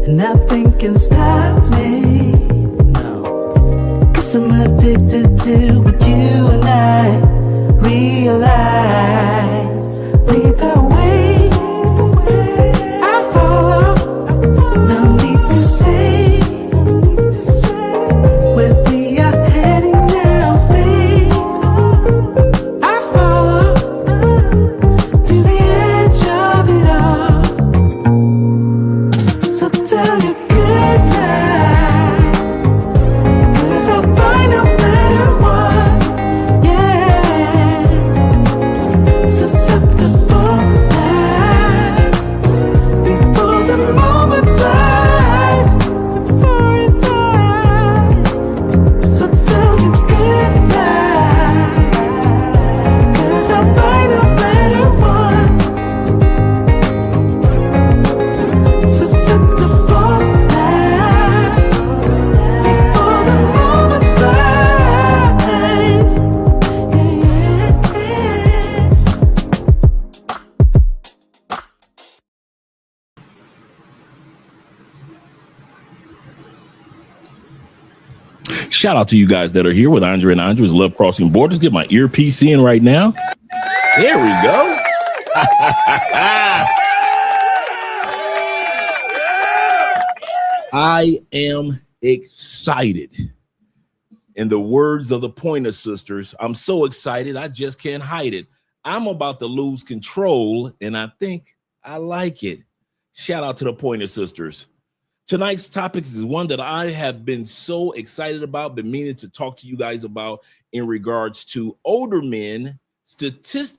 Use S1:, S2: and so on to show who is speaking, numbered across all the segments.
S1: and nothing can stop me. No. 'Cause I'm addicted to what you and I realize. Lead the way, I follow. No need to say where we are heading now, babe. I follow to the edge of it all. So tell your good night, 'cause I'll find no matter what. Yeah, susceptible now before the moment flies, before it flies. So tell your good night, 'cause I'll find no matter what. Susceptible now before the moment flies.
S2: Shout out to you guys that are here with Andre and Andre's Love Crossing Borders. Get my earpiece in right now. There we go. I am excited. In the words of the Pointer Sisters, I'm so excited, I just can't hide it. I'm about to lose control, and I think I like it. Shout out to the Pointer Sisters. Tonight's topic is one that I have been so excited about, been meaning to talk to you guys about in regards to older men statistically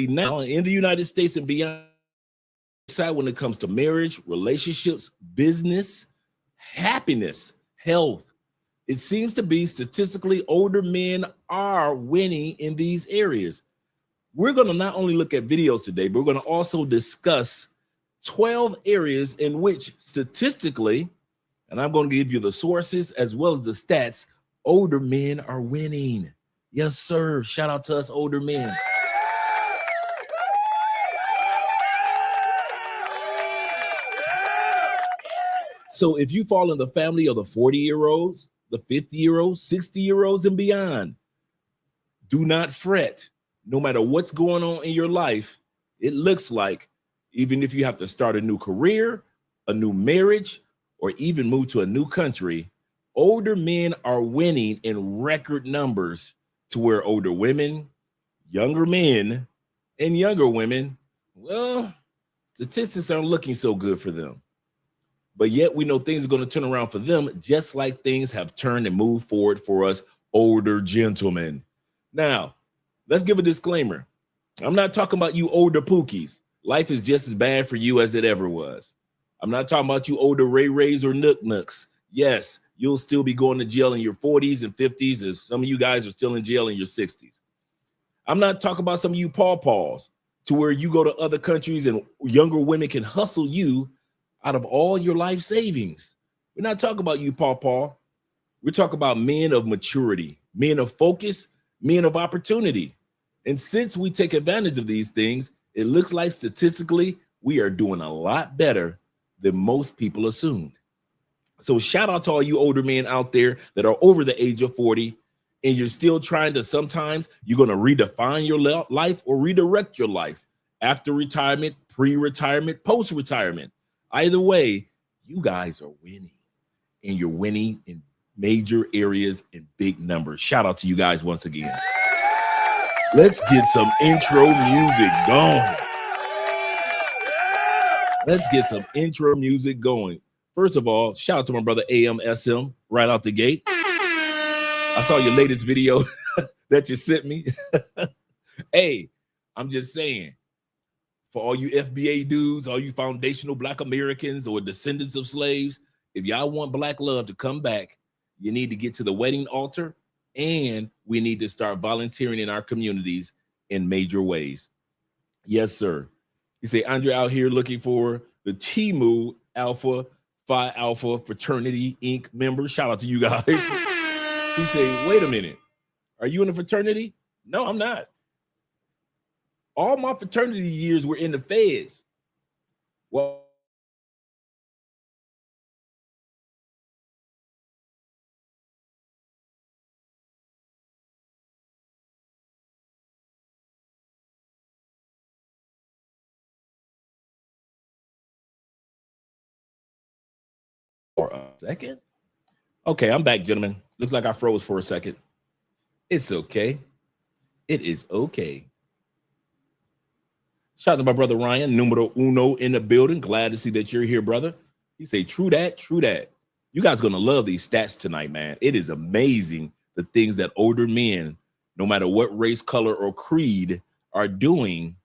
S2: now in the United States and beyond, when it comes to marriage, relationships, business, happiness, health. It seems to be statistically older men are winning in these areas. We're going to not only look at videos today, but we're going to also discuss 12 areas in which statistically, and I'm going to give you the sources as well as the stats, older men are winning. Yes, sir. Shout out to us older men. So if you fall in the family of the 40-year-olds, the 50-year-olds, 60-year-olds and beyond, do not fret. No matter what's going on in your life, it looks like even if you have to start a new career, a new marriage, or even move to a new country, older men are winning in record numbers to where older women, younger men, and younger women, well, statistics aren't looking so good for them. But yet we know things are going to turn around for them, just like things have turned and moved forward for us older gentlemen. Now, let's give a disclaimer. I'm not talking about you older pookies. Life is just as bad for you as it ever was. I'm not talking about you older Ray Rays or Nook Nooks. Yes, you'll still be going to jail in your 40s and 50s, as some of you guys are still in jail in your 60s. I'm not talking about some of you pawpaws to where you go to other countries and younger women can hustle you out of all your life savings. We're not talking about you pawpaw. We're talking about men of maturity, men of focus, men of opportunity. And since we take advantage of these things, it looks like statistically we are doing a lot better than most people assumed. So shout out to all you older men out there that are over the age of 40 and you're still trying to, sometimes you're going to redefine your life or redirect your life after retirement, pre-retirement, post-retirement. Either way, you guys are winning, and you're winning in major areas in big numbers. Shout out to you guys once again. Let's get some intro music going. Let's get some intro music going. First of all, shout out to my brother AMSM right out the gate. I saw your latest video that you sent me. Hey, I'm just saying, for all you FBA dudes, all you foundational Black Americans or descendants of slaves, if y'all want Black love to come back, you need to get to the wedding altar, and we need to start volunteering in our communities in major ways. Yes, sir. You say, Andre out here looking for the Temu Alpha Phi Alpha Fraternity Inc. members. Shout out to you guys. He say, wait a minute. Are you in a fraternity? No, I'm not. All my fraternity years were in the feds. Well, for a second. Okay, I'm back, gentlemen. Looks like I froze for a second. It's okay. It is okay. Shout out to my brother Ryan, numero uno in the building. Glad to see that you're here, brother. He say, true that, true that. You guys gonna love these stats tonight, man. It is amazing the things that older men, no matter what race, color, or creed, are doing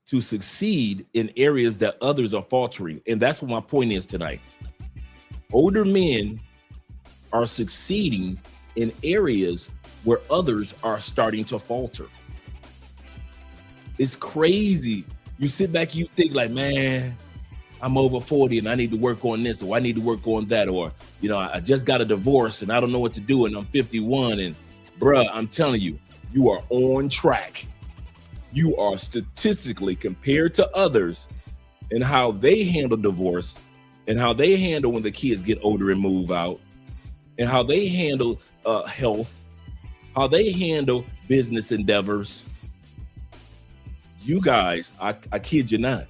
S2: to succeed in areas that others are faltering. And that's what my point is tonight. Older men are succeeding in areas where others are starting to falter. It's crazy. You sit back, you think like, man, I'm over 40 and I need to work on this, or I need to work on that, or, you know, I just got a divorce and I don't know what to do and I'm 51. And bruh, I'm telling you, you are on track. You are statistically, compared to others and how they handle divorce and how they handle when the kids get older and move out, and how they handle health, how they handle business endeavors. You guys, I kid you not,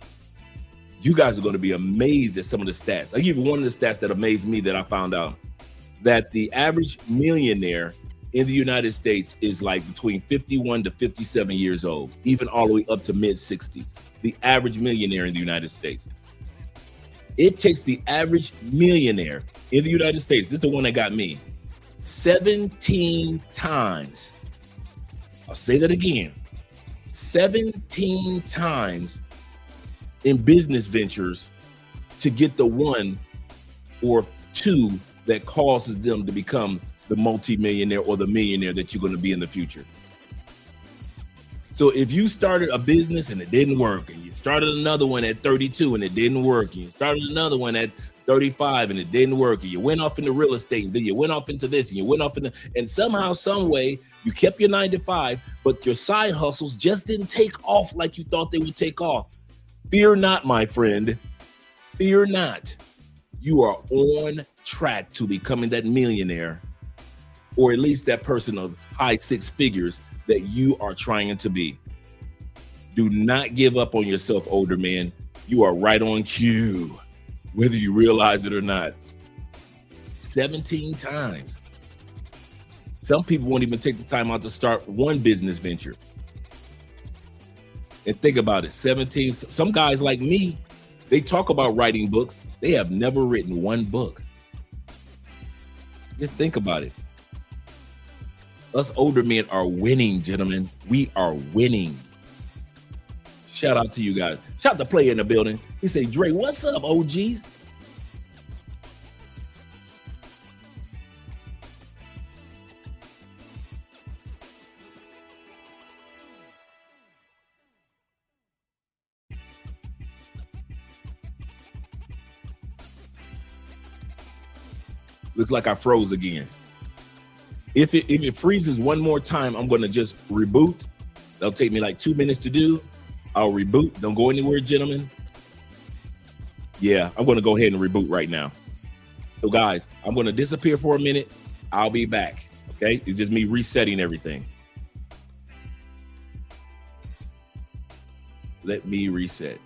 S2: you guys are going to be amazed at some of the stats. I'll give you one of the stats that amazed me that I found out, that the average millionaire in the United States is like between 51 to 57 years old, even all the way up to mid 60s. The average millionaire in the United States. It takes the average millionaire in the United States, this is the one that got me, 17 times. I'll say that again. 17 times in business ventures to get the one or two that causes them to become the multimillionaire or the millionaire that you're going to be in the future. So if you started a business and it didn't work, and you started another one at 32 and it didn't work, and you started another one at 35 and it didn't work, and you went off into real estate, and then you went off into this, and you went off into, and somehow, some way, you kept your 9 to 5, but your side hustles just didn't take off like you thought they would take off. Fear not, my friend. Fear not. You are on track to becoming that millionaire, or at least that person of high 6 figures that you are trying to be. Do not give up on yourself, older man. You are right on cue, whether you realize it or not. 17 times. Some people won't even take the time out to start one business venture. And think about it, 17, some guys like me, they talk about writing books. They have never written one book. Just think about it. Us older men are winning, gentlemen. We are winning. Shout out to you guys. Shout out to Player in the building. He said, Dre, what's up, OGs? Looks like I froze again. If it freezes one more time, I'm going to just reboot. That'll take me like 2 minutes to do. I'll reboot. Don't go anywhere, gentlemen. Yeah, I'm going to go ahead and reboot right now. So guys, I'm going to disappear for a minute. I'll be back. Okay. It's just me resetting everything. Let me reset.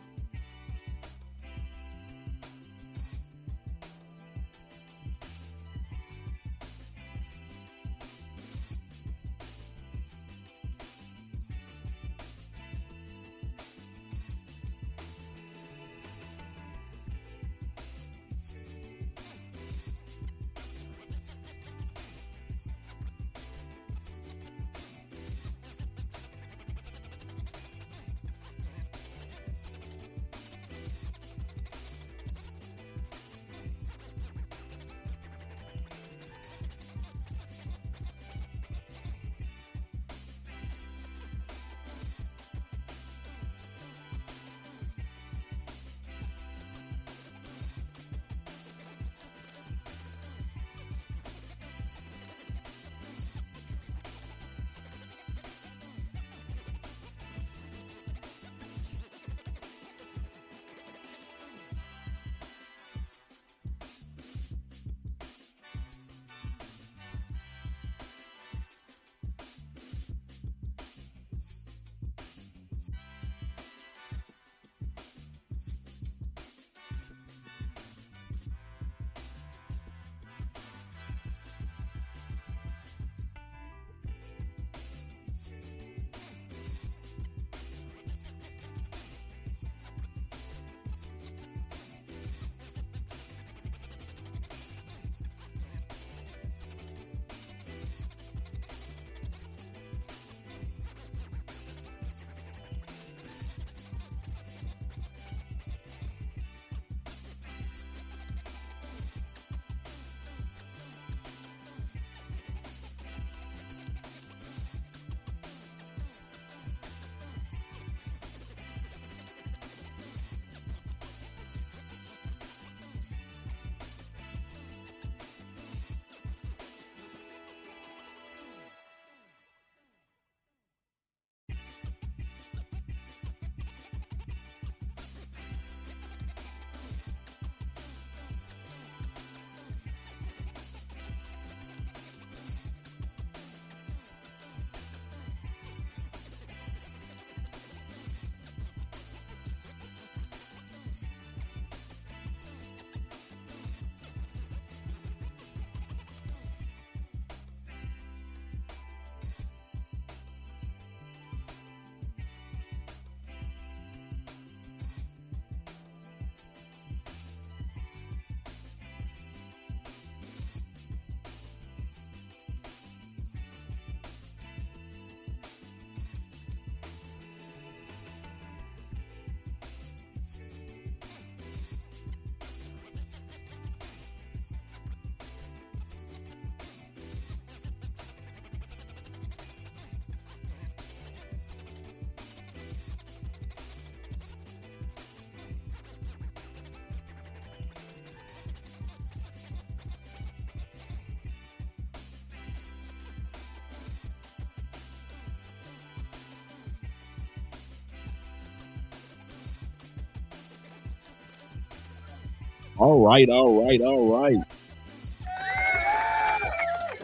S2: All right, all right, all right.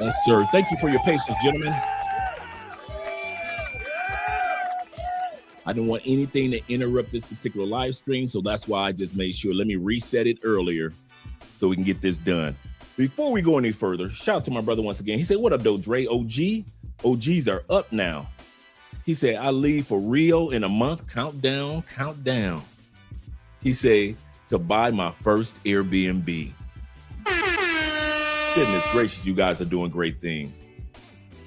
S2: Yes, sir. Thank you for your patience, gentlemen. I don't want anything to interrupt this particular live stream, so that's why I just made sure. Let me reset it earlier so we can get this done. Before we go any further, shout out to my brother once again. He said, "What up, though, Dre? OGs are up now." He said, "I leave for Rio in a month. Countdown, countdown." He said, "To buy my first Airbnb." Goodness gracious, you guys are doing great things.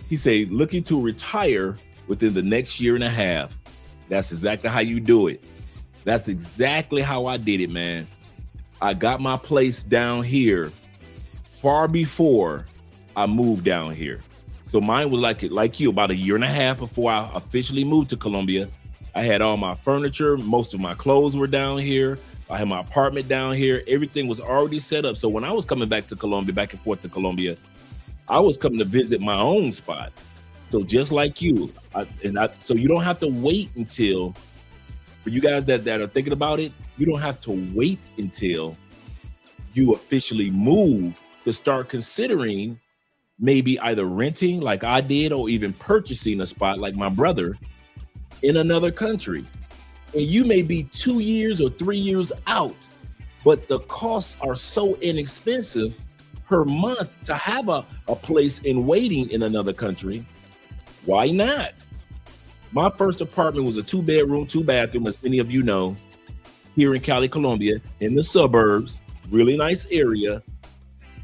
S2: He said, "Looking to retire within the next year and a half." That's exactly how you do it. That's exactly how I did it, man. I got my place down here far before I moved down here. So mine was like you, about a year and a half before I officially moved to Colombia. I had all my furniture, most of my clothes were down here. I had my apartment down here. Everything was already set up. So when I was coming back to Colombia, back and forth to Colombia, I was coming to visit my own spot. So just like you, so you don't have to wait until, for you guys that are thinking about it, you don't have to wait until you officially move to start considering maybe either renting like I did or even purchasing a spot like my brother in another country. And you may be 2 years or 3 years out, but the costs are so inexpensive per month to have a place in waiting in another country. Why not? My first apartment was a 2-bedroom, 2-bathroom, as many of you know, here in Cali, Colombia, in the suburbs, really nice area,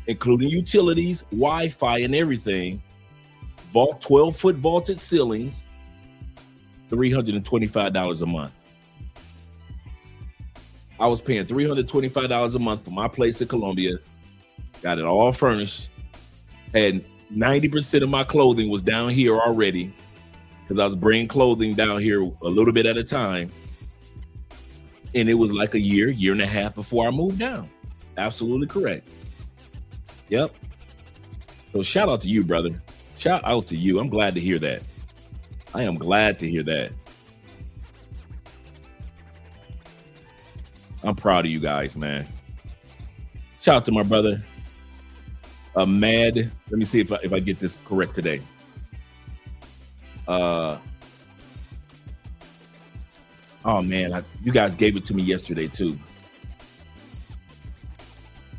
S2: including utilities, Wi-Fi, and everything. 12-foot vaulted ceilings, $325 a month. I was paying $325 a month for my place in Colombia. Got it all furnished. Had 90% of my clothing was down here already because I was bringing clothing down here a little bit at a time. And it was like a year and a half before I moved down. Absolutely correct. Yep. So shout out to you, brother. Shout out to you. I'm glad to hear that. I am glad to hear that. I'm proud of you guys, man. Shout out to my brother. Let me see if I get this correct today. Oh man, you guys gave it to me yesterday too.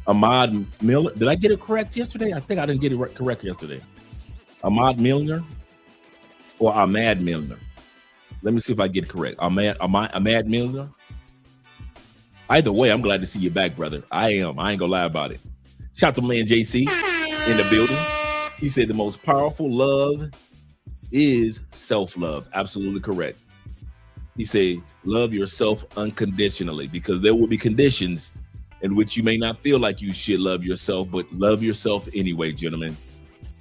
S2: Ahmad Miller. Did I get it correct yesterday? I think I didn't get it correct yesterday. Ahmad Milner or Ahmad Milner. Let me see if I get it correct. Ahmad Milner. Either way, I'm glad to see you back, brother. I am. I ain't gonna lie about it. Shout out to man JC in the building. He said the most powerful love is self-love. Absolutely correct. He said, love yourself unconditionally, because there will be conditions in which you may not feel like you should love yourself, but love yourself anyway, gentlemen.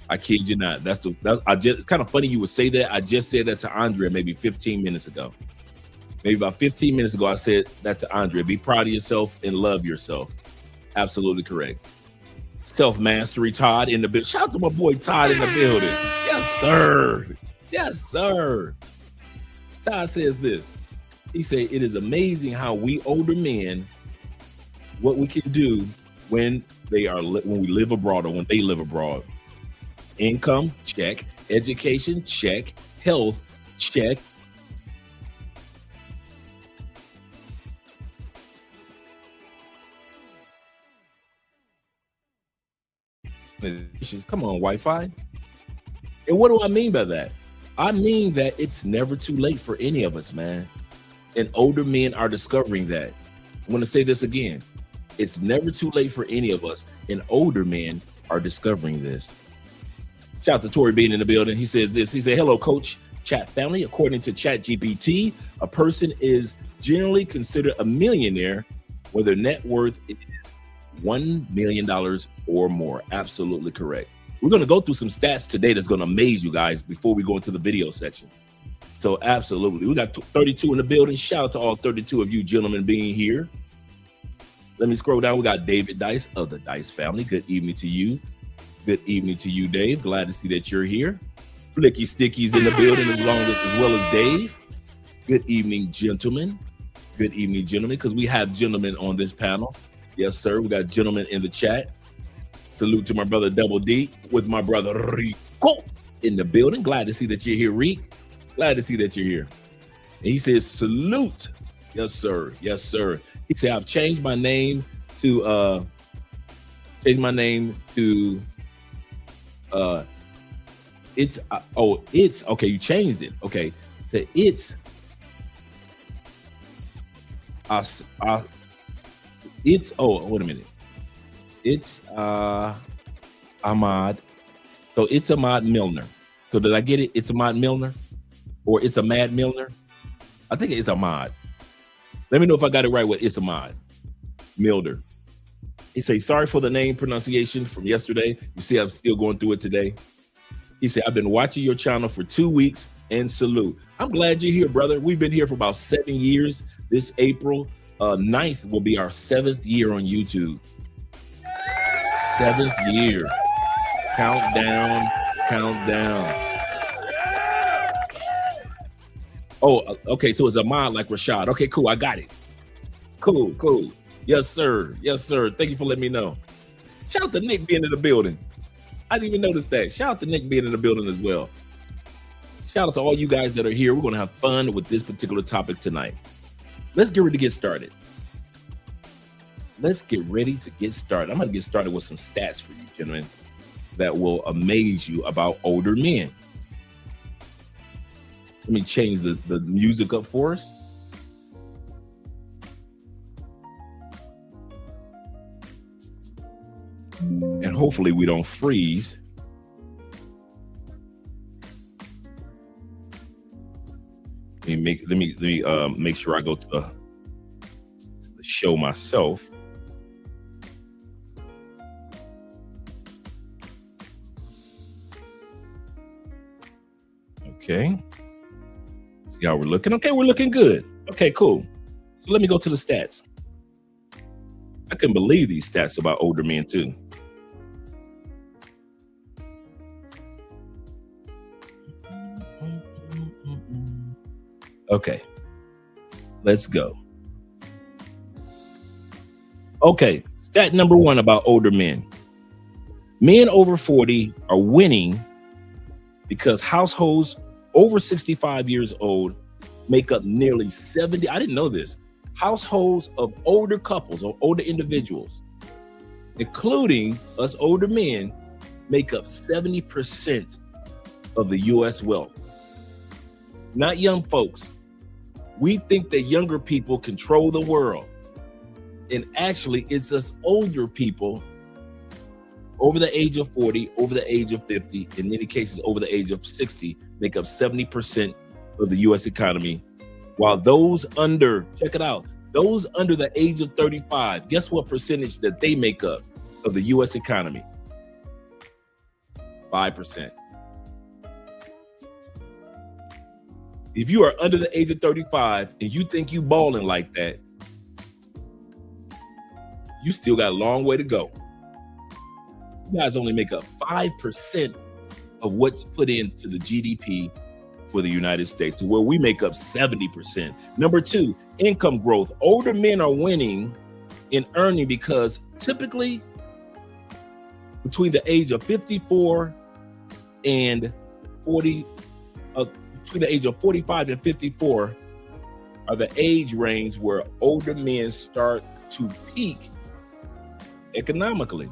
S2: I kid you not. It's kind of funny you would say that. I just said that to Andrea maybe 15 minutes ago. Maybe about 15 minutes ago, I said that to Andrea. Be proud of yourself and love yourself. Absolutely correct. Self-mastery, Todd in the building. Shout out to my boy Todd in the building. Yes, sir. Yes, sir. Todd says this. He said, it is amazing how we older men, what we can do when we live abroad or when they live abroad. Income, check. Education, check. Health, check. Come on, Wi-Fi. And what do I mean by that? I mean that it's never too late for any of us, man. And older men are discovering that. I want to say this again. It's never too late for any of us, and older men are discovering this. Shout out to Tori being in the building. He says this. He said, hello, coach, chat family. According to ChatGPT, a person is generally considered a millionaire when their net worth is $1 million or more. Absolutely correct. We're going to go through some stats today that's going to amaze you guys before we go into the video section. So absolutely. We got 32 in the building. Shout out to all 32 of you gentlemen being here. Let me scroll down. We got David Dice of the Dice family. Good evening to you. Good evening to you, Dave. Glad to see that you're here. Flicky Sticky's in the building as well as Dave. Good evening, gentlemen. Good evening, gentlemen, because we have gentlemen on this panel. Yes, sir. We got gentlemen in the chat. Salute to my brother Double D with my brother Rico in the building. Glad to see that you're here, Reek. Glad to see that you're here. And he says, salute. Yes, sir. Yes, sir. He said, I've changed my name to it's okay, you changed it. Okay. To it's wait a minute. It's Ahmad. So it's Ahmad Milner. So did I get it? It's Ahmad Milner? Or it's Ahmad Milner? I think it's Ahmad. Let me know if I got it right with it's Ahmad Milner. He said, sorry for the name pronunciation from yesterday. You see, I'm still going through it today. He said, I've been watching your channel for 2 weeks and salute. I'm glad you're here, brother. We've been here for about 7 years. This April 9th will be our 7th year on YouTube. 7th year. Countdown, countdown. Oh, okay. So it's Ahmad like Rashad. Okay, cool. I got it. Cool, cool. Yes, sir. Yes, sir. Thank you for letting me know. Shout out to Nick being in the building. I didn't even notice that. Shout out to Nick being in the building as well. Shout out to all you guys that are here. We're going to have fun with this particular topic tonight. Let's get ready to get started. Let's get ready to get started. I'm going to get started with some stats for you, gentlemen, that will amaze you about older men. Let me change the music up for us. And hopefully we don't freeze. Let me make sure I go to the show myself. Okay. See how we're looking. Okay, we're looking good. Okay, cool. So let me go to the stats. I couldn't believe these stats about older men too. Okay, let's go. Okay, stat number 1 about older men. Men over 40 are winning because households over 65 years old make up nearly 70. I didn't know this. Households of older couples or older individuals, including us older men, make up 70% of the U.S. wealth. Not young folks. We think that younger people control the world. And actually, it's us older people over the age of 40, over the age of 50, in many cases over the age of 60, make up 70% of the U.S. economy. While those under, check it out, those under the age of 35, guess what percentage that they make up of the U.S. economy? 5%. If you are under the age of 35 and you think you balling like that, you still got a long way to go. You guys only make up 5% of what's put into the GDP for the United States, to where we make up 70%. Number 2, income growth. Older men are winning in earning because typically between the age of 54 and 40, between the age of 45 and 54 are the age range where older men start to peak economically.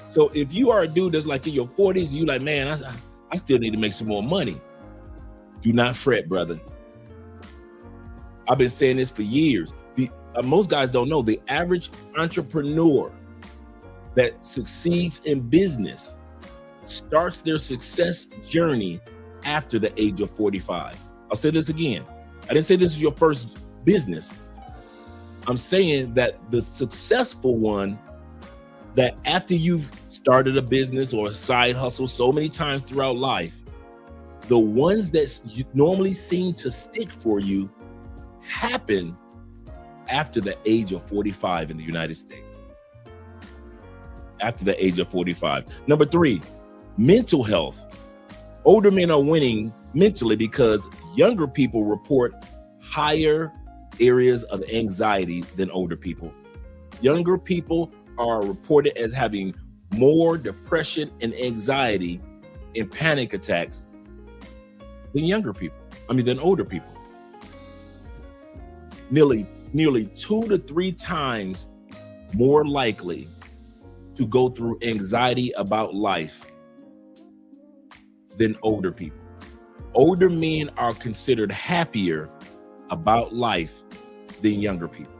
S2: So if you are a dude that's like in your 40s, you like, man, I still need to make some more money. Do not fret, brother. I've been saying this for years. Most guys don't know the average entrepreneur that succeeds in business starts their success journey after the age of 45. I'll say this again. I didn't say this is your first business. I'm saying that the successful one, that after you've started a business or a side hustle so many times throughout life, the ones that normally seem to stick for you happen after the age of 45 in the United States. After the age of 45. Number 3, mental health. Older men are winning mentally because younger people report higher areas of anxiety than older people. Younger people are reported as having more depression and anxiety and panic attacks than than older people. Nearly 2 to 3 times more likely to go through anxiety about life than older people. Older men are considered happier about life than younger people.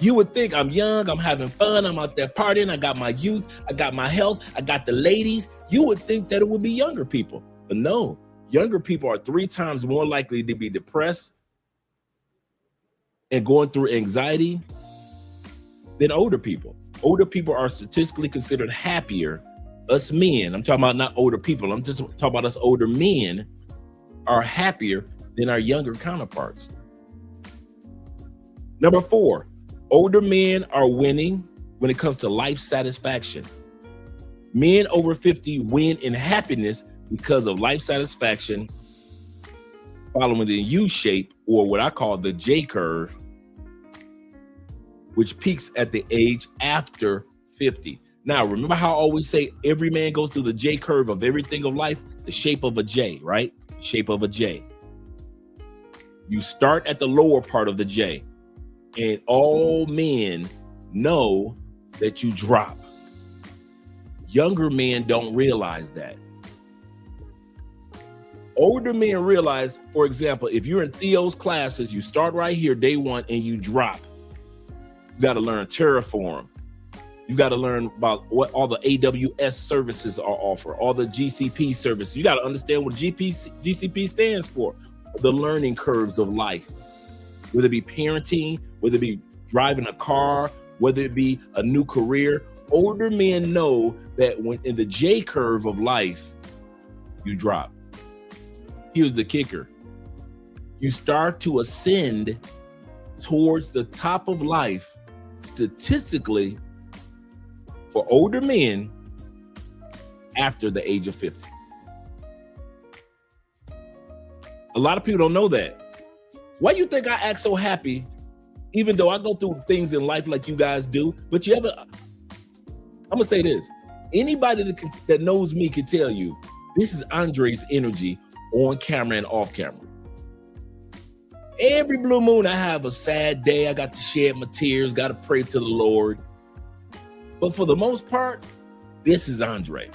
S2: You would think I'm young, I'm having fun, I'm out there partying, I got my youth, I got my health, I got the ladies. You would think that it would be younger people, but no, younger people are 3 times more likely to be depressed and going through anxiety than older people. Older people are statistically considered happier. Us men, I'm talking about not older people, I'm just talking about us older men are happier than our younger counterparts. Number 4, older men are winning when it comes to life satisfaction. Men over 50 win in happiness because of life satisfaction following the U shape, or what I call the J curve, which peaks at the age after 50. Now, remember how I always say every man goes through the J curve of everything of life, the shape of a J, right? Shape of a J. You start at the lower part of the J, and all men know that you drop. Younger men don't realize that. Older men realize, for example, if you're in Theo's classes, you start right here, day 1, and you drop. You got to learn Terraform. You've got to learn about what all the AWS services are offered, all the GCP services. You got to understand what GCP stands for, the learning curves of life, whether it be parenting, whether it be driving a car, whether it be a new career. Older men know that when in the J curve of life, you drop. Here's the kicker. You start to ascend towards the top of life statistically for older men after the age of 50. A lot of people don't know that. Why do you think I act so happy, even though I go through things in life like you guys do? But I'm gonna say this. Anybody that knows me can tell you, this is Andre's energy on camera and off camera. Every blue moon, I have a sad day. I got to shed my tears, got to pray to the Lord. But for the most part, this is Andre.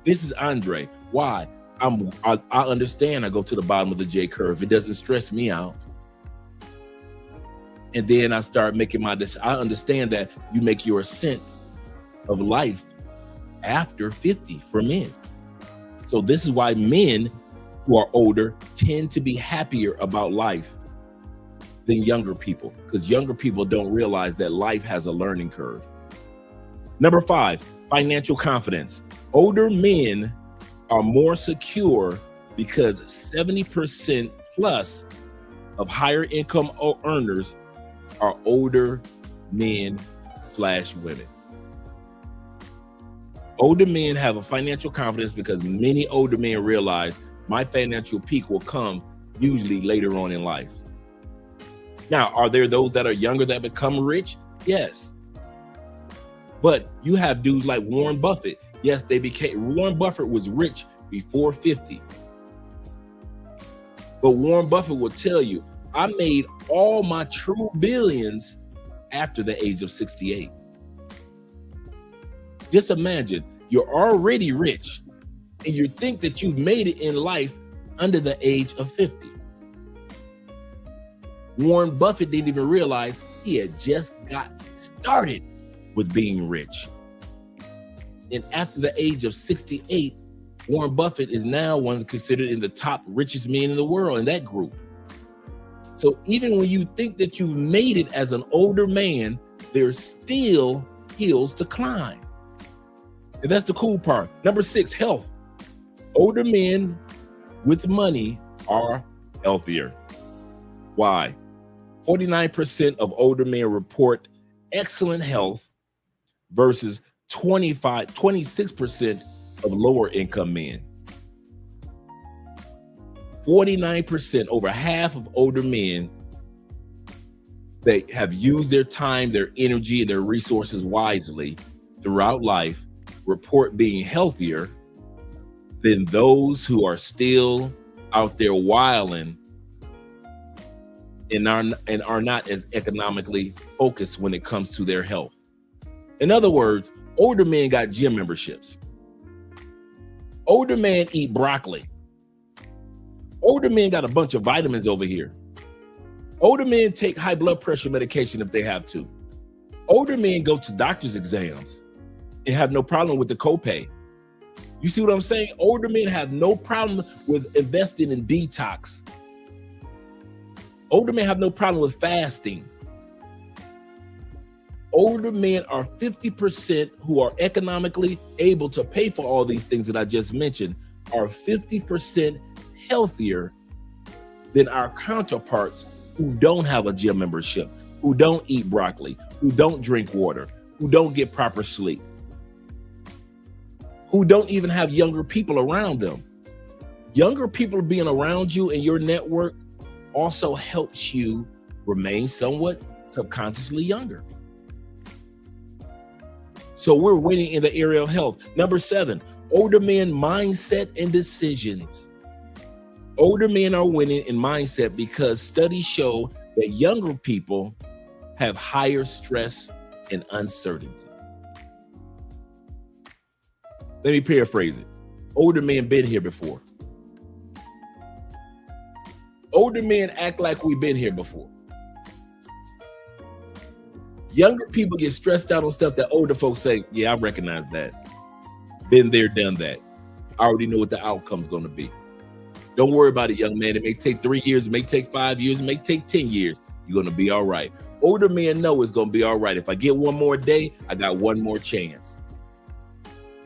S2: This is Andre. Why? I understand I go to the bottom of the J curve. It doesn't stress me out. And then I start making I understand that you make your ascent of life after 50 for men. So this is why men who are older tend to be happier about life than younger people, because younger people don't realize that life has a learning curve. Number 5, financial confidence. Older men are more secure because 70% plus of higher income earners are older men/women. Older men have a financial confidence because many older men realize my financial peak will come usually later on in life. Now, are there those that are younger that become rich? Yes. But you have dudes like Warren Buffett. Yes, Warren Buffett was rich before 50. But Warren Buffett will tell you, I made all my true billions after the age of 68. Just imagine, you're already rich and you think that you've made it in life under the age of 50. Warren Buffett didn't even realize he had just got started with being rich. And after the age of 68, Warren Buffett is now considered in the top richest men in the world in that group. So even when you think that you've made it as an older man, there's still hills to climb. And that's the cool part. Number 6, health. Older men with money are healthier. Why? 49% of older men report excellent health versus 26% of lower income men. 49%, over half of older men that have used their time, their energy, and their resources wisely throughout life report being healthier than those who are still out there wilding and are not as economically focused when it comes to their health. In other words, older men got gym memberships. Older men eat broccoli. Older men got a bunch of vitamins over here. Older men take high blood pressure medication if they have to. Older men go to doctor's exams and have no problem with the copay. You see what I'm saying? Older men have no problem with investing in detox. Older men have no problem with fasting. Older men are 50% who are economically able to pay for all these things that I just mentioned, are 50% healthier than our counterparts who don't have a gym membership, who don't eat broccoli, who don't drink water, who don't get proper sleep, who don't even have younger people around them. Younger people being around you in your network also helps you remain somewhat subconsciously younger. So we're winning in the area of health. Number 7, older men mindset and decisions. Older men are winning in mindset because studies show that younger people have higher stress and uncertainty. Let me paraphrase it. Older men been here before. Older men act like we've been here before. Younger people get stressed out on stuff that older folks say, yeah, I recognize that. Been there, done that. I already know what the outcome's going to be. Don't worry about it, young man. It may take 3 years, it may take 5 years, it may take 10 years. You're going to be all right. Older men know it's going to be all right. If I get one more day, I got one more chance.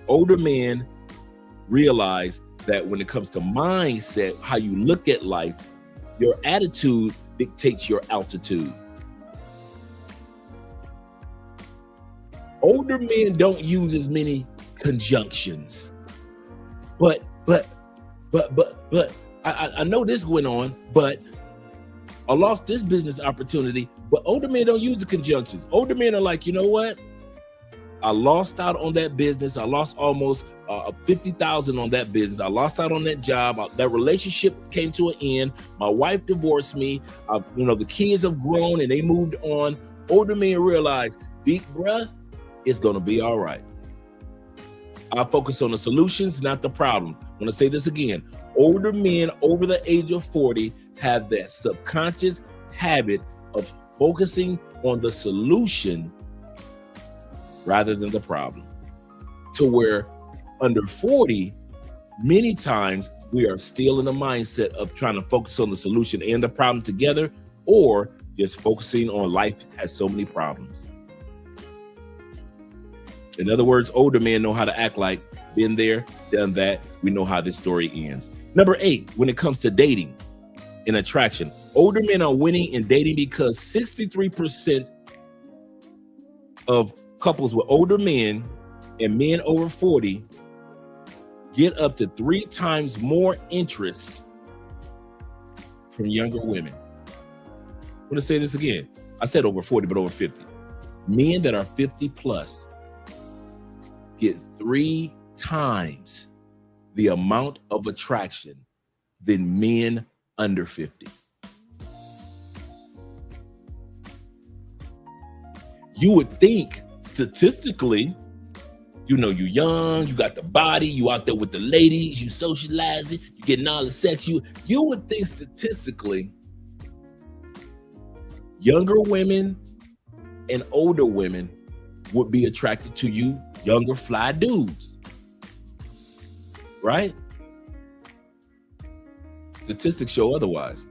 S2: Older men realize that when it comes to mindset, how you look at life, your attitude dictates your altitude. Older men don't use as many conjunctions. But I know this went on, but I lost this business opportunity. But older men don't use the conjunctions. Older men are like, you know what? I lost out on that business. I lost almost $50,000 on that business. I lost out on that job. That relationship came to an end. My wife divorced me. The kids have grown and they moved on. Older men realize, deep breath, it's going to be all right. I focus on the solutions, not the problems. I'm going to say this again. Older men over the age of 40 have that subconscious habit of focusing on the solution rather than the problem. To where under 40, many times we are still in the mindset of trying to focus on the solution and the problem together, or just focusing on life has so many problems. In other words, older men know how to act like been there, done that. We know how this story ends. Number 8, when it comes to dating and attraction, older men are winning in dating because 63% of couples with older men and men over 40 get up to 3 times more interest from younger women. I'm going to say this again. I said over 40, but over 50. Men that are 50 plus get 3 times the amount of attraction than men under 50. You would think statistically, you're young, you got the body, you out there with the ladies, you socializing, you getting all the sex. You would think statistically, younger women and older women would be attracted to you, younger fly dudes, right? Statistics show otherwise.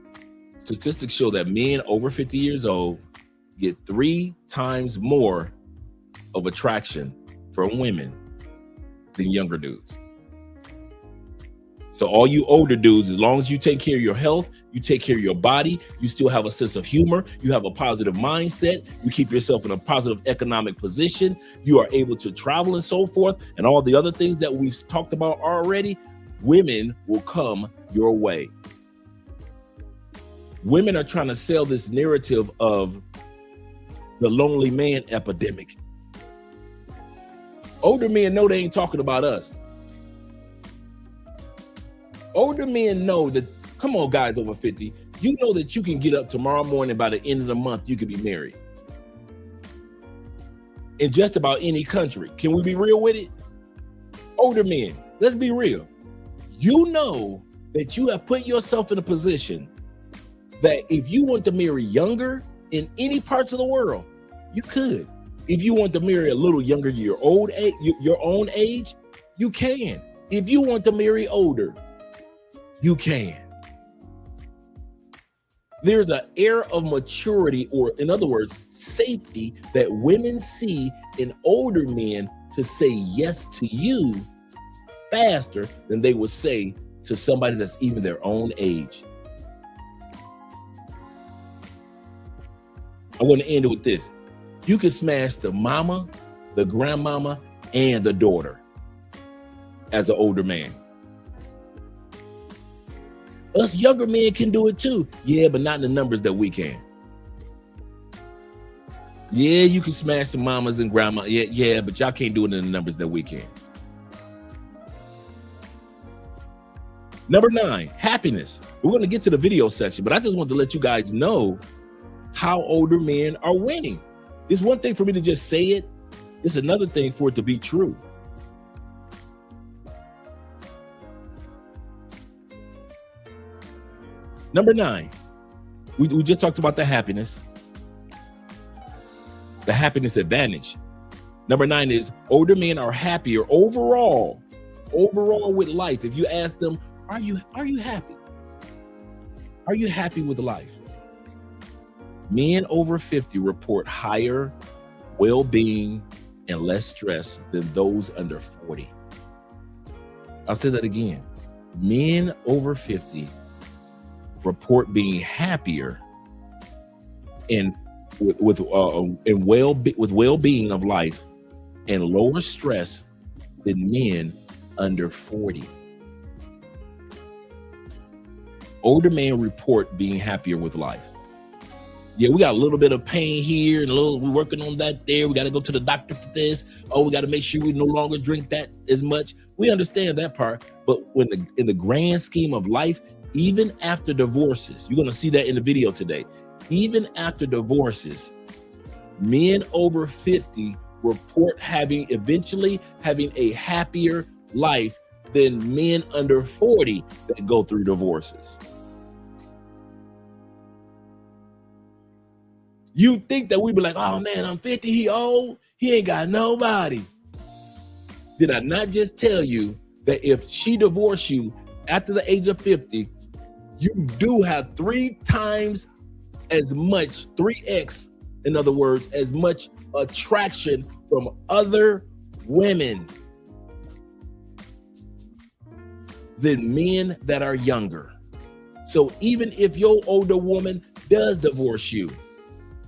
S2: Statistics show that men over 50 years old get 3 times more of attraction from women than younger dudes. So all you older dudes, as long as you take care of your health, you take care of your body, you still have a sense of humor, you have a positive mindset, you keep yourself in a positive economic position, you are able to travel and so forth, and all the other things that we've talked about already, women will come your way. Women are trying to sell this narrative of the lonely man epidemic. Older men know they ain't talking about us. Older men know that, come on, guys over 50, you know that you can get up tomorrow morning, by the end of the month, you could be married. In just about any country. Can we be real with it? Older men, let's be real. You know that you have put yourself in a position that if you want to marry younger in any parts of the world, you could. If you want to marry a little younger, your own age, you can. If you want to marry older, you can. There's an air of maturity, or in other words, safety, that women see in older men to say yes to you faster than they would say to somebody that's even their own age. I want to end it with this. You can smash the mama, the grandmama, and the daughter as an older man. Us younger men can do it too. Yeah, but not in the numbers that we can. Yeah, you can smash the mamas and grandma. Yeah, but y'all can't do it in the numbers that we can. Number 9, happiness. We're going to get to the video section, but I just want to let you guys know how older men are winning. It's one thing for me to just say it. It's another thing for it to be true. Number 9, we just talked about the happiness advantage. Number 9 is older men are happier overall with life. If you ask them, are you happy? Are you happy with life? Men over 50 report higher well-being and less stress than those under 40. I'll say that again. Men over 50 report being happier and with well-being of life and lower stress than men under 40. Older men report being happier with life. Yeah, we got a little bit of pain here and we're working on that there. We got to go to the doctor for this. Oh, we got to make sure we no longer drink that as much. We understand that part, but in the grand scheme of life, even after divorces, you're going to see that in the video today. Even after divorces, men over 50 report eventually having a happier life than men under 40 that go through divorces. You think that we'd be like, oh man, I'm 50, he old, he ain't got nobody. Did I not just tell you that if she divorced you after the age of 50, you do have 3 times as much, 3x, in other words, as much attraction from other women than men that are younger. So even if your older woman does divorce you,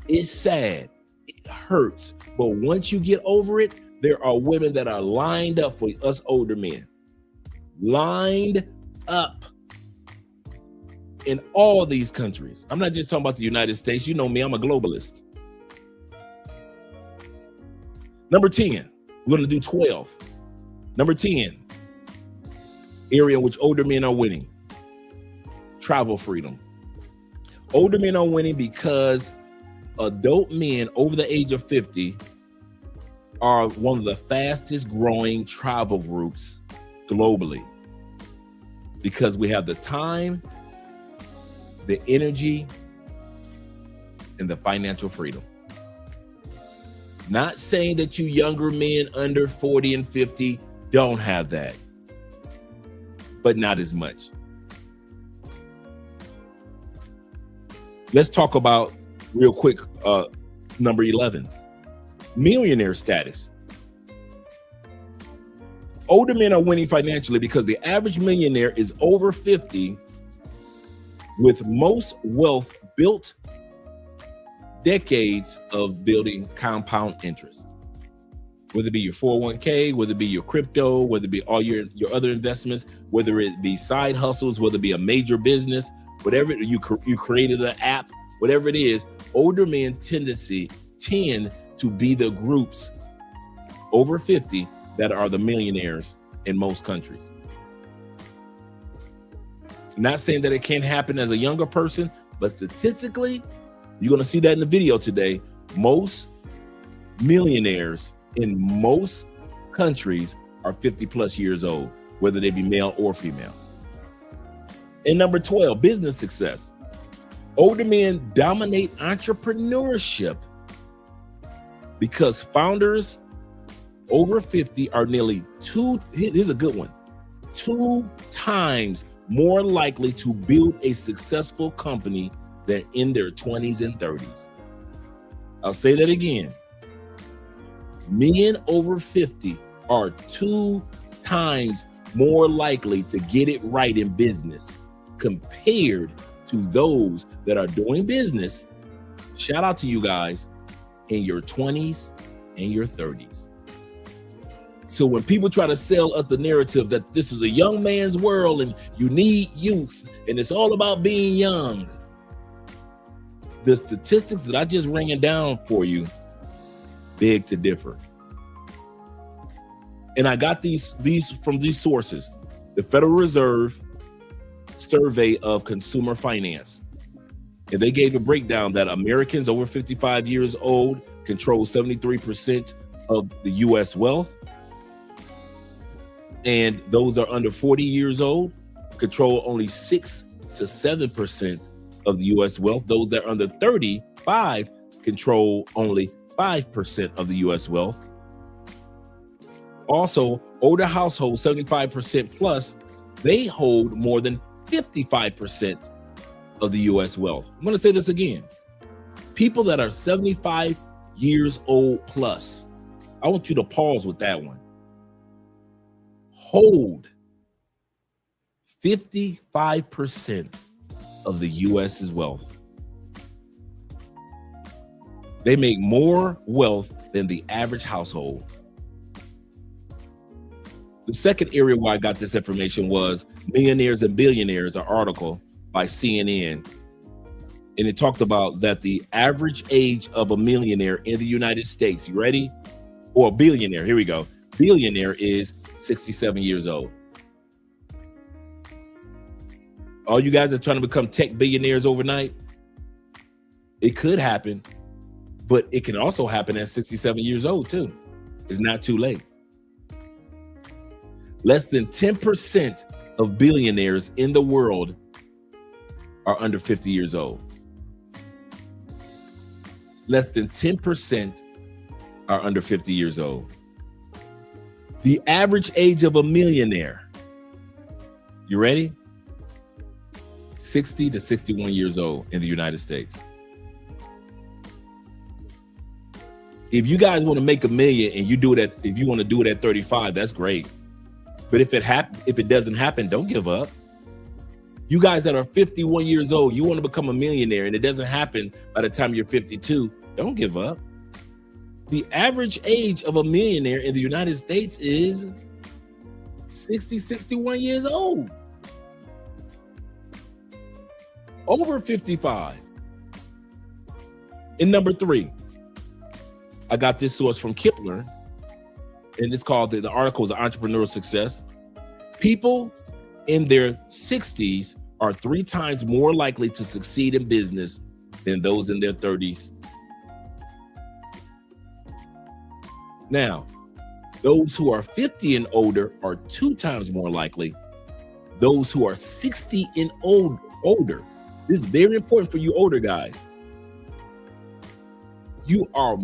S2: it's sad, it hurts, but once you get over it, there are women that are lined up for us older men. Lined up in all these countries. I'm not just talking about the United States. You know me, I'm a globalist. Number 10, we're going to do 12. Number 10, area in which older men are winning. Travel freedom. Older men are winning because adult men over the age of 50 are one of the fastest growing travel groups globally, because we have the time, the energy, and the financial freedom. Not saying that you younger men under 40 and 50 don't have that, but not as much. Let's talk about real quick, number 11, millionaire status. Older men are winning financially because the average millionaire is over 50, with most wealth built decades of building compound interest. Whether it be your 401k, whether it be your crypto, whether it be all your other investments, whether it be side hustles, whether it be a major business, whatever you created an app, whatever it is, older men tend to be the groups over 50 that are the millionaires in most countries. Not saying that it can't happen as a younger person, but statistically, you're going to see that in the video today. Most millionaires in most countries are 50 plus years old, whether they be male or female. And number 12, business success. Older men dominate entrepreneurship because founders over 50 are nearly here's a good one, 2 times more likely to build a successful company than in their 20s and 30s. I'll say that again. Men over 50 are 2 times more likely to get it right in business compared to those that are doing business, shout out to you guys, in your 20s and your 30s. So when people try to sell us the narrative that this is a young man's world and you need youth and it's all about being young, the statistics that I just ringing down for you beg to differ. And I got these from these sources: the Federal Reserve Survey of Consumer Finance. And they gave a breakdown that Americans over 55 years old control 73% of the US wealth. And those are under 40 years old control only 6 to 7% of the US wealth. Those that are under 35 control only 5% of the US wealth. Also, older households, 75% plus, they hold more than 55% of the US wealth. I'm going to say this again. People that are 75 years old plus, I want you to pause with that one, hold 55% of the US's wealth. They make more wealth than the average household. The second area where I got this information was Millionaires and Billionaires, an article by CNN. And it talked about that the average age of a millionaire in the United States, you ready? Or a billionaire, here we go. Billionaire is 67 years old. All you guys are trying to become tech billionaires overnight, it could happen, but it can also happen at 67 years old too. It's not too late. Less than 10% of billionaires in the world are under 50 years old. Less than 10% are under 50 years old. The average age of a millionaire, you ready? 60 to 61 years old in the United States. If you guys want to make $1 million and you do it if you want to do it at 35, that's great. But if it doesn't happen, don't give up. You guys that are 51 years old, you want to become a millionaire and it doesn't happen by the time you're 52, don't give up. The average age of a millionaire in the United States is 60, 61 years old. Over 55. And number 3, I got this source from Kipler, and it's called, the article is Entrepreneurial Success. People in their 60s are 3 times more likely to succeed in business than those in their 30s. Now, those who are 50 and older are 2 times more likely. Those who are 60 and older, this is very important for you older guys. You are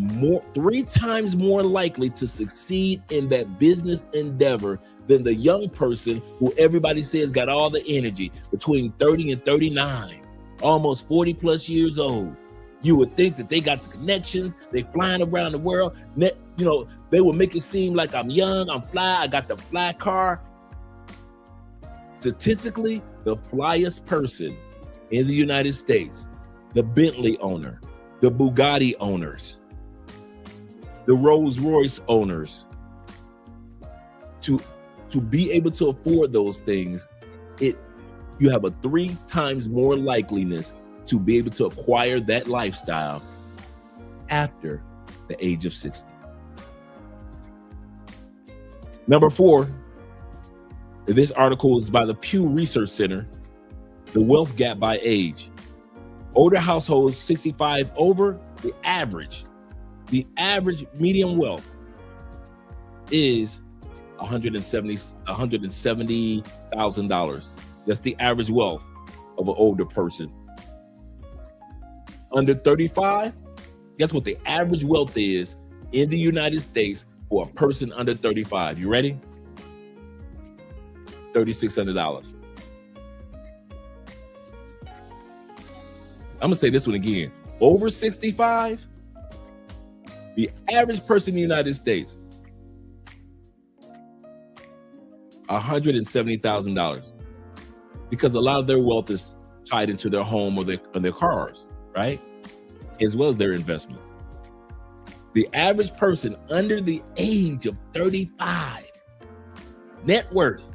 S2: 3 times more likely to succeed in that business endeavor than the young person who everybody says got all the energy, between 30 and 39, almost 40 plus years old. You would think that they got the connections, they flying around the world. You know, they would make it seem like I'm young, I'm fly, I got the fly car. Statistically, the flyest person in the United States, the Bentley owner, the Bugatti owners, the Rolls Royce owners, to be able to afford those things, you have a 3 times more likeliness to be able to acquire that lifestyle after the age of 60. Number 4, this article is by the Pew Research Center, the wealth gap by age. Older households 65 over, the average median wealth is $170,000. That's the average wealth of an older person. Under 35, guess what the average wealth is in the United States for a person under 35? You ready? $3,600. I'm gonna say this one again. Over 65, the average person in the United States, $170,000, because a lot of their wealth is tied into their home or their cars, right? As well as their investments. The average person under the age of 35, net worth,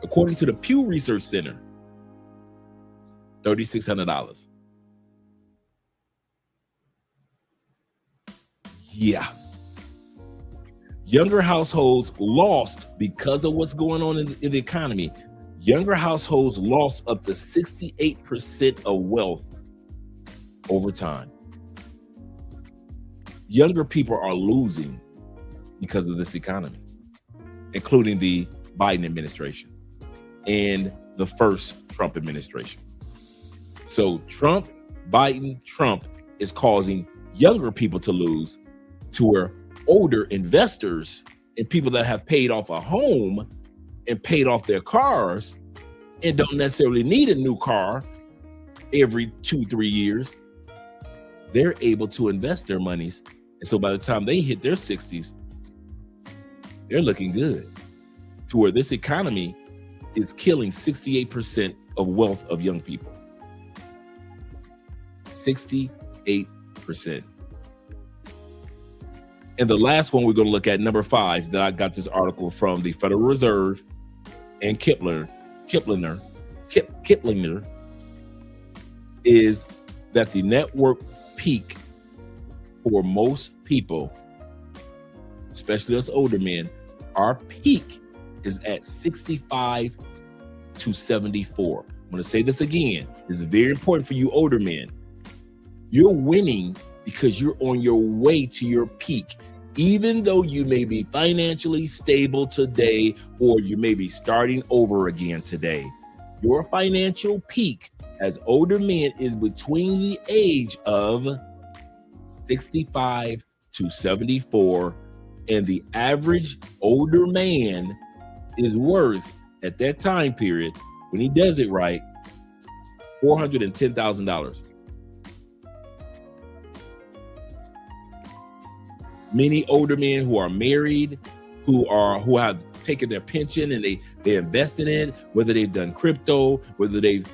S2: according to the Pew Research Center, $3,600. Yeah. Younger households lost, because of what's going on in the economy, younger households lost up to 68% of wealth over time. Younger people are losing because of this economy, including the Biden administration and the first Trump administration. So Biden is causing younger people to lose, to where older investors and people that have paid off a home and paid off their cars and don't necessarily need a new car every 2-3 years, they're able to invest their monies. And so by the time they hit their 60s, they're looking good, to where this economy is killing 68% of wealth of young people. 68%. And the last one we're going to look at, number 5, that I got this article from the Federal Reserve and Kiplinger, is that the net worth peak for most people, especially us older men, our peak is at 65 to 74. I'm going to say this again. This is very important for you older men. You're winning because you're on your way to your peak. Even though you may be financially stable today, or you may be starting over again today, your financial peak as older men is between the age of 65 to 74, and the average older man is worth, at that time period, when he does it right, $410,000. Many older men who are married, who have taken their pension and they invested in, whether they've done crypto, whether they've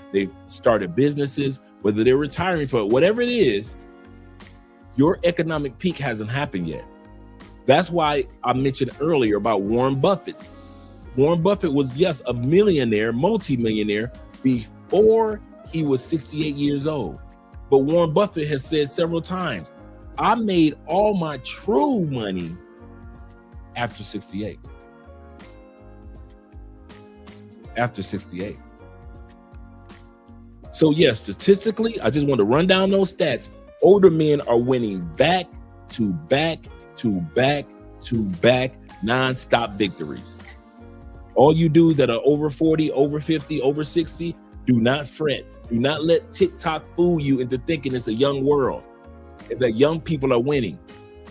S2: started businesses, whether they're retiring for it, whatever it is, your economic peak hasn't happened yet. That's why I mentioned earlier about Warren Buffett. Warren Buffett was, yes, a millionaire, multimillionaire, before he was 68 years old. But Warren Buffett has said several times, I made all my true money after 68. After 68. So yes, statistically, I just want to run down those stats. Older men are winning back to back to back to back nonstop victories. All you dudes that are over 40, over 50, over 60, do not fret. Do not let TikTok fool you into thinking it's a young world, that young people are winning.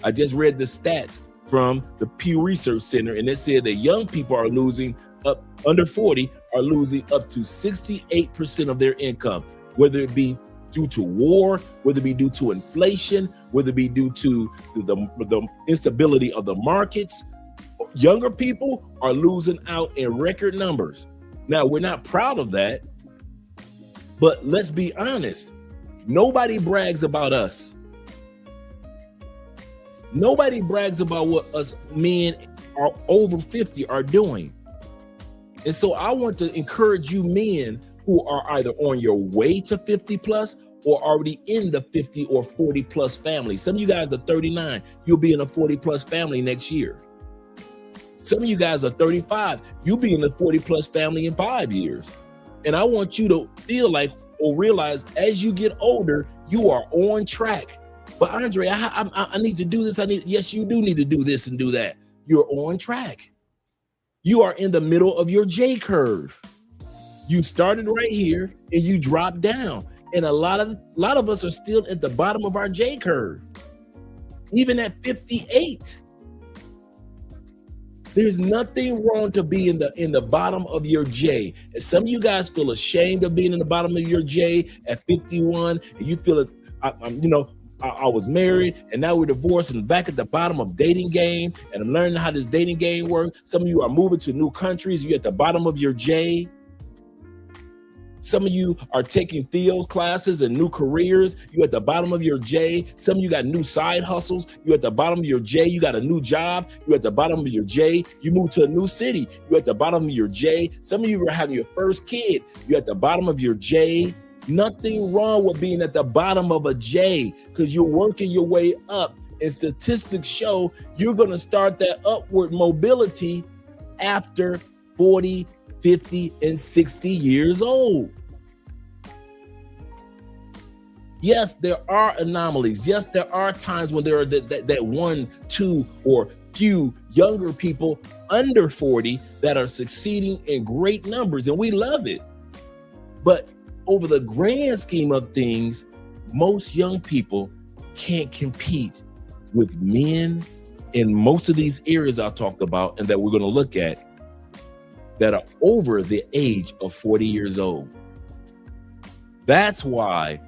S2: I just read the stats from the Pew Research Center, and it said that young people are losing up, under 40, are losing up to 68% of their income, whether it be due to war, whether it be due to inflation, whether it be due to the instability of the markets. Younger people are losing out in record numbers. Now, we're not proud of that, but let's be honest. Nobody brags about us. Nobody brags about what us men are over 50 are doing. And so I want to encourage you men who are either on your way to 50 plus or already in the 50 or 40 plus family. Some of you guys are 39. You'll be in a 40 plus family next year. Some of you guys are 35. You'll be in the 40 plus family in 5 years. And I want you to feel like or realize as you get older, you are on track. But Andre, I need to do this. Yes, you do need to do this and do that. You're on track. You are in the middle of your J curve. You started right here and you dropped down. And a lot of us are still at the bottom of our J curve. Even at 58. There's nothing wrong to be in the bottom of your J. And some of you guys feel ashamed of being in the bottom of your J at 51, and you feel it. I was married and now we're divorced and back at the bottom of dating game, and I'm learning how this dating game works. Some of you are moving to new countries. You're at the bottom of your J. Some of you are taking Theo's classes and new careers. You're at the bottom of your J. Some of you got new side hustles. You're at the bottom of your J. You got a new job. You're at the bottom of your J. You moved to a new city. You're at the bottom of your J. Some of you are having your first kid. You're at the bottom of your J. Nothing wrong with being at the bottom of a J because you're working your way up. And statistics show you're going to start that upward mobility after 40, 50, and 60 years old. Yes, there are anomalies. Yes, there are times when there are that one, two, or few younger people under 40 that are succeeding in great numbers, and we love it. But over the grand scheme of things, most young people can't compete with men in most of these areas I talked about and that we're going to look at that are over the age of 40 years old. That's why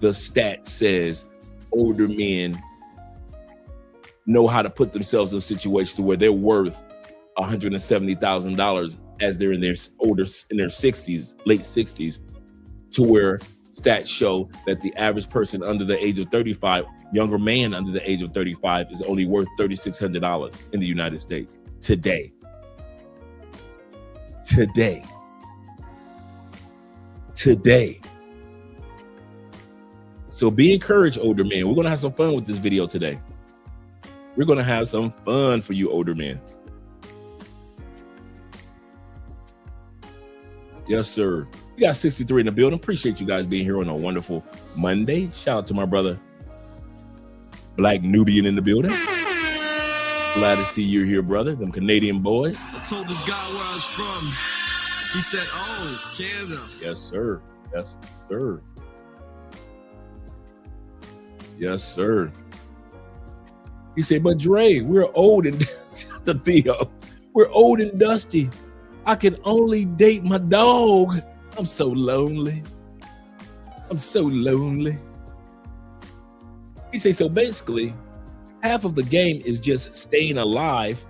S2: the stat says older men know how to put themselves in situations where they're worth $170,000 as they're in their 60s, late 60s, to where stats show that the average person under the age of 35, younger man under the age of 35, is only worth $3,600 in the United States today. So be encouraged, older men. We're going to have some fun with this video today. We're going to have some fun for you older men. Yes, sir. We got 63 in the building. Appreciate you guys being here on a wonderful Monday. Shout out to my brother, Black Nubian, in the building. Glad to see you here, brother. Them Canadian boys.
S3: I told this guy where I was from. He said, "Oh, Canada."
S2: Yes, sir. Yes, sir. Yes, sir. He said, "But Dre, we're old and the Theo. We're old and dusty. I can only date my dog. I'm so lonely. I'm so lonely." He said, so basically, half of the game is just staying alive,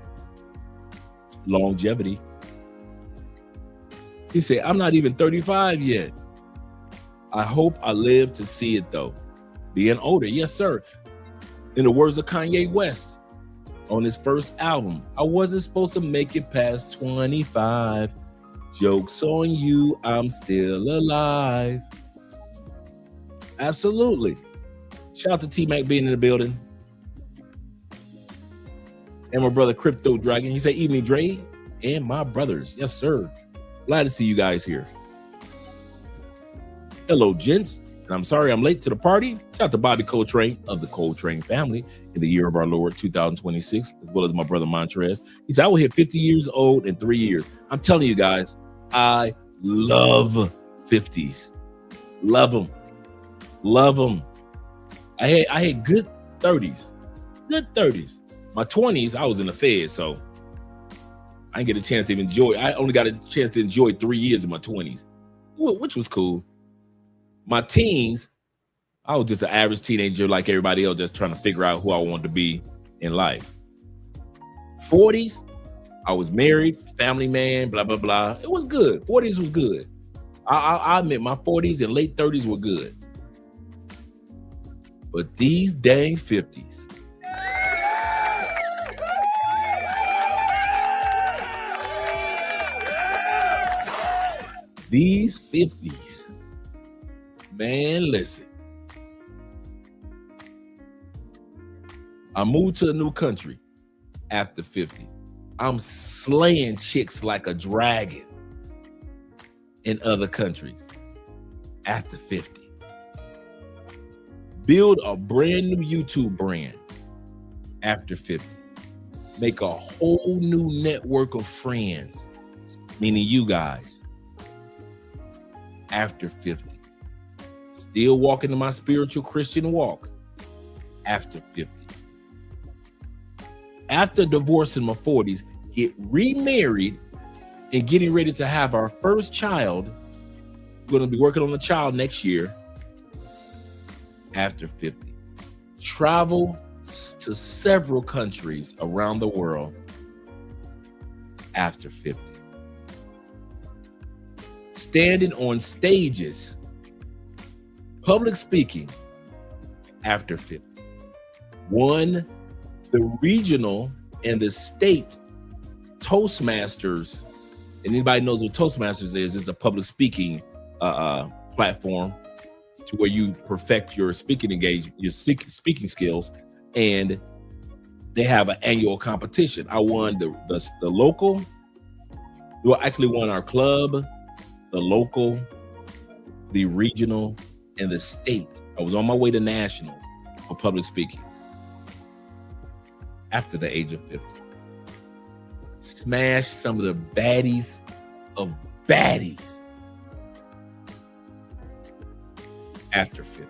S2: longevity. He said, "I'm not even 35 yet. I hope I live to see it though." Being older, yes, sir. In the words of Kanye West on his first album, "I wasn't supposed to make it past 25. Joke's on you, I'm still alive." Absolutely. Shout out to T-Mac being in the building. And my brother Crypto Dragon. He said, "Evening, Dre and my brothers." Yes, sir. Glad to see you guys here. Hello, gents. And I'm sorry I'm late to the party. Shout out to Bobby Coltrane of the Coltrane family in the year of our Lord 2026, as well as my brother Montrez. He said, "I will hit 50 years old in 3 years." I'm telling you guys, I love 50s. Love them. Love them. I had good 30s. Good 30s. My 20s, I was in the Fed, so I didn't get a chance to enjoy. I only got a chance to enjoy 3 years in my 20s, which was cool. My teens, I was just an average teenager like everybody else, just trying to figure out who I wanted to be in life. 40s, I was married, family man, blah, blah, blah. It was good. 40s was good. I admit my 40s and late 30s were good. But these dang 50s. these 50s, man, listen. I moved to a new country after 50. I'm slaying chicks like a dragon in other countries after 50. Build a brand new YouTube brand after 50. Make a whole new network of friends, meaning you guys, after 50. Still walking in my spiritual Christian walk after 50. After divorce in my 40s, get remarried and getting ready to have our first child. We're going to be working on a child next year after 50. Travel to several countries around the world after 50. Standing on stages, public speaking after 50. Won the regional and the state Toastmasters. And anybody knows what Toastmasters is? It's a public speaking platform to where you perfect your speaking engagement, your speaking skills, and they have an annual competition. I won the local. Well, actually won our club, the local, the regional, and the state. I was on my way to nationals for public speaking after the age of 50. Smashed some of the baddies of baddies after 50.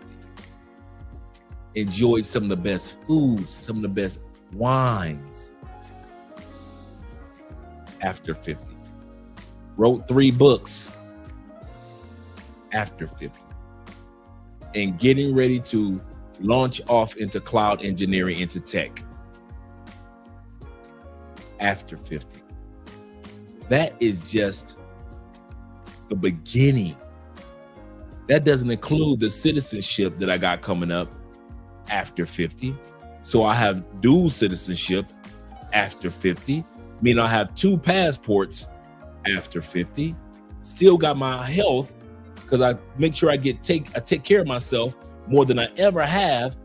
S2: Enjoyed some of the best foods, some of the best wines after 50. Wrote 3 books after 50. And getting ready to launch off into cloud engineering, into tech after 50. That is just the beginning. That doesn't include the citizenship that I got coming up after 50. So I have dual citizenship after 50. Meaning I have 2 passports after 50. Still got my health because I make sure I take care of myself more than I ever have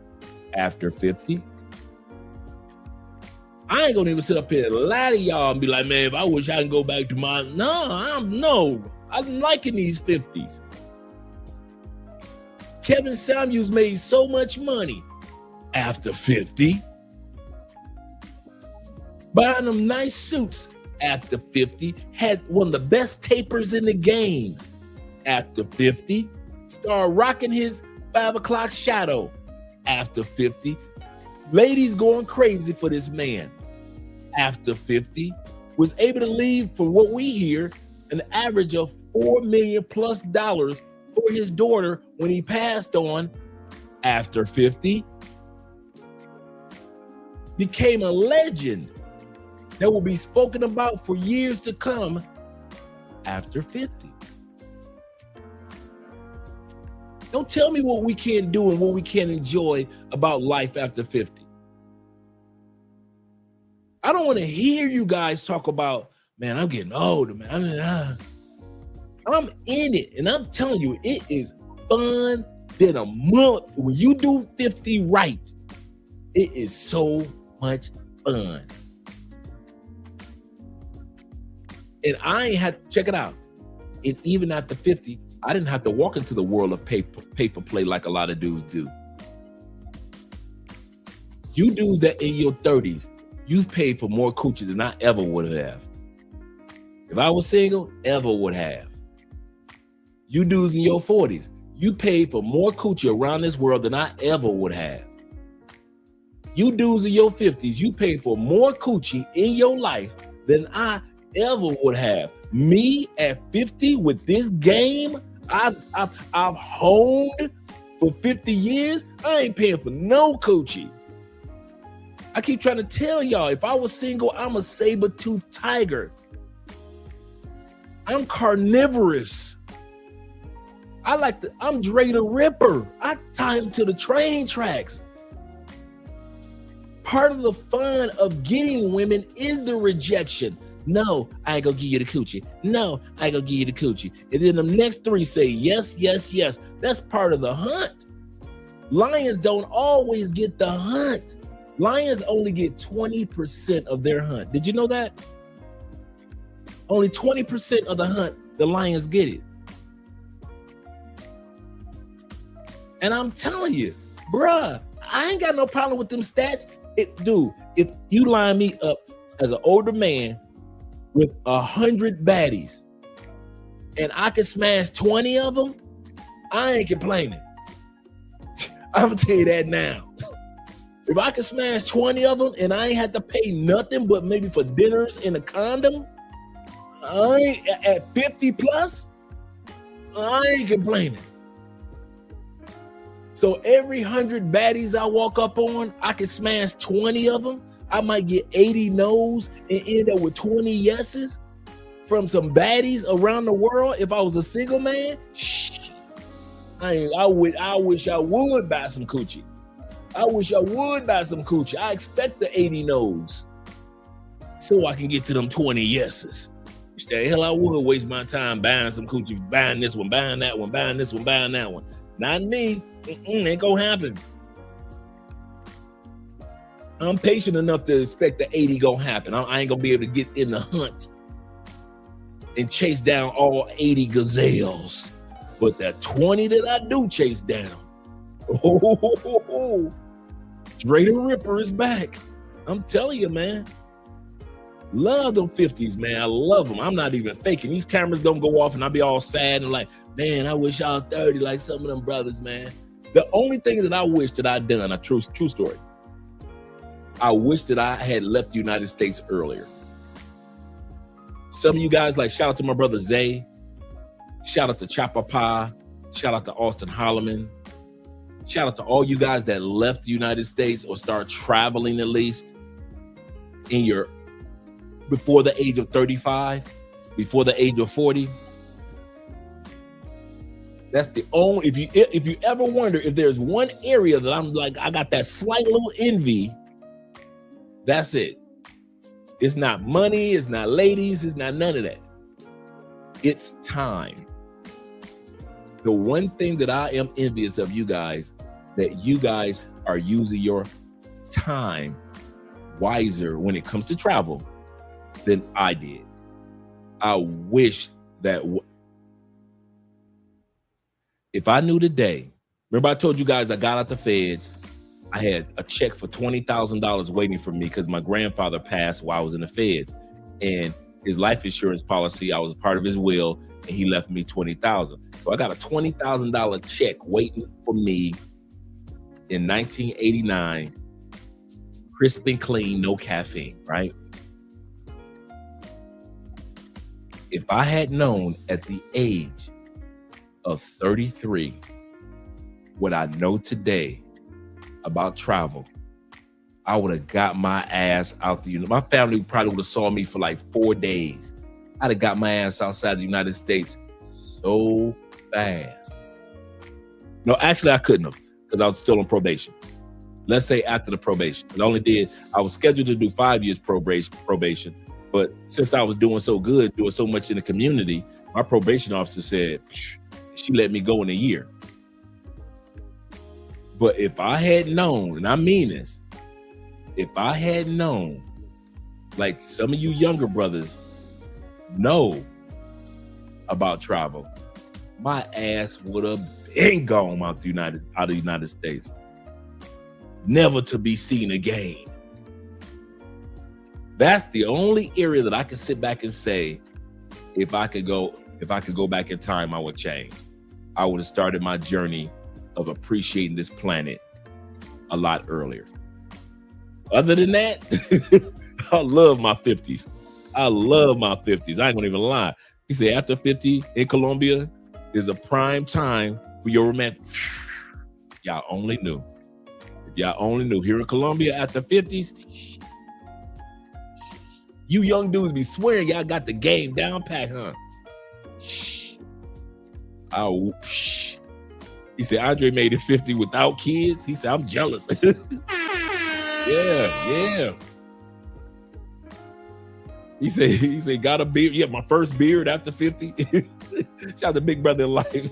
S2: after 50. I ain't gonna even sit up here and lie to y'all and be like, man, if I wish I can go back to my, I'm liking these 50s. Kevin Samuels made so much money after 50. Buying them nice suits after 50. Had one of the best tapers in the game after 50. Started rocking his 5 o'clock shadow after 50. Ladies going crazy for this man after 50. Was able to leave, for what we hear, an average of $4 million plus for his daughter when he passed on after 50. Became a legend that will be spoken about for years to come after 50. Don't tell me what we can't do and what we can't enjoy about life after 50. I don't want to hear you guys talk about, man, I'm getting older, man. I'm in it, and I'm telling you, it is fun than a month. When you do 50 right, it is so much fun. And I ain't had, check it out. And even after 50, I didn't have to walk into the world of pay for play like a lot of dudes do. You do that in your 30s, you've paid for more coochie than I ever would have. If I was single, ever would have. You dudes in your 40s, you paid for more coochie around this world than I ever would have. You dudes in your 50s, you paid for more coochie in your life than I ever would have. Me at 50 with this game I've honed for 50 years, I ain't paying for no coochie. I keep trying to tell y'all, if I was single, I'm a saber-toothed tiger. I'm carnivorous. I'm Dre the Ripper. I tie him to the train tracks. Part of the fun of getting women is the rejection. No, I ain't gonna give you the coochie. No, I ain't gonna give you the coochie. And then the next 3 say yes, yes, yes. That's part of the hunt. Lions don't always get the hunt. Lions only get 20% of their hunt. Did you know that? Only 20% of the hunt, the lions get it. And I'm telling you, bruh, I ain't got no problem with them stats. Dude, if you line me up as an older man with 100 baddies and I can smash 20 of them, I ain't complaining. I'm gonna tell you that now. If I can smash 20 of them and I ain't had to pay nothing but maybe for dinners and a condom, I ain't at 50 plus, I ain't complaining. So every 100 baddies I walk up on, I can smash 20 of them. I might get 80 no's and end up with 20 yeses from some baddies around the world. If I was a single man, I wish I would buy some coochie. I wish I would buy some coochie. I expect the 80 no's so I can get to them 20 yeses. The hell I would waste my time buying some coochie, buying this one, buying that one, buying this one, buying that one. Not me. Ain't gonna happen. I'm patient enough to expect the 80 gonna happen. I ain't gonna be able to get in the hunt and chase down all 80 gazelles. But that 20 that I do chase down, Dre the Ripper is back. I'm telling you, man. Love them 50s, man. I love them. I'm not even faking. These cameras don't go off and I'll be all sad and like, man, I wish I was 30 like some of them brothers, man. The only thing that I wish that I'd done, a true story, I wish that I had left the United States earlier. Some of you guys, like, shout out to my brother Zay, shout out to Chopper Pa, shout out to Austin Holloman, shout out to all you guys that left the United States or start traveling at least in your before the age of 35, before the age of 40. That's the only, if you ever wonder if there's one area that I'm like, I got that slight little envy, that's it. It's not money, it's not ladies, it's not none of that. It's time. The one thing that I am envious of you guys, that you guys are using your time wiser when it comes to travel than I did. I wish that if I knew today, remember I told you guys I got out the feds, I had a check for $20,000 waiting for me because my grandfather passed while I was in the feds, and his life insurance policy, I was part of his will, and he left me $20,000. So I got a $20,000 check waiting for me in 1989, crisp and clean, no caffeine, right? If I had known at the age of 33 what I know today about travel, I would have got my ass out the United States. My family probably would have saw me for like 4 days. I'd have got my ass outside the United States so fast. No, actually I couldn't have, because I was still on probation. Let's say after the probation. I was scheduled to do 5 years probation, but since I was doing so good, doing so much in the community, my probation officer said, she let me go in a year. But if I had known, and I mean this, if I had known, like some of you younger brothers know about travel, my ass would have been gone out of the United States, never to be seen again. That's the only area that I can sit back and say, if I could go back in time, I would change. I would have started my journey of appreciating this planet a lot earlier. Other than that, I love my 50s. I love my 50s. I ain't gonna even lie. He said after 50 in Colombia is a prime time for your romantic. Y'all only knew. If y'all only knew, here in Colombia after 50s, you young dudes be swearing y'all got the game down pat, huh? Oh, he said Andre made it 50 without kids. He said, I'm jealous. Yeah. He said, got a beard. Yeah, my first beard after 50. Shout out to Big Brother in Life.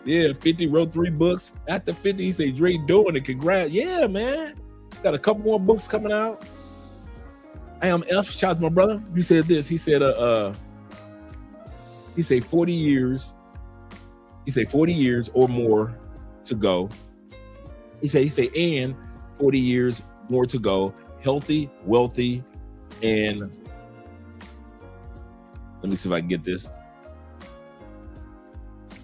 S2: Yeah, 50 wrote 3 books. After 50, he said, Dre doing it. Congrats. Yeah, man. Got a couple more books coming out. I am F. Shout out to my brother. He said this. He said, 40 years. He said 40 years or more to go. He said, and 40 years more to go. Healthy, wealthy, and let me see if I can get this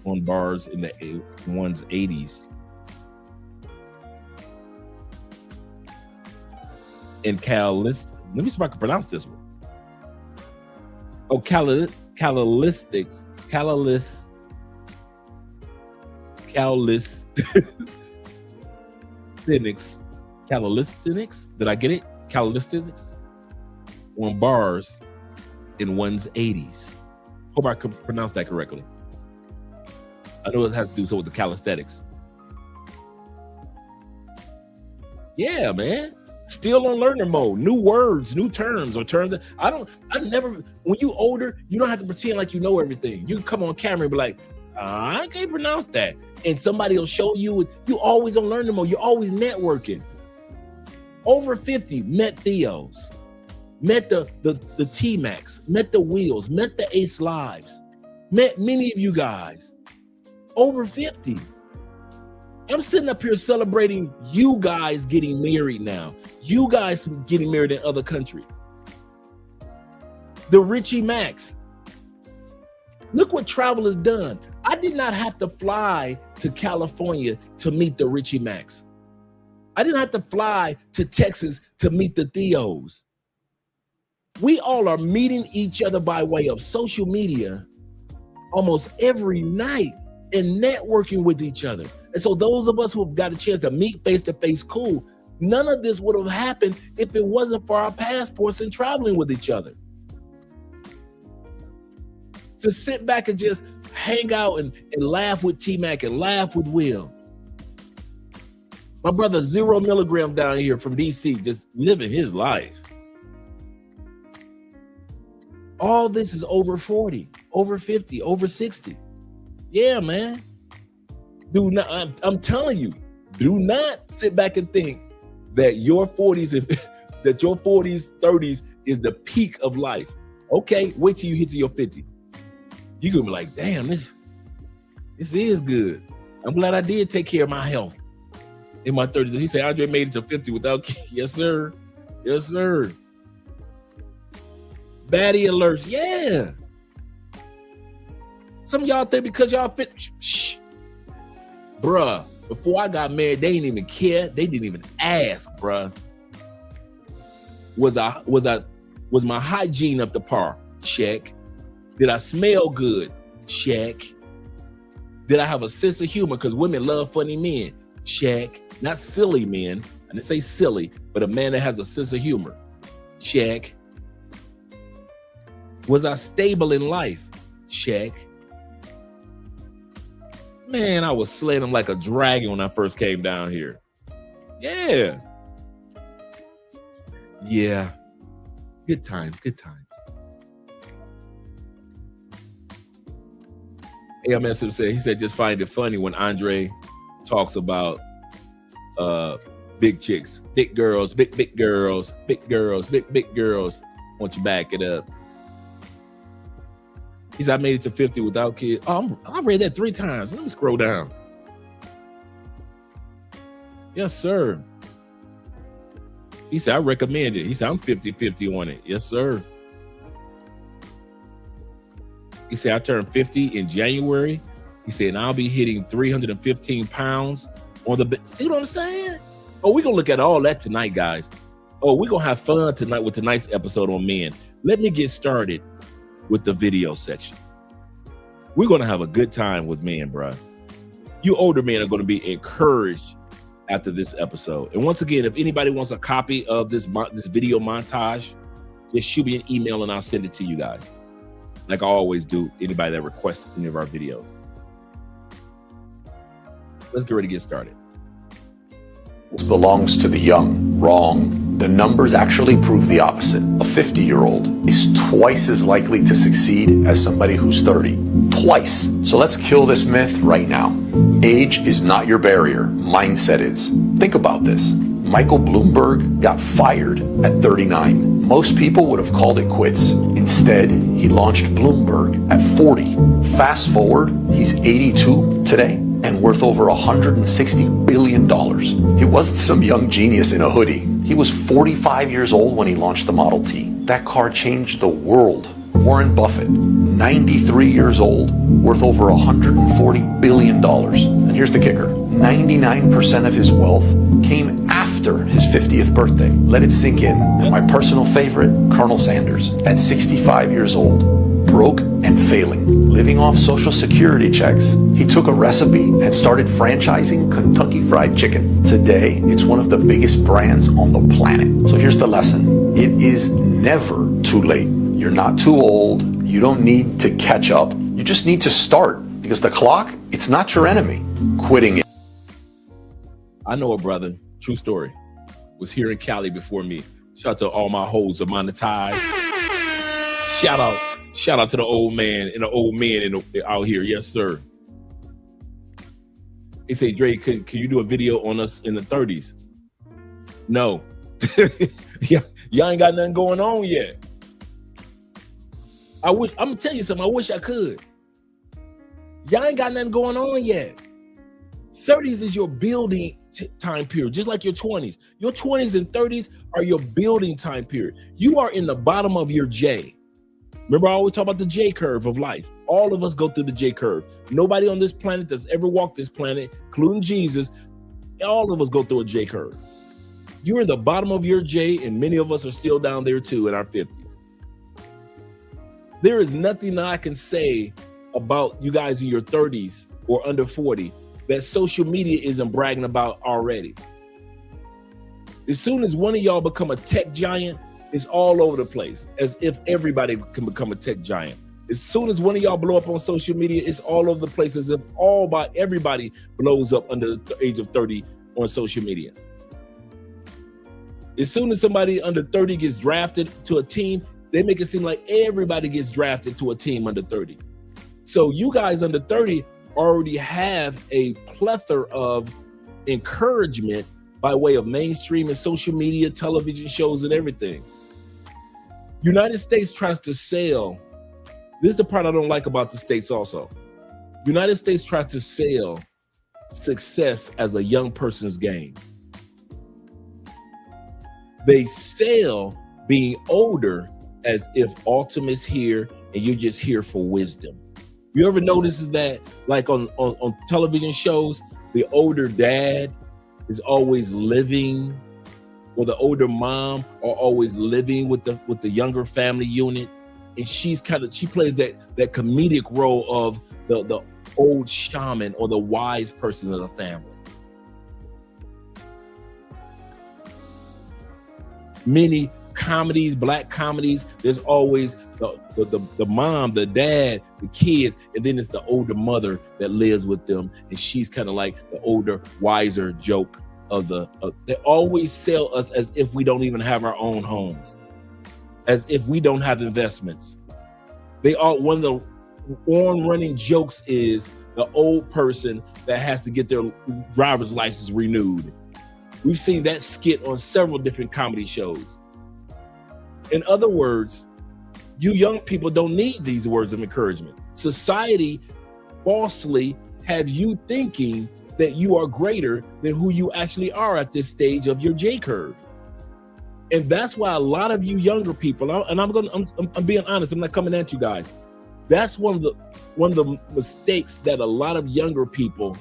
S2: on bars in the one's 80s. And Let me see if I can pronounce this one. Oh, Calisthenics. Did I get it? Calisthenics on bars in one's 80s. Hope I could pronounce that correctly. I know it has to do so with the calisthenics. Yeah, man. Still on learning mode. New words, new terms, or terms that when you older, you don't have to pretend like you know everything. You can come on camera and be like, I can't pronounce that. And somebody will show you. You always on learning mode. You're always networking. Over 50, met Theos, met the T-Max, met the Wheels, met the Ace Lives, met many of you guys. Over 50. I'm sitting up here celebrating you guys getting married now. You guys getting married in other countries. The Richie Max. Look what travel has done. I did not have to fly to California to meet the Richie Max. I didn't have to fly to Texas to meet the Theos. We all are meeting each other by way of social media almost every night and networking with each other. And so those of us who have got a chance to meet face-to-face, cool. None of this would have happened if it wasn't for our passports and traveling with each other. To sit back and just hang out and laugh with T-Mac and laugh with Will. My brother 0 milligram down here from DC, just living his life. All this is over 40, over 50, over 60. Yeah, man. I'm telling you, do not sit back and think that your 40s, that your 40s, 30s is the peak of life. Okay, wait till you hit to your 50s. You're gonna be like, damn, this is good. I'm glad I did take care of my health in my 30s. He said, Andre made it to 50 without, yes, sir. Yes, sir. Baddie alerts, yeah. Some of y'all think because y'all fit, bruh, before I got married, they didn't even care. They didn't even ask, bruh. Was my hygiene up to par? Check. Did I smell good? Check. Did I have a sense of humor? Because women love funny men. Check. Not silly men. I didn't say silly, but a man that has a sense of humor. Check. Was I stable in life? Check. Man, I was slaying him like a dragon when I first came down here. Yeah. Yeah. Good times, good times. AMSM said, he said, just find it funny when Andre talks about big chicks, big girls, big girls, big girls, big girls. Won't you back it up? He said, I made it to 50 without kids. Oh, I read that 3 times. Let me scroll down. Yes, sir. He said, I recommend it. He said, I'm 50-50 on it. Yes, sir. He said, I turned 50 in January. He said, and I'll be hitting 315 pounds on the, see what I'm saying? Oh, we're going to look at all that tonight, guys. Oh, we're going to have fun tonight with tonight's episode on men. Let me get started with the video section. We're going to have a good time with men, bro. You older men are going to be encouraged after this episode. And once again, if anybody wants a copy of this video montage, just shoot me an email and I'll send it to you guys. Like I always do, anybody that requests any of our videos. Let's get ready to get started.
S4: Belongs to the young. Wrong. The numbers actually prove the opposite. A 50-year-old is twice as likely to succeed as somebody who's 30. Twice. So let's kill this myth right now. Age is not your barrier. Mindset is. Think about this. Michael Bloomberg got fired at 39. Most people would have called it quits. Instead, he launched Bloomberg at 40. Fast forward, he's 82 today and worth over $160 billion. He wasn't some young genius in a hoodie. He was 45 years old when he launched the Model T. That car changed the world. Warren Buffett, 93 years old, worth over $140 billion. And here's the kicker. 99% of his wealth came after his 50th birthday. Let it sink in. And my personal favorite, Colonel Sanders, at 65 years old, broke and failing, living off Social Security checks. He took a recipe and started franchising Kentucky Fried Chicken. Today, it's one of the biggest brands on the planet. So here's the lesson. It is never too late. You're not too old. You don't need to catch up. You just need to start, because the clock, it's not your enemy. Quitting it.
S2: I know a brother, true story, was here in Cali before me. Shout out to all my hoes of monetized. Shout out to the old man and the old men out here. Yes, sir. He say, Dre, can you do a video on us in the 30s? No. Y'all ain't got nothing going on yet. I'm gonna tell you something. I wish I could. Y'all ain't got nothing going on yet. 30s is your building time period, just like your 20s. Your 20s and 30s are your building time period. You are in the bottom of your J. Remember, I always talk about the J curve of life. All of us go through the J curve. Nobody on this planet that's ever walked this planet, including Jesus, all of us go through a J curve. You're in the bottom of your J, and many of us are still down there too in our 50s. There is nothing that I can say about you guys in your 30s or under 40 that social media isn't bragging about already. As soon as one of y'all become a tech giant, it's all over the place, as if everybody can become a tech giant. As soon as one of y'all blow up on social media, it's all over the place, as if everybody blows up under the age of 30 on social media. As soon as somebody under 30 gets drafted to a team, they make it seem like everybody gets drafted to a team under 30. So you guys under 30 already have a plethora of encouragement by way of mainstream and social media, television shows, and everything. United States tries to sell. This is the part I don't like about the States also. United States tries to sell success as a young person's game. They sell being older as if ultimate's here and you're just here for wisdom. You ever notice that, like on television shows, the older dad is always living, or the older mom are always living with the younger family unit, and she plays that comedic role of the old shaman or the wise person of the family. Many comedies, black comedies, there's always the mom, the dad, the kids, and then it's the older mother that lives with them, and she's kind of like the older, wiser joke of they always sell us as if we don't even have our own homes, as if we don't have investments. One of the on-running jokes is the old person that has to get their driver's license renewed. We've seen that skit on several different comedy shows. In other words, you young people don't need these words of encouragement. Society falsely have you thinking that you are greater than who you actually are at this stage of your J curve. And that's why a lot of you younger people, and I'm being honest, I'm not coming at you guys. That's one of the mistakes that a lot of younger people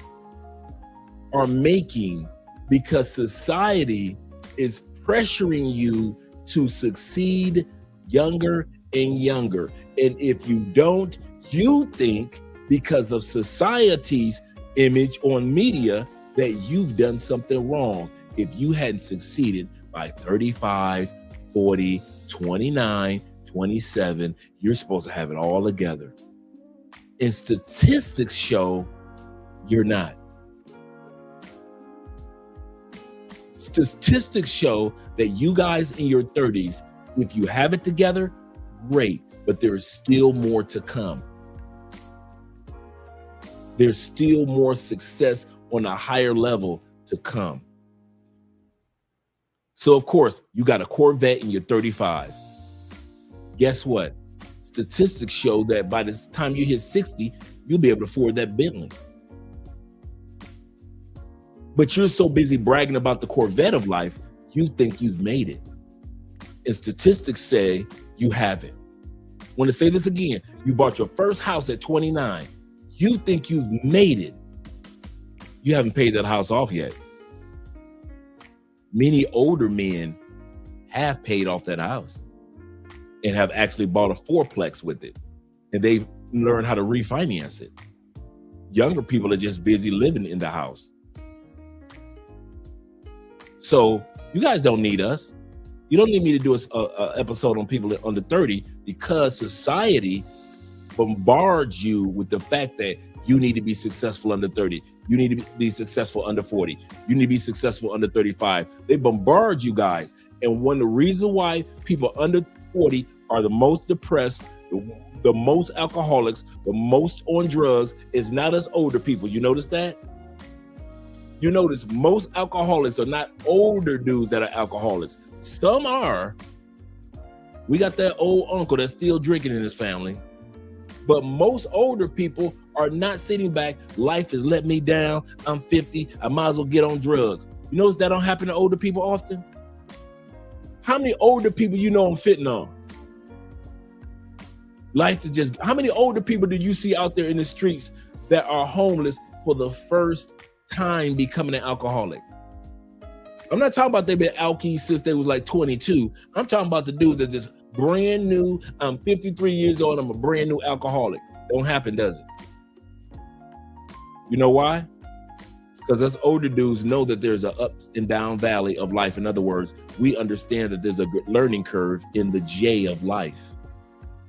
S2: are making, because society is pressuring you to succeed younger and younger. And if you don't, you think because of society's image on media that you've done something wrong. If you hadn't succeeded by 35, 40, 29, 27, you're supposed to have it all together. And statistics show you're not. Statistics show that you guys in your 30s, if you have it together, great, but there is still more to come. There's still more success on a higher level to come. So of course, you got a Corvette and you're 35. Guess what? Statistics show that by the time you hit 60, you'll be able to afford that Bentley. But you're so busy bragging about the Corvette of life, you think you've made it. And statistics say you haven't. I want to say this again. You bought your first house at 29. You think you've made it. You haven't paid that house off yet. Many older men have paid off that house and have actually bought a fourplex with it. And they've learned how to refinance it. Younger people are just busy living in the house. So you guys don't need us. You don't need me to do a episode on people under 30 because society bombards you with the fact that you need to be successful under 30. You need to be successful under 40. You need to be successful under 35. They bombard you guys. And one of the reasons why people under 40 are the most depressed, the most alcoholics, the most on drugs is not us older people. You notice that? You notice most alcoholics are not older dudes that are alcoholics. Some are. We got that old uncle that's still drinking in his family. But most older people are not sitting back. Life has let me down. I'm 50. I might as well get on drugs. You notice that don't happen to older people often? How many older people you know I'm fitting on? Life to just, how many older people do you see out there in the streets that are homeless for the first time becoming an alcoholic? I'm not talking about they've been alky since they was like 22. I'm talking about the dudes that just brand new. I'm 53 years old. I'm a brand new alcoholic. Don't happen, does it? You know why? Because us older dudes know that there's an up and down valley of life. In other words, we understand that there's a good learning curve in the J of life.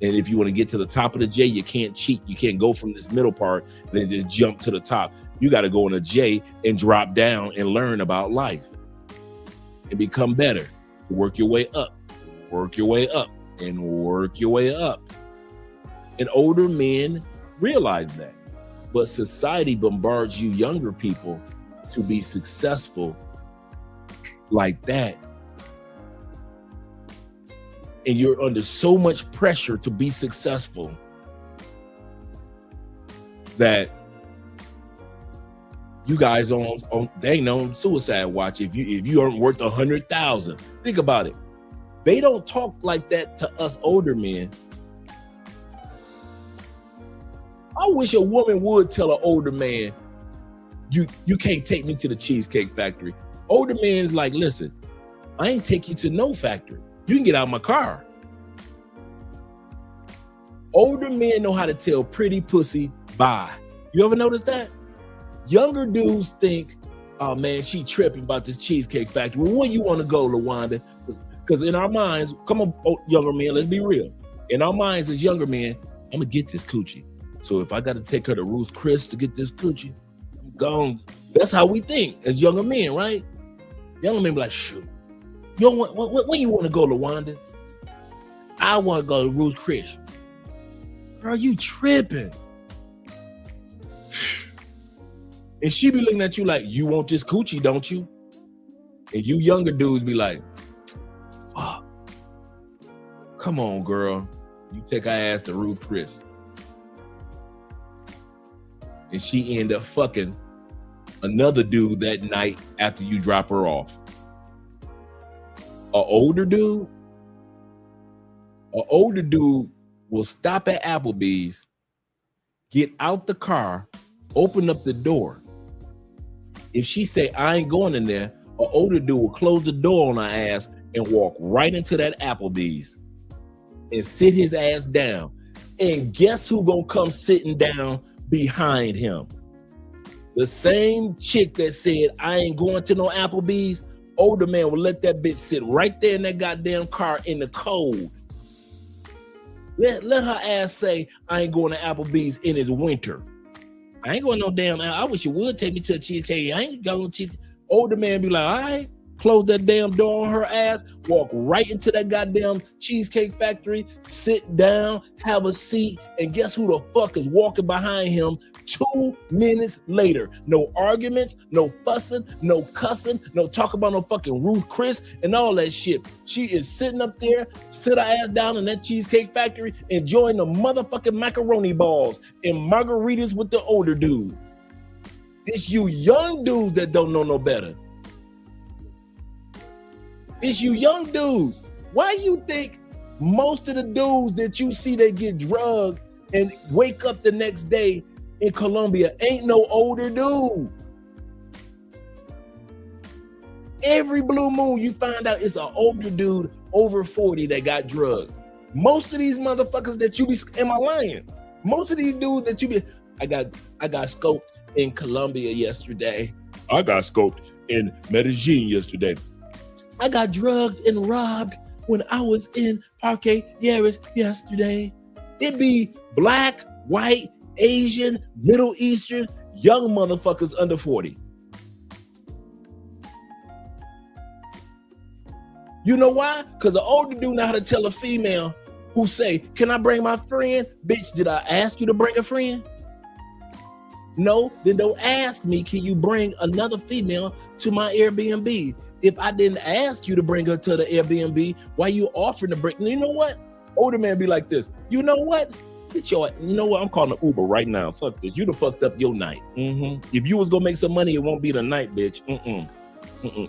S2: And if you want to get to the top of the J, you can't cheat. You can't go from this middle part and then just jump to the top. You got to go in a J and drop down and learn about life and become better. Work your way up, work your way up, and work your way up. And older men realize that. But society bombards you younger people to be successful like that. And you're under so much pressure to be successful that you guys on suicide watch. If you aren't worth 100,000, think about it. They don't talk like that to us older men. I wish a woman would tell an older man, you can't take me to the Cheesecake Factory. Older man's like, listen, I ain't take you to no factory. You can get out of my car. Older men know how to tell pretty pussy bye. You ever notice that? Younger dudes think, oh man, she tripping about this Cheesecake Factory. Well, where you want to go, LaWanda? Because in our minds, come on, younger men, let's be real. In our minds as younger men, I'm going to get this coochie. So if I got to take her to Ruth's Chris to get this coochie, I'm gone. That's how we think as younger men, right? Younger men be like, shoot. You know when you want to go, LaWanda? I want to go to Ruth's Chris. Girl, you tripping. And she be looking at you like, you want this coochie, don't you? And you younger dudes be like, fuck. Come on, girl. You take our ass to Ruth's Chris. And she end up fucking another dude that night after you drop her off. An older dude will stop at Applebee's, get out the car, open up the door. If she say, I ain't going in there, an older dude will close the door on her ass and walk right into that Applebee's and sit his ass down. And guess who gonna come sitting down behind him? The same chick that said, I ain't going to no Applebee's. Older man will let that bitch sit right there in that goddamn car in the cold. Let her ass say, I ain't going to Applebee's in his winter. I ain't going no damn, I wish you would take me to a cheesecake. I ain't going to cheesecake. Older man be like, all right, close that damn door on her ass, walk right into that goddamn Cheesecake Factory, sit down, have a seat, and guess who the fuck is walking behind him 2 minutes later? No arguments, no fussing, no cussing, no talk about no fucking Ruth Chris and all that shit. She is sitting up there, sit her ass down in that Cheesecake Factory, enjoying the motherfucking macaroni balls and margaritas with the older dude. It's you young dudes that don't know no better. It's you young dudes. Why you think most of the dudes that you see that get drugged and wake up the next day in Colombia ain't no older dude? Every blue moon you find out it's an older dude over 40 that got drugged. Most of these motherfuckers that you be, am I lying? Most of these dudes that you be, I got scoped in Colombia yesterday. I got scoped in Medellin yesterday. I got drugged and robbed when I was in Parque Lleras yesterday. It be black, white, Asian, Middle Eastern, young motherfuckers under 40. You know why? Because the older dude know how to tell a female who say, can I bring my friend? Bitch, did I ask you to bring a friend? No, then don't ask me, can you bring another female to my Airbnb? If I didn't ask you to bring her to the Airbnb, why you offering to bring? You know what? Older man be like this. You know what? You know what? I'm calling an Uber right now. Fuck this. You done fucked up your night. If you was gonna make some money, it won't be tonight, bitch.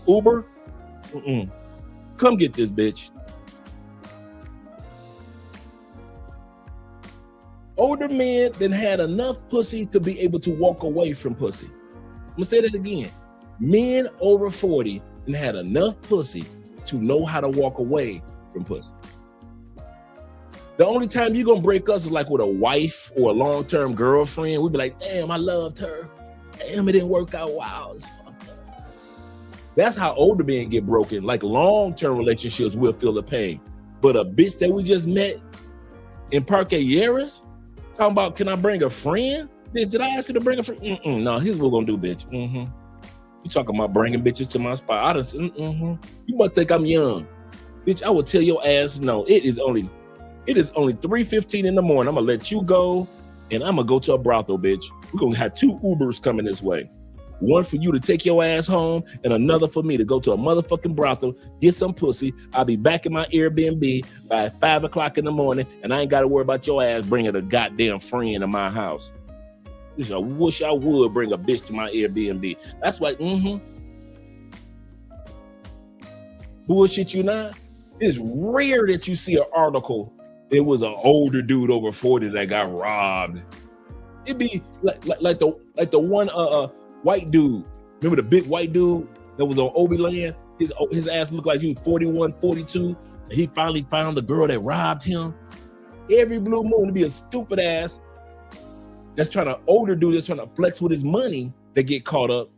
S2: Uber? Come get this, bitch. Older men then had enough pussy to be able to walk away from pussy. I'm gonna say that again. Men over 40 and had enough pussy to know how to walk away from pussy. The only time you're gonna break us is like with a wife or a long-term girlfriend. We'd be like, damn, I loved her. Damn, it didn't work out. Wow, it's fucked up. That's how older men get broken. Like long-term relationships will feel the pain. But a bitch that we just met in Parque Lleras, talking about, can I bring a friend? Bitch, did I ask you to bring a friend? No, here's what we're gonna do, bitch. You talking about bringing bitches to my spot? You must think I'm young. Bitch, I will tell your ass no. It is only 3:15 in the morning. I'm gonna let you go and I'm gonna go to a brothel, bitch. We're gonna have 2 Ubers coming this way. One for you to take your ass home and another for me to go to a motherfucking brothel, get some pussy. I'll be back in my Airbnb by 5 o'clock in the morning and I ain't gotta worry about your ass bringing a goddamn friend to my house. I wish I would bring a bitch to my Airbnb. That's why, bullshit you not. It's rare that you see an article. It was an older dude over 40 that got robbed. It'd be like the one white dude. Remember the big white dude that was on Obi Land? His ass looked like he was 41, 42. And he finally found the girl that robbed him. Every blue moon, it'd be a stupid ass older dude that's trying to flex with his money that get caught up.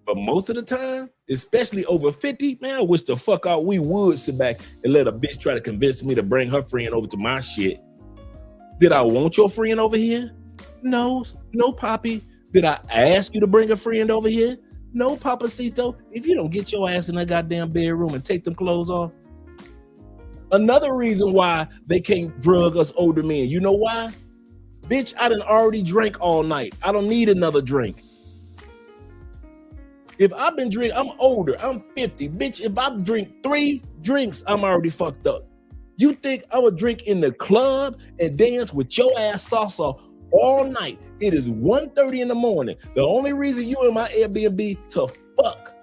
S2: But most of the time, especially over 50, man, I wish the fuck out we would sit back and let a bitch try to convince me to bring her friend over to my shit. Did I want your friend over here? No, Poppy. Did I ask you to bring a friend over here? No, Papacito. If you don't get your ass in that goddamn bedroom and take them clothes off. Another reason why they can't drug us older men. You know why? Bitch, I done already drank all night. I don't need another drink. If I've been drinking, I'm older. I'm 50. Bitch, if I drink 3 drinks, I'm already fucked up. You think I would drink in the club and dance with your ass salsa all night? It is 1:30 in the morning. The only reason you in my Airbnb to fuck.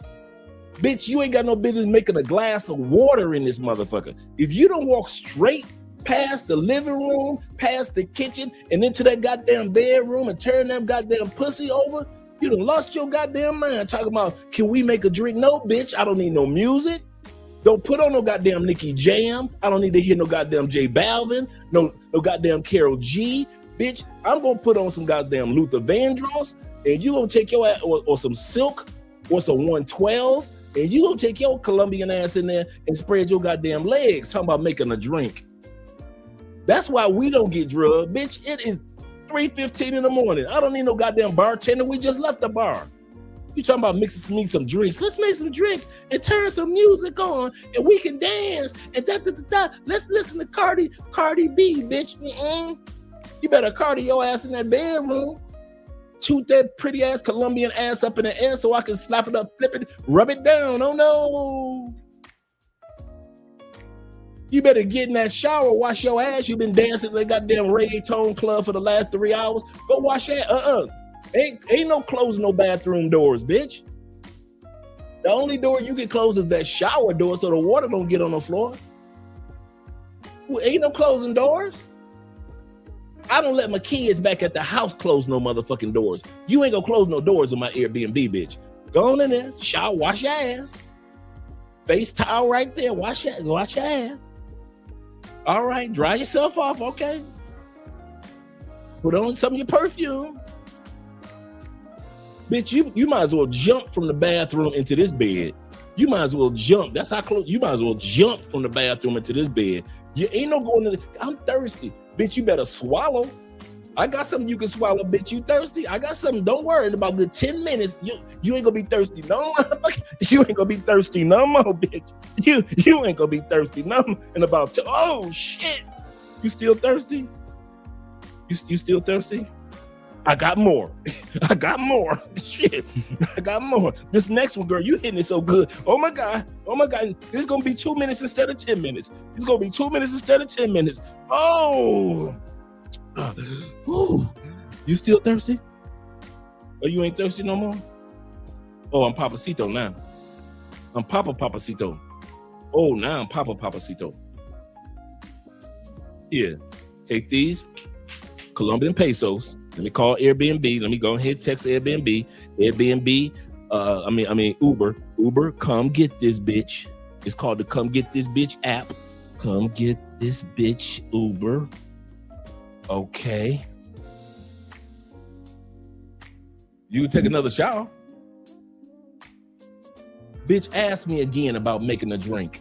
S2: Bitch, you ain't got no business making a glass of water in this motherfucker. If you don't walk straight past the living room, past the kitchen, and into that goddamn bedroom and turn that goddamn pussy over, you done lost your goddamn mind talking about, can we make a drink? No, bitch, I don't need no music. Don't put on no goddamn Nicki Jam. I don't need to hear no goddamn J Balvin, no goddamn Karol G. Bitch, I'm gonna put on some goddamn Luther Vandross, and you gonna take your ass, or some Silk, or some 112, and you gonna take your Colombian ass in there and spread your goddamn legs talking about making a drink. That's why we don't get drugged, bitch. It is 3:15 in the morning. I don't need no goddamn bartender. We just left the bar. You talking about mixing me some drinks? Let's make some drinks and turn some music on, and we can dance and da da da da. Let's listen to Cardi B, bitch. You better Cardi your ass in that bedroom. Shoot that pretty ass Colombian ass up in the air so I can slap it up, flip it, rub it down. Oh no. You better get in that shower, wash your ass. You've been dancing in the goddamn reggaeton club for the last 3 hours. Go wash that. Ain't no closing no bathroom doors, bitch. The only door you can close is that shower door so the water don't get on the floor. Well, ain't no closing doors. I don't let my kids back at the house close no motherfucking doors. You ain't gonna close no doors in my Airbnb, bitch. Go on in there, shower, wash your ass. Face towel right there, wash your ass. All right, dry yourself off, okay? Put on some of your perfume. Bitch, you might as well jump from the bathroom into this bed. You might as well jump. That's how close. You might as well jump from the bathroom into this bed. You ain't no going to. I'm thirsty. Bitch, you better swallow. I got something you can swallow, bitch. You thirsty? I got something. Don't worry. In about good 10 minutes, you ain't gonna be thirsty no more. You ain't gonna be thirsty no more, bitch. You ain't gonna be thirsty no more. In about oh shit. You still thirsty? You still thirsty? I got more. I got more. Shit. I got more. This next one, girl, you hitting it so good. Oh my God. Oh my God. This is gonna be 2 minutes instead of 10 minutes. It's gonna be 2 minutes instead of 10 minutes. Oh. Ooh. You still thirsty? Oh, you ain't thirsty no more? Oh, I'm Papacito now. I'm Papacito. Oh, now I'm Papacito. Here, take these Colombian pesos. Let me call Airbnb. Let me go ahead and text Airbnb. Uber. Uber, come get this bitch. It's called the Come Get This Bitch app. Come get this bitch, Uber. Okay. You take another shower. Bitch, ask me again about making a drink.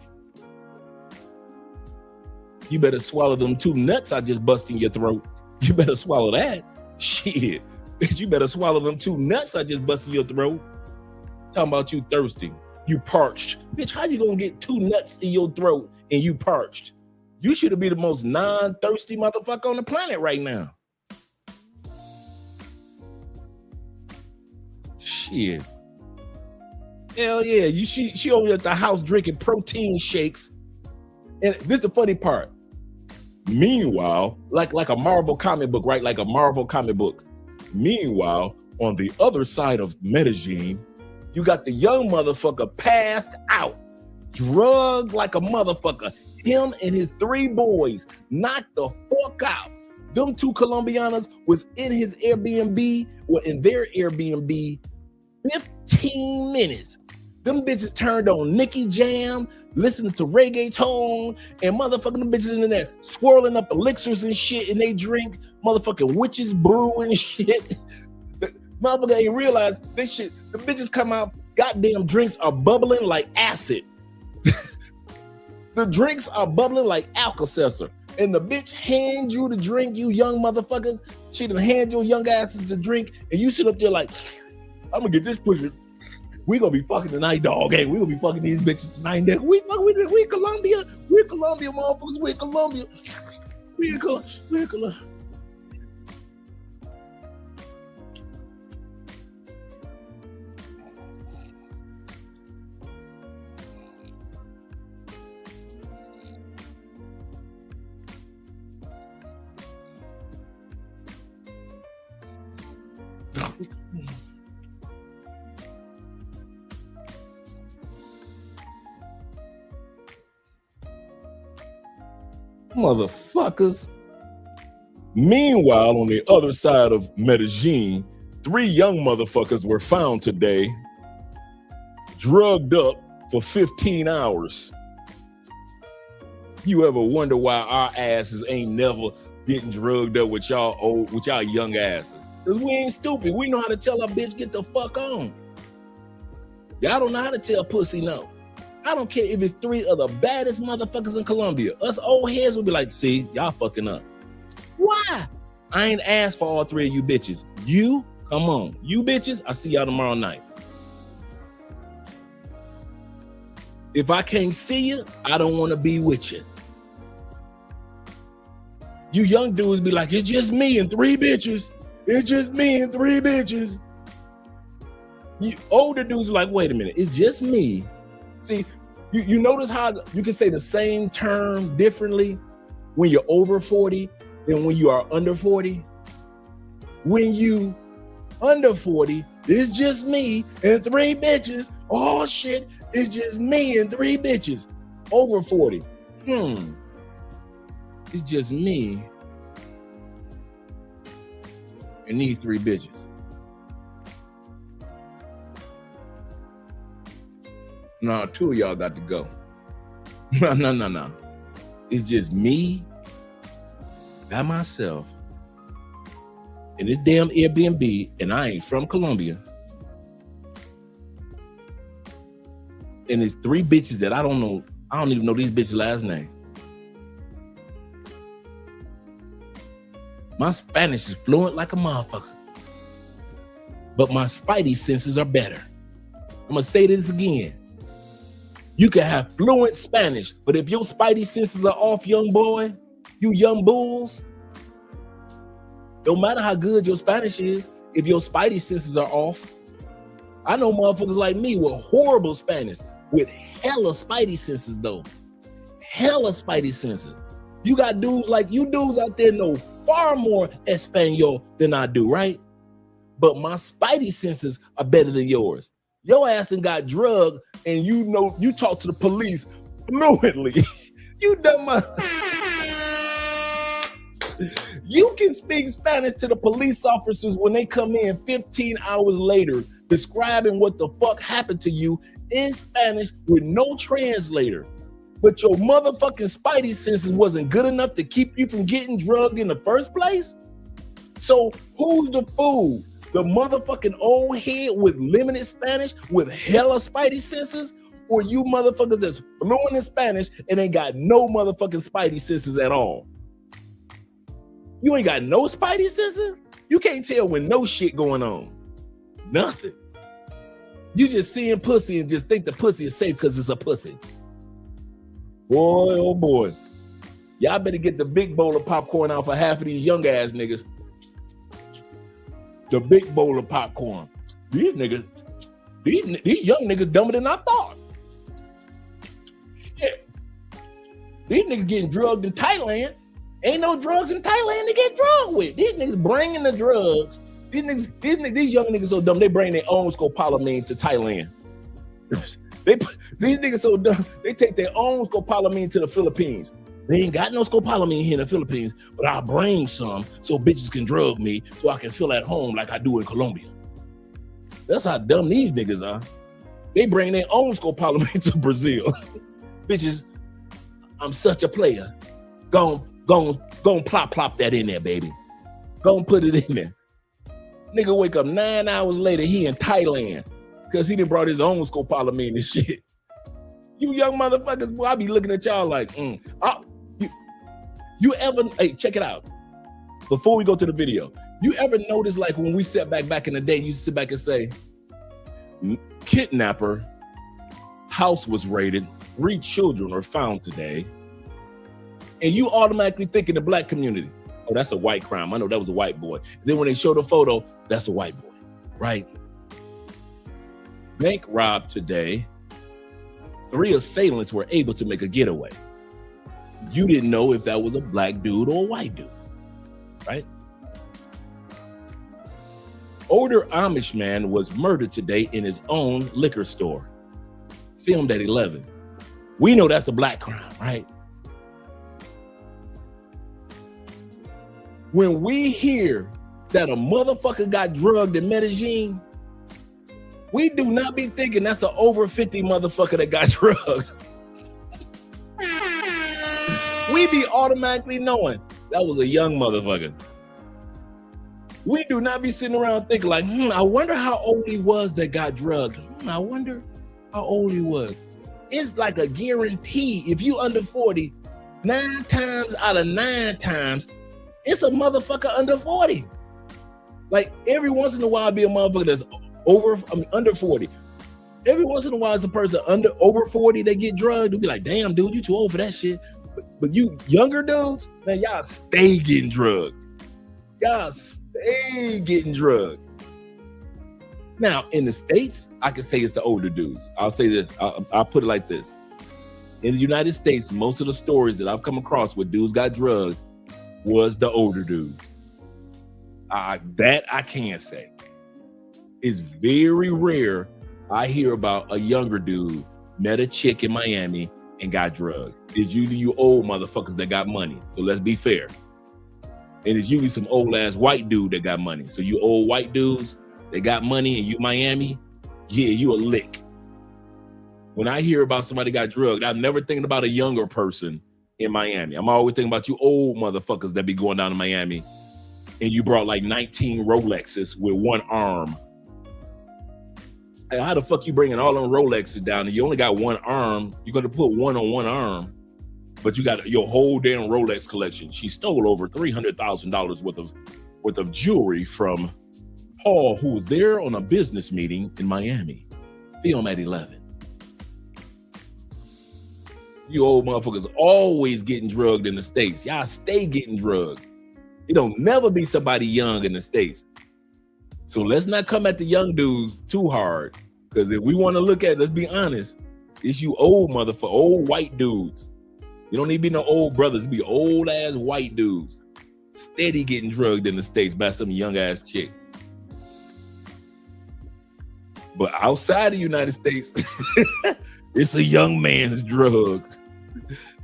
S2: You better swallow them 2 nuts I just bust in your throat. You better swallow that. Shit. Bitch, you better swallow them 2 nuts I just bust in your throat. Talking about you thirsty. You parched. Bitch, how you gonna get 2 nuts in your throat and you parched? You should be the most non-thirsty motherfucker on the planet right now. Shit. Hell yeah. She over at the house drinking protein shakes. And this is the funny part. Meanwhile, like a Marvel comic book, right? Like a Marvel comic book. Meanwhile, on the other side of Medellin, you got the young motherfucker passed out, drugged like a motherfucker. Him and his 3 boys knocked the fuck out. Them 2 Colombianas was in his Airbnb, or in their Airbnb, 15 minutes. Them bitches turned on Nicky Jam, listening to reggaeton, and motherfucking them bitches in there swirling up elixirs and shit, and they drink motherfucking witches brew and shit. The motherfucker ain't realize this shit. The bitches come out, goddamn drinks are bubbling like acid. The drinks are bubbling like Alka-Seltzer. And the bitch hand you the drink, you young motherfuckers. She done hand your young asses the drink, and you sit up there like, I'm gonna get this pussy. We gonna be fucking tonight, dog. Hey, we gonna be fucking these bitches tonight. Nigga. We Colombia. We're Colombia, motherfuckers. We're Colombia. We're Colombia. Motherfuckers. Meanwhile, on the other side of Medellin, 3 young motherfuckers were found today, drugged up for 15 hours. You ever wonder why our asses ain't never getting drugged up with y'all young asses? Because we ain't stupid. We know how to tell a bitch get the fuck on. Y'all don't know how to tell pussy no. I don't care if it's 3 of the baddest motherfuckers in Colombia. Us old heads will be like, see, y'all fucking up. Why? I ain't asked for all 3 of you bitches. You, come on. You bitches, I'll see y'all tomorrow night. If I can't see you, I don't want to be with you. You young dudes be like, it's just me and 3 bitches. It's just me and 3 bitches. You older dudes are like, wait a minute, it's just me. See, you notice how you can say the same term differently when you're over 40 than when you are under 40? When you under 40, it's just me and 3 bitches. Oh shit, it's just me and 3 bitches. Over 40, it's just me and these 3 bitches. No, 2 of y'all got to go. No. It's just me by myself in this damn Airbnb, and I ain't from Colombia. And it's 3 bitches that I don't know. I don't even know these bitches' last name. My Spanish is fluent like a motherfucker, but my spidey senses are better. I'm gonna say this again. You can have fluent Spanish, but if your spidey senses are off, young boy, you young bulls, no matter how good your Spanish is, if your spidey senses are off, I know motherfuckers like me with horrible Spanish, with hella spidey senses though. Hella spidey senses. You got dudes like you dudes out there know far more Espanol than I do, right? But my spidey senses are better than yours. Your ass done got drugged and you know you talk to the police fluently. You done my you can speak Spanish to the police officers when they come in 15 hours later describing what the fuck happened to you in Spanish with no translator. But your motherfucking spidey senses wasn't good enough to keep you from getting drugged in the first place? So who's the fool? The motherfucking old head with limited Spanish with hella spidey senses, or you motherfuckers that's fluent in Spanish and ain't got no motherfucking spidey senses at all? You ain't got no spidey senses? You can't tell when no shit going on. Nothing. You just seeing pussy and just think the pussy is safe because it's a pussy. Boy, oh boy. Y'all better get the big bowl of popcorn out for half of these young ass niggas. The big bowl of popcorn. These niggas, these young niggas dumber than I thought. Shit. These niggas getting drugged in Thailand. Ain't no drugs in Thailand to get drugged with. These niggas bringing the drugs. These young niggas so dumb, they bring their own scopolamine to Thailand. These niggas so dumb, they take their own scopolamine to the Philippines. They ain't got no scopolamine here in the Philippines, but I'll bring some so bitches can drug me so I can feel at home like I do in Colombia. That's how dumb these niggas are. They bring their own scopolamine to Brazil. Bitches, I'm such a player. Go plop that in there, baby. Go and put it in there. Nigga wake up 9 hours later, he in Thailand because he done brought his own scopolamine and shit. You young motherfuckers, boy, I be looking at y'all like, you ever, hey, check it out. Before we go to the video, you ever notice like when we sat back in the day, you sit back and say, kidnapper, house was raided, 3 children were found today. And you automatically think in the black community, oh, that's a white crime. I know that was a white boy. Then when they show the photo, that's a white boy, right? Bank robbed today. 3 assailants were able to make a getaway. You didn't know if that was a black dude or a white dude, right? Older Amish man was murdered today in his own liquor store. Filmed at 11. We know that's a black crime, right? When we hear that a motherfucker got drugged in Medellin, we do not be thinking that's an over 50 motherfucker that got drugged. We be automatically knowing that was a young motherfucker. We do not be sitting around thinking like, I wonder how old he was that got drugged. I wonder how old he was. It's like a guarantee. If you under 40, 9 times out of 9 times, it's a motherfucker under 40. Like every once in a while, be a motherfucker that's under 40. Every once in a while, it's a person over 40 that get drugged. They'll be like, damn, dude, you too old for that shit. But you younger dudes, man, y'all stay getting drugged. Y'all stay getting drugged. Now, in the States, I can say it's the older dudes. I'll say this. I'll put it like this. In the United States, most of the stories that I've come across where dudes got drugged was the older dudes. That I can't say. It's very rare I hear about a younger dude met a chick in Miami and got drugged. It's usually you old motherfuckers that got money. So let's be fair. And it's usually some old ass white dude that got money. So you old white dudes that got money and you Miami, yeah, you a lick. When I hear about somebody got drugged, I'm never thinking about a younger person in Miami. I'm always thinking about you old motherfuckers that be going down to Miami and you brought like 19 Rolexes with one arm. How the fuck you bringing all them Rolexes down and you only got one arm? You're going to put one on one arm, but you got your whole damn Rolex collection. She stole over $300,000 worth of jewelry from Paul, who was there on a business meeting in Miami. Film at 11. You old motherfuckers always getting drugged in the States. Y'all stay getting drugged. It don't never be somebody young in the States. So let's not come at the young dudes too hard. Because if we want to look at, let's be honest, it's you old motherfucker, old white dudes. You don't need to be no old brothers, be old ass white dudes. Steady getting drugged in the States by some young ass chick. But outside the United States, it's a young man's drug.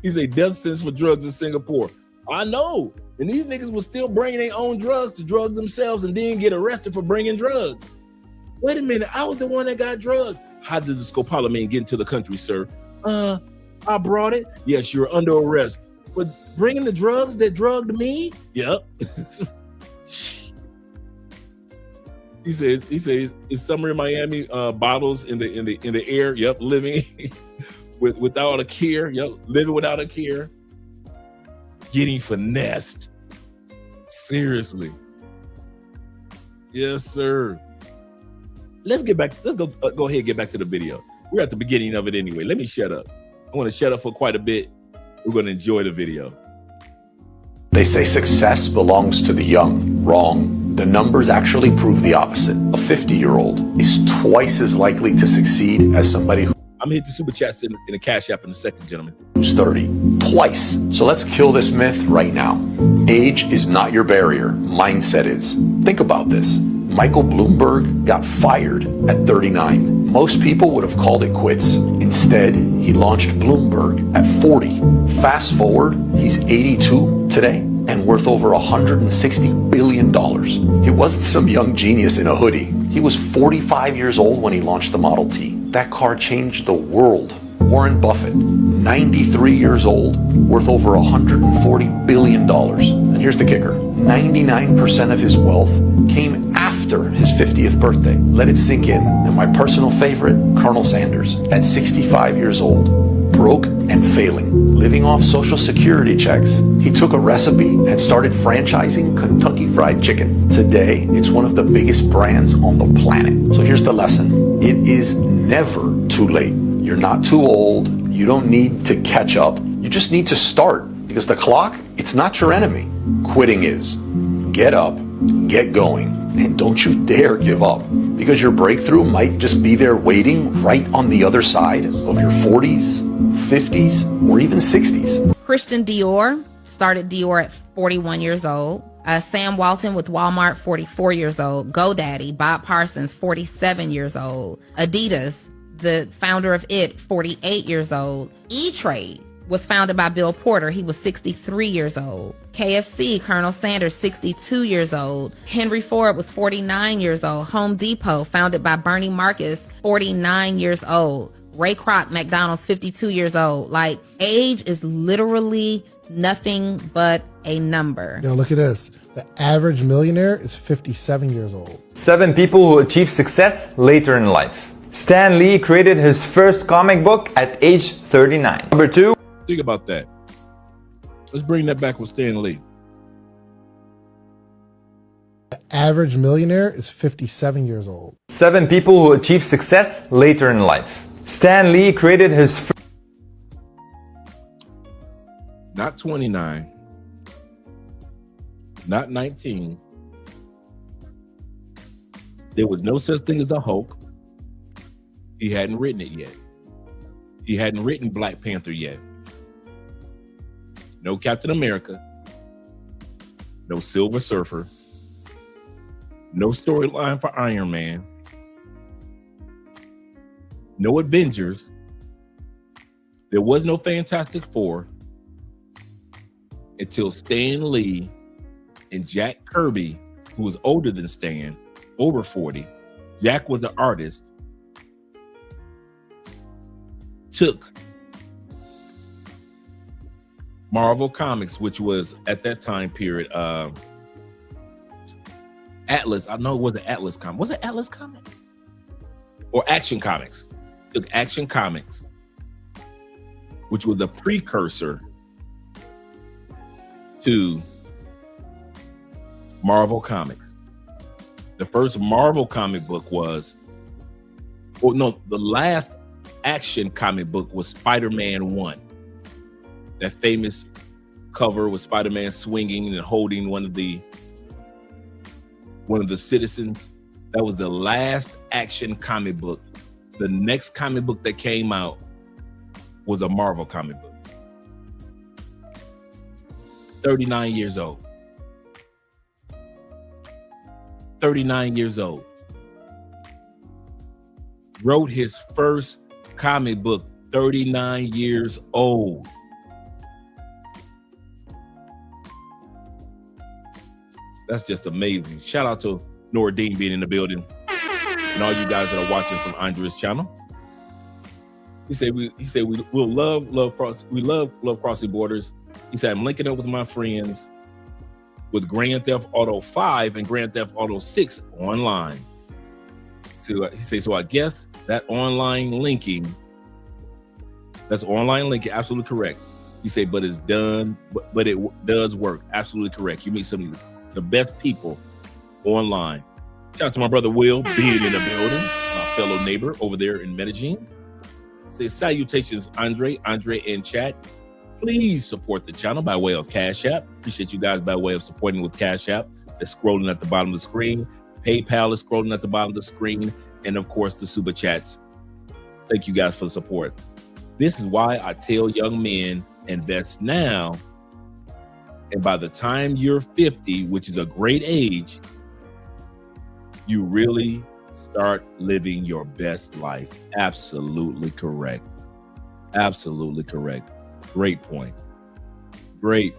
S2: He's a death sentence for drugs in Singapore. I know. And these niggas was still bringing their own drugs to drug themselves and then get arrested for bringing drugs. Wait a minute, I was the one that got drugged. How did the scopolamine get into the country, sir? I brought it. Yes, you're under arrest. But bringing the drugs that drugged me? Yep. He says, it's summer in Miami, bottles in the air. Yep, living without a care. Yep, living without a care. Getting finessed. Seriously. Yes, sir. Let's go ahead and get back to the video. We're at the beginning of it anyway. Let me shut up. I want to shut up for quite a bit. We're going to enjoy the video.
S4: They say success belongs to the young. Wrong. The numbers actually prove the opposite. A 50-year-old is twice as likely to succeed as somebody
S2: I'm going to hit the super chats in the Cash App in a second, gentlemen.
S4: who's 30. Twice. So let's kill this myth right now. Age is not your barrier. Mindset is. Think about this. Michael Bloomberg got fired at 39. Most people would have called it quits. Instead, he launched Bloomberg at 40. Fast forward, he's 82 today and worth over $160 billion. He wasn't some young genius in a hoodie. He was 45 years old when he launched the Model T. That car changed the world. Warren Buffett, 93 years old, worth over $140 billion. And here's the kicker. 99% of his wealth came after his 50th birthday. Let it sink in. And my personal favorite, Colonel Sanders, at 65 years old, broke and failing, living off Social Security checks. He took a recipe and started franchising Kentucky Fried Chicken. Today, it's one of the biggest brands on the planet. So here's the lesson. It is never too late. You're not too old. You don't need to catch up. You just need to start, because the clock, it's not your enemy. Quitting is. Get up, get going, and don't you dare give up, because your breakthrough might just be there waiting right on the other side of your 40s, 50s, or even 60s.
S5: Christian Dior started Dior at 41 years old. Sam Walton with Walmart, 44 years old. GoDaddy, Bob Parsons, 47 years old. Adidas, the founder of it, 48 years old. E-Trade was founded by Bill Porter. He was 63 years old. KFC, Colonel Sanders, 62 years old. Henry Ford was 49 years old. Home Depot, founded by Bernie Marcus, 49 years old. Ray Kroc, McDonald's, 52 years old. Like, age is literally nothing but a number.
S6: Now look at this. The average millionaire is 57 years old.
S7: 7 people who achieve success later in life. Stan Lee created his first comic book at age 39. Number 2.
S2: Think about that. Let's bring that back with Stan Lee.
S6: The average millionaire is 57 years old.
S7: 7 people who achieve success later in life. Stan Lee created his
S2: Not 29, not 19. There was no such thing as the Hulk. He hadn't written it yet. He hadn't written Black Panther yet. No Captain America. No Silver Surfer. No storyline for Iron Man. No Avengers. There was no Fantastic Four until Stan Lee and Jack Kirby, who was older than Stan, over 40. Jack was the artist. Took Marvel Comics, which was at that time period, Atlas. I know it wasn't Atlas Comics. Was it Atlas Comics? Or Action Comics. Took Action Comics, which was a precursor to Marvel Comics. The first Marvel comic book was, oh no, the last action comic book was Spider-Man 1. That famous cover with Spider-Man swinging and holding one of the citizens. That was the last action comic book. The next comic book that came out was a Marvel comic book. 39 years old. 39 years old. Wrote his first comic book, 39 years old. That's just amazing. Shout out to Nordine being in the building and all you guys that are watching from Andrea's channel. He said we love crossing borders. He said I'm linking up with my friends with Grand Theft Auto 5 and Grand Theft Auto 6 online. So he says, so I guess that online linking, absolutely correct. You say, but it's done, but it does work. Absolutely correct. You meet some of the best people online. Shout out to my brother Will being in the building, my fellow neighbor over there in Medellin. Say salutations, Andre in chat. Please support the channel by way of Cash App. Appreciate you guys by way of supporting with Cash App. That's scrolling at the bottom of the screen. PayPal is scrolling at the bottom of the screen. And of course, the super chats. Thank you guys for the support. This is why I tell young men, invest now. And by the time you're 50, which is a great age, you really start living your best life. Absolutely correct. Absolutely correct. Great point. Great.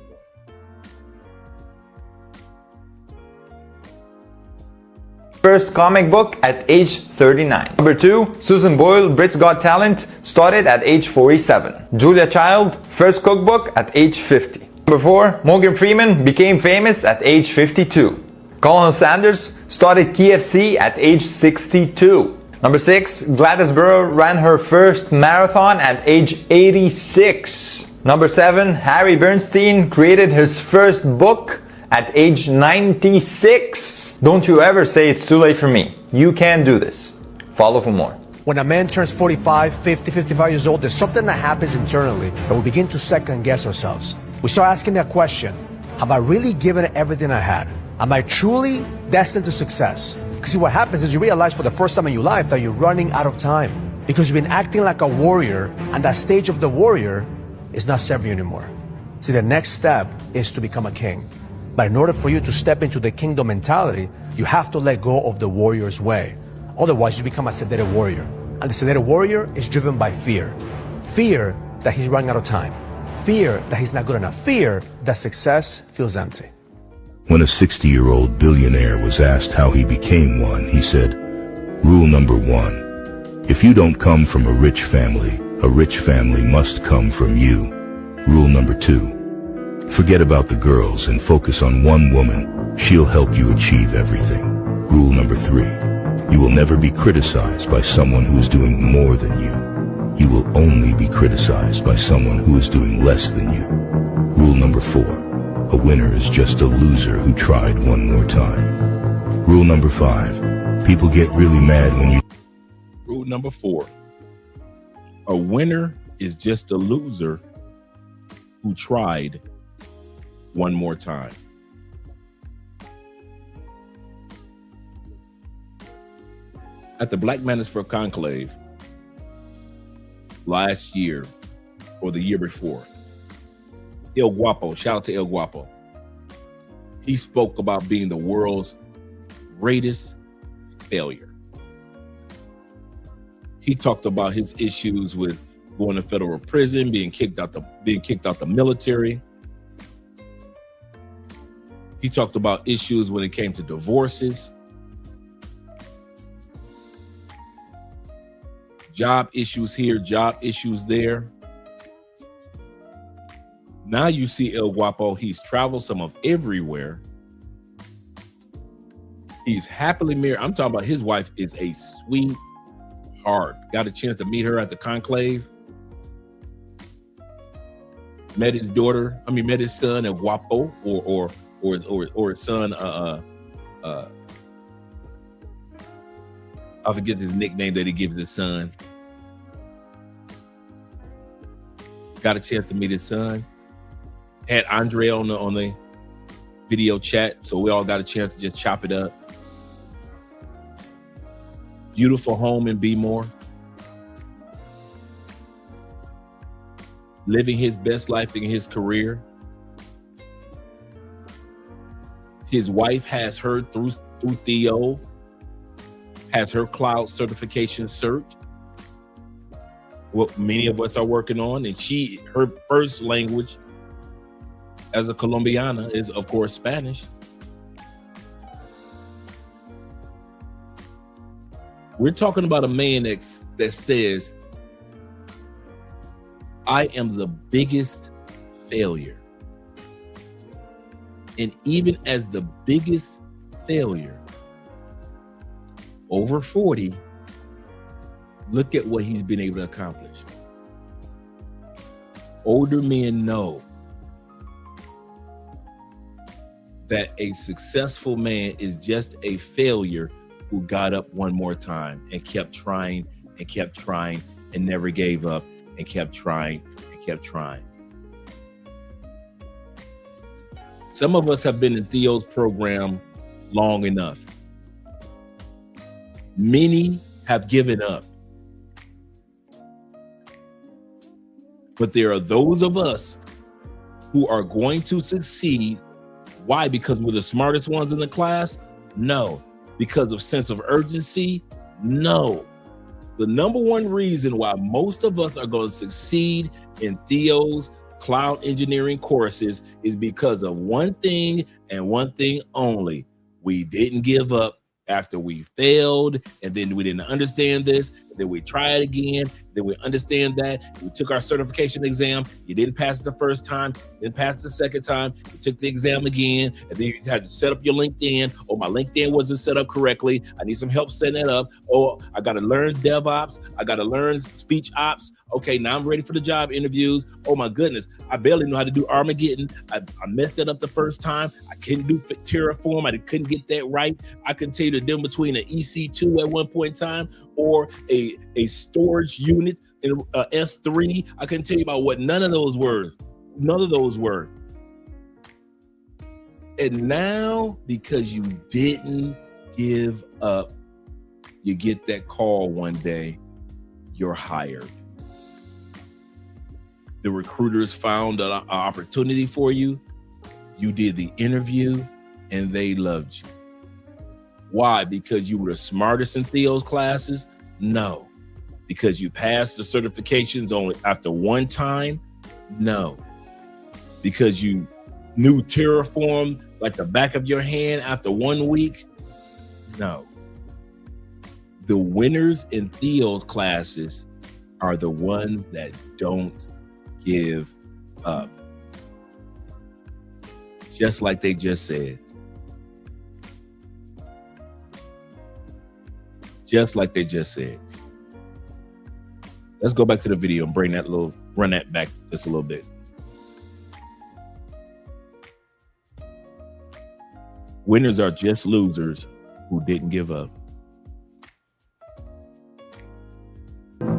S7: first comic book at age 39. Number 2, Susan Boyle, Brits Got Talent, started at age 47. Julia Child, first cookbook at age 50. Number 4, Morgan Freeman became famous at age 52. Colonel Sanders started KFC at age 62. Number 6, Gladys Burrow ran her first marathon at age 86. Number 7, Harry Bernstein created his first book at age 96. Don't you ever say it's too late for me. You can do this. Follow for more.
S8: When a man turns 45, 50, 55 years old, there's something that happens internally that we begin to second guess ourselves. We start asking that question, have I really given it everything I had? Am I truly destined to success? Because see, what happens is you realize for the first time in your life that you're running out of time because you've been acting like a warrior, and that stage of the warrior is not serving you anymore. See, the next step is to become a king. But in order for you to step into the kingdom mentality, you have to let go of the warrior's way. Otherwise, you become a sedated warrior. And the sedated warrior is driven by fear. Fear that he's running out of time. Fear that he's not good enough. Fear that success feels empty.
S9: When a 60-year-old billionaire was asked how he became one, he said, "Rule number 1, if you don't come from a rich family must come from you. Rule number 2, forget about the girls and focus on one woman. She'll help you achieve everything. Rule number 3, you will never be criticized by someone who is doing more than you. You will only be criticized by someone who is doing less than you. Rule number 4, a winner is just a loser who tried one more time. Rule number 5. People get really mad when you
S2: Rule number 4. A winner is just a loser who tried one more time. At the Black Manosphere Conclave last year or the year before, El Guapo, shout out to El Guapo, he spoke about being the world's greatest failure. He talked about his issues with going to federal prison, being kicked out the military. He talked about issues when it came to divorces, job issues here, job issues there. Now you see El Guapo, he's traveled some of everywhere. He's happily married. I'm talking about his wife is a sweetheart. Got a chance to meet her at the conclave. Met his son El Guapo, or his son, I forget his nickname that he gives his son. Got a chance to meet his son. Had Andre on the video chat, so we all got a chance to just chop it up. Beautiful home in Bmore. Living his best life in his career. His wife has her through Theo, has her cloud certification cert, what many of us are working on, and her first language as a Colombiana is, of course, Spanish. We're talking about a man that says, I am the biggest failure. And even as the biggest failure, over 40, look at what he's been able to accomplish. Older men know that a successful man is just a failure who got up one more time and kept trying and never gave up and kept trying and kept trying. Some of us have been in Theo's program long enough. Many have given up. But there are those of us who are going to succeed. Why? Because we're the smartest ones in the class? No. Because of sense of urgency? No. The number one reason why most of us are going to succeed in Theo's cloud engineering courses is because of one thing and one thing only. We didn't give up after we failed, and then we didn't understand this, and then we try it again, then we understand that. We took our certification exam, you didn't pass it the first time, then pass it the second time, you took the exam again, and then you had to set up your LinkedIn. Oh, my LinkedIn wasn't set up correctly, I need some help setting that up. Oh, I gotta learn DevOps, I gotta learn speech ops. Okay, now I'm ready for the job interviews. Oh my goodness, I barely know how to do Armageddon. I messed that up the first time. I couldn't do Terraform, I couldn't get that right. I couldn't tell you the difference between an EC2 at one point in time or a storage unit in S3. I couldn't tell you about what none of those were. None of those were. And now, because you didn't give up, you get that call one day, you're hired. The recruiters found an opportunity for you. You did the interview and they loved you. Why? Because you were the smartest in Theo's classes? No. Because you passed the certifications only after one time? No. Because you knew Terraform like the back of your hand after 1 week? No. The winners in Theo's classes are the ones that don't give up. Just like they just said. Just like they just said. Let's go back to the video and run that back just a little bit. Winners are just losers who didn't give up.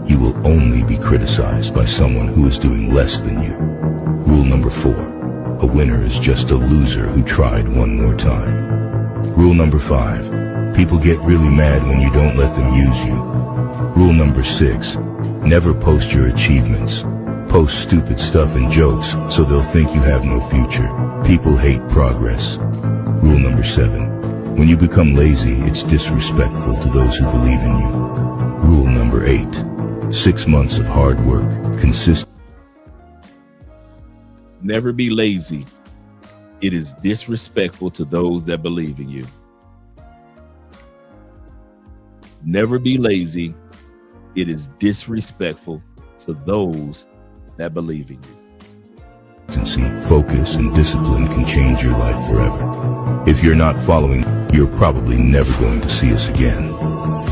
S9: You will only be criticized by someone who is doing less than you. Rule number 4. A winner is just a loser who tried one more time. Rule number 5. People get really mad when you don't let them use you. Rule number 6. Never post your achievements. Post stupid stuff and jokes so they'll think you have no future. People hate progress. Rule number 7. When you become lazy, it's disrespectful to those who believe in you. Rule number 8. 6 months of hard work, consistent.
S2: Never be lazy. It is disrespectful to those that believe in you. Never be lazy. It is disrespectful to those that believe in you.
S9: Focus and discipline can change your life forever. If you're not following, you're probably never going to see us again.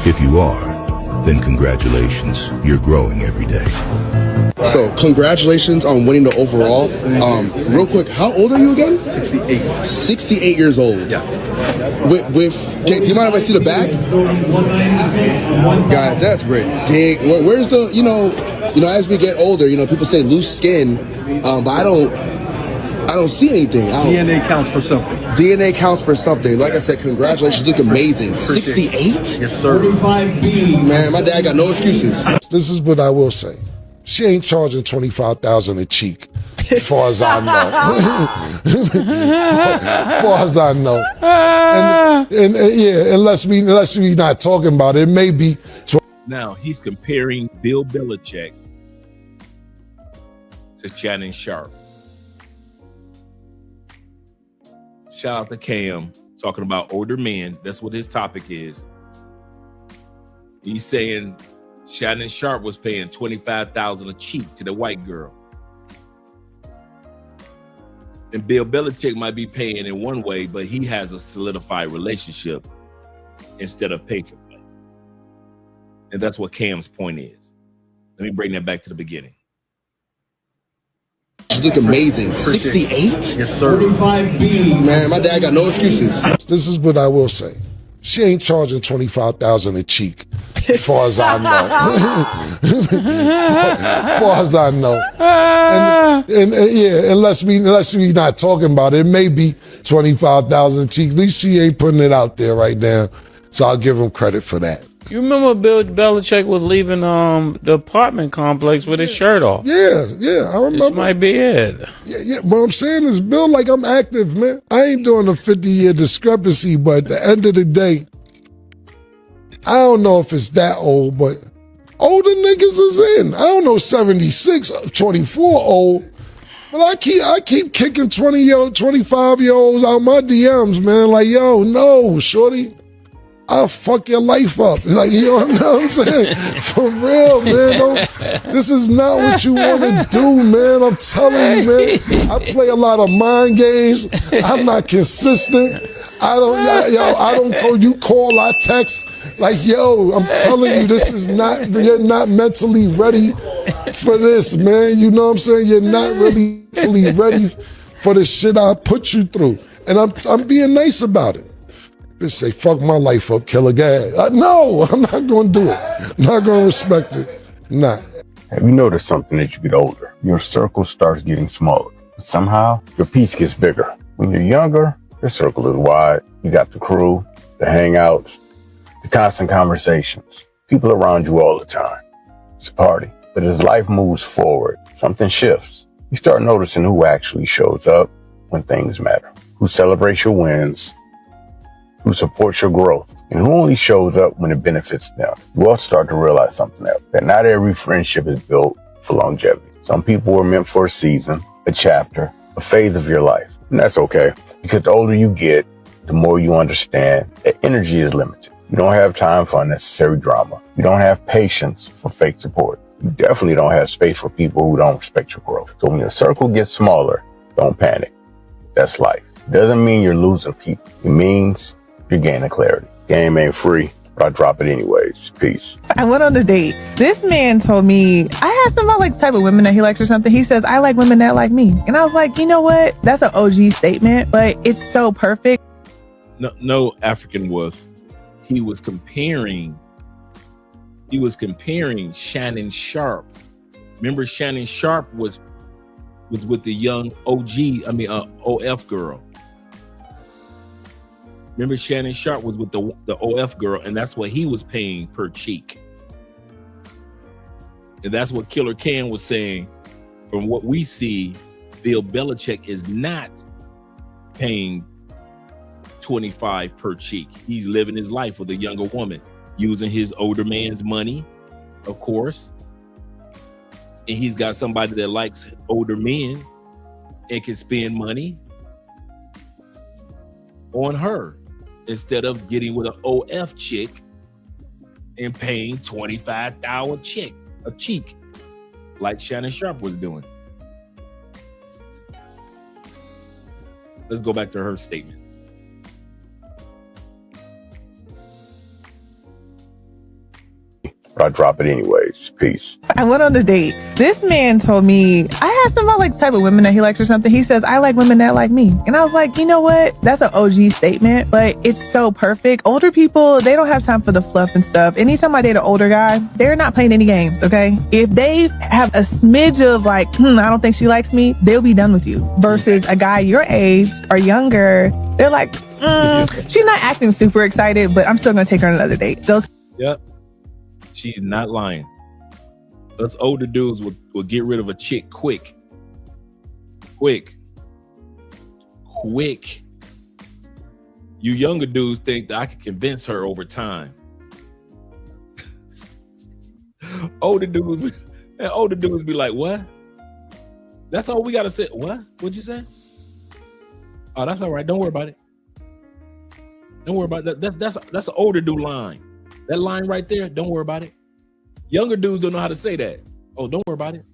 S9: If you are, then congratulations, you're growing every day.
S10: So, congratulations on winning the overall. Real quick, how old are you again? 68. 68 years old. Yeah. Do you mind if I see the bag? Guys, that's ridiculous. Where's the, as we get older, people say loose skin, but I don't see anything.
S11: DNA counts for something.
S10: DNA counts for something. Like I said, congratulations. You look amazing. 68?
S11: Yes, sir.
S10: Man, my dad got no excuses.
S6: This is what I will say. She ain't charging $25,000 a cheek, as far as I know. As far as I know. And yeah, unless we not talking about it, maybe.
S2: Now he's comparing Bill Belichick to Shannon Sharpe. Shout out to Cam talking about older men. That's what his topic is. He's saying Shannon Sharpe was paying $25,000 a cheek to the white girl. And Bill Belichick might be paying in one way, but he has a solidified relationship instead of pay for play. And that's what Cam's point is. Let me bring that back to the beginning.
S10: You look amazing. 68?
S11: Yes, sir.
S10: Man, my dad got no excuses.
S6: This is what I will say. She ain't charging $25,000 a cheek, as far as I know. As far as I know. And yeah, unless we not talking about it, maybe $25,000 a cheek. At least she ain't putting it out there right now. So I'll give him credit for that.
S12: You remember Bill Belichick was leaving the apartment complex with his shirt off?
S6: Yeah, I remember.
S12: This might be it.
S6: Yeah. What I'm saying is, Bill, like, I'm active, man. I ain't doing a 50-year discrepancy, but at the end of the day, I don't know if it's that old, but older niggas is in. I don't know 76, 24 old, but I keep kicking 25-year-olds out my DMs, man. Like, yo, no, shorty. I'll fuck your life up. Like, you know what I'm saying? For real, man. This is not what you want to do, man. I'm telling you, man. I play a lot of mind games. I'm not consistent. I don't call, you call, I text. Like, yo, I'm telling you, you're not mentally ready for this, man. You know what I'm saying? You're not really mentally ready for the shit I put you through. And I'm being nice about it. Just say, fuck my life up, kill a guy. No, I'm not going to do it. I'm not going to respect it. Nah.
S13: Have you noticed something as you get older? Your circle starts getting smaller. But somehow, your piece gets bigger. When you're younger, your circle is wide. You got the crew, the hangouts, the constant conversations. People around you all the time. It's a party. But as life moves forward, something shifts. You start noticing who actually shows up when things matter. Who celebrates your wins, who supports your growth, and who only shows up when it benefits them. You also start to realize something else, that not every friendship is built for longevity. Some people are meant for a season, a chapter, a phase of your life. And that's okay, because the older you get, the more you understand that energy is limited. You don't have time for unnecessary drama. You don't have patience for fake support. You definitely don't have space for people who don't respect your growth. So when your circle gets smaller, don't panic. That's life. It doesn't mean you're losing people. It means you're gaining clarity. Game ain't free, but I drop it anyways. Peace.
S14: I went on a date. This man told me, I asked him about like the type of women that he likes or something. He says, I like women that like me. And I was like, you know what? That's an OG statement, but it's so perfect.
S2: No African wolf he was comparing Shannon Sharp. Remember, Shannon Sharp was with the young OF girl. Remember, Shannon Sharp was with the OF girl, and that's what he was paying per cheek. And that's what Killer Cam was saying. From what we see, Bill Belichick is not paying $25 per cheek. He's living his life with a younger woman, using his older man's money, of course. And he's got somebody that likes older men and can spend money on her instead of getting with an OF chick and paying $25,000 a cheek like Shannon Sharp was doing. Let's go back to her statement.
S13: But I drop it anyways. Peace.
S14: I went on a date. This man told me, I asked him about like the type of women that he likes or something. He says, I like women that like me. And I was like, you know what? That's an OG statement, but it's so perfect. Older people, they don't have time for the fluff and stuff. Anytime I date an older guy, they're not playing any games, okay? If they have a smidge of like, I don't think she likes me, they'll be done with you. Versus a guy your age or younger, they're like, she's not acting super excited, but I'm still gonna take her on another date. So
S2: Yep. She's not lying. Us older dudes will get rid of a chick quick. You younger dudes think that I can convince her over time. older dudes be like, what? That's all we gotta say. What? What'd you say? Oh, that's all right. Don't worry about it. Don't worry about that. That's an older dude line. That line right there, don't worry about it. Younger dudes don't know how to say that. Oh, don't worry about it.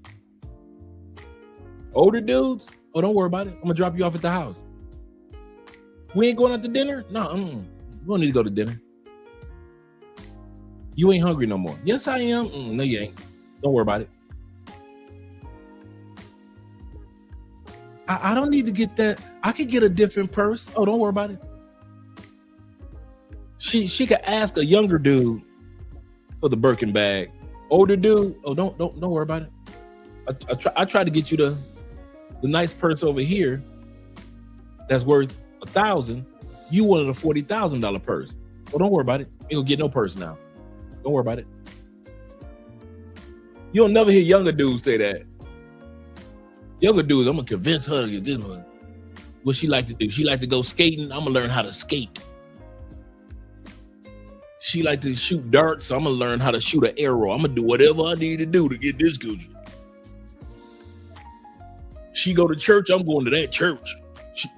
S2: Older dudes, oh, don't worry about it. I'm gonna drop you off at the house. We ain't going out to dinner? No, we don't need to go to dinner. You ain't hungry no more. Yes, I am. No, you ain't. Don't worry about it. I don't need to get that. I could get a different purse. Oh, don't worry about it. She could ask a younger dude for the Birkin bag. Older dude, oh, don't worry about it. I tried to get you the nice purse over here that's worth $1,000. You wanted a $40,000 purse. Well, don't worry about it. You don't get no purse now. Don't worry about it. You'll never hear younger dudes say that. Younger dudes, I'm gonna convince her to get this one. What she like to do? She like to go skating. I'm gonna learn how to skate. She like to shoot darts. So I'm gonna learn how to shoot an arrow. I'm gonna do whatever I need to do to get this Gucci. She go to church. I'm going to that church. She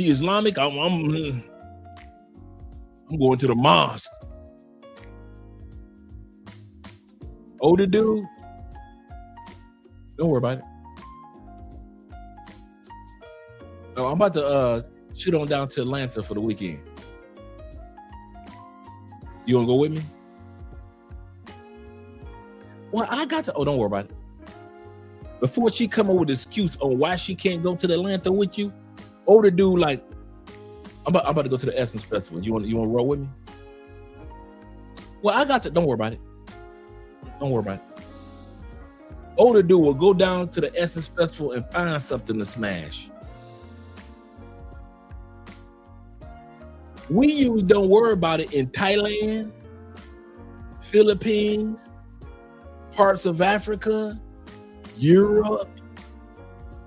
S2: Islamic. I'm going to the mosque. Older dude, don't worry about it. No, I'm about to shoot on down to Atlanta for the weekend. You wanna go with me? Well, I got to. Oh, don't worry about it. Before she come up with an excuse on why she can't go to the Atlanta with you, older dude like, I'm about to go to the Essence Festival. You want to roll with me? Well, I got to. Don't worry about it. Don't worry about it. Older dude will go down to the Essence Festival and find something to smash. We use don't worry about it in Thailand, Philippines, parts of Africa, Europe,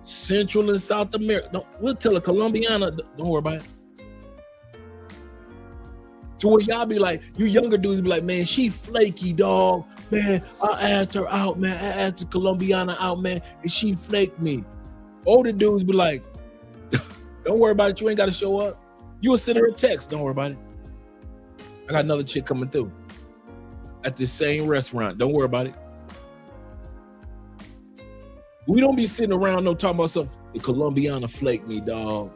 S2: Central and South America. We'll tell a Colombiana, don't worry about it. To where y'all be like, you younger dudes be like, man, she flaky, dog. Man, I asked her out, man. I asked the Colombiana out, man, and she flaked me. Older dudes be like, don't worry about it. You ain't got to show up. You will send her a text. Don't worry about it. I got another chick coming through at this same restaurant. Don't worry about it. We don't be sitting around no talking about something. The Colombiana flaked me, dog.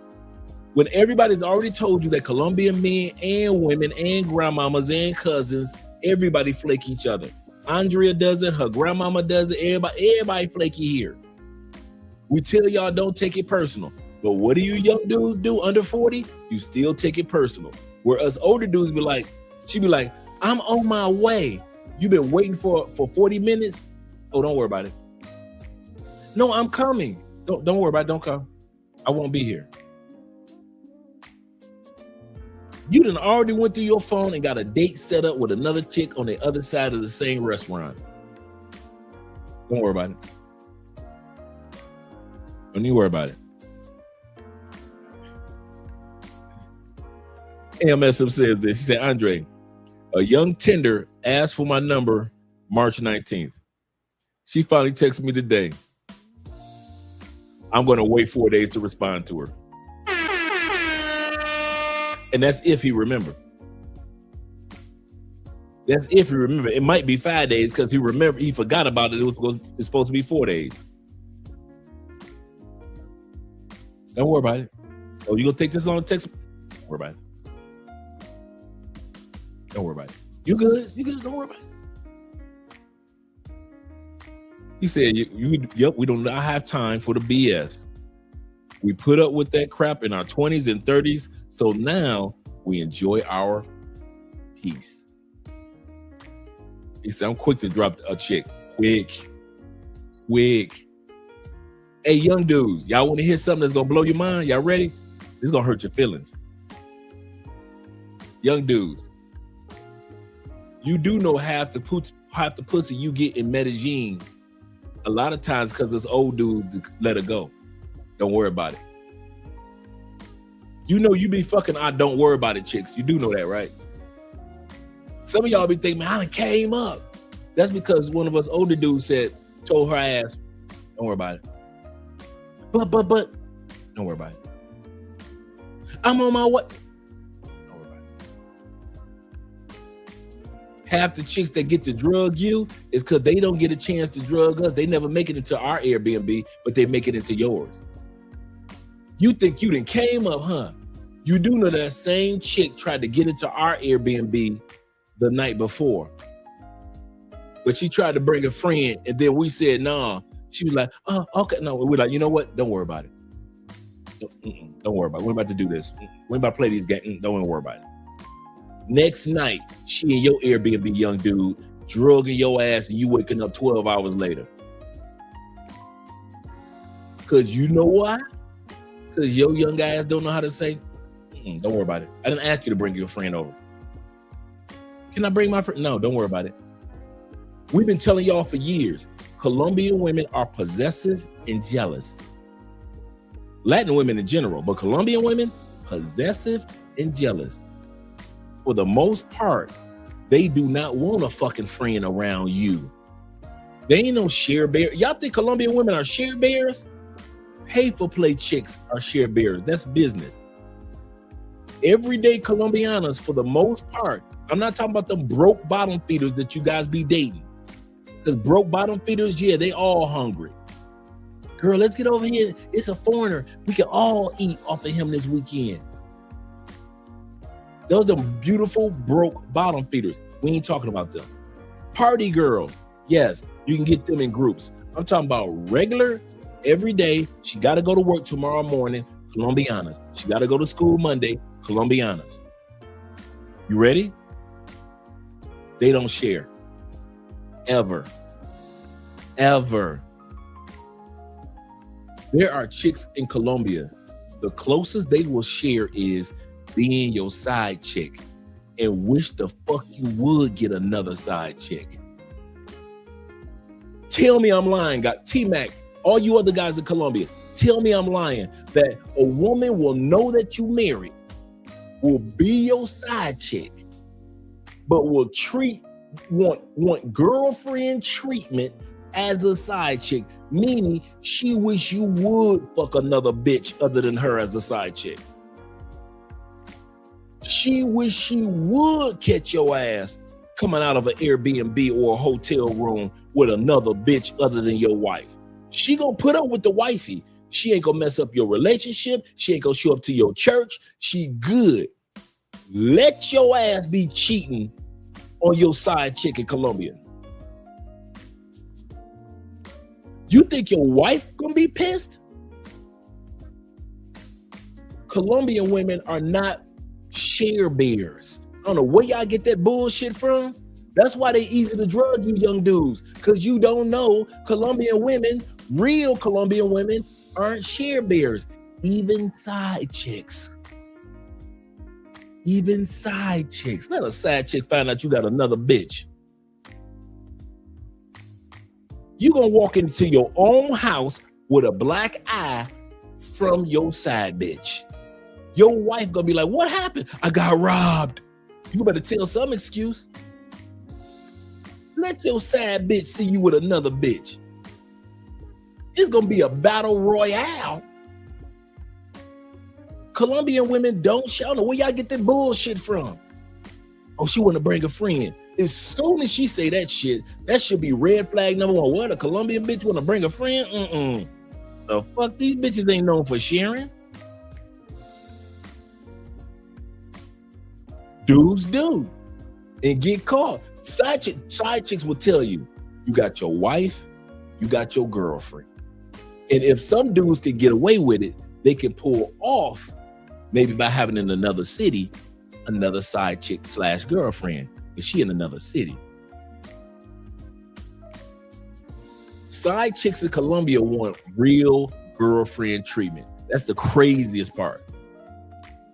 S2: When everybody's already told you that Colombian men and women and grandmamas and cousins, everybody flake each other. Andrea does it. Her grandmama does it. Everybody flaky here. We tell y'all don't take it personal. But what do you young dudes do under 40? You still take it personal. Where us older dudes be like, She be like, I'm on my way. You been waiting for 40 minutes? Oh, don't worry about it. No, I'm coming. Don't worry about it. Don't come. I won't be here. You done already went through your phone and got a date set up with another chick on the other side of the same restaurant. Don't worry about it. Don't even worry about it. AMSM says this. He said, Andre, a young Tinder asked for my number March 19th. She finally texted me today. I'm going to wait 4 days to respond to her. And that's if he remembered. That's if he remembered. It might be 5 days because he forgot about it. It's supposed to be 4 days. Don't worry about it. Oh, you gonna take this long to text? Don't worry about it. Don't worry about it. You good? You good? Don't worry about it. He said, yep, we do not have time for the BS. We put up with that crap in our 20s and 30s, so now we enjoy our peace. He said, I'm quick to drop a chick. Quick. Hey, young dudes, y'all want to hear something that's going to blow your mind? Y'all ready? This is going to hurt your feelings. Young dudes, you do know half the pussy you get in Medellin, a lot of times because it's old dudes that let it go. Don't worry about it. You know you be fucking don't worry about it chicks. You do know that, right? Some of y'all be thinking, man, I done came up. That's because one of us older dudes told her ass, don't worry about it. But, don't worry about it. I'm on my way. Don't worry about it. Half the chicks that get to drug you is because they don't get a chance to drug us. They never make it into our Airbnb, but they make it into yours. You think you done came up, huh? You do know that same chick tried to get into our Airbnb the night before. But she tried to bring a friend, and then we said, nah. She was like, oh, okay. No, we're like, you know what? Don't worry about it. Don't worry about it. We're about to do this. We're about to play these games. Don't even worry about it. Next night, she and your Airbnb young dude drugging your ass and you waking up 12 hours later. Because you know why? Because your young guys don't know how to say, don't worry about it. I didn't ask you to bring your friend over. Can I bring my friend? No, don't worry about it. We've been telling y'all for years, Colombian women are possessive and jealous. Latin women in general, but Colombian women, possessive and jealous. For the most part, they do not want a fucking friend around you. They ain't no share bear. Y'all think Colombian women are share bears? Pay for play chicks are share bears. That's business. Everyday Colombianas, for the most part, I'm not talking about them broke bottom feeders that you guys be dating. Because broke bottom feeders, yeah, they all hungry. Girl, let's get over here. It's a foreigner. We can all eat off of him this weekend. Those are beautiful broke bottom feeders. We ain't talking about them. Party girls, yes, you can get them in groups. I'm talking about regular, every day. She got to go to work tomorrow morning, Colombianas. She got to go to school Monday, Colombianas. You ready? They don't share. Ever. There are chicks in Colombia. The closest they will share is being your side chick and wish the fuck you would get another side chick. Tell me I'm lying, T-Mac, all you other guys in Colombia, tell me I'm lying that a woman will know that you married, will be your side chick, but will want girlfriend treatment as a side chick, meaning she wish you would fuck another bitch other than her as a side chick. She wish she would catch your ass coming out of an Airbnb or a hotel room with another bitch other than your wife. She gonna put up with the wifey. She ain't gonna mess up your relationship. She ain't gonna show up to your church. She good. Let your ass be cheating on your side chick in Colombia. You think your wife gonna be pissed? Colombian women are not share bears. don't know where y'all get that bullshit from. That's why they easy to drug you young dudes, because you don't know Colombian women, real Colombian women, aren't share bears. Even side chicks. Even side chicks. Let a side chick find out you got another bitch. You gonna walk into your own house with a black eye from your side bitch. Your wife gonna be like, what happened? I got robbed. You better tell some excuse. Let your side bitch see you with another bitch. It's gonna be a battle royale. Colombian women don't shout. Where y'all get that bullshit from? Oh, she want to bring a friend. As soon as she say that shit, that should be red flag number one. What, a Colombian bitch want to bring a friend? The fuck, these bitches ain't known for sharing. Dudes do and get caught. Side chicks will tell you, you got your wife, you got your girlfriend. And if some dudes can get away with it, they can pull off, maybe by having in another city, another side chick / girlfriend, because she in another city. Side chicks in Colombia want real girlfriend treatment. That's the craziest part.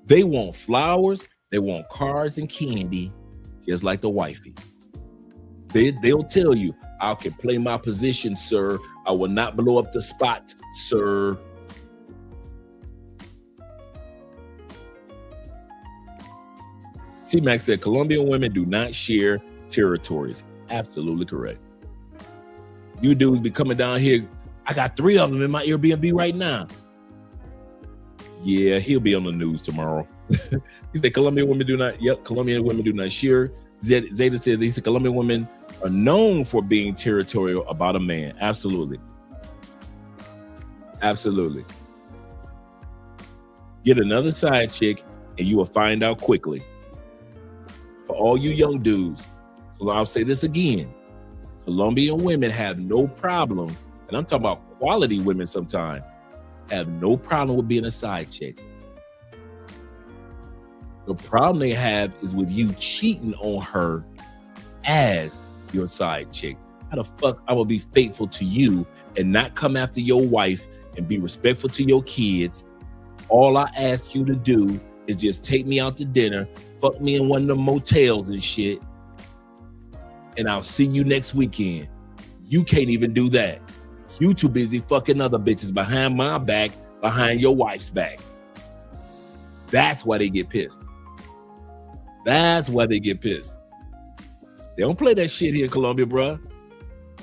S2: They want flowers, they want cards and candy, just like the wifey. They'll tell you, I can play my position, sir. I will not blow up the spot, sir. T-Mac said, Colombian women do not share territories. Absolutely correct. You dudes be coming down here. I got 3 of them in my Airbnb right now. Yeah, he'll be on the news tomorrow. He said, Colombian women do not, Colombian women do not share. Zeta said, he said, Colombian women are known for being territorial about a man. Absolutely. Absolutely. Get another side chick and you will find out quickly. For all you young dudes, so I'll say this again. Colombian women have no problem, and I'm talking about quality women sometimes, have no problem with being a side chick. The problem they have is with you cheating on her as your side chick. How the fuck I will be faithful to you and not come after your wife and be respectful to your kids? All I ask you to do is just take me out to dinner, fuck me in one of the motels and shit, and I'll see you next weekend. You can't even do that. You too busy fucking other bitches behind my back, behind your wife's back. That's why they get pissed. That's why they get pissed. They don't play that shit here in Colombia, bro.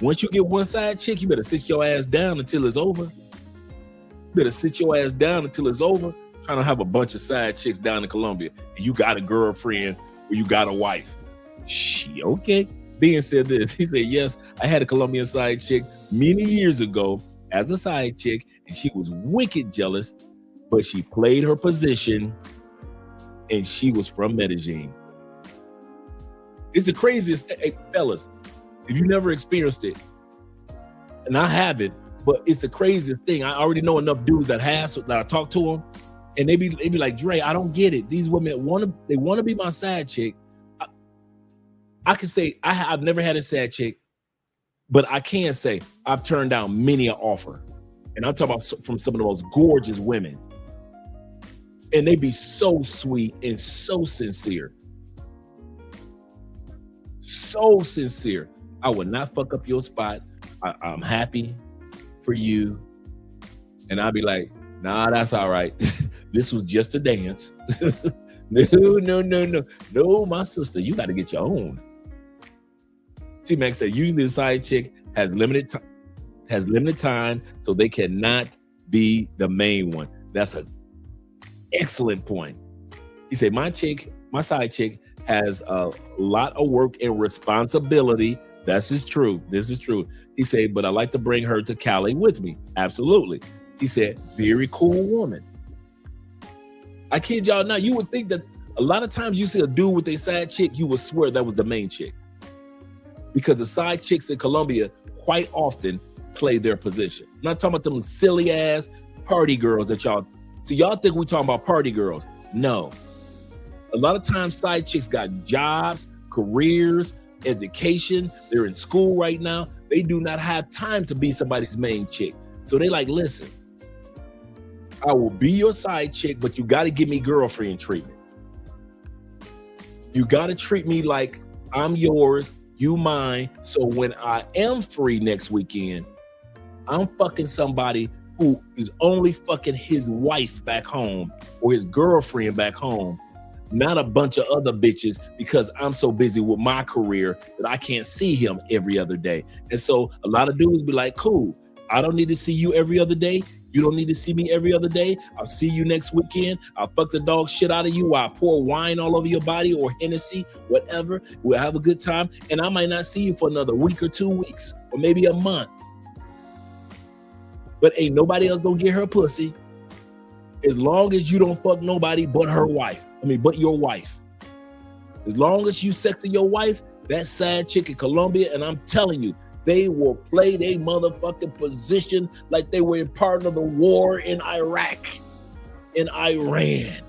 S2: Once you get one side chick, you better sit your ass down until it's over. You better sit your ass down until it's over. Trying to have a bunch of side chicks down in Colombia, and you got a girlfriend or you got a wife. She okay. Being said this, he said, yes, I had a Colombian side chick many years ago as a side chick, and she was wicked jealous, but she played her position, and she was from Medellin. It's the craziest thing, hey, fellas, if you never experienced it, and I haven't, but it's the craziest thing. I already know enough dudes that I talk to them, and they be like, Dre, I don't get it. These women want to be my side chick. I can say I've never had a side chick, but I can say I've turned down many an offer. And I'm talking about from some of the most gorgeous women. And they be so sweet and so sincere. So sincere. I would not fuck up your spot. I'm happy for you. And I'll be like, nah, that's all right. This was just a dance. No, my sister, you got to get your own. T-Mac said, usually the side chick has limited time, so they cannot be the main one. That's an excellent point. He said, my side chick has a lot of work and responsibility. This is true. He said, but I like to bring her to Cali with me. Absolutely. He said, very cool woman. I kid y'all not. You would think that a lot of times you see a dude with a side chick, you would swear that was the main chick. Because the side chicks in Colombia quite often play their position. I'm not talking about them silly ass party girls that y'all see. Y'all think we're talking about party girls. No. A lot of times side chicks got jobs, careers, education. They're in school right now. They do not have time to be somebody's main chick. So they like, listen, I will be your side chick, but you got to give me girlfriend treatment. You got to treat me like I'm yours, you mine. So when I am free next weekend, I'm fucking somebody who is only fucking his wife back home or his girlfriend back home, not a bunch of other bitches, because I'm so busy with my career that I can't see him every other day. And so a lot of dudes be like, cool, I don't need to see you every other day. You don't need to see me every other day. I'll see you next weekend. I'll fuck the dog shit out of you while I pour wine all over your body or Hennessy, whatever. We'll have a good time. And I might not see you for another week or 2 weeks or maybe a month. But ain't nobody else gonna get her pussy as long as you don't fuck nobody but her wife. But your wife. As long as you sexing your wife, that side chick in Colombia, and I'm telling you, they will play their motherfucking position like they were part of the war in Iraq, in Iran.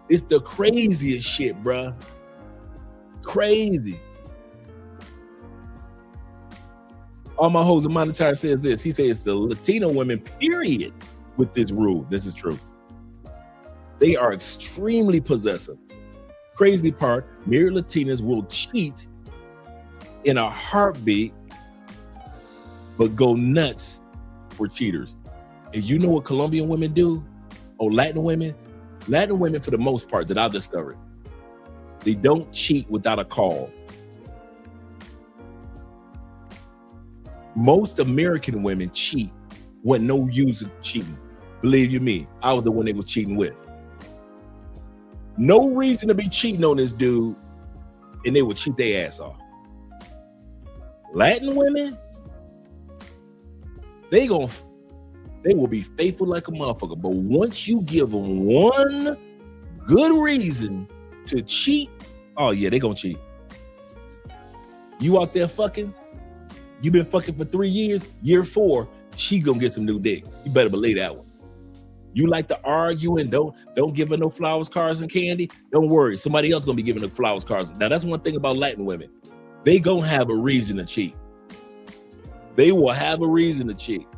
S2: It's the craziest shit, bruh. Crazy. All my hoes and monetary says this. He says it's the Latino women, period, with this rule. This is true. They are extremely possessive. Crazy part, married Latinas will cheat in a heartbeat, but go nuts for cheaters. And you know what Colombian women do? Or Latin women? Latin women, for the most part, that I've discovered, they don't cheat without a cause. Most American women cheat when no use of cheating. Believe you me, I was the one they were cheating with. No reason to be cheating on this dude, and they would cheat their ass off. Latin women, they will be faithful like a motherfucker. But once you give them one good reason to cheat, oh yeah, they gonna cheat. You out there fucking, you been fucking for 3 years, year 4, she gonna get some new dick. You better believe that one. You like to argue and don't give her no flowers, cards, and candy. Don't worry, somebody else gonna be giving her flowers, cards. Now that's one thing about Latin women. They gonna have a reason to cheat. They will have a reason to cheat.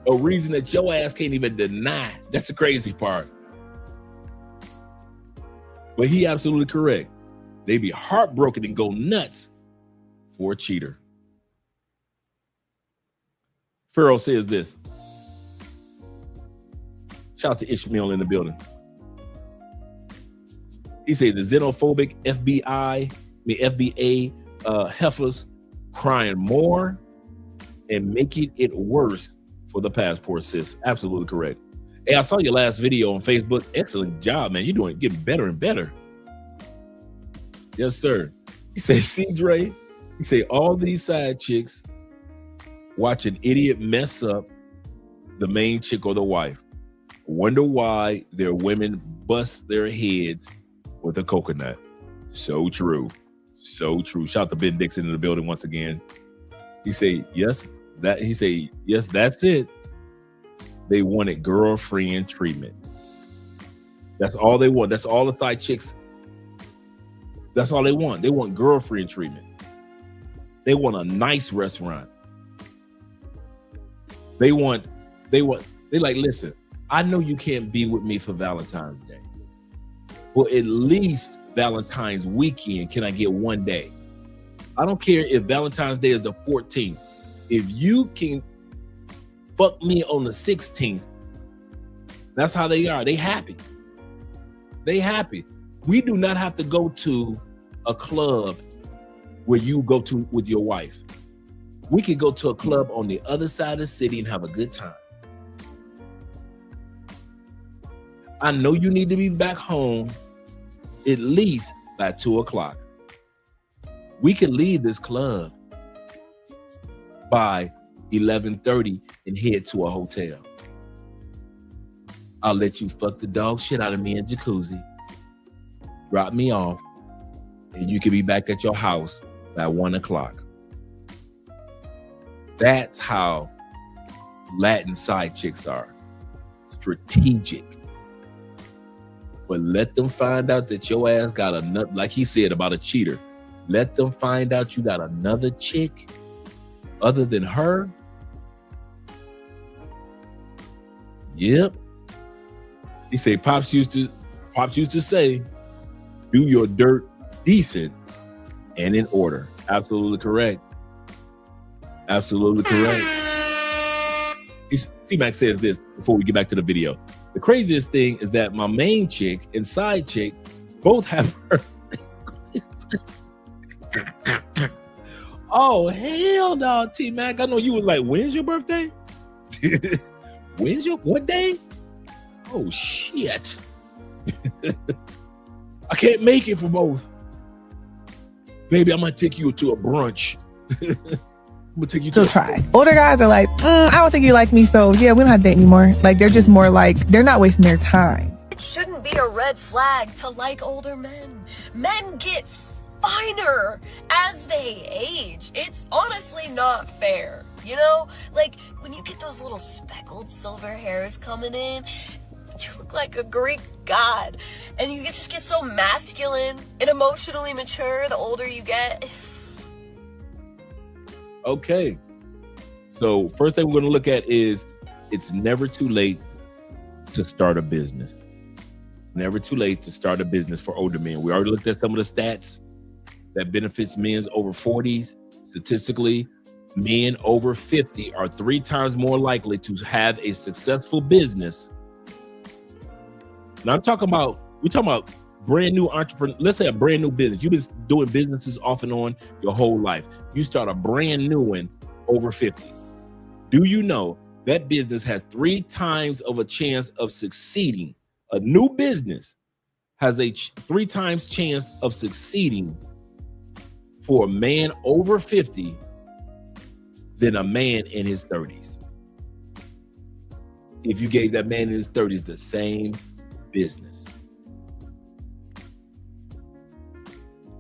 S2: A reason that your ass can't even deny. That's the crazy part. But he absolutely correct. They be heartbroken and go nuts for a cheater. Pharaoh says this. Shout out to Ishmael in the building. He said the xenophobic FBA heifers crying more and making it worse for the passport sis. Absolutely correct. Hey, I saw your last video on Facebook. Excellent job, man. You're getting better and better. Yes, sir. He said, see, Dre, he said all these side chicks watch an idiot mess up the main chick or the wife. Wonder why their women bust their heads with a coconut. So true. So true. Shout out to Ben Dixon in the building once again. He say, yes, that's it. They wanted girlfriend treatment. That's all they want. That's all the side chicks. That's all they want. They want girlfriend treatment. They want a nice restaurant. They like, listen, I know you can't be with me for Valentine's Day. Well, at least Valentine's weekend, can I get one day? I don't care if Valentine's Day is the 14th. If you can fuck me on the 16th, that's how they are. They happy. They happy. We do not have to go to a club where you go to with your wife. We can go to a club on the other side of the city and have a good time. I know you need to be back home at least by 2 o'clock. We can leave this club by 11:30 and head to a hotel. I'll let you fuck the dog shit out of me in jacuzzi, drop me off, and you can be back at your house by 1 o'clock. That's how Latin side chicks are. strategic. But let them find out that your ass got another, like he said about a cheater. Let them find out you got another chick other than her. Yep. He said Pops used to say, do your dirt decent and in order. Absolutely correct. Absolutely correct. T-Mac says this before we get back to the video. The craziest thing is that my main chick and side chick both have birthdays. Oh, hell no, T-Mac. I know you was like, when's your birthday? What day? Oh, shit. I can't make it for both. Baby, I might take you to a brunch. I'm gonna take you to
S14: try. Older guys are like, I don't think you like me, so yeah, we don't have to date anymore. Like, they're just more like, they're not wasting their time.
S15: It shouldn't be a red flag to like older men. Men get finer as they age. It's honestly not fair, you know? Like, when you get those little speckled silver hairs coming in, you look like a Greek god. And you just get so masculine and emotionally mature the older you get.
S2: Okay. So first thing we're going to look at is it's never too late to start a business. It's never too late to start a business for older men. We already looked at some of the stats that benefits men over 40s. Statistically, men over 50 are 3 times more likely to have a successful business. Now we're talking about brand new entrepreneur. Let's say a brand new business. You've been doing businesses off and on your whole life. You start a brand new one over 50. Do you know that business has 3 times of a chance of succeeding? A new business has a 3 times chance of succeeding for a man over 50 than a man in his 30s. If you gave that man in his 30s the same business.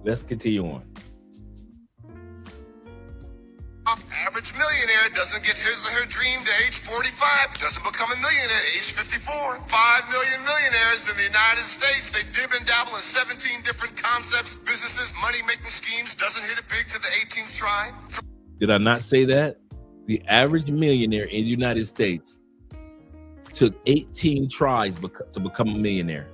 S2: Let's continue on.
S16: Average millionaire doesn't get his or her dream to age 45, doesn't become a millionaire at age 54. 5 million millionaires in the United States. They dib and dabble in 17 different concepts, businesses, money-making schemes, doesn't hit it big to the 18th try.
S2: Did I not say that? The average millionaire in the United States took 18 tries to become a millionaire.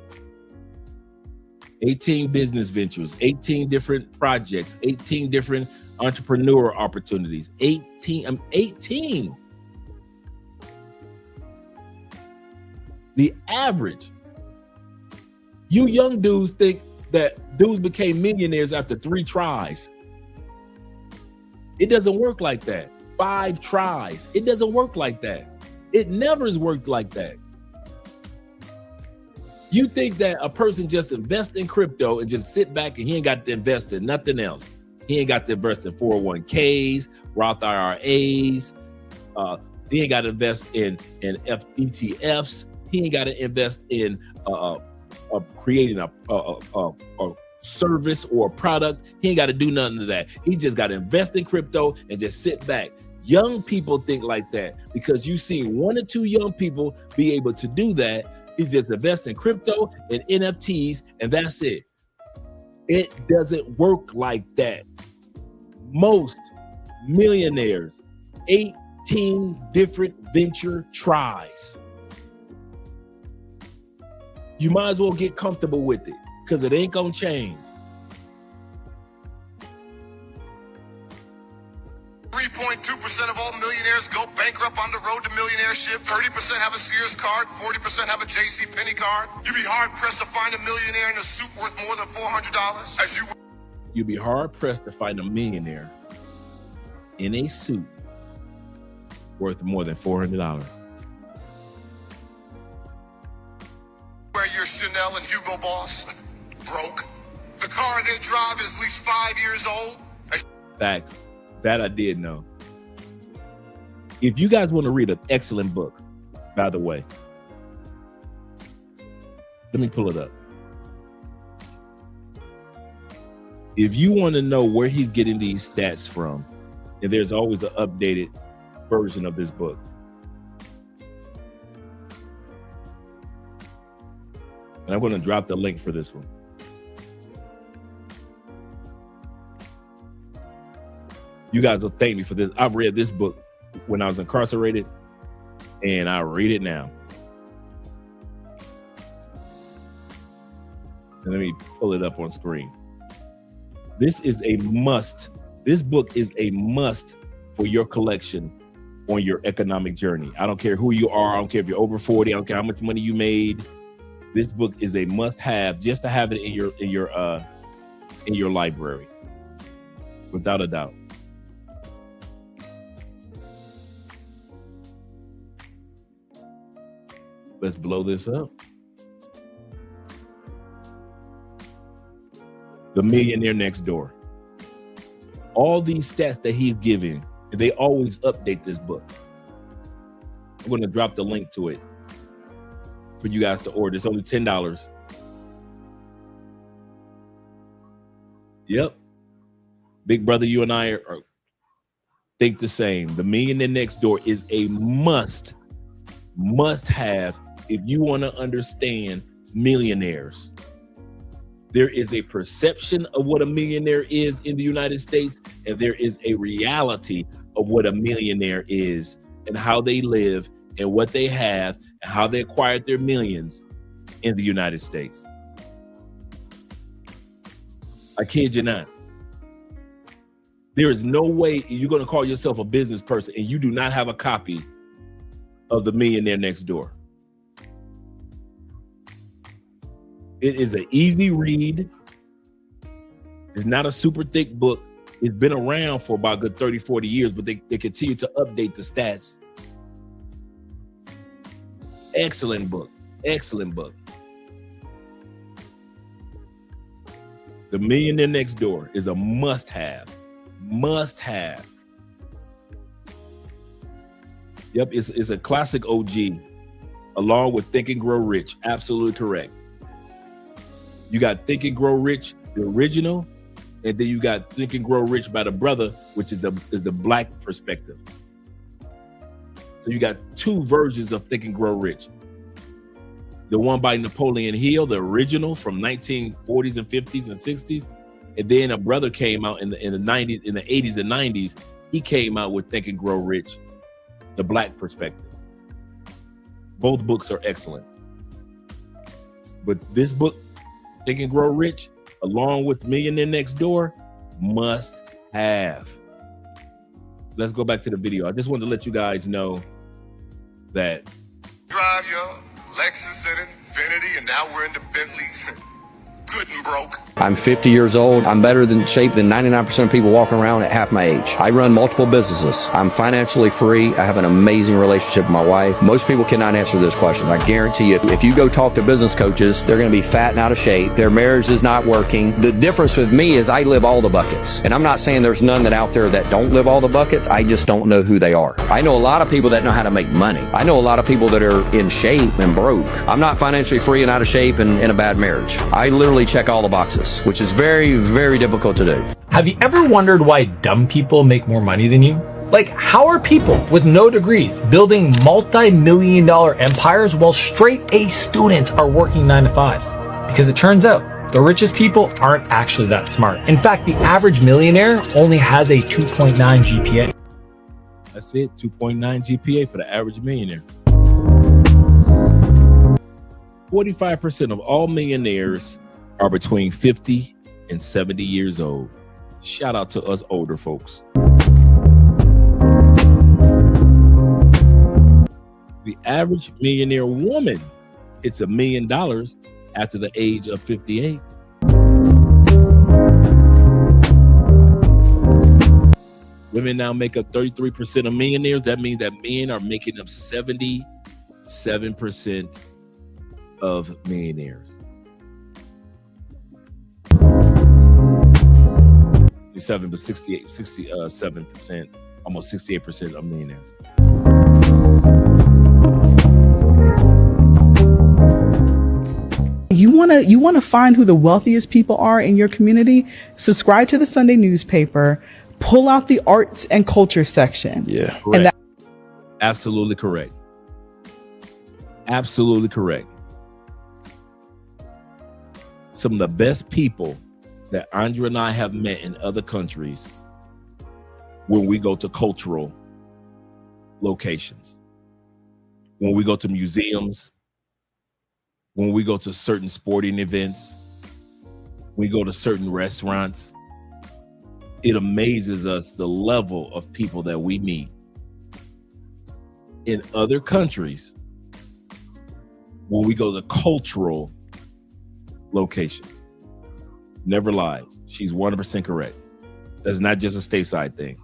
S2: 18 business ventures, 18 different projects, 18 different entrepreneur opportunities. 18. The average. You young dudes think that dudes became millionaires after 3 tries. It doesn't work like that. 5 tries. It doesn't work like that. It never has worked like that. You think that a person just invests in crypto and just sit back and he ain't got to invest in nothing else. He ain't got to invest in 401ks, Roth IRAs. He ain't got to invest in ETFs. He ain't got to invest in creating a service or a product. He ain't got to do nothing of that. He just got to invest in crypto and just sit back. Young people think like that because you've seen 1 or 2 young people be able to do that. He just invest in crypto and NFTs, and that's it. It doesn't work like that. Most millionaires, 18 different venture tries. You might as well get comfortable with it because it ain't gonna change.
S16: 3.2% of all millionaires go bankrupt on the road to millionaireship. 30% have a Sears card, 40% have a JCPenney card. You'd be hard pressed to find a millionaire in a suit worth more than $400.
S2: You'd be hard pressed to find a millionaire in a suit worth more than $400.
S16: Where your Chanel and Hugo Boss broke. The car they drive is at least 5 years old.
S2: Facts. That I did know. If you guys want to read an excellent book, by the way, let me pull it up. If you want to know where he's getting these stats from, and there's always an updated version of this book. And I'm going to drop the link for this one. You guys will thank me for this. I've read this book when I was incarcerated, and I read it now. And let me pull it up on screen. This is a must. This book is a must for your collection on your economic journey. I don't care who you are. I don't care if you're over 40. I don't care how much money you made. This book is a must-have just to have it in your library, without a doubt. Let's blow this up. The Millionaire Next Door. All these stats that he's giving, they always update this book. I'm going to drop the link to it for you guys to order. It's only $10. Yep. Big brother, you and I are think the same. The Millionaire Next Door is a must have if you want to understand millionaires. There is a perception of what a millionaire is in the United States, and there is a reality of what a millionaire is and how they live and what they have and how they acquired their millions in the United States. I kid you not. There is no way you're going to call yourself a business person and you do not have a copy of The Millionaire Next Door. It is an easy read. It's not a super thick book. It's been around for about a good 30, 40 years, but they continue to update the stats. Excellent book. Excellent book. The Millionaire Next Door is a must-have. Must-have. Yep, it's a classic OG, along with Think and Grow Rich. Absolutely correct. You got Think and Grow Rich, the original, and then you got Think and Grow Rich by the brother, which is the black perspective. So you got two versions of Think and Grow Rich. The one by Napoleon Hill, the original from 1940s and 50s and 60s, and then a brother came out in the 90s, in the 80s and 90s. He came out with Think and Grow Rich, the black perspective. Both books are excellent, but this book, Think and Grow Rich, along with Millionaire Next Door, must have. Let's go back to the video. I just wanted to let you guys know that
S16: Drive your Lexus and Infiniti, and now we're into Bentleys. Good and broke.
S17: I'm 50 years old. I'm better in shape than 99% of people walking around at half my age. I run multiple businesses. I'm financially free. I have an amazing relationship with my wife. Most people cannot answer this question. I guarantee you, if you go talk to business coaches, they're going to be fat and out of shape. Their marriage is not working. The difference with me is I live all the buckets. And I'm not saying there's none that out there that don't live all the buckets. I just don't know who they are. I know a lot of people that know how to make money. I know a lot of people that are in shape and broke. I'm not financially free and out of shape and in a bad marriage. I literally check all the boxes, which is very, very difficult to do.
S18: Have you ever wondered why dumb people make more money than you? Like, how are people with no degrees building multi-million-dollar empires while straight A students are working 9-to-5s? Because it turns out the richest people aren't actually that smart. In fact, the average millionaire only has a 2.9 GPA.
S2: That's it, 2.9 GPA for the average millionaire. 45% of all millionaires are between 50 and 70 years old. Shout out to us older folks. The average millionaire woman hits $1 million after the age of 58. Women now make up 33% of millionaires. That means that men are making up 77% of millionaires. 7, but 67%, almost 68% of millionaires.
S19: You want to find who the wealthiest people are in your community? Subscribe to the Sunday newspaper. Pull out the arts and culture section.
S2: Yeah, correct.
S19: And
S2: Absolutely correct. Absolutely correct. some of the best people that Andrea and I have met in other countries when we go to cultural locations, when we go to museums, when we go to certain sporting events, we go to certain restaurants. It amazes us the level of people that we meet in other countries when we go to cultural locations. Never lied. She's 100% correct. That's not just a stateside thing.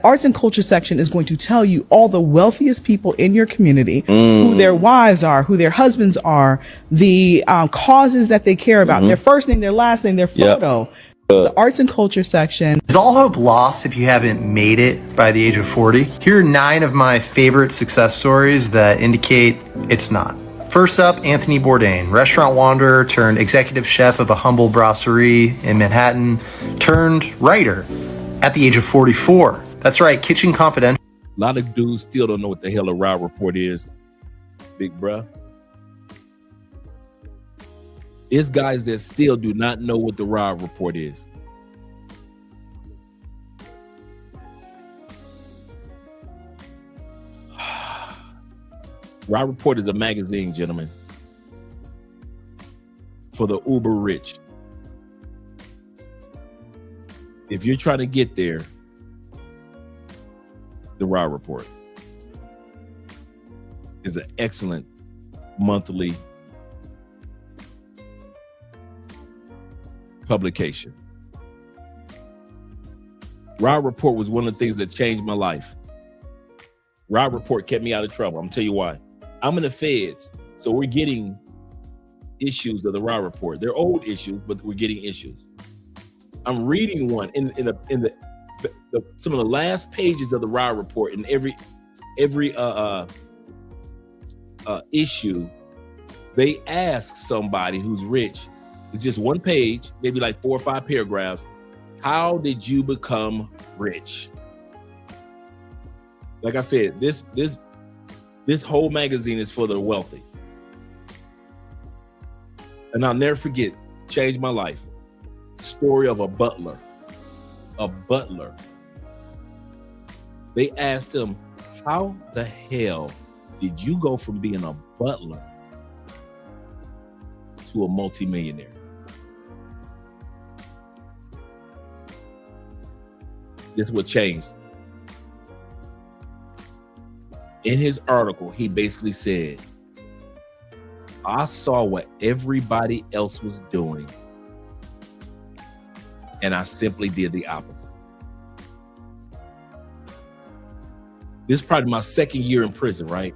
S19: Arts and culture section is going to tell you all the wealthiest people in your community, who their wives are, who their husbands are, the causes that they care about, their first name, their last name, their photo. The arts and culture section.
S20: Is all hope lost if you haven't made it by the age of 40? Here are 9 of my favorite success stories that indicate it's not. First up, Anthony Bourdain, restaurant wanderer turned executive chef of a humble brasserie in Manhattan, turned writer at the age of 44. That's right, Kitchen Confidential.
S2: A lot of dudes still don't know what the hell a Raw report is, big bruh. It's guys that still do not know what the Raw report is. Raw Report is a magazine, gentlemen, for the uber rich. If you're trying to get there, the Raw Report is an excellent monthly publication. Raw Report was one of the things that changed my life. Raw Report kept me out of trouble. I'm gonna tell you why. I'm in the feds, so we're getting issues of the Raw Report. They're old issues, but we're getting issues. I'm reading one in the some of the last pages of the Raw Report. In every issue, they ask somebody who's rich. It's just one page, maybe like 4 or 5 paragraphs. How did you become rich? Like I said, this whole magazine is for the wealthy. And I'll never forget, changed my life. The story of a butler. A butler. They asked him, how the hell did you go from being a butler to a multimillionaire? This is what changed. In his article, he basically said, I saw what everybody else was doing, and I simply did the opposite. This is probably my 2nd year in prison, right?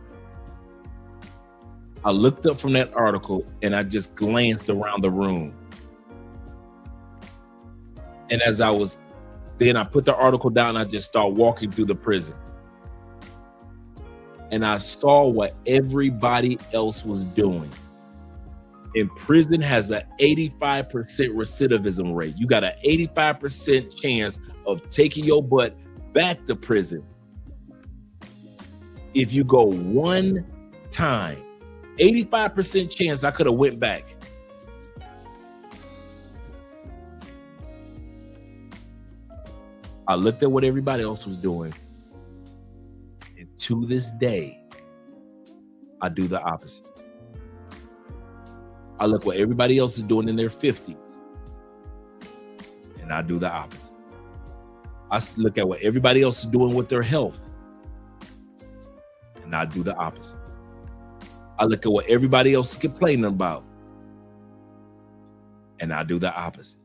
S2: I looked up from that article and I just glanced around the room. And as then I put the article down and I just started walking through the prison. And I saw what everybody else was doing. And prison has an 85% recidivism rate. You got an 85% chance of taking your butt back to prison if you go one time. 85% chance I could have went back. I looked at what everybody else was doing. And to this day, I do the opposite. I look what everybody else is doing in their 50s. And I do the opposite. I look at what everybody else is doing with their health. And I do the opposite. I look at what everybody else is complaining about. And I do the opposite.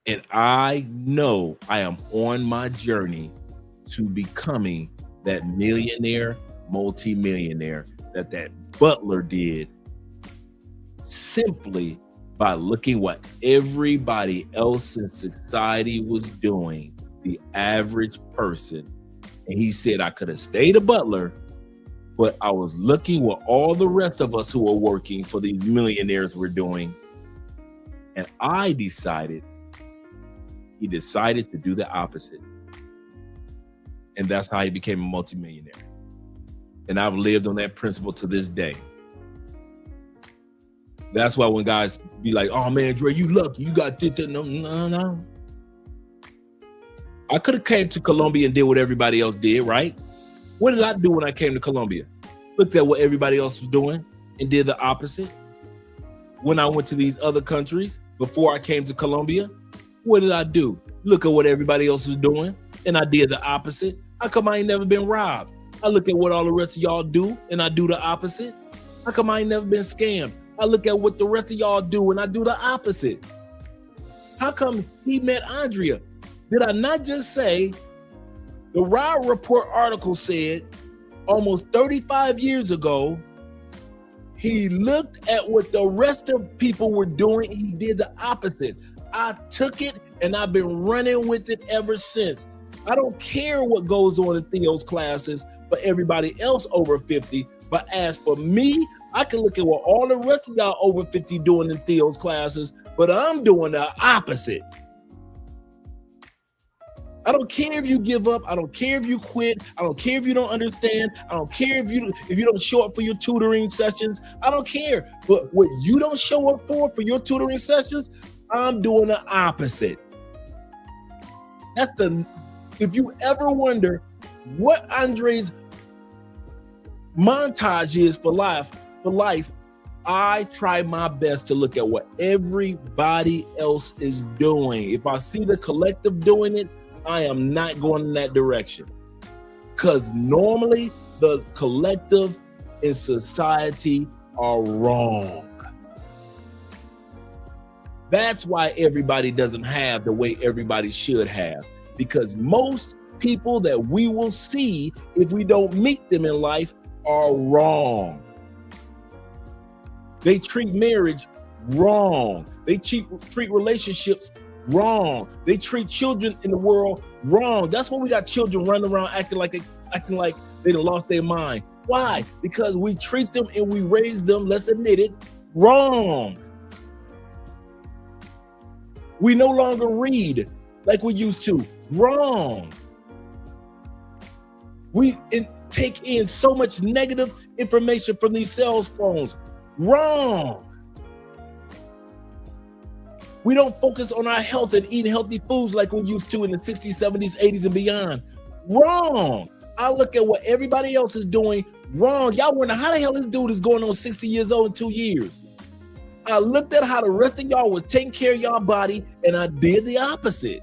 S2: And I know I am on my journey to becoming that millionaire, multimillionaire that butler did, simply by looking what everybody else in society was doing, the average person. And he said I could have stayed a butler, but I was looking what all the rest of us who are working for these millionaires were doing. And he decided to do the opposite. And that's how he became a multimillionaire. And I've lived on that principle to this day. That's why when guys be like, "Oh man, Dre, you lucky, you got this." No. I could have came to Colombia and did what everybody else did, right? What did I do when I came to Colombia? Looked at what everybody else was doing and did the opposite. When I went to these other countries before I came to Colombia, what did I do? Look at what everybody else was doing and I did the opposite. How come I ain't never been robbed? I look at what all the rest of y'all do and I do the opposite. How come I ain't never been scammed? I look at what the rest of y'all do and I do the opposite. How come he met Andrea? Did I not just say the Raw Report article said almost 35 years ago, he looked at what the rest of people were doing. He did the opposite. I took it and I've been running with it ever since. I don't care what goes on in Theo's classes for everybody else over 50. But as for me, I can look at what all the rest of y'all over 50 doing in Theo's classes, but I'm doing the opposite. I don't care if you give up. I don't care if you quit. I don't care if you don't understand. I don't care if you don't show up for your tutoring sessions. I don't care. But what you don't show up for your tutoring sessions, I'm doing the opposite. If you ever wonder what Andre's montage is for life, I try my best to look at what everybody else is doing. If I see the collective doing it, I am not going in that direction. Because normally the collective in society are wrong. That's why everybody doesn't have the way everybody should have. Because most people that we will see if we don't meet them in life are wrong. They treat marriage wrong. They treat relationships wrong. They treat children in the world wrong. That's why we got children running around acting like they done lost their mind. Why? Because we treat them and we raise them, let's admit it, wrong. We no longer read like we used to. Wrong. We take in so much negative information from these cell phones. Wrong. We don't focus on our health and eat healthy foods like we used to in the 60s, 70s, 80s, and beyond. Wrong. I look at what everybody else is doing. Wrong. Y'all wonder how the hell this dude is going on 60 years old in 2 years. I looked at how the rest of y'all was taking care of y'all body, and I did the opposite.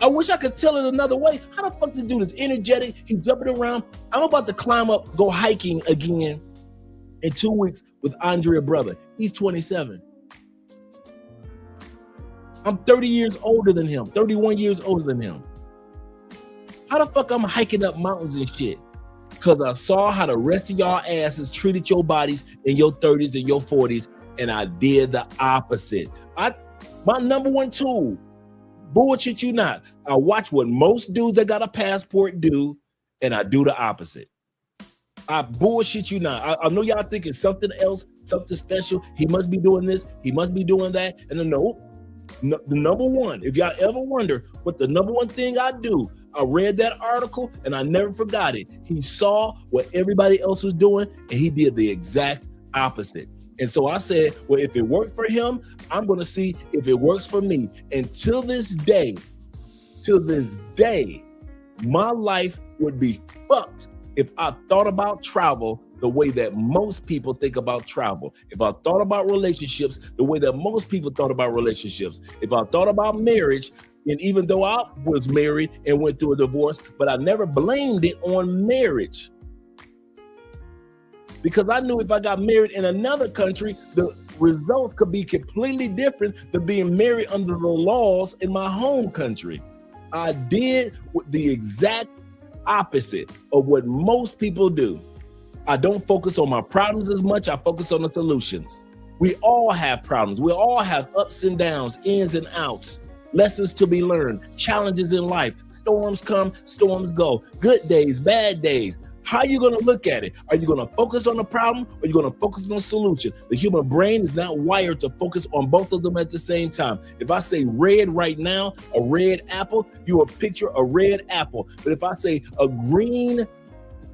S2: I wish I could tell it another way. How the fuck this dude is energetic? He's jumping around. I'm about to climb up, go hiking again in 2 weeks with Andrea brother. He's 27. I'm 30 years older than him, 31 years older than him. How the fuck I'm hiking up mountains and shit? Because I saw how the rest of y'all asses treated your bodies in your 30s and your 40s, and I did the opposite. My number one tool, bullshit you not, I watch what most dudes that got a passport do, and I do the opposite. I bullshit you not. I know y'all think it's something else, something special. He must be doing this, he must be doing that. And then no, the number one, if y'all ever wonder what the number one thing I do, I read that article and I never forgot it. He saw what everybody else was doing and he did the exact opposite. And so I said, well, if it worked for him, I'm going to see if it works for me. And till this day, my life would be fucked if I thought about travel the way that most people think about travel. If I thought about relationships the way that most people thought about relationships. If I thought about marriage, and even though I was married and went through a divorce, but I never blamed it on marriage. Because I knew if I got married in another country, the results could be completely different than being married under the laws in my home country. I did the exact opposite of what most people do. I don't focus on my problems as much. I focus on the solutions. We all have problems. We all have ups and downs, ins and outs, lessons to be learned, challenges in life. Storms come, storms go. Good days, bad days. How are you going to look at it? Are you going to focus on the problem or are you going to focus on the solution? The human brain is not wired to focus on both of them at the same time. If I say red right now, a red apple, you will picture a red apple. But if I say a green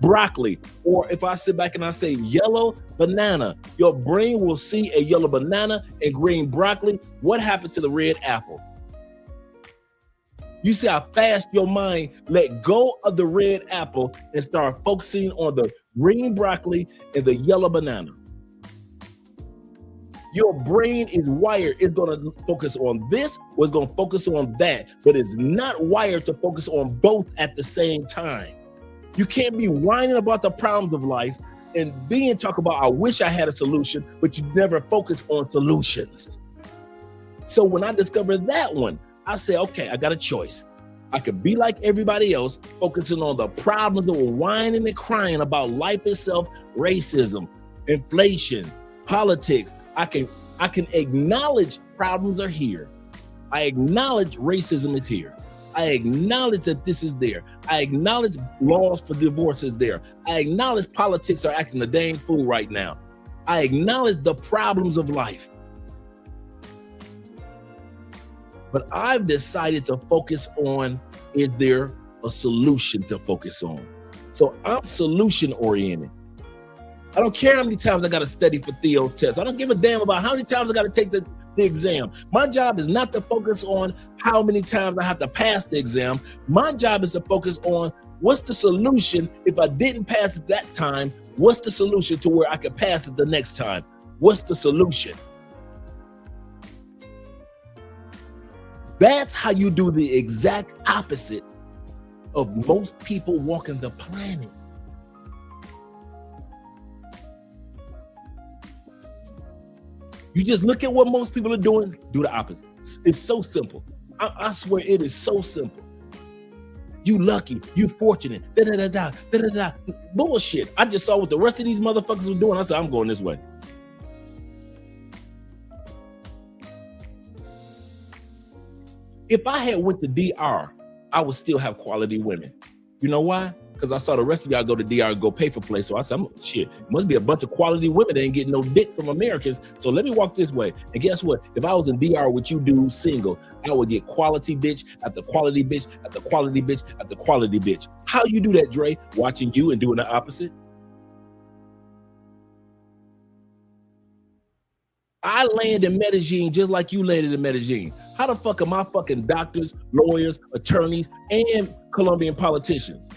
S2: broccoli, or if I sit back and I say yellow banana, your brain will see a yellow banana and green broccoli. What happened to the red apple? You see how fast your mind let go of the red apple and start focusing on the green broccoli and the yellow banana. Your brain is wired. It's going to focus on this or it's going to focus on that, but it's not wired to focus on both at the same time. You can't be whining about the problems of life and then talk about, I wish I had a solution, but you never focus on solutions. So when I discovered that one, I said, okay, I got a choice. I could be like everybody else, focusing on the problems that were whining and crying about life itself, racism, inflation, politics. I can acknowledge problems are here. I acknowledge racism is here. I acknowledge that this is there. I acknowledge laws for divorce is there. I acknowledge politics are acting a dang fool right now. I acknowledge the problems of life. But I've decided to focus on, is there a solution to focus on? So I'm solution oriented. I don't care how many times I got to study for Theo's test. I don't give a damn about how many times I got to take the exam. My job is not to focus on how many times I have to pass the exam. My job is to focus on what's the solution. If I didn't pass it that time, what's the solution to where I can pass it the next time? What's the solution? That's how you do the exact opposite of most people walking the planet. You just look at what most people are doing, do the opposite. It's so simple. I swear it is so simple. You lucky, you fortunate, da-da-da-da. Bullshit. I just saw what the rest of these motherfuckers were doing. I said, I'm going this way. If I had went to DR, I would still have quality women. You know why? Because I saw the rest of y'all go to DR and go pay for place. So I said, shit, must be a bunch of quality women that ain't getting no dick from Americans. So let me walk this way. And guess what? If I was in DR with you dudes single, I would get quality bitch after quality bitch after quality bitch after quality bitch. How you do that, Dre? Watching you and doing the opposite? I land in Medellin just like you landed in Medellin. How the fuck are my fucking doctors, lawyers, attorneys, and Colombian politicians?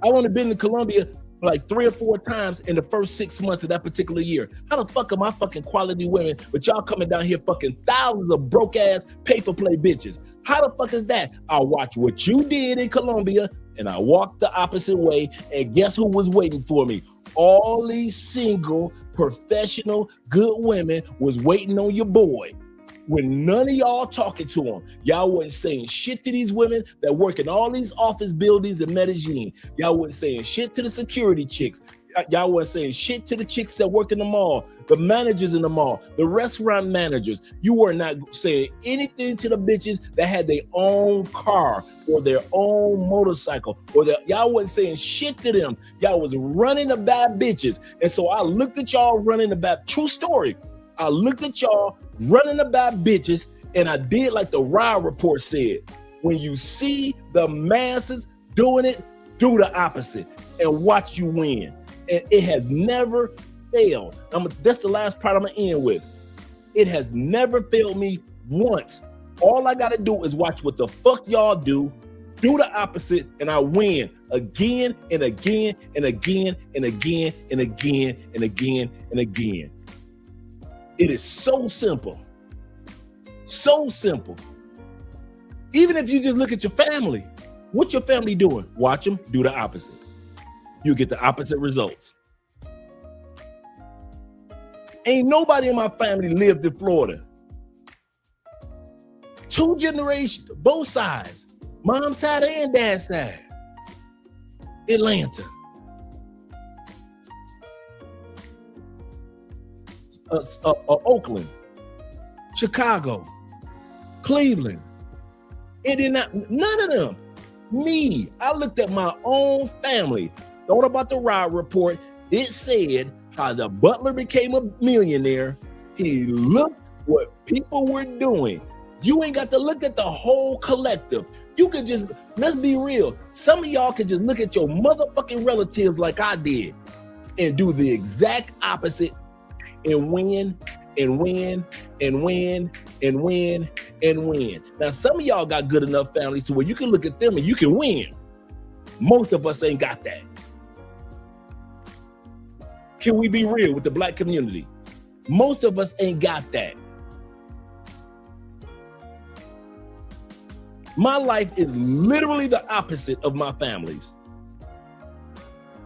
S2: I only been to Colombia like 3 or 4 times in the first 6 months of that particular year. How the fuck are my fucking quality women, but y'all coming down here fucking thousands of broke ass pay for play bitches? How the fuck is that? I watch what you did in Colombia and I walked the opposite way, and guess who was waiting for me? All these single, professional, good women was waiting on your boy. When none of y'all talking to them, y'all wasn't saying shit to these women that work in all these office buildings in Medellin. Y'all wasn't saying shit to the security chicks. Y'all wasn't saying shit to the chicks that work in the mall, the managers in the mall, the restaurant managers. You were not saying anything to the bitches that had their own car or their own motorcycle, or y'all wasn't saying shit to them. Y'all was running the bad bitches. And so I looked at y'all running the bad, true story. I looked at y'all running about bitches, and I did like the Rye report said. When you see the masses doing it, do the opposite and watch you win. And it has never failed. That's the last part I'm gonna end with. It has never failed me once. All I gotta do is watch what the fuck y'all do the opposite, and I win again and again and again and again and again and again and again. It is so simple. So simple. Even if you just look at your family, what your family doing? Watch them do the opposite. You get the opposite results. Ain't nobody in my family lived in Florida. 2 generations, both sides, mom's side and dad's side. Atlanta. Oakland, Chicago, Cleveland, Indianapolis, none of them. Me, I looked at my own family, thought about the Rye report. It said how the butler became a millionaire. He looked what people were doing. You ain't got to look at the whole collective. You could just, let's be real. Some of y'all could just look at your motherfucking relatives like I did and do the exact opposite and win and win and win and win and win. Now, some of y'all got good enough families to where you can look at them and you can win. Most of us ain't got that. Can we be real with the black community? Most of us ain't got that. My life is literally the opposite of my family's.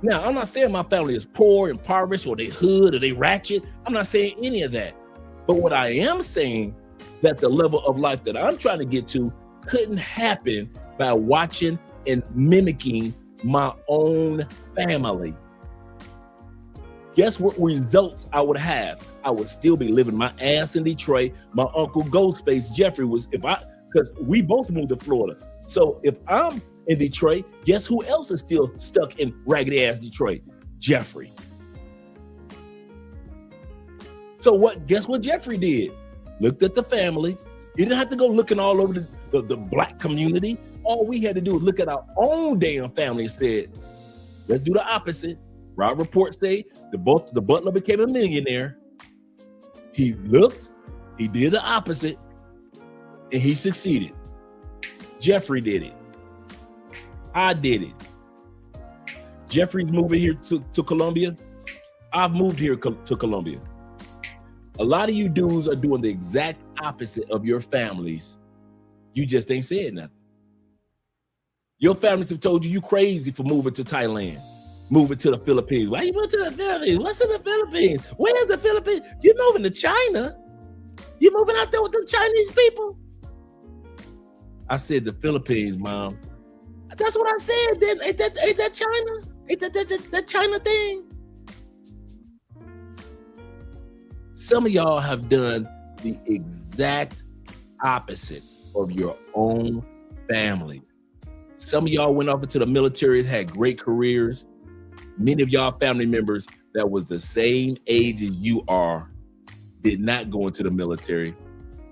S2: Now, I'm not saying my family is poor, impoverished, or they hood, or they ratchet. I'm not saying any of that. But what I am saying, that the level of life that I'm trying to get to couldn't happen by watching and mimicking my own family. Guess what results I would have? I would still be living my ass in Detroit. My uncle Ghostface Jeffrey was, because we both moved to Florida. So if I'm in Detroit, guess who else is still stuck in raggedy ass Detroit? Jeffrey. So guess what Jeffrey did? Looked at the family. He didn't have to go looking all over the black community. All we had to do was look at our own damn family and said, let's do the opposite. Rob Report say the butler became a millionaire. He looked, he did the opposite, and he succeeded. Jeffrey did it. I did it. Jeffrey's moving here to Columbia. I've moved here to Columbia. A lot of you dudes are doing the exact opposite of your families. You just ain't said nothing. Your families have told you crazy for moving to Thailand, moving to the Philippines. Why you moving to the Philippines? What's in the Philippines? Where's the Philippines? You're moving to China. You're moving out there with them Chinese people. I said the Philippines, Mom. That's what I said. Then ain't that China? Ain't that China thing? Some of y'all have done the exact opposite of your own family. Some of y'all went off into the military, had great careers. Many of y'all family members that was the same age as you are did not go into the military,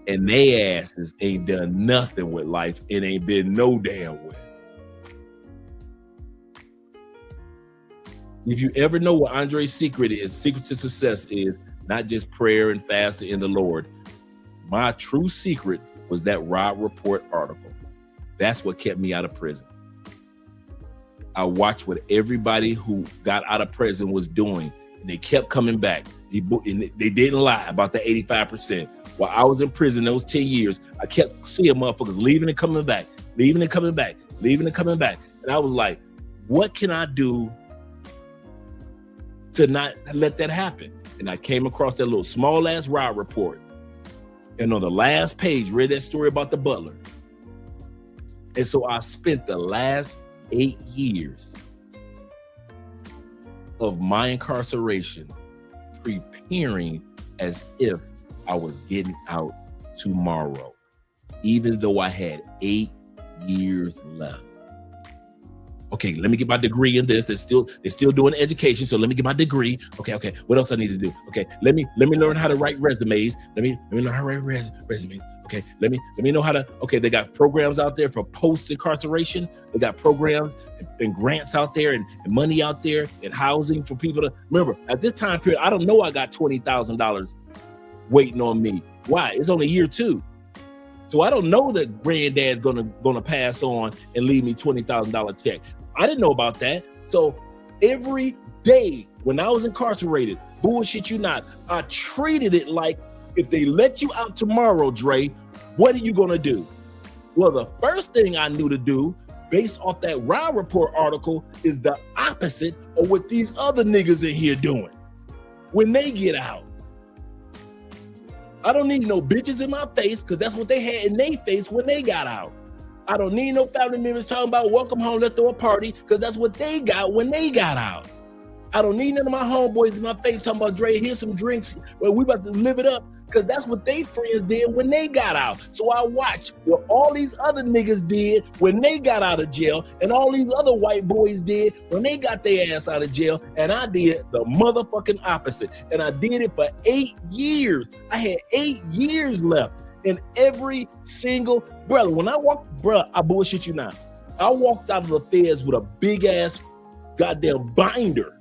S2: and they asses ain't done nothing with life and ain't been no damn way. If you ever know what Andre's secret is, secret to success is not just prayer and fasting in the Lord. My true secret was that Rob Report article. That's what kept me out of prison. I watched what everybody who got out of prison was doing, and they kept coming back. They didn't lie about the 85%. While I was in prison those 10 years, I kept seeing motherfuckers leaving and coming back, leaving and coming back, leaving and coming back. And I was like, what can I do to not let that happen? And I came across that little small ass Rob Report. And on the last page, read that story about the butler. And so I spent the last 8 years of my incarceration preparing as if I was getting out tomorrow, even though I had 8 years left. Okay, let me get my degree in this. They're still doing education, so let me get my degree. Okay. What else I need to do? Okay, let me learn how to write resumes. Let me learn how to write resumes. Okay, let me know how to. Okay, they got programs out there for post incarceration. They got programs and grants out there and money out there and housing for people to remember. At this time period, I don't know I got $20,000 waiting on me. Why? It's only year 2. So I don't know that granddad's gonna pass on and leave me $20,000 check. I didn't know about that. So every day when I was incarcerated, bullshit you not, I treated it like if they let you out tomorrow, Dre, what are you gonna do? Well, the first thing I knew to do, based off that Rob Report article, is the opposite of what these other niggas in here doing when they get out. I don't need no bitches in my face because that's what they had in their face when they got out. I don't need no family members talking about welcome home, let's throw a party because that's what they got when they got out. I don't need none of my homeboys in my face talking about, Dre, here's some drinks. Well, we about to live it up because that's what they friends did when they got out. So I watched what all these other niggas did when they got out of jail and all these other white boys did when they got their ass out of jail. And I did the motherfucking opposite. And I did it for 8 years. I had 8 years left. And every single brother, when I walked, I bullshit you not. I walked out of the feds with a big ass goddamn binder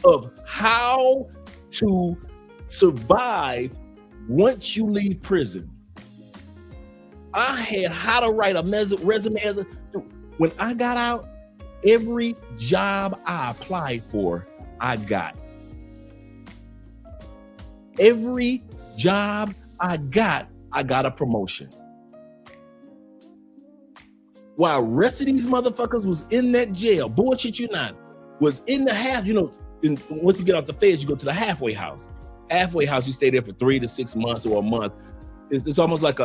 S2: of how to survive once you leave prison. I had how to write a resume as a when I got out, every job I applied for, I got. Every job I got a promotion. While the rest of these motherfuckers was in that jail, bullshit you not, was in the half, you know, once you get off the feds, you go to the halfway house. Halfway house, you stay there for 3 to 6 months or a month. It's almost like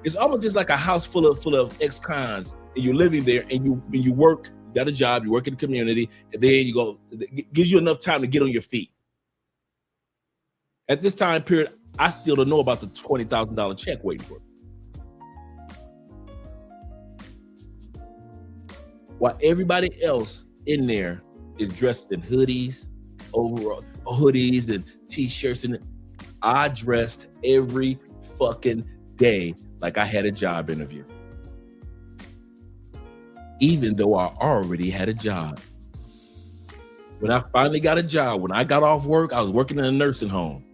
S2: it's almost just like a house full of ex-cons, and you're living there, and you work, you got a job, you work in the community, and then you go, it gives you enough time to get on your feet. At this time period, I still don't know about the $20,000 check waiting for me. While everybody else in there is dressed in hoodies, overall hoodies and t-shirts, and I dressed every fucking day like I had a job interview. Even though I already had a job. When I finally got a job, when I got off work, I was working in a nursing home.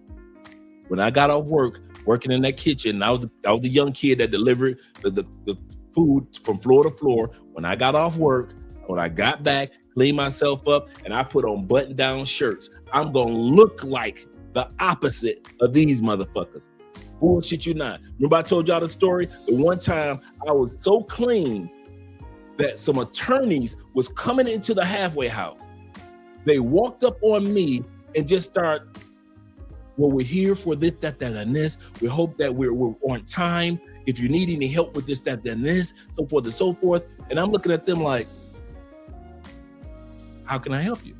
S2: When I got off work, working in that kitchen, I was the young kid that delivered the food from floor to floor. When I got off work, when I got back, cleaned myself up, and I put on button-down shirts. I'm gonna look like the opposite of these motherfuckers. Bullshit you not. Remember I told y'all the story? The one time I was so clean that some attorneys was coming into the halfway house. They walked up on me and just start, well, we're here for this, that, and this. We hope that we're on time. If you need any help with this, that, and this, so forth and so forth. And I'm looking at them like, how can I help you?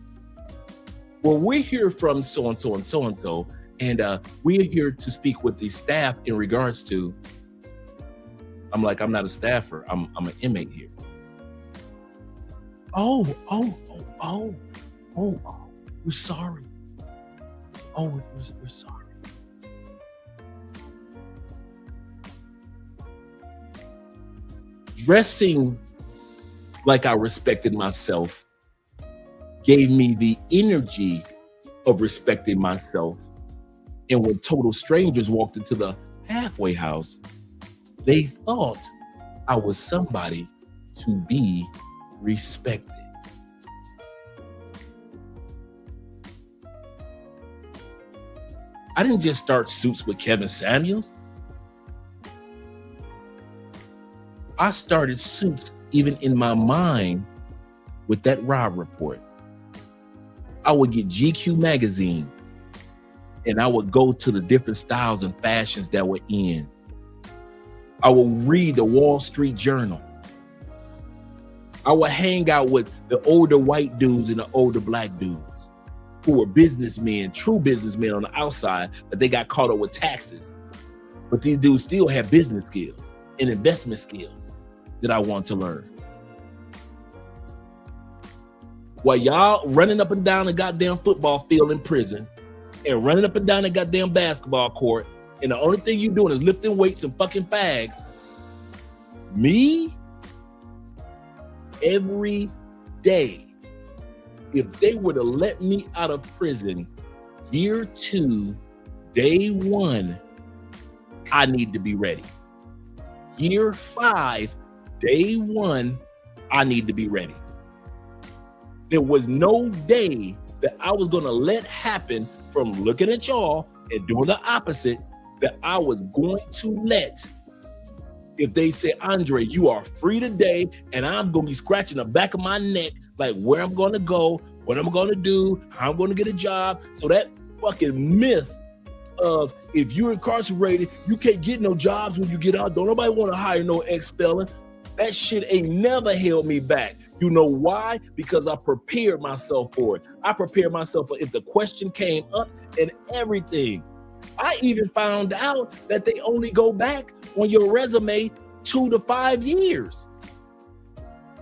S2: Well, we're here from so-and-so and so-and-so, and we're here to speak with the staff in regards to, I'm like, I'm not a staffer. I'm an inmate here. Oh, we're sorry. Oh, we're sorry. Dressing like I respected myself gave me the energy of respecting myself. And when total strangers walked into the halfway house, they thought I was somebody to be respected. I didn't just start Suits with Kevin Samuels. I started Suits even in my mind with that Rob Report. I would get GQ magazine and I would go to the different styles and fashions that were in. I would read the Wall Street Journal. I would hang out with the older white dudes and the older black dudes who were businessmen, true businessmen on the outside, but they got caught up with taxes. But these dudes still have business skills and investment skills that I want to learn. While y'all running up and down the goddamn football field in prison and running up and down the goddamn basketball court, and the only thing you doing is lifting weights and fucking fags, me, every day, if they would have let me out of prison year 2, day 1, I need to be ready. Year 5, day 1, I need to be ready. There was no day that I was gonna let happen from looking at y'all and doing the opposite that I was going to let. If they say, Andre, you are free today, and I'm gonna be scratching the back of my neck, like where I'm gonna go, what I'm gonna do, how I'm gonna get a job. So that fucking myth of if you're incarcerated, you can't get no jobs when you get out. Don't nobody wanna hire no ex-felon. That shit ain't never held me back. You know why? Because I prepared myself for it. I prepared myself for if the question came up and everything. I even found out that they only go back on your resume 2 to 5 years.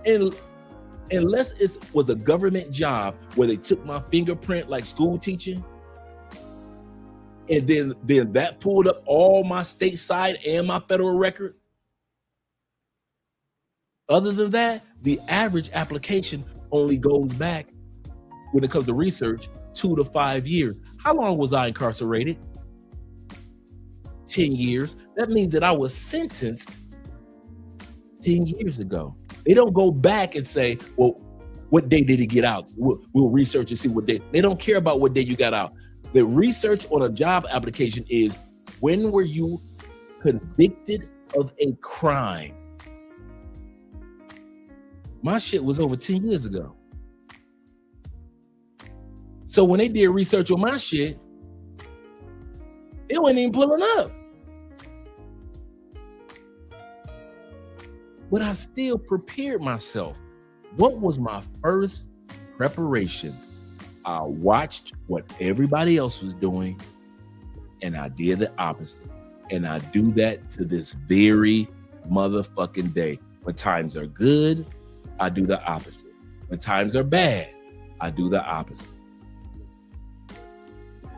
S2: And unless it was a government job where they took my fingerprint like school teaching, And then that pulled up all my stateside and my federal record. Other than that, the average application only goes back, when it comes to research, 2 to 5 years. How long was I incarcerated? 10 years. That means that I was sentenced 10 years ago. They don't go back and say, well, what day did he get out? We'll research and see what day. They don't care about what day you got out. The research on a job application is, when were you convicted of a crime? My shit was over 10 years ago. So when they did research on my shit, it wasn't even pulling up. But I still prepared myself. What was my first preparation? I watched what everybody else was doing, and I did the opposite. And I do that to this very motherfucking day. When times are good, I do the opposite. When times are bad, I do the opposite.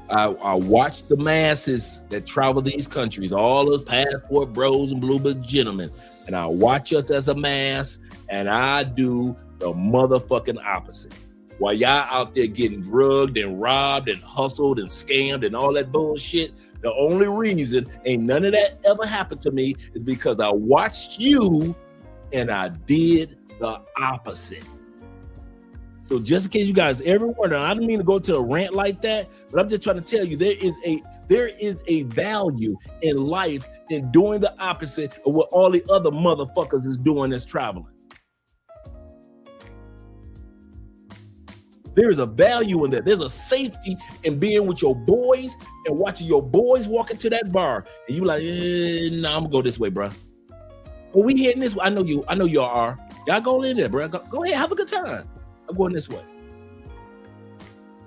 S2: I watch the masses that travel these countries, all those passport bros and blue book gentlemen, and I watch us as a mass, and I do the motherfucking opposite. While y'all out there getting drugged and robbed and hustled and scammed and all that bullshit, the only reason ain't none of that ever happened to me is because I watched you and I did the opposite. So just in case you guys ever wonder, I don't mean to go to a rant like that, but I'm just trying to tell you there is a value in life in doing the opposite of what all the other motherfuckers is doing that's traveling. There's a value in that. There's a safety in being with your boys and watching your boys walk into that bar, and you like, nah, I'm gonna go this way, bro. Well, we heading this way. I know y'all are. Y'all go in there, bro. Go ahead, have a good time. I'm going this way.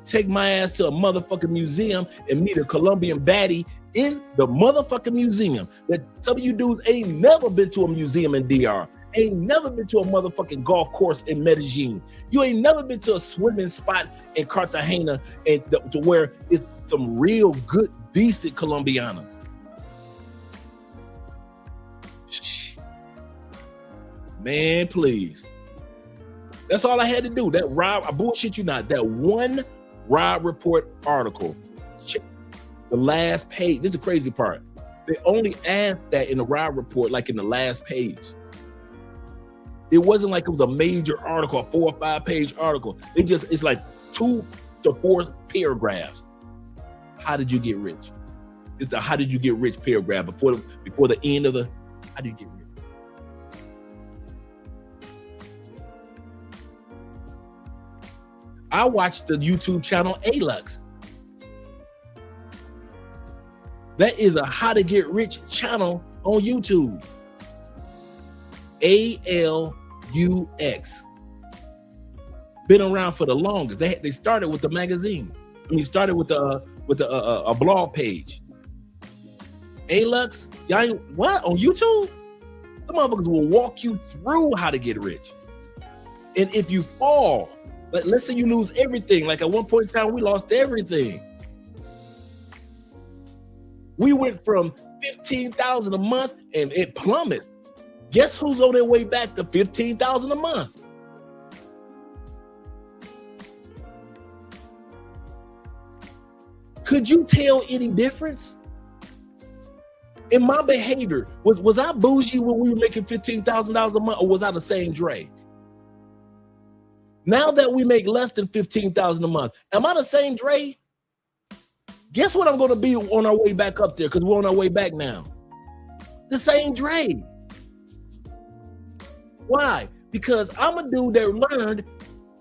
S2: Take my ass to a motherfucking museum and meet a Colombian baddie in the motherfucking museum. That some of you dudes ain't never been to a museum in DR. Ain't never been to a motherfucking golf course in Medellin. You ain't never been to a swimming spot in Cartagena and to where it's some real good, decent Colombianas. Man, please. That's all I had to do. That Rob, I bullshit you not. That one Rob Report article, the last page. This is the crazy part. They only asked that in the Rob Report, like in the last page. It wasn't like it was a major article, a 4 or 5 page article. It's like 2 to 4 paragraphs. How did you get rich? It's the how did you get rich paragraph before the end of the how did you get rich? I watched the YouTube channel Alux. That is a how to get rich channel on YouTube. ALUX. Been around for the longest. They started with the magazine. Started with a blog page. Alux, y'all ain't, what, on YouTube? The motherfuckers will walk you through how to get rich. And if you fall, let's say you lose everything. Like at one point in time, we lost everything. We went from $15,000 a month and it plummeted. Guess who's on their way back to $15,000 a month? Could you tell any difference in my behavior? Was I bougie when we were making $15,000 a month, or was I the same Dre? Now that we make less than $15,000 a month, am I the same Dre? Guess what I'm going to be on our way back up there, because we're on our way back now. The same Dre. Why? Because I'm a dude that learned,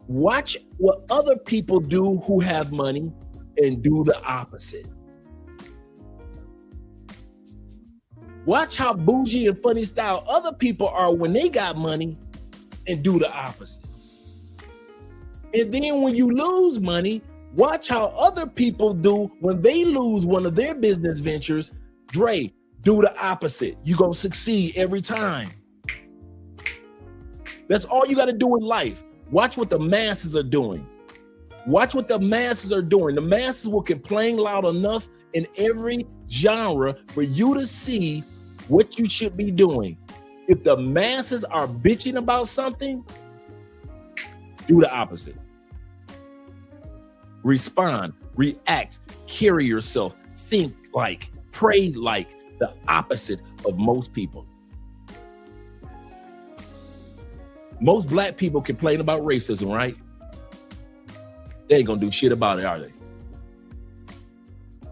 S2: watch what other people do who have money and do the opposite. Watch how bougie and funny style other people are when they got money and do the opposite. And then when you lose money, watch how other people do when they lose one of their business ventures. Dre, do the opposite. You're going to succeed every time. That's all you got to do in life. Watch what the masses are doing. Watch what the masses are doing. The masses will complain loud enough in every genre for you to see what you should be doing. If the masses are bitching about something, do the opposite. Respond, react, carry yourself, think like, pray like the opposite of most people. Most black people complain about racism, right? They ain't gonna do shit about it, are they?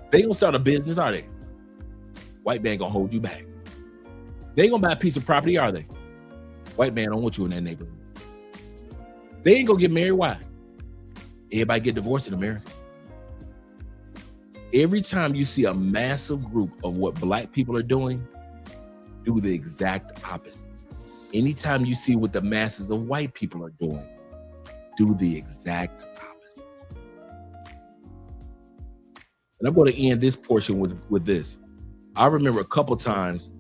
S2: They ain't gonna start a business, are they? White man gonna hold you back. They ain't gonna buy a piece of property, are they? White man don't want you in that neighborhood. They ain't gonna get married, why? Everybody get divorced in America. Every time you see a massive group of what black people are doing, do the exact opposite. Anytime you see what the masses of white people are doing, do the exact opposite. And I'm going to end this portion with this. I remember a couple times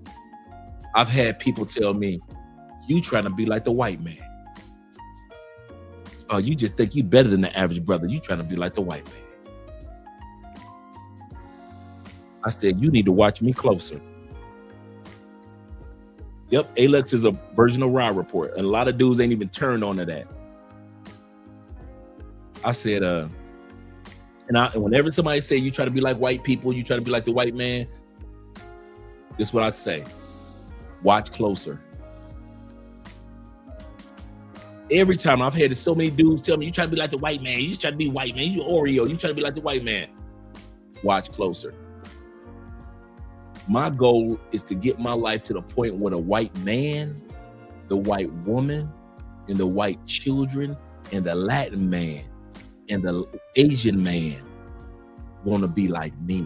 S2: I've had people tell me, you trying to be like the white man. Oh, you just think you better than the average brother. You trying to be like the white man. I said, you need to watch me closer. Yep, Alex is a version of Raw Report. And a lot of dudes ain't even turned on to that. I said, and whenever somebody say you try to be like white people, you try to be like the white man, this is what I say. Watch closer. Every time I've had so many dudes tell me, you try to be like the white man, you just try to be white man, you Oreo, you try to be like the white man. Watch closer. My goal is to get my life to the point where the white man, the white woman, and the white children, and the Latin man, and the Asian man want to be like me.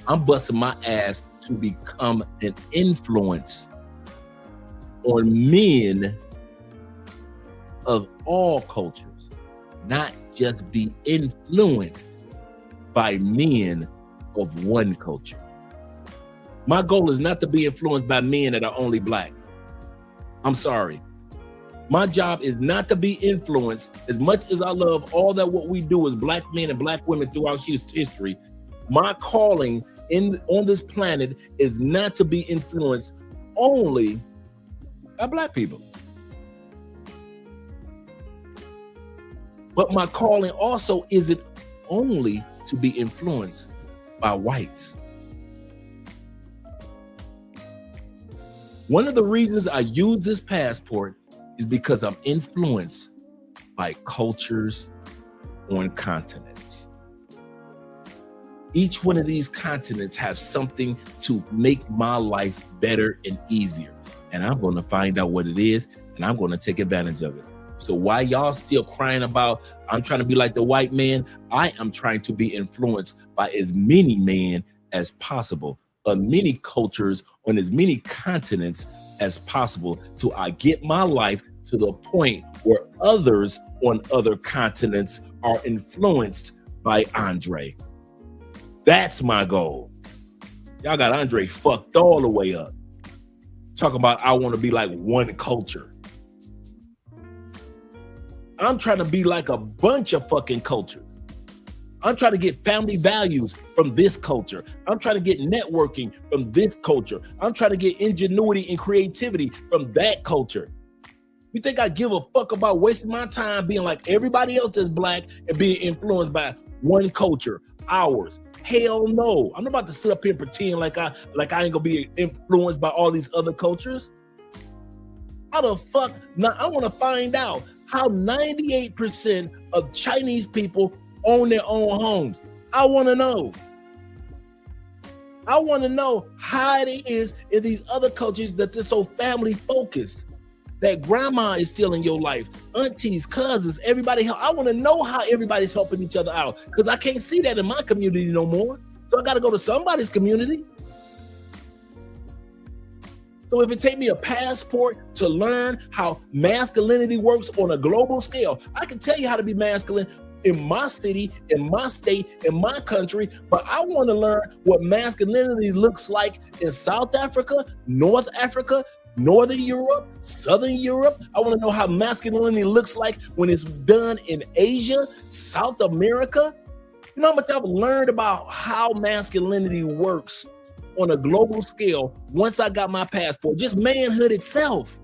S2: I'm busting my ass to become an influence on men of all cultures, not just be influenced by men of one culture. My goal is not to be influenced by men that are only black. I'm sorry. My job is not to be influenced. As much as I love all that what we do as black men and black women throughout history, my calling on this planet is not to be influenced only by black people. But my calling also isn't only to be influenced by whites. One of the reasons I use this passport is because I'm influenced by cultures on continents. Each one of these continents have something to make my life better and easier. And I'm going to find out what it is, and I'm going to take advantage of it. So while y'all still crying about, I'm trying to be like the white man, I am trying to be influenced by as many men as possible, of many cultures on as many continents as possible, till I get my life to the point where others on other continents are influenced by Andre. That's my goal. Y'all got Andre fucked all the way up. Talking about I want to be like one culture. I'm trying to be like a bunch of fucking cultures. I'm trying to get family values from this culture. I'm trying to get networking from this culture. I'm trying to get ingenuity and creativity from that culture. You think I give a fuck about wasting my time being like everybody else that's black and being influenced by one culture, ours? Hell no. I'm not about to sit up here and pretend like I ain't gonna be influenced by all these other cultures. How the fuck? Now I want to find out how 98% of Chinese people own their own homes. I want to know. I want to know how it is in these other cultures that they're so family focused. That grandma is still in your life, aunties, cousins, everybody. I want to know how everybody's helping each other out, because I can't see that in my community no more. So I got to go to somebody's community. So if it take me a passport to learn how masculinity works on a global scale, I can tell you how to be masculine in my city, in my state, in my country, but I want to learn what masculinity looks like in South Africa, North Africa, Northern Europe, Southern Europe. I want to know how masculinity looks like when it's done in Asia, South America. You know how much I've learned about how masculinity works on a global scale once I got my passport, just manhood itself.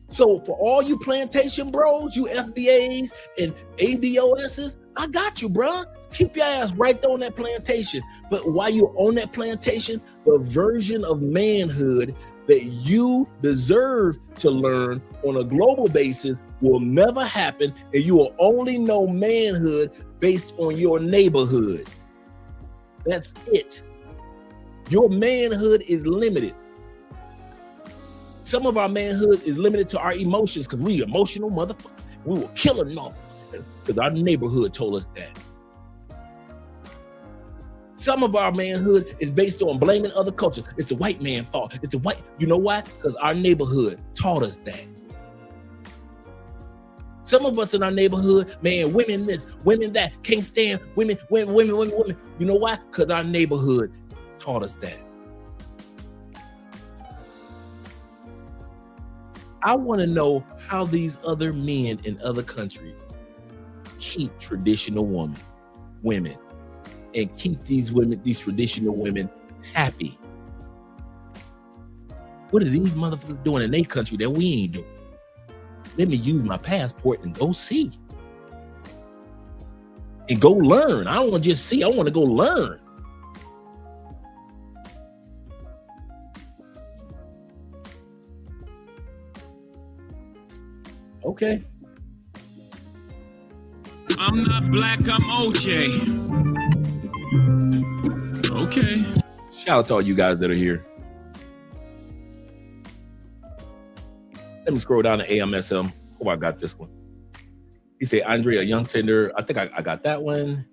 S2: So for all you plantation bros, you FBAs and ADOSs, I got you, bro. Keep your ass right there on that plantation. But while you're on that plantation, the version of manhood that you deserve to learn on a global basis will never happen, and you will only know manhood based on your neighborhood. That's it. Your manhood is limited. Some of our manhood is limited to our emotions because we emotional motherfuckers. We will kill them all because our neighborhood told us that. Some of our manhood is based on blaming other cultures. It's the white man's fault. It's the white. You know why? Because our neighborhood taught us that. Some of us in our neighborhood, man, women this, women that, can't stand women. You know why? Because our neighborhood taught us that. I want to know how these other men in other countries keep traditional women, and keep these traditional women happy. What are these motherfuckers doing in their country that we ain't doing? Let me use my passport and go see. And go learn. I don't want to just see, I want to go learn. Okay.
S3: I'm not black, I'm OJ. Okay.
S2: Shout out to all you guys that are here. Let me scroll down to AMSM. Oh, I got this one. He said, Andre, a young tender. I think I got that one.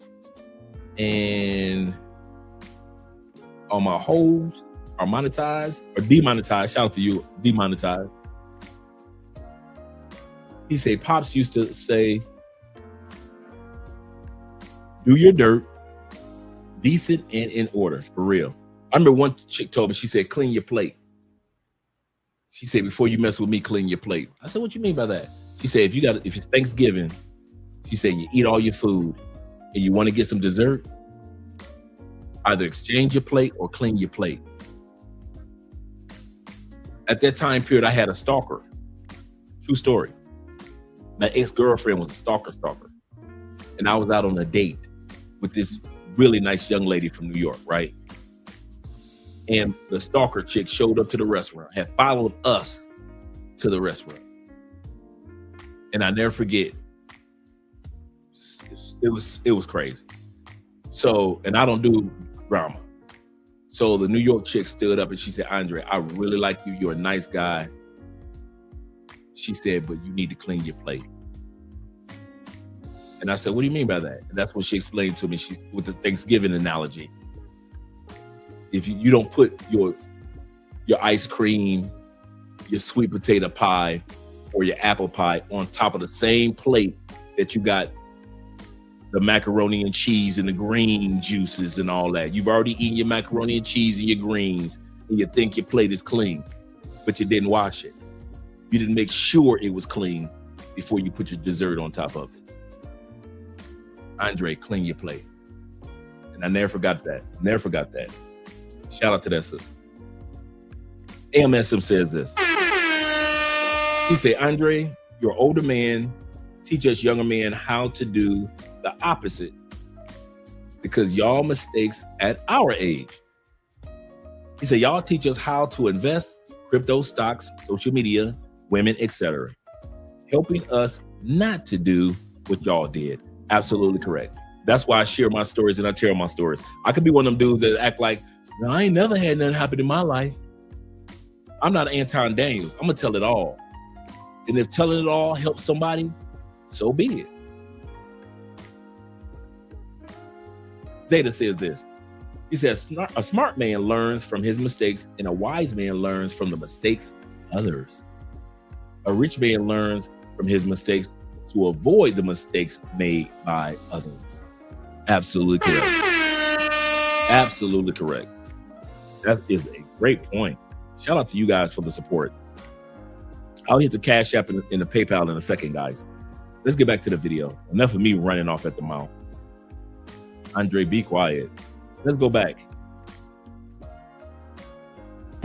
S2: And all my hoes are monetized or demonetized. Shout out to you, demonetized. He said, Pops used to say, do your dirt, decent and in order, for real. I remember one chick told me, she said, clean your plate. She said, before you mess with me, clean your plate. I said, what you mean by that? She said, if it's Thanksgiving, she said, you eat all your food and you want to get some dessert, either exchange your plate or clean your plate. At that time period, I had a stalker. True story. My ex-girlfriend was a stalker. And I was out on a date with this really nice young lady from New York, right? And the stalker chick showed up to the restaurant, had followed us to the restaurant. And I never forget, it was crazy. So, and I don't do drama. So the New York chick stood up and she said, Andre, I really like you. You're a nice guy. She said, but you need to clean your plate. And I said, what do you mean by that? And that's what she explained to me. She's with the Thanksgiving analogy. If you don't put your ice cream, your sweet potato pie, or your apple pie on top of the same plate that you got the macaroni and cheese and the green juices and all that. You've already eaten your macaroni and cheese and your greens, and you think your plate is clean, but you didn't wash it. You didn't make sure it was clean before you put your dessert on top of it. Andre, clean your plate. And I never forgot that. Never forgot that. Shout out to that sister. AMSM says this. He said, Andre, you're an older man. Teach us younger men how to do the opposite, because y'all mistakes at our age. He said, y'all teach us how to invest, crypto, stocks, social media, women, etc. Helping us not to do what y'all did. Absolutely correct. That's why I share my stories and I tell my stories. I could be one of them dudes that act like, no, I ain't never had nothing happen in my life. I'm not Anton Daniels. I'm gonna tell it all. And if telling it all helps somebody, so be it. Zeta says this. He says, a smart man learns from his mistakes and a wise man learns from the mistakes of others. A rich man learns from his mistakes to avoid the mistakes made by others. Absolutely correct. Absolutely correct. That is a great point. Shout out to you guys for the support. I'll hit the Cash App and the PayPal in a second, guys. let's get back to the video. Enough of me running off at the mouth. Andre, be quiet. Let's go back.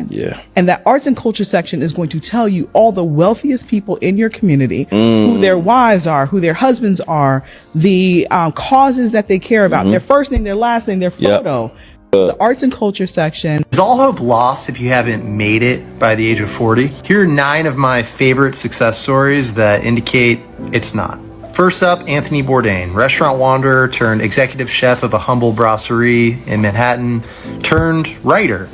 S17: Yeah.
S19: And that arts and culture section is going to tell you all the wealthiest people in your community, who their wives are, who their husbands are, the causes that they care about, their first name, their last name, their photo. The arts and culture section.
S20: Is all hope lost if you haven't made it by the age of 40? Here are 9 of my favorite success stories that indicate it's not. First up, Anthony Bourdain, restaurant wanderer turned executive chef of a humble brasserie in Manhattan, turned writer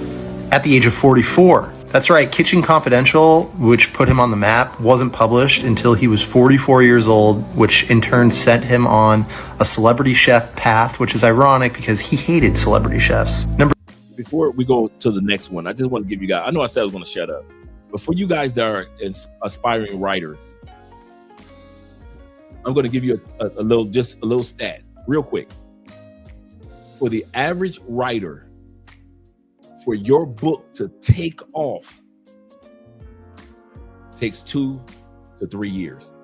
S20: at the age of 44. That's right, Kitchen Confidential, which put him on the map, wasn't published until he was 44 years old, which in turn sent him on a celebrity chef path, which is ironic because he hated celebrity chefs.
S2: Before we go to the next one, I just want to give you guys, I know I said I was going to shut up, but for you guys that are aspiring writers, I'm going to give you a little stat real quick. For the average writer, for your book to take off takes 2 to 3 years.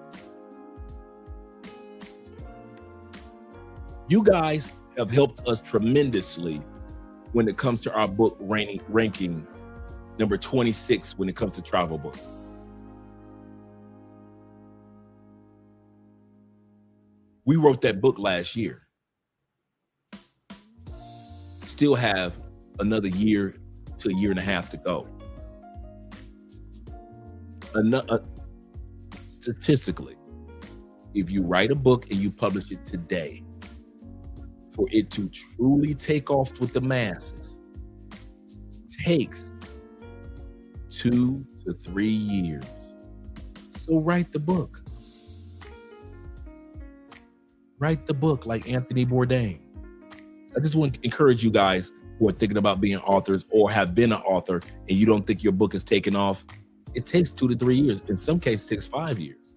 S2: You guys have helped us tremendously when it comes to our book ranking number 26 when it comes to travel books. We wrote that book last year. Still have another year to a year and a half to go. Statistically, if you write a book and you publish it today, for it to truly take off with the masses, takes 2 to 3 years. So write the book. Write the book like Anthony Bourdain. I just want to encourage you guys who are thinking about being authors or have been an author and you don't think your book is taking off. It takes 2 to 3 years. In some cases, it takes 5 years.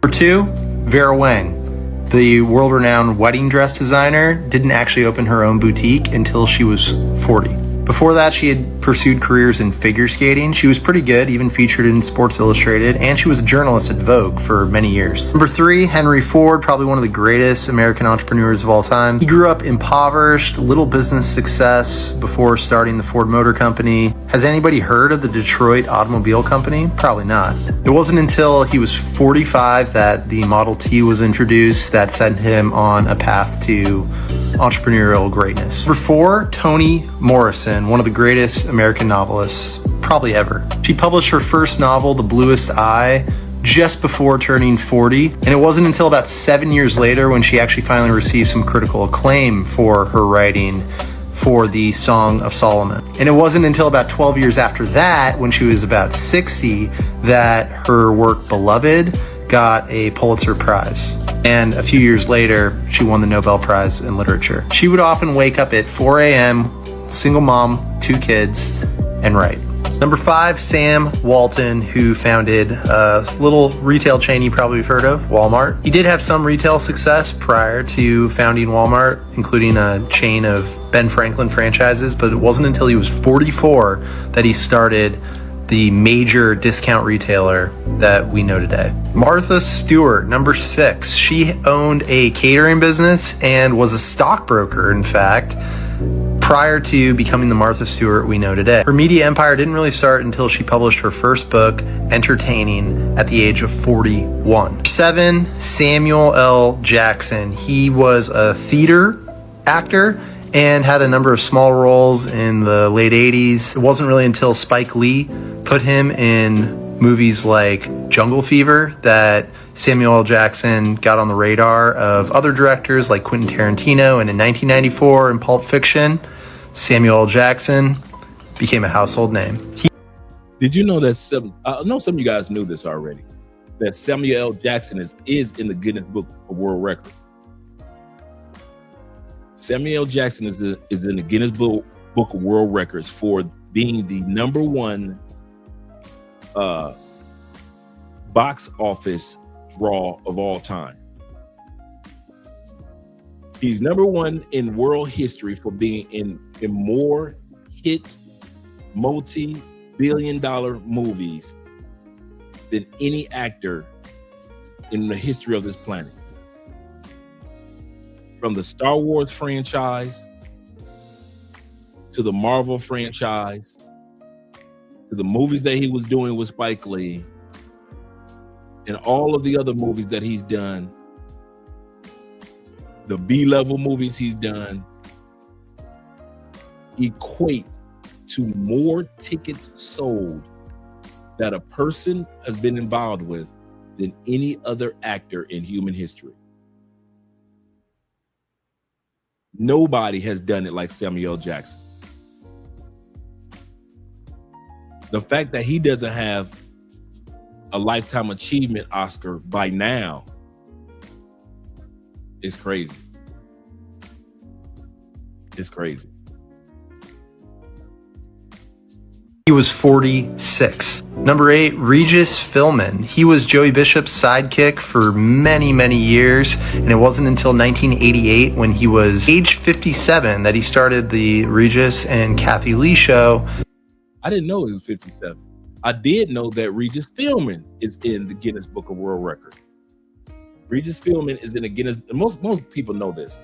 S20: Number 2, Vera Wang, the world-renowned wedding dress designer, didn't actually open her own boutique until she was 40. Before that, she had pursued careers in figure skating. She was pretty good, even featured in Sports Illustrated, and she was a journalist at Vogue for many years. Number 3, Henry Ford, probably one of the greatest American entrepreneurs of all time. He grew up impoverished, little business success before starting the Ford Motor Company. Has anybody heard of the Detroit Automobile Company? Probably not. It wasn't until he was 45 that the Model T was introduced that sent him on a path to entrepreneurial greatness. Number 4, Toni Morrison, one of the greatest American novelists probably ever. She published her first novel, The Bluest Eye, just before turning 40, and it wasn't until about 7 years later when she actually finally received some critical acclaim for her writing for the Song of Solomon. And it wasn't until about 12 years after that, when she was about 60, that her work Beloved got a Pulitzer Prize. And a few years later, she won the Nobel Prize in Literature. She would often wake up at 4 a.m., single mom, 2 kids, and write. Number 5, Sam Walton, who founded a little retail chain you probably have heard of, Walmart. He did have some retail success prior to founding Walmart, including a chain of Ben Franklin franchises, but it wasn't until he was 44 that he started the major discount retailer that we know today. Martha Stewart, number 6. She owned a catering business and was a stockbroker, in fact, prior to becoming the Martha Stewart we know today. Her media empire didn't really start until she published her first book, Entertaining, at the age of 41. 7, Samuel L. Jackson. He was a theater actor and had a number of small roles in the late 80s. It wasn't really until Spike Lee put him in movies like Jungle Fever that Samuel L. Jackson got on the radar of other directors like Quentin Tarantino, and in 1994 in Pulp Fiction, Samuel L. Jackson became a household name.
S2: Did you know that I know some of you guys knew this already, that Samuel L. Jackson is in the Guinness Book of World Records. Samuel L. Jackson is in the Guinness Book of World Records for being the number 1 box office draw of all time. He's number 1 in world history for being in more hit multi billion movies than any actor in the history of this planet. From the Star Wars franchise to the Marvel franchise to the movies that he was doing with Spike Lee and all of the other movies that he's done, the B-level movies he's done, equate to more tickets sold that a person has been involved with than any other actor in human history. Nobody has done it like Samuel L. Jackson. The fact that he doesn't have a Lifetime Achievement Oscar by now is crazy. It's crazy.
S20: He was 46. Number 8, Regis Philbin. He was Joey Bishop's sidekick for many, many years, and it wasn't until 1988 when he was age 57 that he started the Regis and Kathy Lee show.
S2: I didn't know he was 57. I did know that Regis Philbin is in the Guinness Book of World Records. Regis Philbin is in the Guinness, most people know this.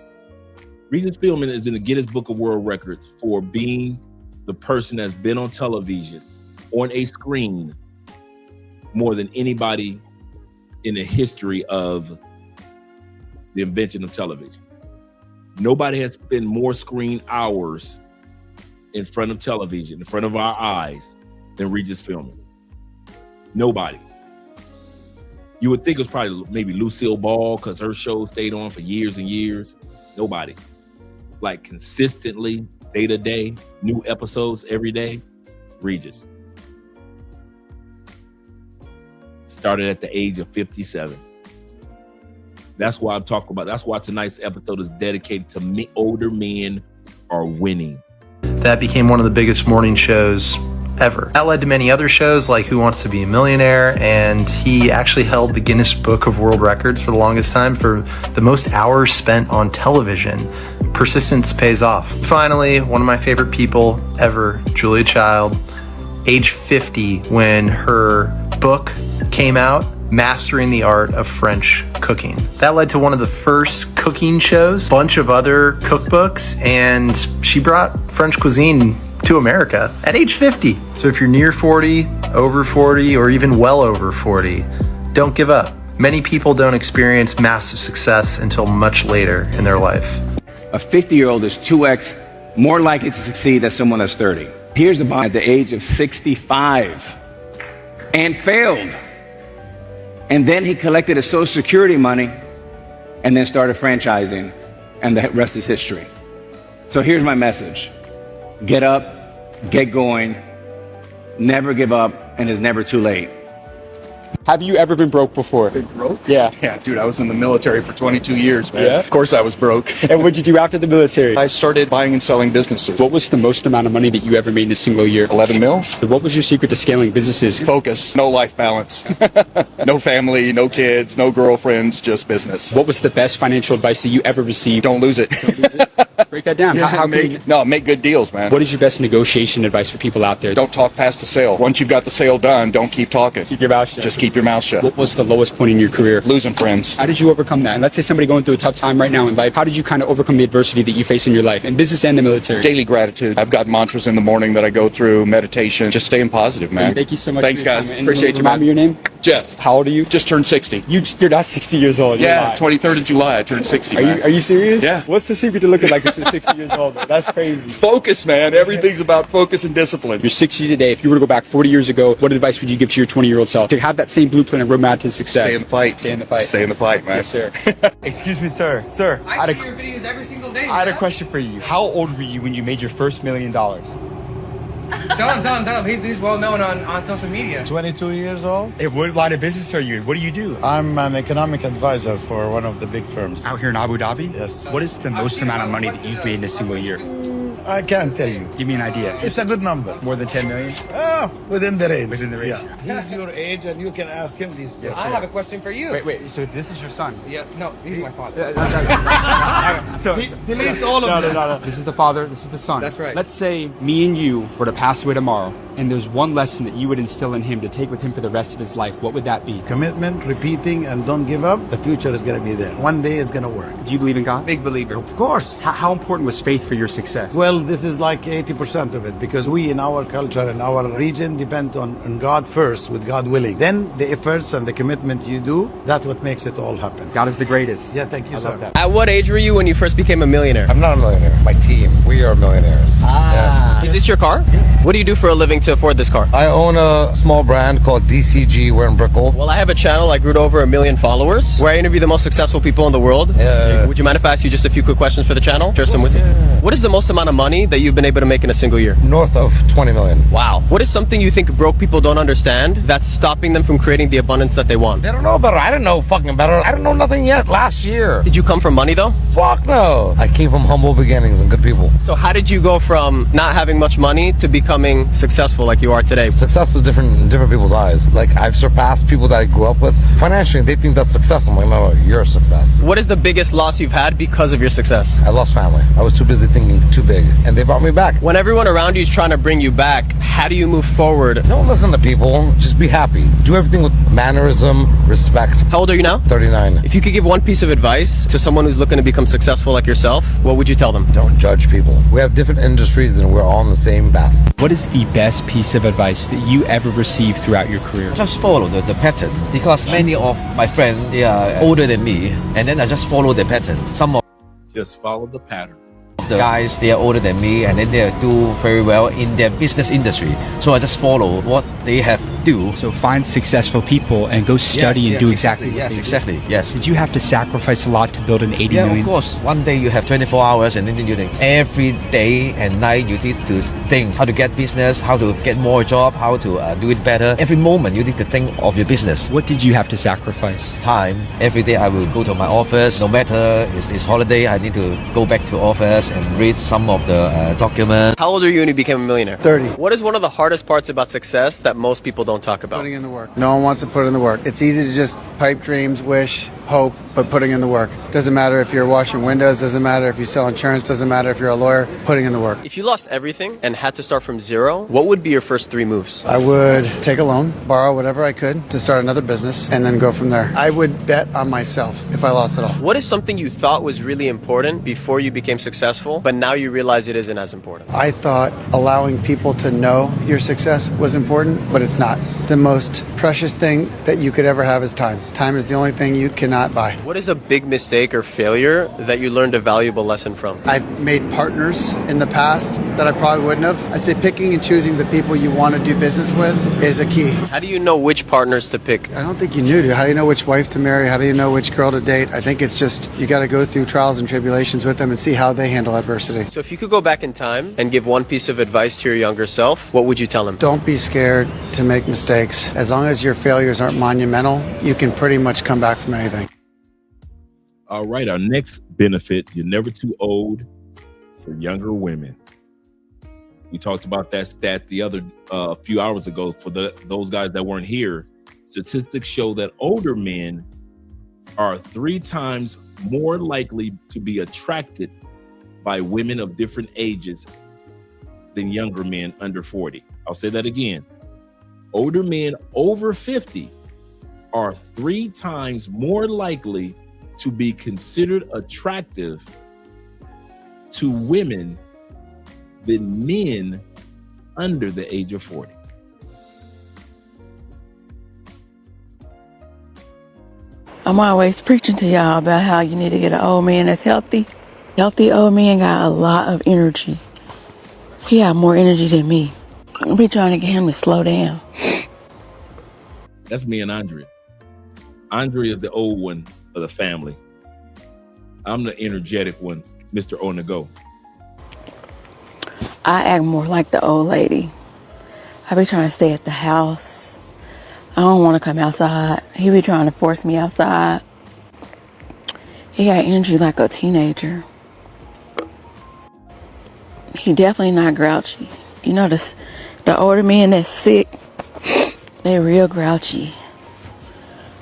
S2: Regis Philbin is in the Guinness Book of World Records for being the person that's been on television, on a screen, more than anybody in the history of the invention of television. Nobody has spent more screen hours in front of television, in front of our eyes, than Regis Philbin. Nobody. You would think it was probably maybe Lucille Ball because her show stayed on for years and years. Nobody. Like consistently, day to day, new episodes every day, Regis. Started at the age of 57. That's why I'm talking about, that's why tonight's episode is dedicated to me. Older men are winning.
S20: That became one of the biggest morning shows ever. That led to many other shows like Who Wants to Be a Millionaire, and he actually held the Guinness Book of World Records for the longest time for the most hours spent on television. Persistence pays off. Finally, one of my favorite people ever, Julia Child, age 50 when her book came out, Mastering the Art of French Cooking. That led to one of the first cooking shows, bunch of other cookbooks, and she brought French cuisine to America at age 50. So if you're near 40, over 40, or even well over 40, don't give up. Many people don't experience massive success until much later in their life.
S21: A 50-year-old is 2x more likely to succeed than someone that's 30. Here's the bomb at the age of 65 and failed. And then he collected his Social Security money and then started franchising, and the rest is history. So here's my message. Get up, get going, never give up, and it's never too late.
S22: Have you ever been broke before?
S23: Been broke?
S22: Yeah.
S23: Yeah, dude, I was in the military for 22 years, man.
S22: Yeah?
S23: Of course I was broke.
S22: And what did you do after the military?
S23: I started buying and selling businesses.
S22: What was the most amount of money that you ever made in a single year?
S23: 11 mil.
S22: What was your secret to scaling businesses?
S23: Focus, no life balance. No family, no kids, no girlfriends, just business.
S22: What was the best financial advice that you ever received?
S23: Don't lose it.
S22: Break that down.
S23: Yeah,
S22: How can you...
S23: make good deals, man.
S22: What is your best negotiation advice for people out there?
S23: Don't talk past the sale. Once you've got the sale done, don't keep talking.
S22: Keep your mouth shut.
S23: Just keep your mouth shut.
S22: What was the lowest point in your career?
S23: Losing friends.
S22: How did you overcome that? And let's say somebody going through a tough time right now in life. How did you kind of overcome the adversity that you face in your life, in business and the military?
S23: Daily gratitude. I've got mantras in the morning that I go through, meditation, just staying positive, man.
S22: Thank you so much.
S23: Thanks,
S22: for your
S23: guys.
S22: time. And
S23: Appreciate you, man.
S22: Remind me your name?
S23: Jeff.
S22: How old are you?
S23: Just turned 60.
S22: You're not 60 years old.
S23: Yeah, 23rd of July, I turned 60.
S22: Are you serious?
S23: Yeah.
S22: What's the secret to looking like you're 60 years old? That's crazy.
S23: Focus, man. Everything's about focus and discipline.
S22: You're 60 today. If you were to go back 40 years ago, what advice would you give to your 20-year-old self to have that same blueprint and roadmap to success?
S23: Stay in the fight.
S22: Stay in the fight.
S23: Stay in the fight, man.
S22: Yes, sir.
S24: Excuse me, sir. Sir,
S23: I
S24: see your videos every single day. I had a question for you. How old were you when you made your first $1 million? Tell him. He's well known on social media.
S25: 22 years old.
S24: Hey, what line of business are you in? What do you do?
S25: I'm an economic advisor for one of the big firms.
S24: Out here in Abu Dhabi?
S25: Yes.
S24: What is the most amount of money that you've made in a single year?
S25: I can't tell you.
S24: Give me an idea.
S25: It's a good number.
S24: More than 10 million?
S25: Within the range.
S24: Within the range.
S25: Yeah. He's your age and you can ask him these questions.
S22: I have a question for you. Wait, so this is your son?
S25: Yeah,
S22: No, he's my father.
S25: delete all of this.
S22: No. This is the father, this is the son.
S25: That's right.
S22: Let's say me and you were to pass away tomorrow, and there's one lesson that you would instill in him to take with him for the rest of his life. What would that be?
S25: Commitment, repeating, and don't give up. The future is going to be there. One day it's going to work.
S22: Do you believe in God?
S25: Big believer. Of course.
S22: How important was faith for your success?
S25: Well, this is like 80% of it because we in our culture, in our region, depend on God first, with God willing. Then the efforts and the commitment you do, that's what makes it all happen.
S22: God is the greatest.
S25: Yeah, thank you, sir.
S1: At what age were you when you first became a millionaire?
S4: I'm not a millionaire. My team, we are millionaires.
S1: Is this your car? What do you do for a living to afford this car?
S4: I own a small brand called DCG. We're in Brickell.
S1: Well, I have a channel. I grew to over 1 million followers where I interview the most successful people in the world. Would you mind if I ask you just a few quick questions for the channel? Share some wisdom. What is the most amount of money that you've been able to make in a single year?
S4: North of 20 million.
S1: Wow. What is something you think broke people don't understand that's stopping them from creating the abundance that they want?
S4: They don't know better. I didn't know fucking better. I didn't know nothing yet last year.
S1: Did you come from money though?
S4: Fuck no. I came from humble beginnings and good people.
S1: So how did you go from not having much money to becoming successful like you are today?
S4: Success is different in different people's eyes. Like I've surpassed people that I grew up with. Financially, they think that's success. I'm like, no, you're a success.
S1: What is the biggest loss you've had because of your success?
S4: I lost family. I was too busy thinking too big, and they brought me back.
S1: When everyone around you is trying to bring you back, how do you move forward?
S4: Don't listen to people. Just be happy. Do everything with mannerism, respect.
S1: How old are you now?
S4: 39.
S1: If you could give one piece of advice to someone who's looking to become successful like yourself, what would you tell them?
S4: Don't judge people. We have different industries and we're all on the same path.
S22: What is the best piece of advice that you ever received throughout your career?
S5: Just follow the pattern because many of my friends, they are older than me, and then I just follow the pattern. Some of
S2: Just follow the pattern.
S5: the guys, they are older than me, and then they do very well in their business industry. So I just follow what they have do.
S22: So find successful people and go study and do exactly what they do.
S5: Exactly. Yes.
S22: Did you have to sacrifice a lot to build an 80
S5: Yeah,
S22: million?
S5: of course. One day you have 24 hours and then you think every day and night you need to think how to get business, how to get more job, how to do it better. Every moment you need to think of your business.
S22: What did you have to sacrifice?
S5: Time. Every day I will go to my office. No matter it's holiday, I need to go back to office and read some of the documents.
S1: How old are you when you became a millionaire?
S25: 30.
S1: What is one of the hardest parts about success that most people don't talk about?
S7: Putting in the work. No one wants to put in the work. It's easy to just pipe dreams, wish, hope, but putting in the work. Doesn't matter if you're washing windows, doesn't matter if you sell insurance, doesn't matter if you're a lawyer, putting in the work.
S1: If you lost everything and had to start from zero, what would be your first 3 moves?
S7: I would take a loan, borrow whatever I could to start another business, and then go from there. I would bet on myself if I lost it all.
S1: What is something you thought was really important before you became successful, but now you realize it isn't as important?
S7: I thought allowing people to know your success was important, but it's not. The most precious thing that you could ever have is time. Time is the only thing you cannot buy.
S1: What is a big mistake or failure that you learned a valuable lesson from?
S7: I've made partners in the past that I probably wouldn't have. I'd say picking and choosing the people you want to do business with is a key.
S1: How do you know which partners to pick?
S7: I don't think you knew, dude. How do you know which wife to marry? How do you know which girl to date? I think it's just you got to go through trials and tribulations with them and see how they handle adversity.
S1: So if you could go back in time and give one piece of advice to your younger self, what would you tell him?
S7: Don't be scared to make mistakes. As long as your failures aren't monumental, you can pretty much come back from anything.
S2: All right, our next benefit, you're never too old for younger women. We talked about that stat the other a few hours ago for those guys that weren't here. Statistics show that older men are 3 times more likely to be attracted by women of different ages than younger men under 40. I'll say that again. Older men over 50 are 3 times more likely to be considered attractive to women than men under the age of 40.
S8: I'm always preaching to y'all about how you need to get an old man that's healthy. Healthy old man got a lot of energy. He got more energy than me. I'll be trying to get him to slow down.
S2: That's me and Andrea. Andrea is the old one of the family. I'm the energetic one, Mr. On the go.
S8: I act more like the old lady. I be trying to stay at the house. I don't want to come outside. He be trying to force me outside. He got energy like a teenager. He definitely not grouchy. You know, the older men that's sick, they real grouchy.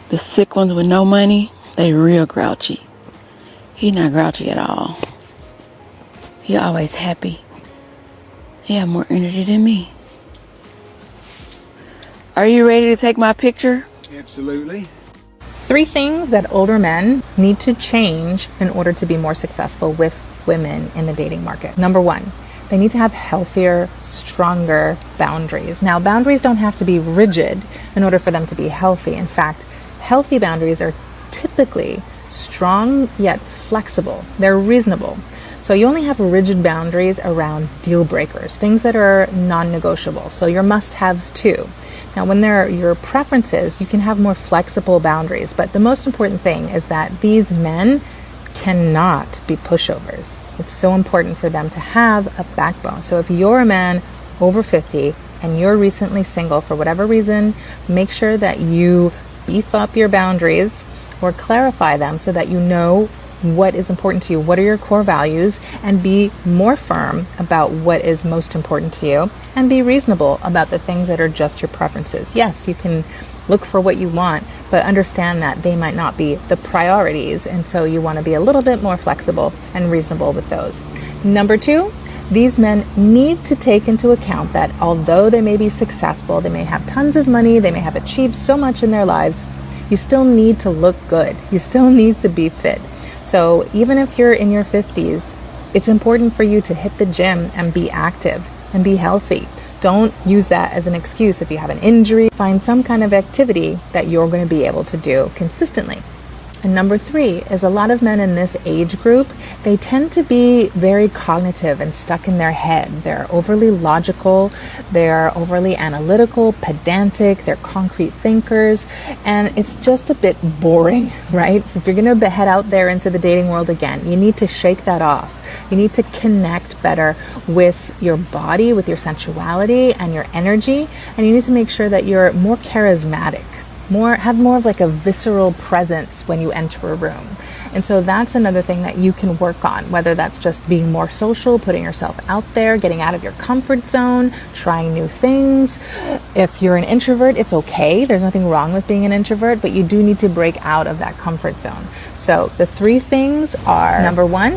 S8: The sick ones with no money, they real grouchy. He not grouchy at all. He always happy. He have more energy than me. Are you ready to take my picture?
S6: Absolutely.
S9: 3 things that older men need to change in order to be more successful with women in the dating market. Number 1, they need to have healthier, stronger boundaries. Now, boundaries don't have to be rigid in order for them to be healthy. In fact, healthy boundaries are typically strong yet flexible. They're reasonable. So you only have rigid boundaries around deal breakers, things that are non-negotiable. So your must-haves too. Now, when they're your preferences, you can have more flexible boundaries. But the most important thing is that these men cannot be pushovers. It's so important for them to have a backbone. So if you're a man over 50 and you're recently single for whatever reason, make sure that you beef up your boundaries or clarify them so that you know what is important to you, what are your core values, and be more firm about what is most important to you, and be reasonable about the things that are just your preferences. Yes, you can look for what you want, but understand that they might not be the priorities, and so you want to be a little bit more flexible and reasonable with those. Number 2, these men need to take into account that although they may be successful, they may have tons of money, they may have achieved so much in their lives, you still need to look good. You still need to be fit. So even if you're in your 50s, it's important for you to hit the gym and be active and be healthy. Don't use that as an excuse. If you have an injury, find some kind of activity that you're going to be able to do consistently. And number 3 is a lot of men in this age group, they tend to be very cognitive and stuck in their head. They're overly logical, they're overly analytical, pedantic, they're concrete thinkers, and it's just a bit boring, right? If you're going to head out there into the dating world again, you need to shake that off. You need to connect better with your body, with your sensuality and your energy, and you need to make sure that you're more charismatic. Have more of like a visceral presence when you enter a room. And so that's another thing that you can work on, whether that's just being more social, putting yourself out there, getting out of your comfort zone, trying new things. If you're an introvert, it's okay. There's nothing wrong with being an introvert, but you do need to break out of that comfort zone. So the 3 things are, number 1,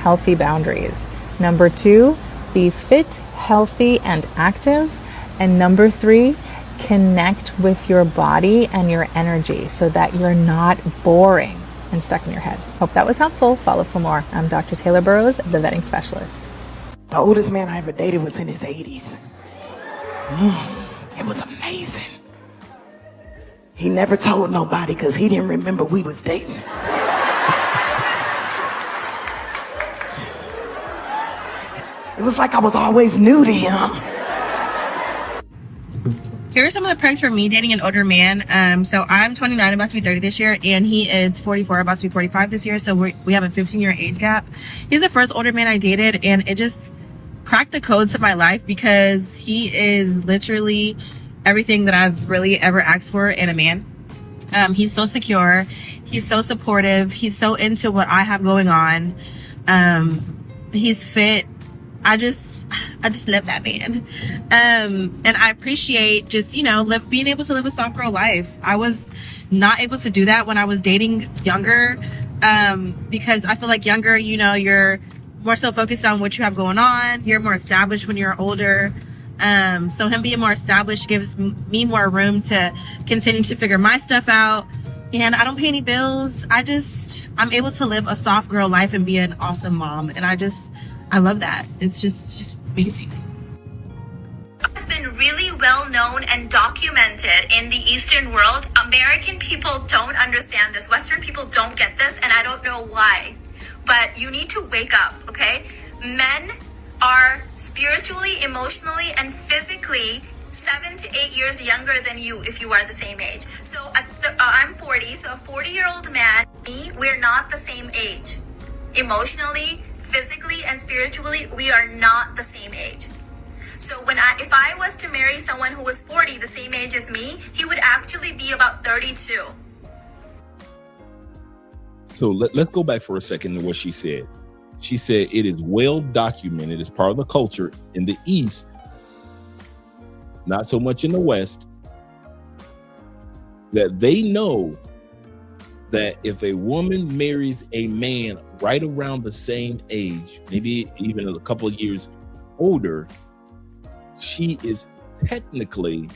S9: healthy boundaries. Number 2, be fit, healthy, and active. And number 3, connect with your body and your energy so that you're not boring and stuck in your head. Hope that was helpful. Follow for more. I'm Dr. Taylor Burrows, the vetting specialist.
S10: The oldest man I ever dated was in his 80s. It was amazing. He never told nobody because he didn't remember we was dating. It was like I was always new to him.
S11: Here are some of the perks for me dating an older man. So I'm 29, about to be 30 this year, and he is 44, about to be 45 this year. So we have a 15-year age gap. He's the first older man I dated, and it just cracked the codes of my life because he is literally everything that I've really ever asked for in a man. He's so secure. He's so supportive. He's so into what I have going on. He's fit. I just love that man. And I appreciate just, being able to live a soft girl life. I was not able to do that when I was dating younger, because I feel like younger, you're more so focused on what you have going on. You're more established when you're older. So him being more established gives me more room to continue to figure my stuff out. And I don't pay any bills. I'm able to live a soft girl life and be an awesome mom. And I love that. It's just amazing.
S12: It's been really well known and documented in the Eastern world. American people don't understand this. Western people don't get this, and I don't know why. But you need to wake up, okay? Men are spiritually, emotionally, and physically 7 to 8 years younger than you if you are the same age. So I'm 40, so a 40-year-old man, we're not the same age. Emotionally, physically, and spiritually, we are not the same age. So if I was to marry someone who was 40, the same age as me, he would actually be about 32.
S2: So let's go back for a second to what she said. She said it is well documented as part of the culture in the East, not so much in the West, that they know that if a woman marries a man right around the same age, maybe even a couple of years older, she is technically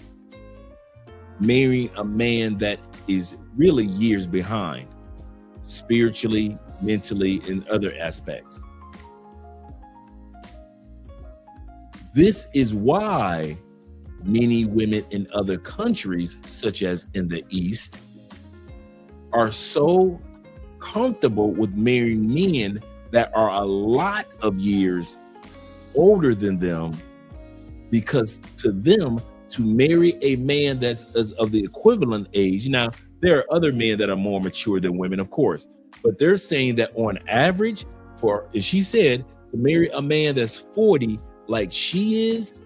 S2: marrying a man that is really years behind, spiritually, mentally, and other aspects. This is why many women in other countries, such as in the East, are so comfortable with marrying men that are a lot of years older than them, because to them, to marry a man that's of the equivalent age, now there are other men that are more mature than women, of course, but they're saying that on average, as she said, to marry a man that's 40 like she is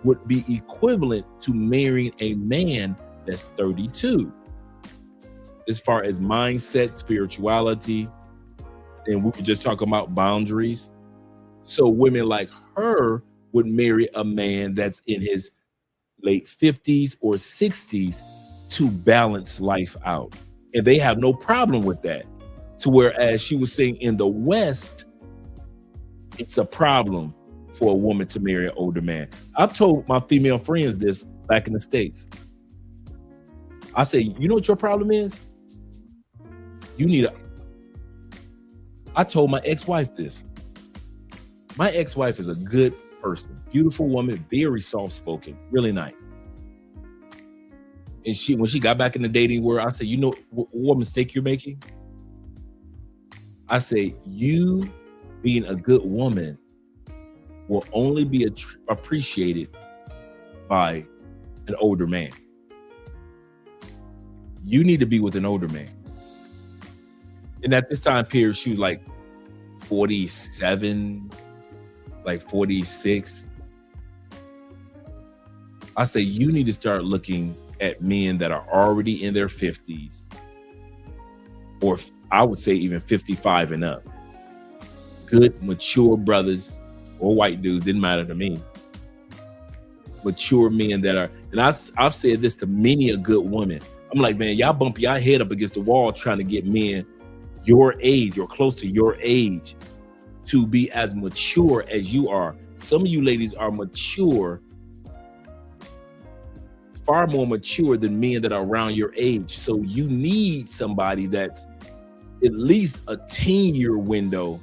S2: would be equivalent to marrying a man that's 32. As far as mindset, spirituality, and we were just talking about boundaries. So women like her would marry a man that's in his late 50s or 60s to balance life out. And they have no problem with that. To whereas she was saying in the West, it's a problem for a woman to marry an older man. I've told my female friends this back in the States. I say, you know what your problem is? I told my ex-wife this. My ex-wife is a good person, beautiful woman, very soft-spoken, really nice. And when she got back in the dating world, I said, you know what mistake you're making? I say, you being a good woman will only be appreciated by an older man. You need to be with an older man. And at this time period, she was like 47, like 46. I say, you need to start looking at men that are already in their 50s, or I would say even 55 and up. Good, mature brothers or white dudes, didn't matter to me. Mature men that are, and I've said this to many a good woman. I'm like, man, y'all bump y'all head up against the wall trying to get men your age or close to your age to be as mature as you are. Some of you ladies are mature, far more mature than men that are around your age. So you need somebody that's at least a 10-year window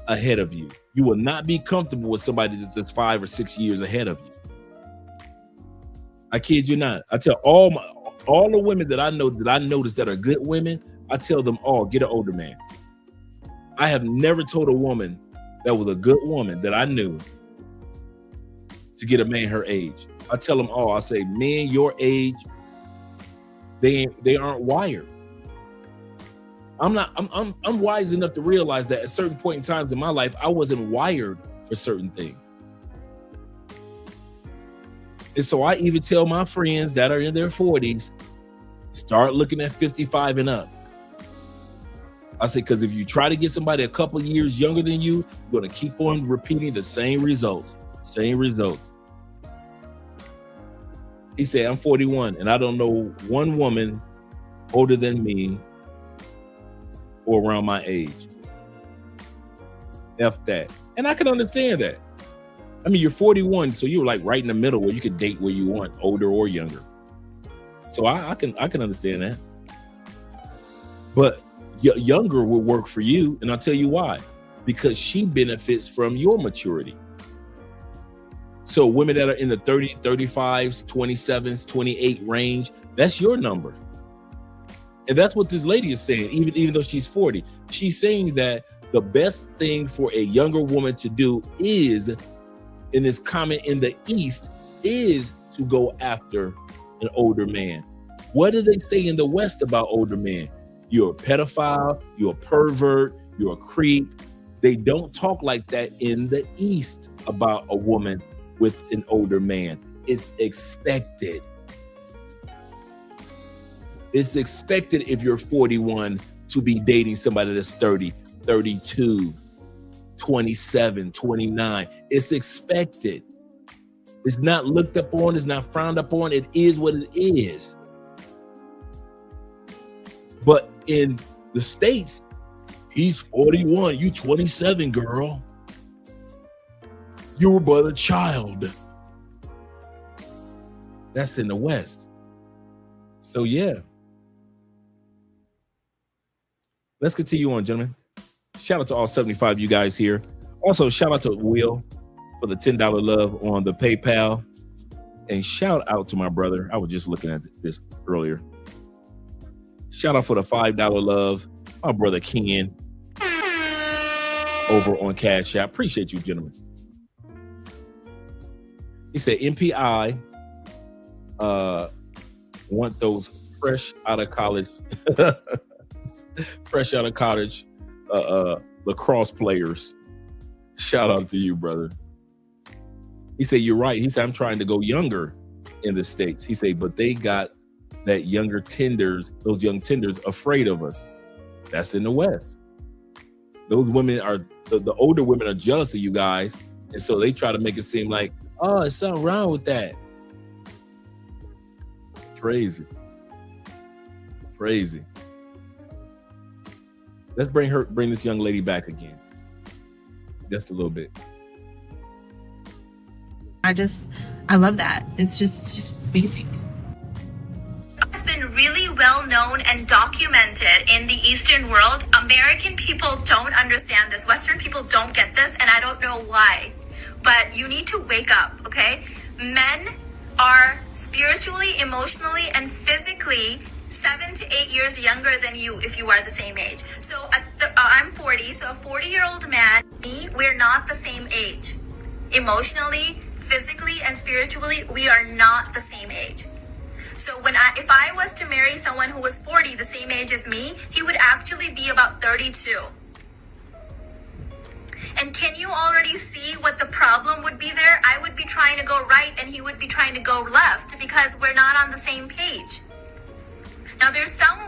S2: ahead of you. You will not be comfortable with somebody that's 5 or 6 years ahead of you. I kid you not. I tell all the women that I know that I notice that are good women, I tell them all, get an older man. I have never told a woman that was a good woman that I knew to get a man her age. I tell them all, I say, men your age, they aren't wired. I'm wise enough to realize that at certain point in times in my life, I wasn't wired for certain things. And so I even tell my friends that are in their 40s, start looking at 55 and up. I say, because if you try to get somebody a couple of years younger than you, you're going to keep on repeating the same results. He said, I'm 41 and I don't know one woman older than me or around my age. F that. And I can understand that. I mean, you're 41, so you're like right in the middle where you could date where you want, older or younger. So I can understand that. But younger will work for you, and I'll tell you why. Because she benefits from your maturity. So women that are in the 30s, 35s, 27s, 28 range, that's your number. And that's what this lady is saying, even though she's 40. She's saying that the best thing for a younger woman to do is, in this comment in the East, is to go after an older man. What do they say in the West about older men? You're a pedophile, you're a pervert, you're a creep. They don't talk like that in the East about a woman with an older man. It's expected. It's expected if you're 41 to be dating somebody that's 30, 32. 27, 29. It's expected. It's not looked upon. It's not frowned upon. It is what it is. But in the States, he's 41. You 27, girl. You were but a child. That's in the West. So yeah. Let's continue on, gentlemen. Shout out to all 75 of you guys here. Also, shout out to Will for the $10 love on the PayPal. And shout out to my brother. I was just looking at this earlier. Shout out for the $5 love, my brother Ken over on Cash App. Appreciate you, gentlemen. He said MPI want those fresh out of college lacrosse players. Shout out to you, brother. He said, you're right. He said, I'm trying to go younger in the States. He said, but they got that younger tenders, those young tenders afraid of us. That's in the West. Those women are, the older women are jealous of you guys. And so they try to make it seem like, oh, it's something wrong with that. Crazy. Crazy. Let's bring this young lady back again. Just a little bit.
S11: I love that. It's just amazing.
S12: It's been really well known and documented in the Eastern world. American people don't understand this. Western people don't get this, and I don't know why. But you need to wake up, okay? Men are spiritually, emotionally, and physically 7 to 8 years younger than you if you are the same age. So I'm 40, so a 40-year-old man, me, we're not the same age. Emotionally, physically, and spiritually, we are not the same age. So if I was to marry someone who was 40, the same age as me, he would actually be about 32. And can you already see what the problem would be there? I would be trying to go right and he would be trying to go left because we're not on the same page. Now there's some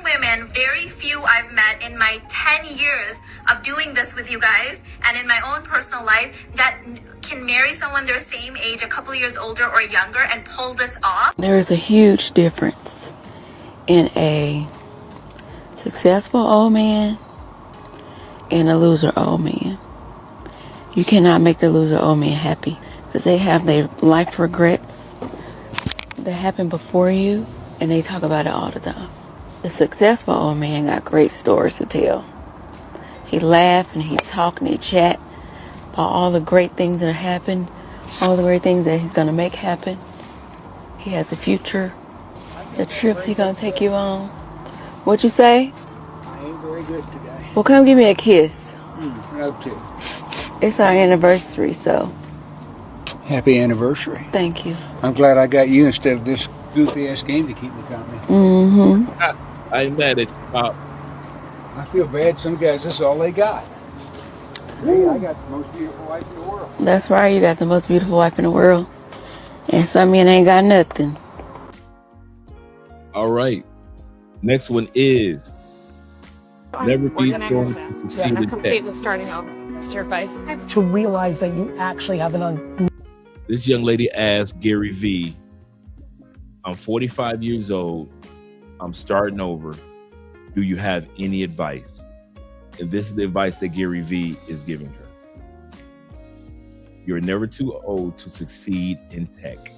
S12: women, very few I've met in my 10 years of doing this with you guys and in my own personal life that can marry someone their same age, a couple years older or younger, and pull this off.
S8: There is a huge difference in a successful old man and a loser old man. You cannot make the loser old man happy because they have their life regrets that happened before you, and they talk about it all the time. The successful old man got great stories to tell. He laugh and he talk and he chat about all the great things that happened, all the great things that he's gonna make happen. He has a future, the trips he gonna take you on. What you say?
S6: I ain't very good today.
S8: Well, come give me a kiss.
S6: Love to.
S8: It's our anniversary, so.
S6: Happy anniversary.
S8: Thank you.
S6: I'm glad I got you instead of this goofy ass game to keep me company.
S8: Mm-hmm.
S2: I ain't mad at you, Pop.
S6: I feel bad. Some guys, this is all they got. Hey, I got the most beautiful wife in the world.
S8: That's right, you got the most beautiful wife in the world. And some men ain't got nothing.
S2: All right. Next one is never be going to succeed in tech.
S13: With starting over. It's your advice.
S14: To realize that you actually have an
S2: This young lady asked Gary V, I'm 45 years old. I'm starting over. Do you have any advice? And this is the advice that Gary V is giving her. You're never too old to succeed in tech.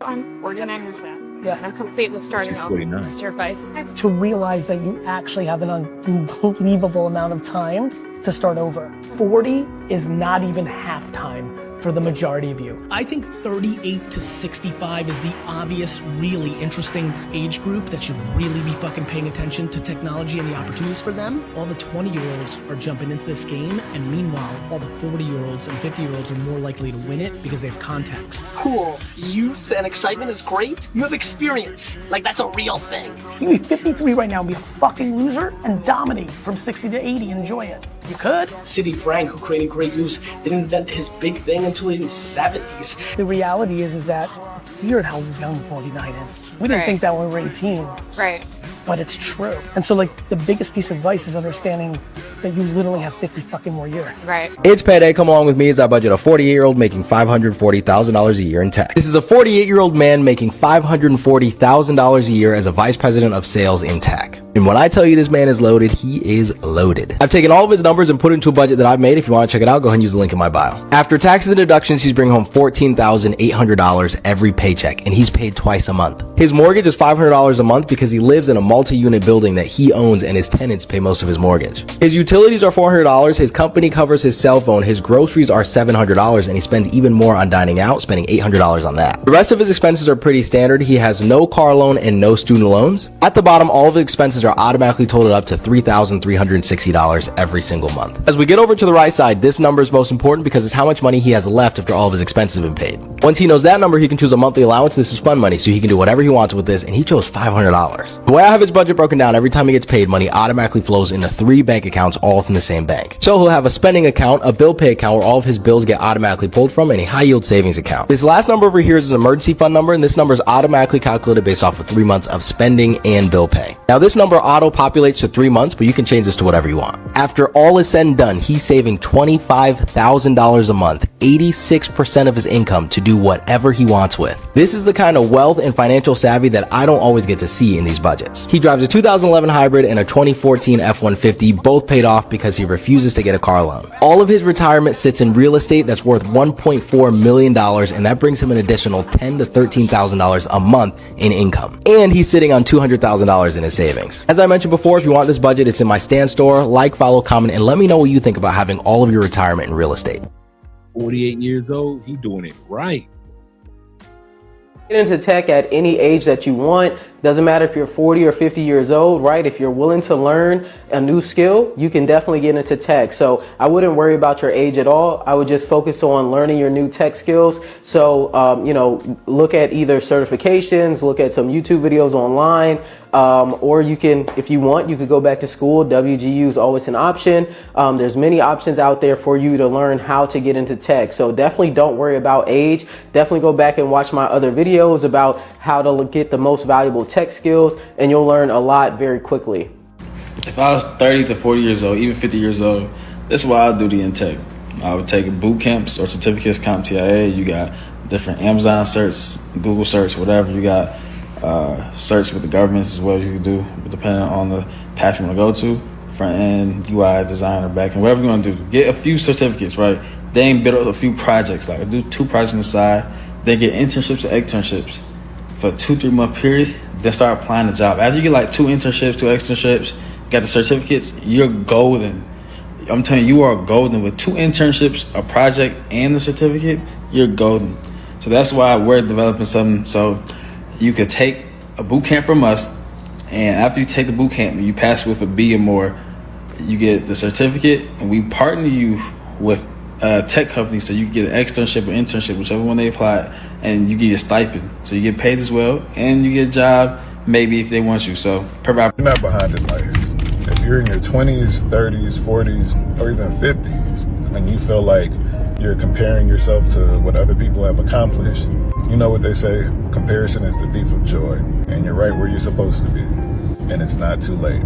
S13: I'm organizing with that. Yeah. I'm complete with starting over.
S2: 49.
S13: It's your advice.
S14: to realize that you actually have an unbelievable amount of time to start over. 40 is not even half time for the majority of you.
S15: I think 38 to 65 is the obvious, really interesting age group that should really be fucking paying attention to technology and the opportunities for them. All the 20-year-olds are jumping into this game, and meanwhile, all the 40-year-olds and 50-year-olds are more likely to win it because they have context.
S14: Cool. Youth and excitement is great. You have experience. Like, that's a real thing. You can be 53 right now and be a fucking loser and dominate from 60 to 80 and enjoy it. You could. Sidney Frank, who created Great News, didn't invent his big thing until his 70s. The reality is that it's weird how young 49 is. We didn't think that when we were 18.
S13: Right.
S14: but it's true. And so like the biggest piece of advice is understanding that you literally have 50 fucking more years.
S3: Right.
S16: It's payday. Come along with me as I budget a 48-year-old making $540,000 a year in tech. This is a 48-year-old man making $540,000 a year as a vice president of sales in tech. And when I tell you this man is loaded, he is loaded. I've taken all of his numbers and put it into a budget that I've made. If you want to check it out, go ahead and use the link in my bio. After taxes and deductions, he's bringing home $14,800 every paycheck, and he's paid twice a month. His mortgage is $500 a month because he lives in a multi-unit building that he owns and his tenants pay most of his mortgage. His utilities are $400, his company covers his cell phone, his groceries are $700, and he spends even more on dining out, spending $800 on that. The rest of his expenses are pretty standard. He has no car loan and no student loans. At the bottom, all of his expenses are automatically totaled up to $3,360 every single month. As we get over to the right side, this number is most important because it's how much money he has left after all of his expenses have been paid. Once he knows that number, he can choose a monthly allowance. This is fun money, so he can do whatever he wants with this, and he chose $500. The way I have his budget broken down, every time he gets paid, money automatically flows into 3 bank accounts, all from the same bank. So he'll have a spending account, a bill pay account where all of his bills get automatically pulled from, and a high yield savings account. This last number over here is an emergency fund number, and this number is automatically calculated based off of 3 months of spending and bill pay. Now this number auto-populates to 3 months, but you can change this to whatever you want. After all is said and done, he's saving $25,000 a month, 86% of his income, to do whatever he wants with. This is the kind of wealth and financial savvy that I don't always get to see in these budgets. He drives a 2011 hybrid and a 2014 F-150, both paid off because he refuses to get a car loan. All of his retirement sits in real estate that's worth $1.4 million, and that brings him an additional $10,000 to $13,000 a month in income. And he's sitting on $200,000 in his savings. As I mentioned before, if you want this budget, it's in my Stan store. Like, follow, comment, and let me know what you think about having all of your retirement in real estate.
S2: 48 years old, he doing it right.
S1: Get into tech at any age that you want. Doesn't matter if you're 40 or 50 years old, right? If you're willing to learn a new skill, you can definitely get into tech. So I wouldn't worry about your age at all. I would just focus on learning your new tech skills. So, look at either certifications, look at some YouTube videos online, or you can, if you want, you could go back to school. WGU is always an option. There's many options out there for you to learn how to get into tech. So definitely don't worry about age. Definitely go back and watch my other videos about how to get the most valuable tech skills, and you'll learn a lot very quickly.
S17: If I was 30 to 40 years old, even 50 years old, this is what I'll do in tech. I would take boot camps or certificates, CompTIA. You got different Amazon certs, Google certs, whatever. You got certs with the governments as well you can do, depending on the path you want to go to, front end, UI, design, or back end, whatever you want to do. Get a few certificates, right? Then build up a few projects. Like I do 2 projects on the side, then get internships and externships for a 2-3 month period, then start applying the job. After you get like 2 internships, 2 externships, got the certificates, you're golden. I'm telling you, you are golden. With 2 internships, a project, and the certificate, you're golden. So that's why we're developing something. So you could take a boot camp from us, and after you take the boot camp and you pass with a B or more, you get the certificate, and we partner you with tech companies so you get an externship or internship, whichever one they apply, and you get a stipend. So you get paid as well, and you get a job maybe if they want you. So provide.
S18: You're not behind in life. If you're in your 20s, 30s, 40s, or even 50s, and you feel like you're comparing yourself to what other people have accomplished, you know what they say, comparison is the thief of joy, and you're right where you're supposed to be, and it's not too late.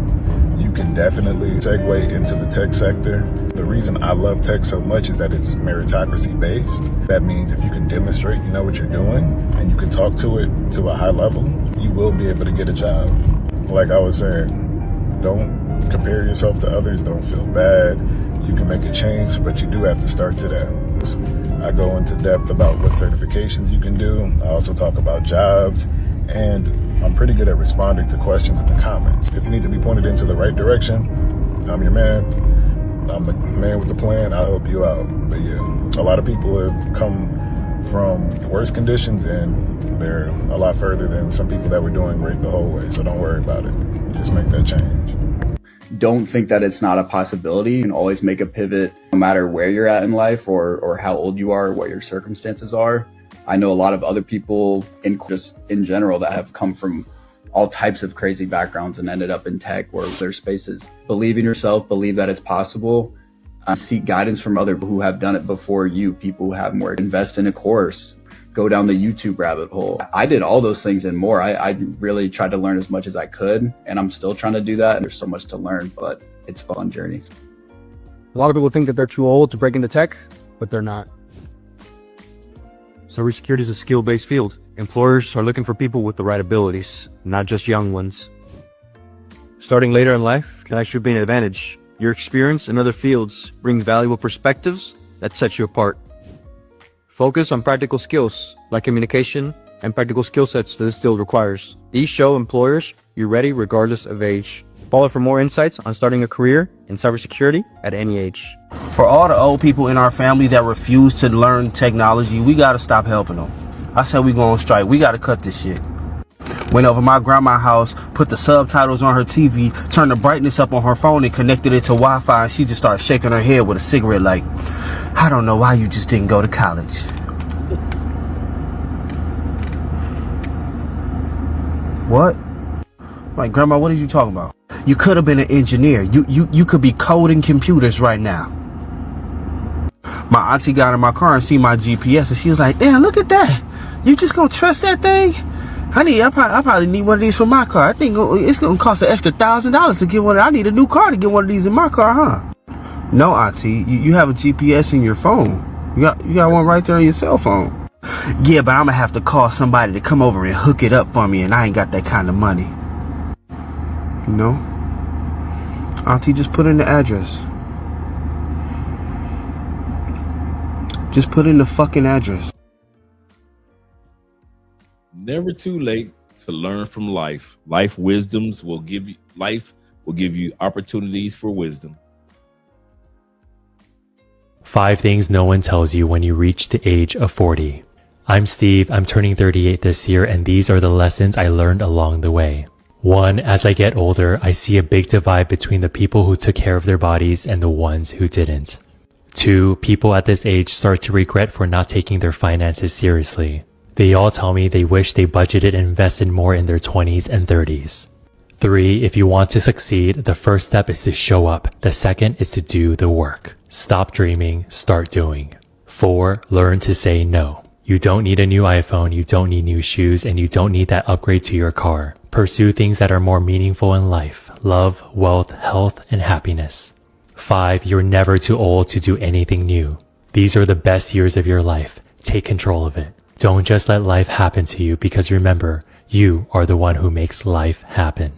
S18: You can definitely segue into the tech sector. The reason I love tech so much is that it's meritocracy based. That means if you can demonstrate you know what you're doing and you can talk to it to a high level, you will be able to get a job. Like I was saying, don't compare yourself to others, don't feel bad. You can make a change, but you do have to start today. I go into depth about what certifications you can do. I also talk about jobs, and I'm pretty good at responding to questions in the comments. If you need to be pointed into the right direction, I'm your man. I'm the man with the plan. I'll help you out. But yeah, a lot of people have come from worse conditions, and they're a lot further than some people that were doing great the whole way. So don't worry about it. Just make that change.
S19: Don't think that it's not a possibility. You can always make a pivot no matter where you're at in life or how old you are, or what your circumstances are. I know a lot of other people in general that have come from all types of crazy backgrounds and ended up in tech or other spaces. Believe in yourself, believe that it's possible. Seek guidance from other people who have done it before you, people who have more. Invest in a course. go down the YouTube rabbit hole. I did all those things and more. I really tried to learn as much as I could, and I'm still trying to do that. And there's so much to learn, but it's a fun journey.
S3: A lot of people think that they're too old to break into tech, but they're not. Cybersecurity is a skill-based field. Employers are looking for people with the right abilities, not just young ones. Starting later in life can actually be an advantage. Your experience in other fields brings valuable perspectives that set you apart. Focus on practical skills like communication and practical skill sets that this field requires. These show employers you're ready regardless of age. Follow for more insights on starting a career in cybersecurity at any age.
S20: For all the old people in our family that refuse to learn technology, we gotta stop helping them. I said we go on strike. We gotta cut this shit. Went over my grandma's house, put the subtitles on her TV, turned the brightness up on her phone and connected it to Wi-Fi, and she just started shaking her head with a cigarette like, I don't know why you just didn't go to college. What? Like, Grandma, what are you talking about? You could have been an engineer. You could be coding computers right now. My auntie got in my car and seen my GPS, and she was like, damn, look at that. You just gonna trust that thing? I probably need one of these for my car. I think it's gonna cost an extra $1,000 to get one. I need a new car to get one of these in my car, huh? No, auntie, you have a GPS in your phone. You got one right there on your cell phone. Yeah, but I'm gonna have to call somebody to come over and hook it up for me, and I ain't got that kind of money. No, auntie, just put in the address. Just put in the fucking address.
S2: Never too late to learn from life. Life will give you opportunities for wisdom.
S21: 5 things no one tells you when you reach the age of 40. I'm Steve, I'm turning 38 this year, and these are the lessons I learned along the way. 1, as I get older, I see a big divide between the people who took care of their bodies and the ones who didn't. 2, people at this age start to regret for not taking their finances seriously. They all tell me they wish they budgeted and invested more in their 20s and 30s. 3, if you want to succeed, the first step is to show up. The second is to do the work. Stop dreaming, start doing. 4, learn to say no. You don't need a new iPhone, you don't need new shoes, and you don't need that upgrade to your car. Pursue things that are more meaningful in life. Love, wealth, health, and happiness. 5, you're never too old to do anything new. These are the best years of your life. Take control of it. Don't just let life happen to you, because remember, you are the one who makes life happen.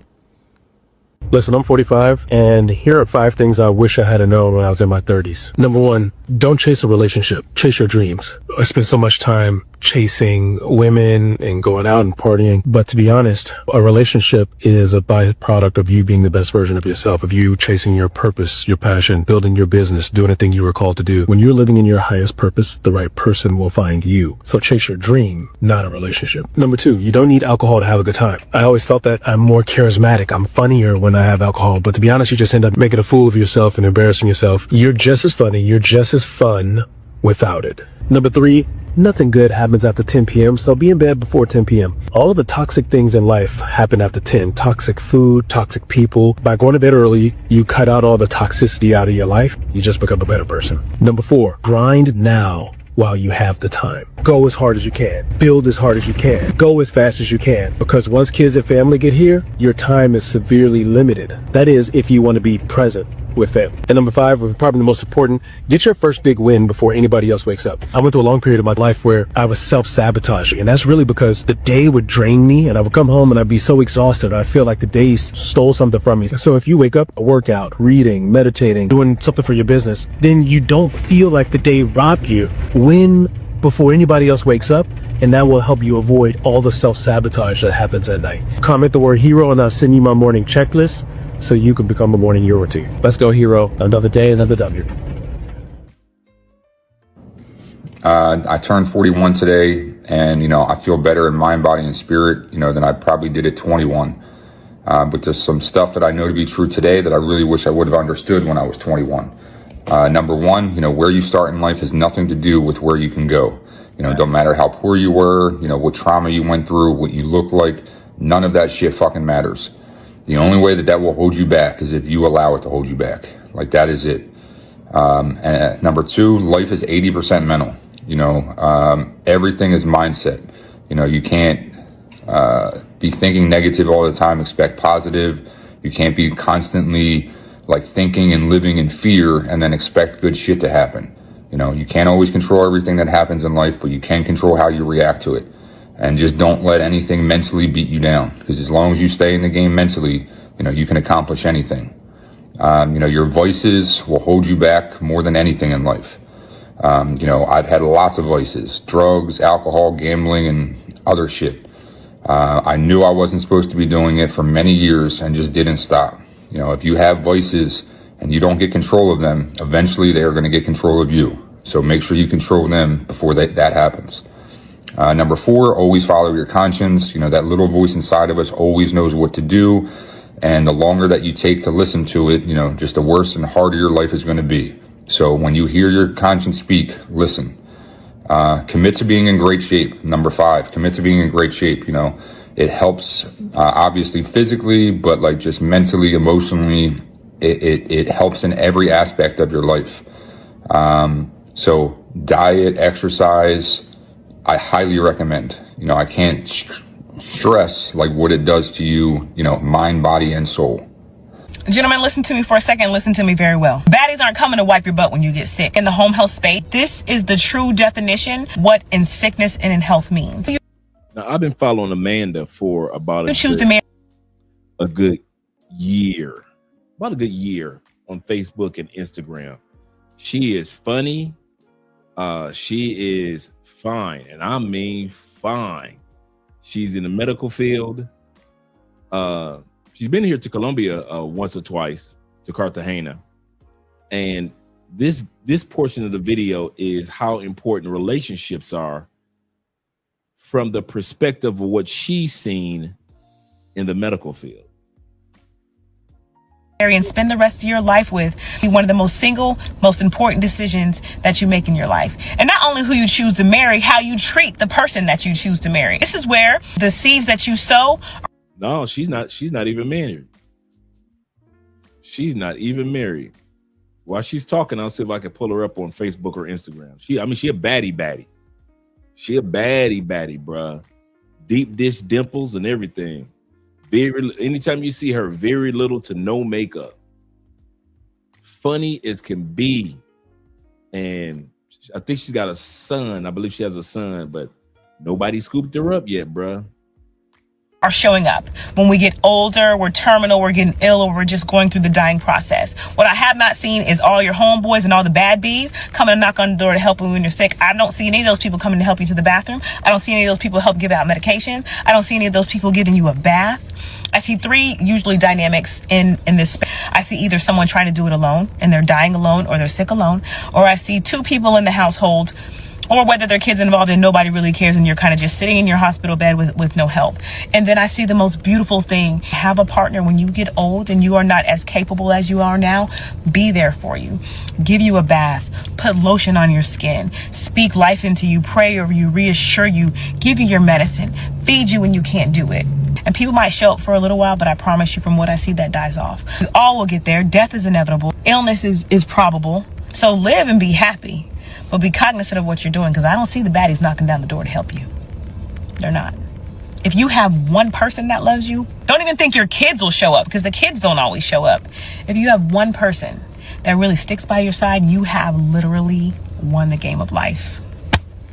S23: Listen, I'm 45, and here are 5 things I wish I had known when I was in my 30s. Number 1, don't chase a relationship. Chase your dreams. I spent so much time chasing women and going out and partying. But to be honest, a relationship is a byproduct of you being the best version of yourself, of you chasing your purpose, your passion, building your business, doing the thing you were called to do. When you're living in your highest purpose, the right person will find you. So chase your dream, not a relationship. Number 2, you don't need alcohol to have a good time. I always felt that I'm more charismatic. I'm funnier when I have alcohol. But to be honest, you just end up making a fool of yourself and embarrassing yourself. You're just as funny. You're just as fun without it. Number 3, nothing good happens after 10 p.m., so be in bed before 10 p.m. All of the toxic things in life happen after 10. Toxic food, toxic people. By going to bed early, you cut out all the toxicity out of your life. You just become a better person. Number 4, grind now while you have the time. Go as hard as you can. Build as hard as you can. Go as fast as you can. Because once kids and family get here, your time is severely limited. That is, if you want to be present with them. And number 5, probably the most important, get your first big win before anybody else wakes up. I went through a long period of my life where I was self-sabotaging, and that's really because the day would drain me, and I would come home and I'd be so exhausted. I feel like the day stole something from me. So if you wake up, a workout, reading, meditating, doing something for your business, then you don't feel like the day robbed you. Win before anybody else wakes up, and that will help you avoid all the self-sabotage that happens at night. Comment the word hero and I'll send you my morning checklist so you can become a morning hero too. Let's go, hero. Another day, another W.
S24: I turned 41 today, and I feel better in mind, body, and spirit, than I probably did at 21. But there's some stuff that I know to be true today that I really wish I would have understood when I was 21. Number 1, where you start in life has nothing to do with where you can go. Don't matter how poor you were, what trauma you went through, what you look like, none of that shit fucking matters. The only way that will hold you back is if you allow it to hold you back. Like, that is it. And number 2, life is 80% mental. Everything is mindset. You can't be thinking negative all the time, expect positive. You can't be constantly like thinking and living in fear and then expect good shit to happen. You can't always control everything that happens in life, but you can control how you react to it. And just don't let anything mentally beat you down, because as long as you stay in the game mentally, you can accomplish anything. Your voices will hold you back more than anything in life. I've had lots of vices: drugs, alcohol, gambling, and other shit. I knew I wasn't supposed to be doing it for many years and just didn't stop. If you have vices and you don't get control of them, eventually they are going to get control of you. So make sure you control them before that happens. Number 4, always follow your conscience. That little voice inside of us always knows what to do. And the longer that you take to listen to it, just the worse and harder your life is going to be. So when you hear your conscience speak, listen. Commit to being in great shape. Number 5, commit to being in great shape. It helps, obviously physically, but like just mentally, emotionally, it helps in every aspect of your life. So diet, exercise, I highly recommend. I can't stress like what it does to you, mind, body, and soul.
S11: Gentlemen, listen to me for a second. Listen to me very well. Baddies aren't coming to wipe your butt when you get sick. In the home health space, this is the true definition what in sickness and in health means.
S2: Now, I've been following Amanda for about a good year. About a good year on Facebook and Instagram. She is funny. She is fine. And I mean fine. She's in the medical field. She's been here to Colombia once or twice, to Cartagena. And this portion of the video is how important relationships are from the perspective of what she's seen in the medical field.
S11: And spend the rest of your life with be one of the most important decisions that you make in your life. And not only who you choose to marry, how you treat the person that you choose to marry. This is where the seeds that you sow.
S2: No, she's not even married. She's not even married. While she's talking, I'll see if I can pull her up on Facebook or Instagram. She a baddie. She a baddie, bruh. Deep dish dimples and everything. Anytime you see her, very little to no makeup. Funny as can be. And I think she's got a son. I believe she has a son, but nobody scooped her up yet, bruh.
S11: Are showing up when we get older, we're terminal, we're getting ill, or we're just going through the dying process. What I have not seen is all your homeboys and all the bad bees coming to knock on the door to help you when you're sick. I don't see any of those people coming to help you to the bathroom. I don't see any of those people help give out medications. I don't see any of those people giving you a bath. I see 3 usually dynamics in this space. I see either someone trying to do it alone and they're dying alone, or they're sick alone, or I see 2 people in the household, or whether their kids involved and nobody really cares and you're kind of just sitting in your hospital bed with no help. And then I see the most beautiful thing: have a partner when you get old and you are not as capable as you are now. Be there for you, give you a bath, put lotion on your skin, speak life into you, pray over you, reassure you, give you your medicine, feed you when you can't do it. And people might show up for a little while, but I promise you, from what I see, that dies off. We all will get there. Death is inevitable. Illness is probable. So live and be happy. But be cognizant of what you're doing, because I don't see the baddies knocking down the door to help you. They're not. If you have one person that loves you, don't even think your kids will show up, because the kids don't always show up. If you have one person that really sticks by your side, you have literally won the game of life.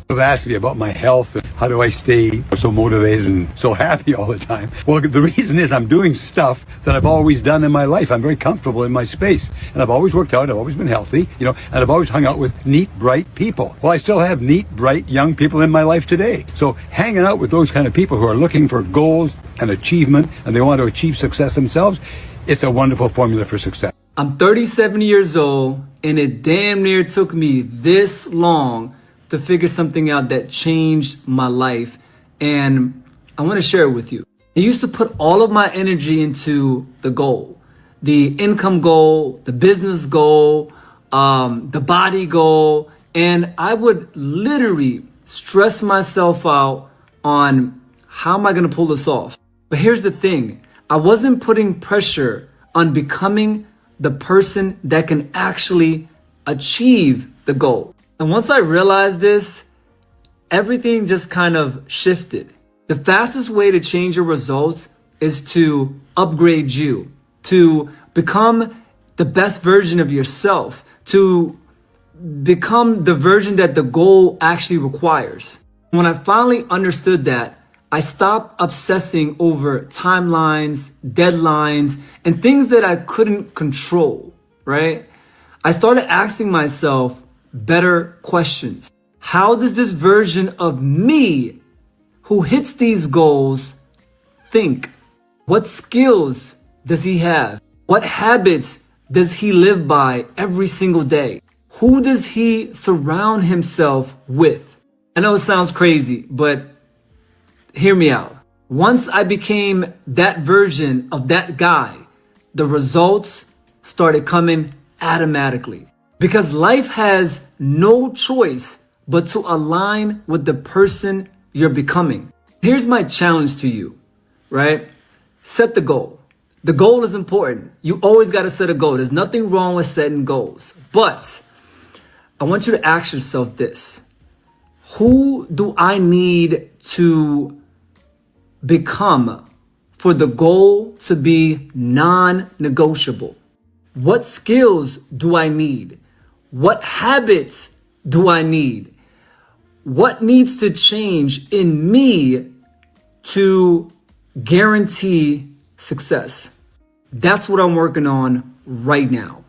S4: Have asked me about my health and how do I stay so motivated and so happy all the time. Well, the reason is I'm doing stuff that I've always done in my life. I'm very comfortable in my space, and I've always worked out. I've always been healthy, and I've always hung out with neat, bright people. Well, I still have neat, bright, young people in my life today. So hanging out with those kind of people who are looking for goals and achievement, and they want to achieve success themselves, it's a wonderful formula for success.
S5: I'm 37 years old, and it damn near took me this long to figure something out that changed my life. And I want to share it with you. I used to put all of my energy into the goal, the income goal, the business goal, the body goal. And I would literally stress myself out on how am I going to pull this off? But here's the thing. I wasn't putting pressure on becoming the person that can actually achieve the goal. And once I realized this, everything just kind of shifted. The fastest way to change your results is to upgrade you, to become the best version of yourself, to become the version that the goal actually requires. When I finally understood that, I stopped obsessing over timelines, deadlines, and things that I couldn't control, right? I started asking myself better questions. How does this version of me who hits these goals think? What skills does he have? What habits does he live by every single day? Who does he surround himself with? I know it sounds crazy, but hear me out. Once I became that version of that guy, the results started coming automatically. Because life has no choice but to align with the person you're becoming. Here's my challenge to you, right? Set the goal. The goal is important. You always got to set a goal. There's nothing wrong with setting goals. But I want you to ask yourself this. Who do I need to become for the goal to be non-negotiable? What skills do I need? What habits do I need? What needs to change in me to guarantee success? That's what I'm working on right now.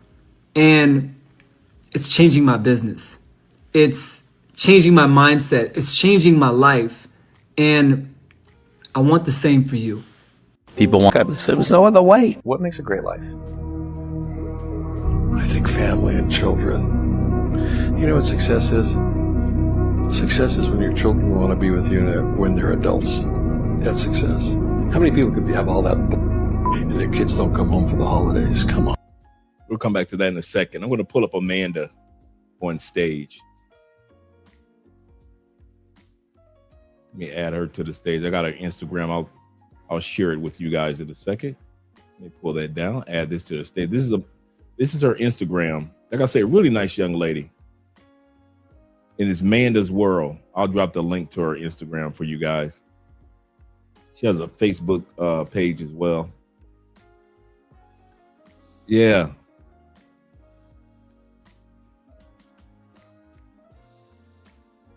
S5: And it's changing my business. It's changing my mindset. It's changing my life. And I want the same for you.
S7: People want, there was no other way.
S9: What makes a great life?
S10: I think family and children. You know what success is? Success is when your children want to be with you when they're adults. That's success. How many people could have all that and their kids don't come home for the holidays? Come on.
S2: We'll come back to that in a second. I'm going to pull up Amanda on stage. Let me add her to the stage. I got her Instagram. I'll share it with you guys in a second. Let me pull that down. Add this to the stage. This is her Instagram. Like I say, really nice young lady. And it's Manda's World. I'll drop the link to her Instagram for you guys. She has a Facebook page as well. Yeah.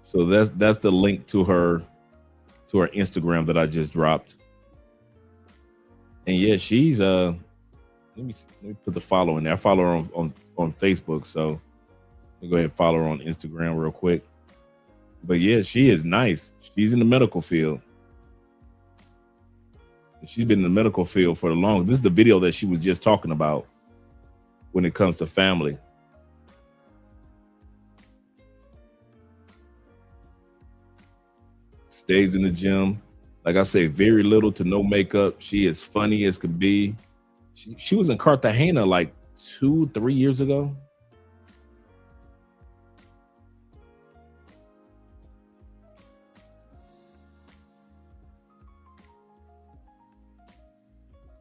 S2: So that's the link to her Instagram that I just dropped. And yeah, she's let me put the follow in there. I follow her on Facebook, so let me go ahead and follow her on Instagram real quick. But yeah, she is nice. She's in the medical field. She's been in the medical field for the longest. This is the video that she was just talking about when it comes to family. Stays in the gym. Like I say, very little to no makeup. She is funny as could be. She was in Cartagena like 2-3 years ago.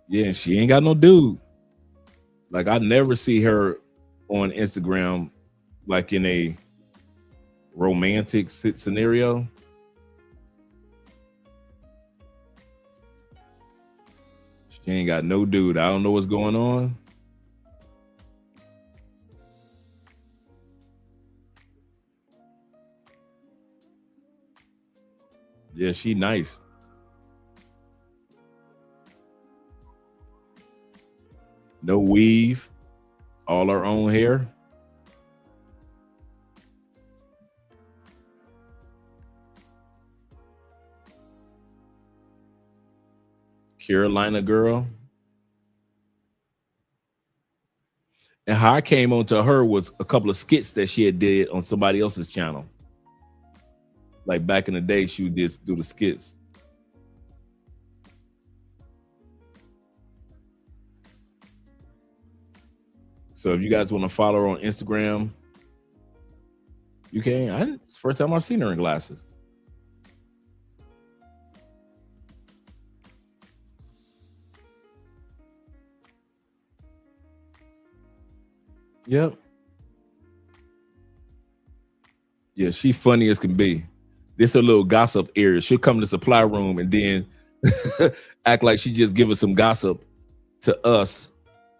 S2: Yeah, she ain't got no dude. Like I never see her on Instagram like in a romantic scenario. She ain't got no dude. I don't know what's going on. Yeah, she nice. No weave, all her own hair. Carolina girl. And how I came onto her was a couple of skits that she had did on somebody else's channel. Like back in the day, she would do the skits. So if you guys want to follow her on Instagram, you can. It's the first time I've seen her in glasses. Yep. Yeah, she funny as can be. This her little gossip area. She'll come to the supply room and then act like she just give us some gossip to us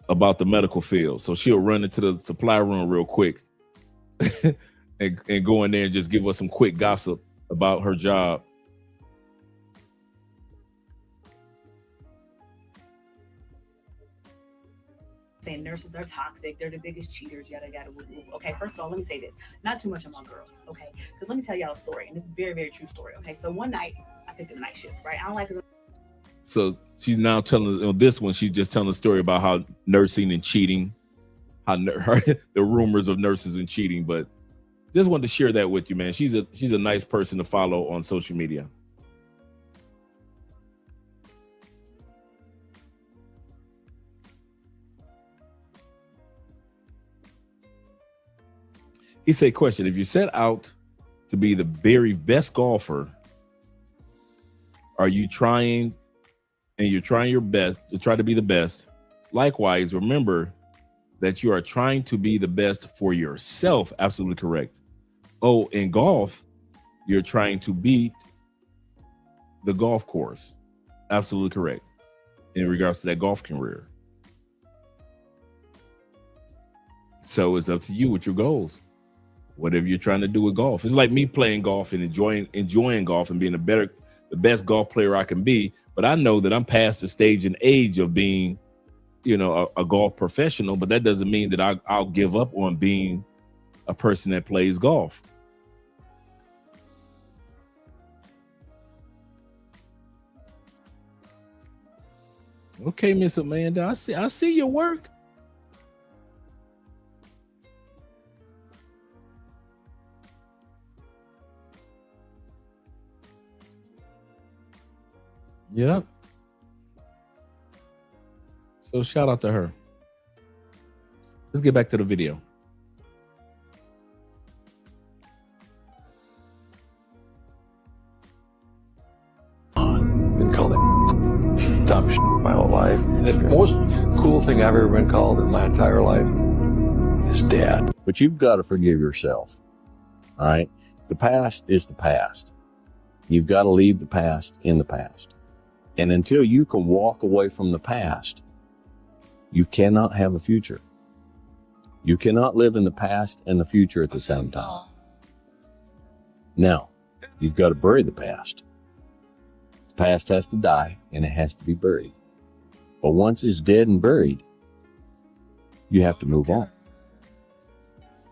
S2: about the medical field. So she'll run into the supply room real quick and go in there and just give us some quick gossip about her job.
S6: Saying nurses are toxic, they're the biggest cheaters, yada yada woo woo. Okay, first of all, let me say this. Not too much on my girls, okay? Because let me tell y'all a story, and this is a very, very true story. Okay, so one night I picked up a night shift, right? I don't like it.
S2: So she's now telling on this one, she's just telling a story about how nursing and cheating, how the rumors of nurses and cheating. But just wanted to share that with you, man. She's a nice person to follow on social media. He said, question, if you set out to be the very best golfer, are you trying and you're trying your best to try to be the best? Likewise, remember that you are trying to be the best for yourself. Absolutely correct. Oh, in golf, you're trying to beat the golf course. Absolutely correct. In regards to that golf career. So it's up to you with your goals. Whatever you're trying to do with golf. It's like me playing golf and enjoying golf and being the best golf player I can be. But I know that I'm past the stage and age of being, you know, a golf professional. But that doesn't mean that I'll give up on being a person that plays golf. Okay, Miss Amanda, I see your work. Yep. So shout out to her. Let's get back to the video.
S10: Been called dumb shit my whole life. The most cool thing I've ever been called in my entire life is dad.
S9: But you've got to forgive yourself. All right. The past is the past. You've got to leave the past in the past. And until you can walk away from the past, you cannot have a future. You cannot live in the past and the future at the same time. Now, you've got to bury the past. The past has to die and it has to be buried. But once it's dead and buried, you have to move on.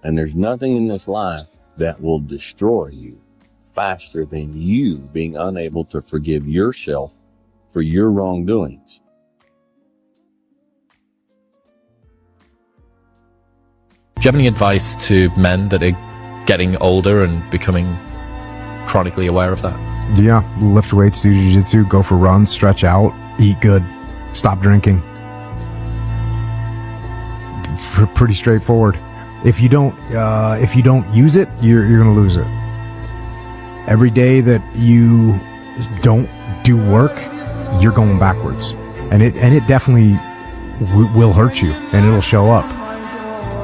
S9: And there's nothing in this life that will destroy you faster than you being unable to forgive yourself for your wrongdoings.
S7: Do you have any advice to men that are getting older and becoming chronically aware of that?
S12: Yeah, lift weights, do jiu-jitsu, go for runs, stretch out, eat good, stop drinking. It's pretty straightforward. If you don't use it, you're gonna lose it. Every day that you don't do work, you're going backwards, and it definitely will hurt you, and it'll show up.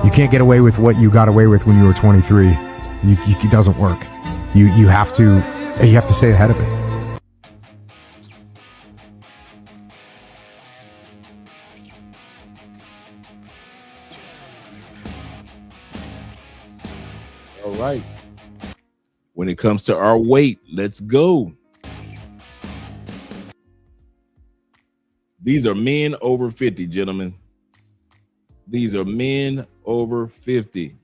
S12: You can't get away with what you got away with when you were 23. It doesn't work. You have to stay ahead of it.
S2: All right. When it comes to our weight, let's go. These are men over 50, gentlemen. These are men over 50.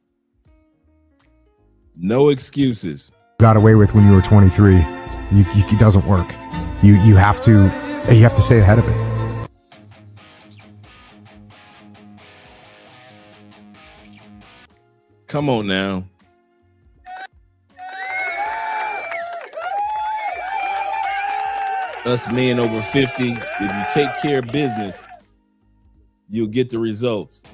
S2: No excuses.
S12: Got away with when you were 23. It doesn't work. You have to stay ahead of it.
S2: Come on now. Us men over 50, if you take care of business, you'll get the results.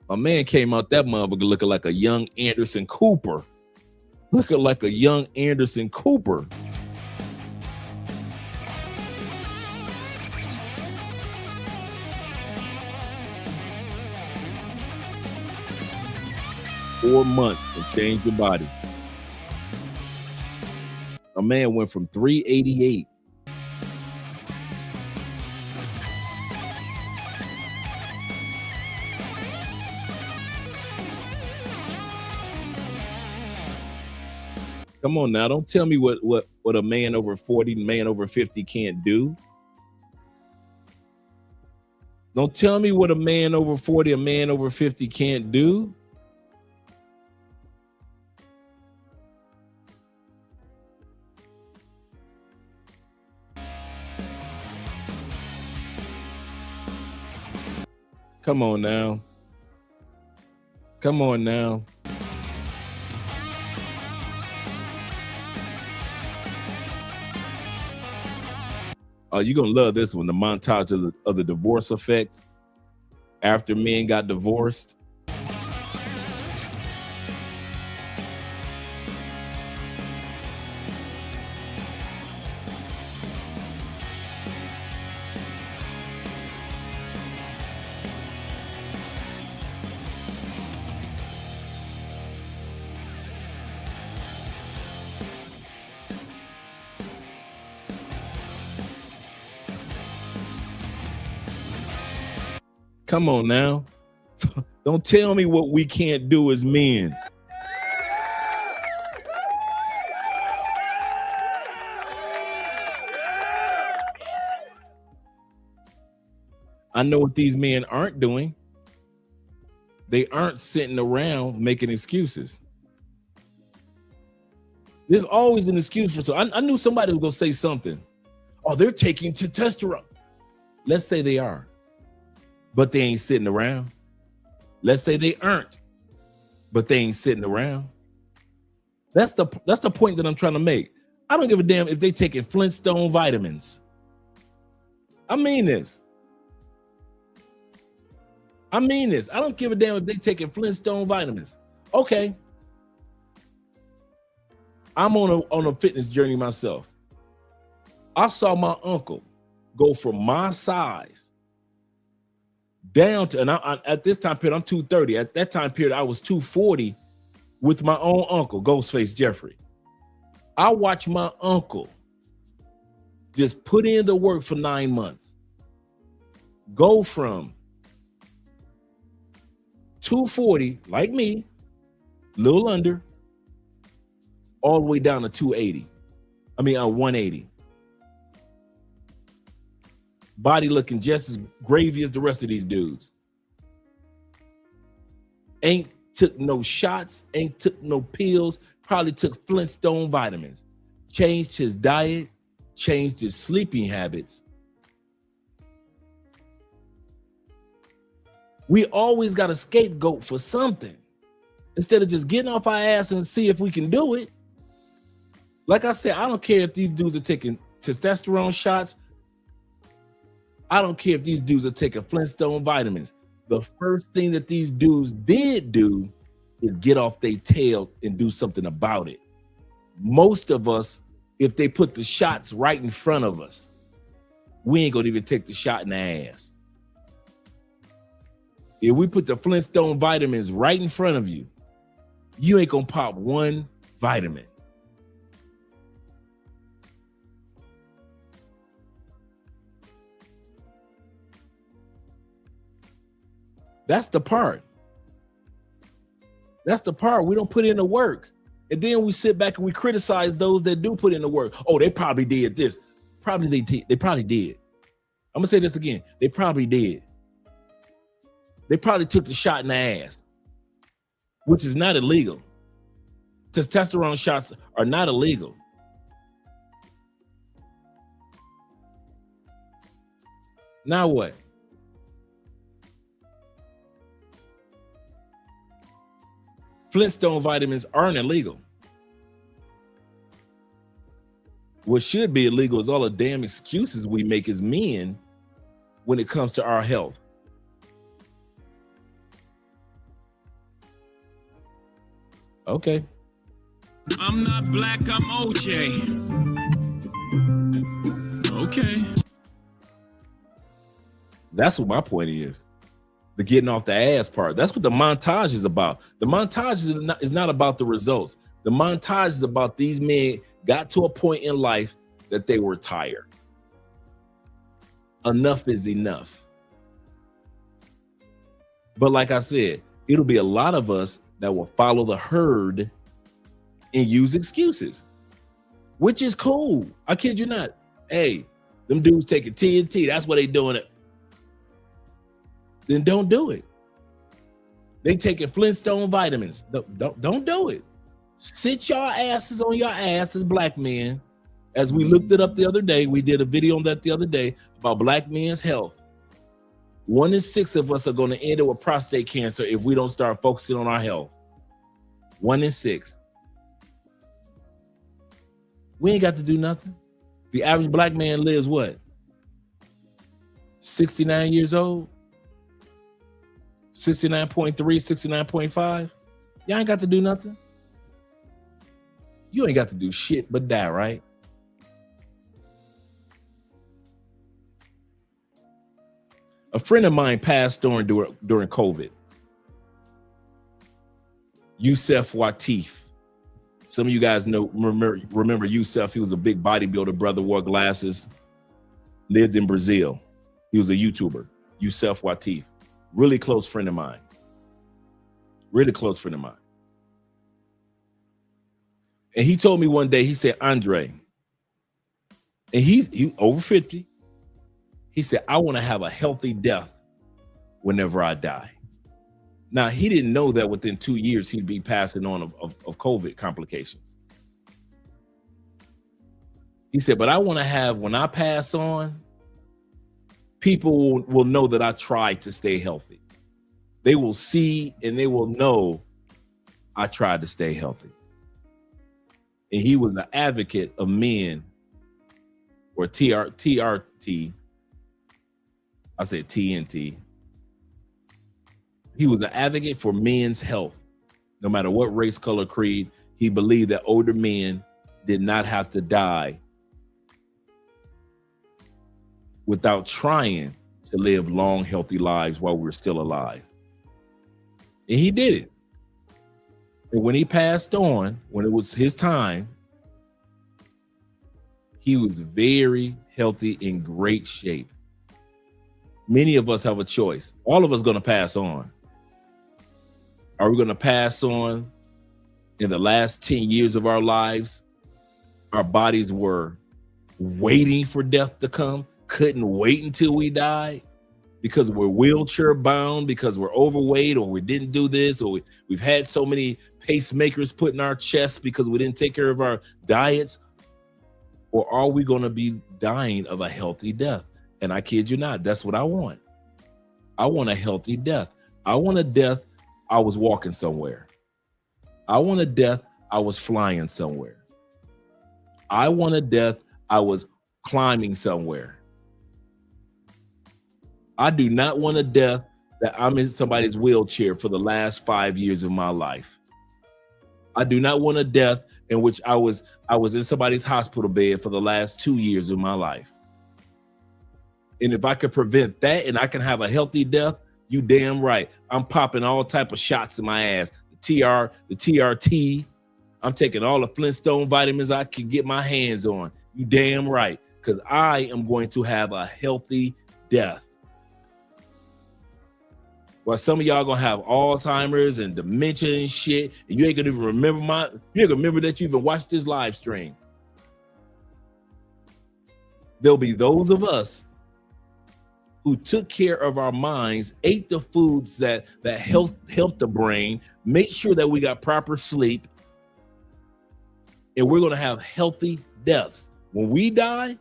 S2: My man came out that motherfucker looking like a young Anderson Cooper. looking like a young Anderson Cooper. Four months can change your body. A man went from 388. Come on now, don't tell me what a man over 40, man over 50 can't do. Don't tell me what a man over 40, a man over 50 can't do. Come on now. Come on now. You're going to love this one, the montage of the divorce effect after men got divorced. Come on now. Don't tell me what we can't do as men. I know what these men aren't doing. They aren't sitting around making excuses. There's always an excuse for something. I knew somebody was going to say something. Oh, they're taking testosterone. Let's say they are. But they ain't sitting around. Let's say they aren't, but they ain't sitting around. That's the point that I'm trying to make. I don't give a damn if they taking Flintstone vitamins. I mean this. I don't give a damn if they taking Flintstone vitamins. Okay. I'm on a fitness journey myself. I saw my uncle go from my size down to, and I at this time period, I'm 230. At that time period, I was 240 with my own uncle, Ghostface Jeffrey. I watched my uncle just put in the work for 9 months. Go from 240, like me, little under, all the way down to 280. 180. Body looking just as gravy as the rest of these dudes. Ain't took no shots, ain't took no pills, probably took Flintstone vitamins. Changed his diet, changed his sleeping habits. We always got a scapegoat for something instead of just getting off our ass and see if we can do it. Like I said, I don't care if these dudes are taking testosterone shots. I don't care if these dudes are taking Flintstone vitamins. The first thing that these dudes did do is get off their tail and do something about it. Most of us, if they put the shots right in front of us, we ain't gonna even take the shot in the ass. If we put the Flintstone vitamins right in front of you, you ain't gonna pop one vitamin. That's the part. That's the part. We don't put in the work. And then we sit back and we criticize those that do put in the work. Oh, they probably did this. Probably they probably did. I'm gonna say this again. They probably did. They probably took the shot in the ass, which is not illegal. Testosterone shots are not illegal. Now what? Flintstone vitamins aren't illegal. What should be illegal is all the damn excuses we make as men when it comes to our health. Okay. I'm not black, I'm OJ. Okay. That's what my point is. The getting off the ass part. That's what the montage is about. The montage is not about the results. The montage is about these men got to a point in life that they were tired. Enough is enough. But like I said, it'll be a lot of us that will follow the herd and use excuses, which is cool. I kid you not. Hey, them dudes taking TNT. That's why they doing it. Then don't do it. They taking Flintstone vitamins. Don't do it. Sit your asses on your asses, black men. As we looked it up the other day, we did a video on that the other day about black men's health. 1 in 6 of us are going to end up with prostate cancer if we don't start focusing on our health. 1 in 6. We ain't got to do nothing. The average black man lives what? 69 years old? 69.3, 69.5? Y'all ain't got to do nothing. You ain't got to do shit but die, right? A friend of mine passed on during COVID. Youssef Watif. Some of you guys remember Youssef. He was a big bodybuilder brother, wore glasses, lived in Brazil. He was a YouTuber, Youssef Watif. Really close friend of mine. Really close friend of mine. And he told me one day, he said, Andre, and he over 50. He said, I want to have a healthy death whenever I die. Now, he didn't know that within 2 years, he'd be passing on of COVID complications. He said, but I want to have, when I pass on, people will know that I tried to stay healthy. They will see and they will know I tried to stay healthy. And he was an advocate of men, or TRT. I said TNT. He was an advocate for men's health. No matter what race, color, creed, he believed that older men did not have to die without trying to live long, healthy lives while we're still alive. And he did it. And when he passed on, when it was his time, he was very healthy, in great shape. Many of us have a choice. All of us going to pass on. Are we going to pass on in the last 10 years of our lives? Our bodies were waiting for death to come, couldn't wait until we died because we're wheelchair bound, because we're overweight, or we didn't do this, or we've had so many pacemakers put in our chests because we didn't take care of our diets? Or are we going to be dying of a healthy death? And I kid you not, that's what I want. I want a healthy death. I want a death I was walking somewhere. I want a death I was flying somewhere. I want a death I was climbing somewhere. I do not want a death that I'm in somebody's wheelchair for the last 5 years of my life. I do not want a death in which I was in somebody's hospital bed for the last 2 years of my life. And if I could prevent that and I can have a healthy death, you damn right. I'm popping all type of shots in my ass. The TRT. I'm taking all the Flintstone vitamins I can get my hands on. You damn right. Because I am going to have a healthy death. Well, some of y'all gonna have Alzheimer's and dementia and shit, and you ain't gonna even remember you ain't gonna remember that you even watched this live stream. There'll be those of us who took care of our minds, ate the foods that help the brain, make sure that we got proper sleep, and we're gonna have healthy deaths. When we die,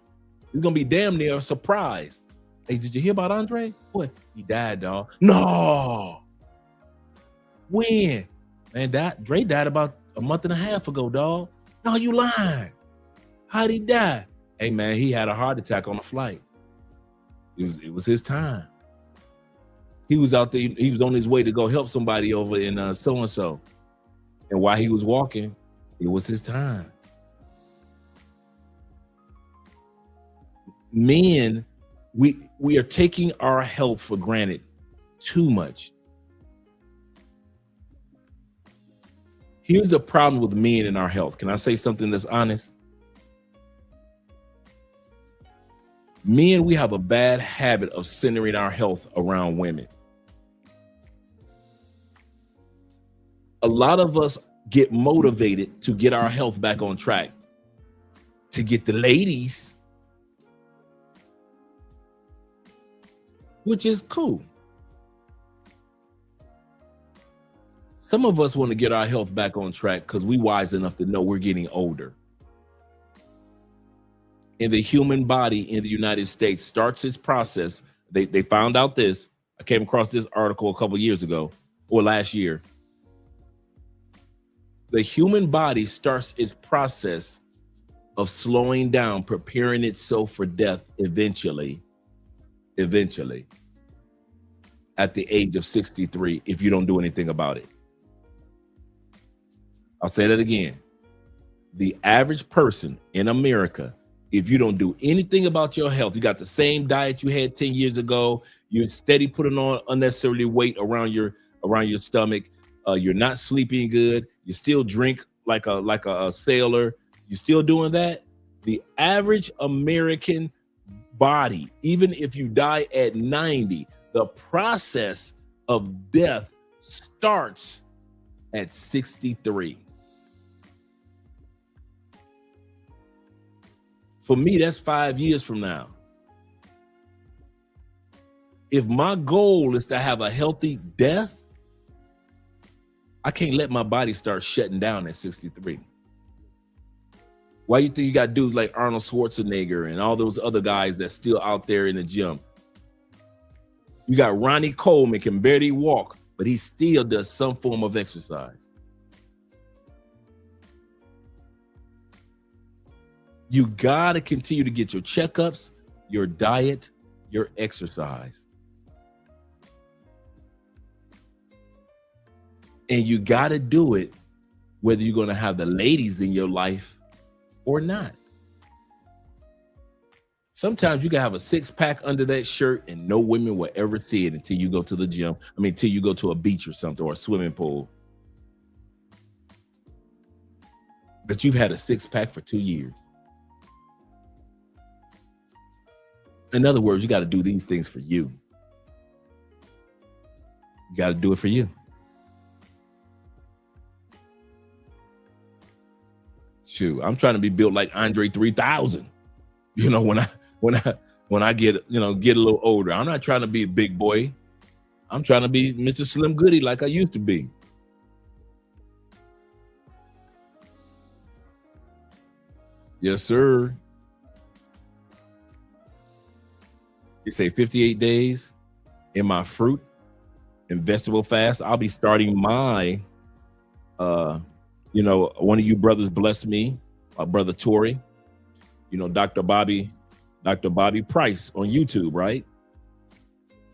S2: it's gonna be damn near a surprise. Hey, did you hear about Andre? Boy, he died, dog. No. When? Man, Dre died about a month and a half ago, dog. No, you lying. How'd he die? Hey, man, he had a heart attack on the flight. It was his time. He was out there. He was on his way to go help somebody over in so-and-so. And while he was walking, It was his time. Men, we are taking our health for granted too much. Here's the problem with men and our health. Can I say something that's honest? Men, we have a bad habit of centering our health around women. A lot of us get motivated to get our health back on track, to get the ladies, which is cool. Some of us want to get our health back on track because we wise enough to know we're getting older. And the human body in the United States starts its process. They found out this. I came across this article a couple of years ago or last year. The human body starts its process of slowing down, preparing itself for death eventually, at the age of 63, if you don't do anything about it. I'll say that again. The average person in America, if you don't do anything about your health, you got the same diet you had 10 years ago, you're steady putting on unnecessarily weight around your stomach, you're not sleeping good, you still drink like a sailor, you're still doing that, the average American body, even if you die at 90, the process of death starts at 63. For me, that's 5 years from now. If my goal is to have a healthy death, I can't let my body start shutting down at 63. Why you think you got dudes like Arnold Schwarzenegger and all those other guys that's still out there in the gym? You got Ronnie Coleman, can barely walk, but he still does some form of exercise. You gotta continue to get your checkups, your diet, your exercise. And you gotta do it whether you're gonna have the ladies in your life or not. Sometimes you can have a 6-pack under that shirt and no women will ever see it until you go to the gym. Until you go to a beach or something or a swimming pool. But you've had a 6-pack for 2 years. In other words, you got to do these things for you. You got to do it for you. Shoot, I'm trying to be built like Andre 3000. You know, when I get, get a little older, I'm not trying to be a big boy. I'm trying to be Mr. Slim Goody like I used to be. Yes, sir. They say 58 days in my fruit and vegetable fast. I'll be starting my, one of you brothers blessed me, my brother Tori, Dr. Bobby Price on YouTube, right?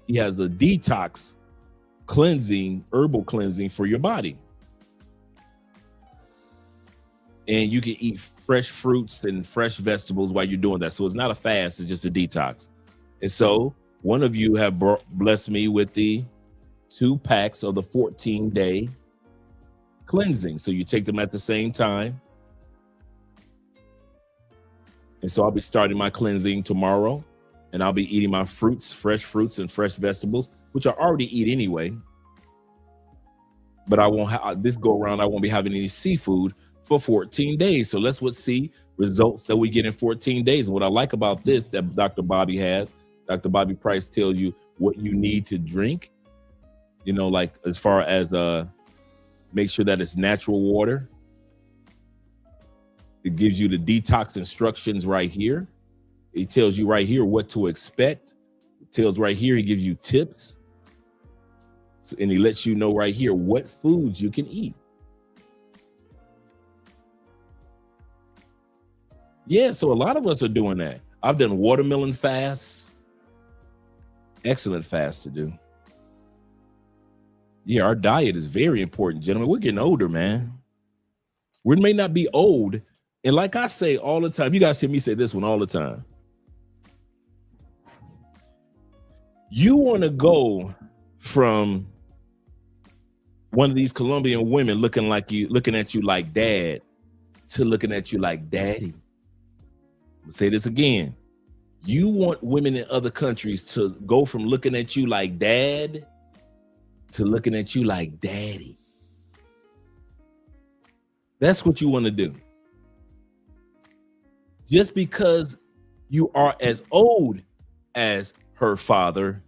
S2: He has a detox herbal cleansing for your body. And you can eat fresh fruits and fresh vegetables while you're doing that. So it's not a fast, it's just a detox. And so one of you have blessed me with the 2 packs of the 14-day cleansing. So you take them at the same time. And so I'll be starting my cleansing tomorrow, and I'll be eating my fresh fruits and fresh vegetables, which I already eat anyway. But I won't have this go around. I won't be having any seafood for 14 days. So let's see results that we get in 14 days. What I like about this that Dr. Bobby Price tells you what you need to drink, like as far as make sure that it's natural water. It gives you the detox instructions right here. It tells you right here what to expect. It tells right here, he gives you tips. And he lets you know right here what foods you can eat. Yeah, so a lot of us are doing that. I've done watermelon fasts. Excellent fast to do. Yeah, our diet is very important, gentlemen. We're getting older, man. We may not be old. And like I say all the time, you guys hear me say this one all the time. You want to go from one of these Colombian women looking at you like dad to looking at you like daddy. I'm gonna say this again. You want women in other countries to go from looking at you like dad to looking at you like daddy. That's what you want to do. Just because you are as old as her father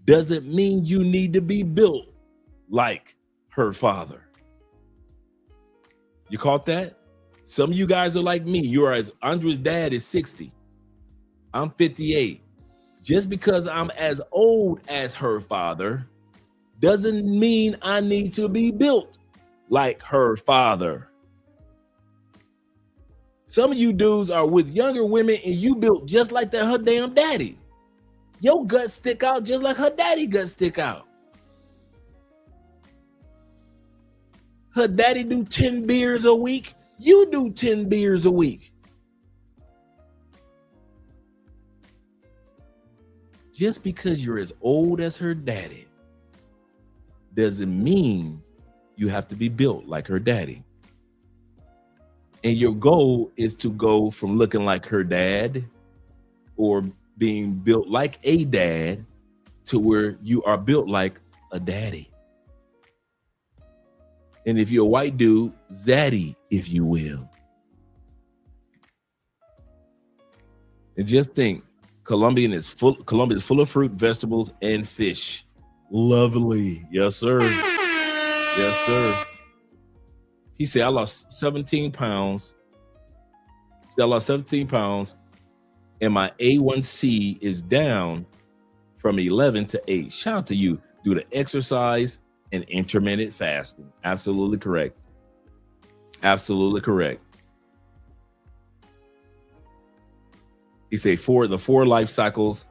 S2: doesn't mean you need to be built like her father. You caught that? Some of you guys are like me. Andre's dad is 60. I'm 58. Just because I'm as old as her father doesn't mean I need to be built like her father. Some of you dudes are with younger women and you built just like her damn daddy. Your guts stick out just like her daddy guts stick out. Her daddy do 10 beers a week. You do 10 beers a week. Just because you're as old as her daddy doesn't mean you have to be built like her daddy. And your goal is to go from looking like her dad or being built like a dad to where you are built like a daddy. And if you're a white dude, zaddy, if you will. And just think, Colombia is full of fruit, vegetables, and fish. Lovely. Yes, sir. Yes, sir. He said, I lost 17 pounds. He said, I lost 17 pounds, and my A1C is down from 11 to 8. Shout out to you. Do the exercise and intermittent fasting. Absolutely correct. Absolutely correct. He said, the 4 life cycles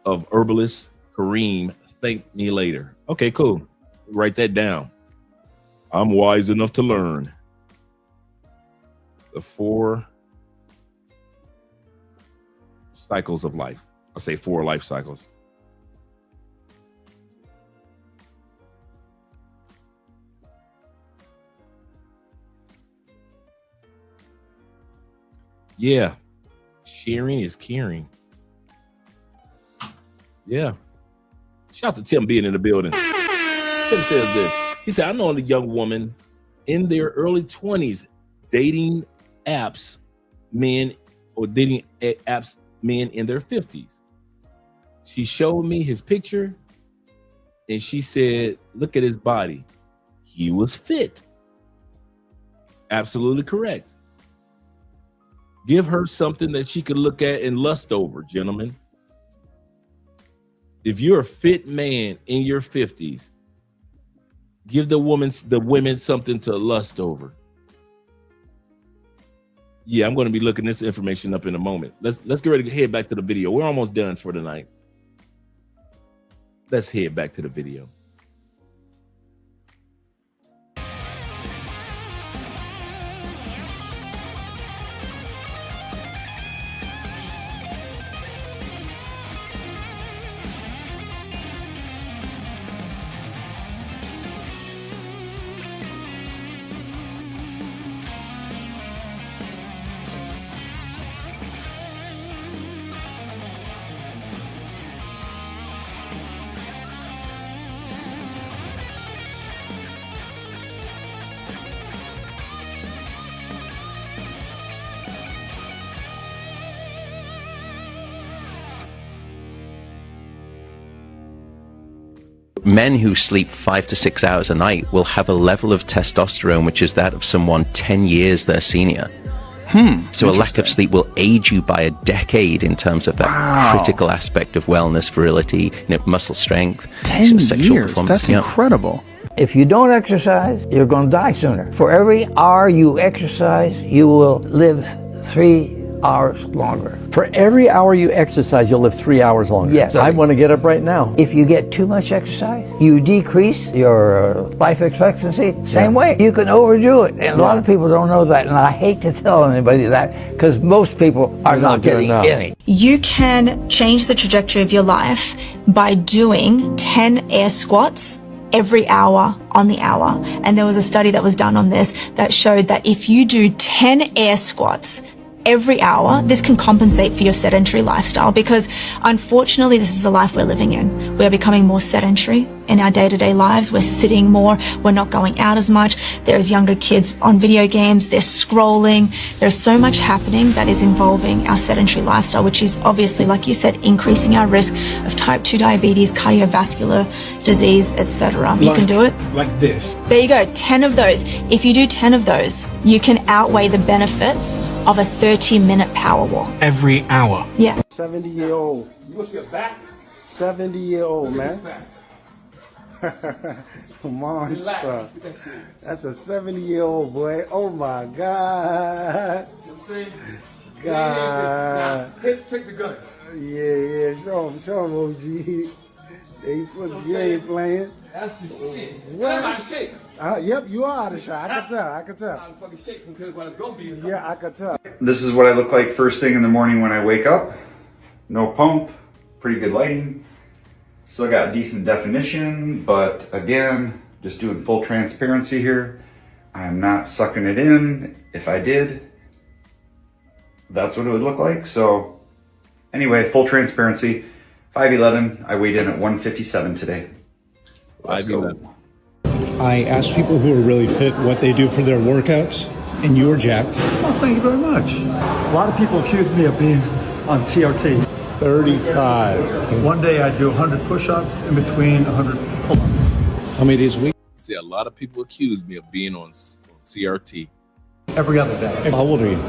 S2: of herbalist Kareem. Thank me later. Okay, cool. Write that down. I'm wise enough to learn. The 4 cycles of life. I'll say 4 life cycles. Yeah. Sharing is caring. Yeah. Shout out to Tim being in the building. Tim says this. He said, I know a young woman in their early 20s dating apps men in their 50s. She showed me his picture and she said, look at his body. He was fit. Absolutely correct. Give her something that she can look at and lust over, gentlemen. If you're a fit man in your 50s, give the women something to lust over. Yeah, I'm going to be looking this information up in a moment. Let's get ready to head back to the video. We're almost done for tonight. Let's head back to the video.
S8: Men who sleep 5 to 6 hours a night will have a level of testosterone which is that of someone 10 years their senior. So a lack of sleep will age you by a decade in terms of that critical aspect of wellness, virility, muscle strength,
S13: 10
S8: sexual
S13: years,
S8: performance.
S13: that's incredible.
S15: If you don't exercise, you're going to die sooner. For every hour you exercise, you will live 3 hours longer.
S13: For every hour you exercise, you'll live 3 hours longer.
S15: Yes.
S13: I want to get up right now.
S15: If you get too much exercise, you decrease your life expectancy. Same way, you can overdo it. And a lot of people don't know that. And I hate to tell anybody that because most people are not getting any.
S14: You can change the trajectory of your life by doing 10 air squats every hour on the hour. And there was a study that was done on this that showed that if you do 10 air squats every hour, this can compensate for your sedentary lifestyle, because unfortunately this is the life we're living in. We are becoming more sedentary in our day-to-day lives. We're sitting more, we're not going out as much. There's younger kids on video games, they're scrolling. There's so much happening that is involving our sedentary lifestyle, which is obviously, like you said, increasing our risk of type 2 diabetes, cardiovascular disease, etc. You can do it
S16: like this.
S14: There you go, 10 of those. If you do 10 of those, you can outweigh the benefits of a 30-minute power walk.
S16: Every hour.
S14: Yeah.
S16: 70-year-old. You look your back. 70-year-old, man. Monster. That's a 70-year-old boy. Oh my God. God. Take the gun. Yeah. Show him, OG. You ain't playing. That's the shit. What? I'm out of shape. Yep, you are out of shape. I can tell. I'm fucking shape from where the goat be. Yeah, I can tell.
S22: This is what I look like first thing in the morning when I wake up. No pump, pretty good lighting. Still got decent definition, but again, just doing full transparency here. I am not sucking it in. If I did, that's what it would look like. So anyway, full transparency. 5'11", I weighed in at 157 today. Let's go.
S25: I ask people who are really fit what they do for their workouts, and you're jacked.
S4: Oh, thank you very much. A lot of people accuse me of being on TRT.
S25: 35.
S4: One day I do 100 push-ups in between 100 pull-ups.
S25: How many days a week?
S2: See, a lot of people accuse me of being on CRT.
S4: Every other day.
S25: How old are you?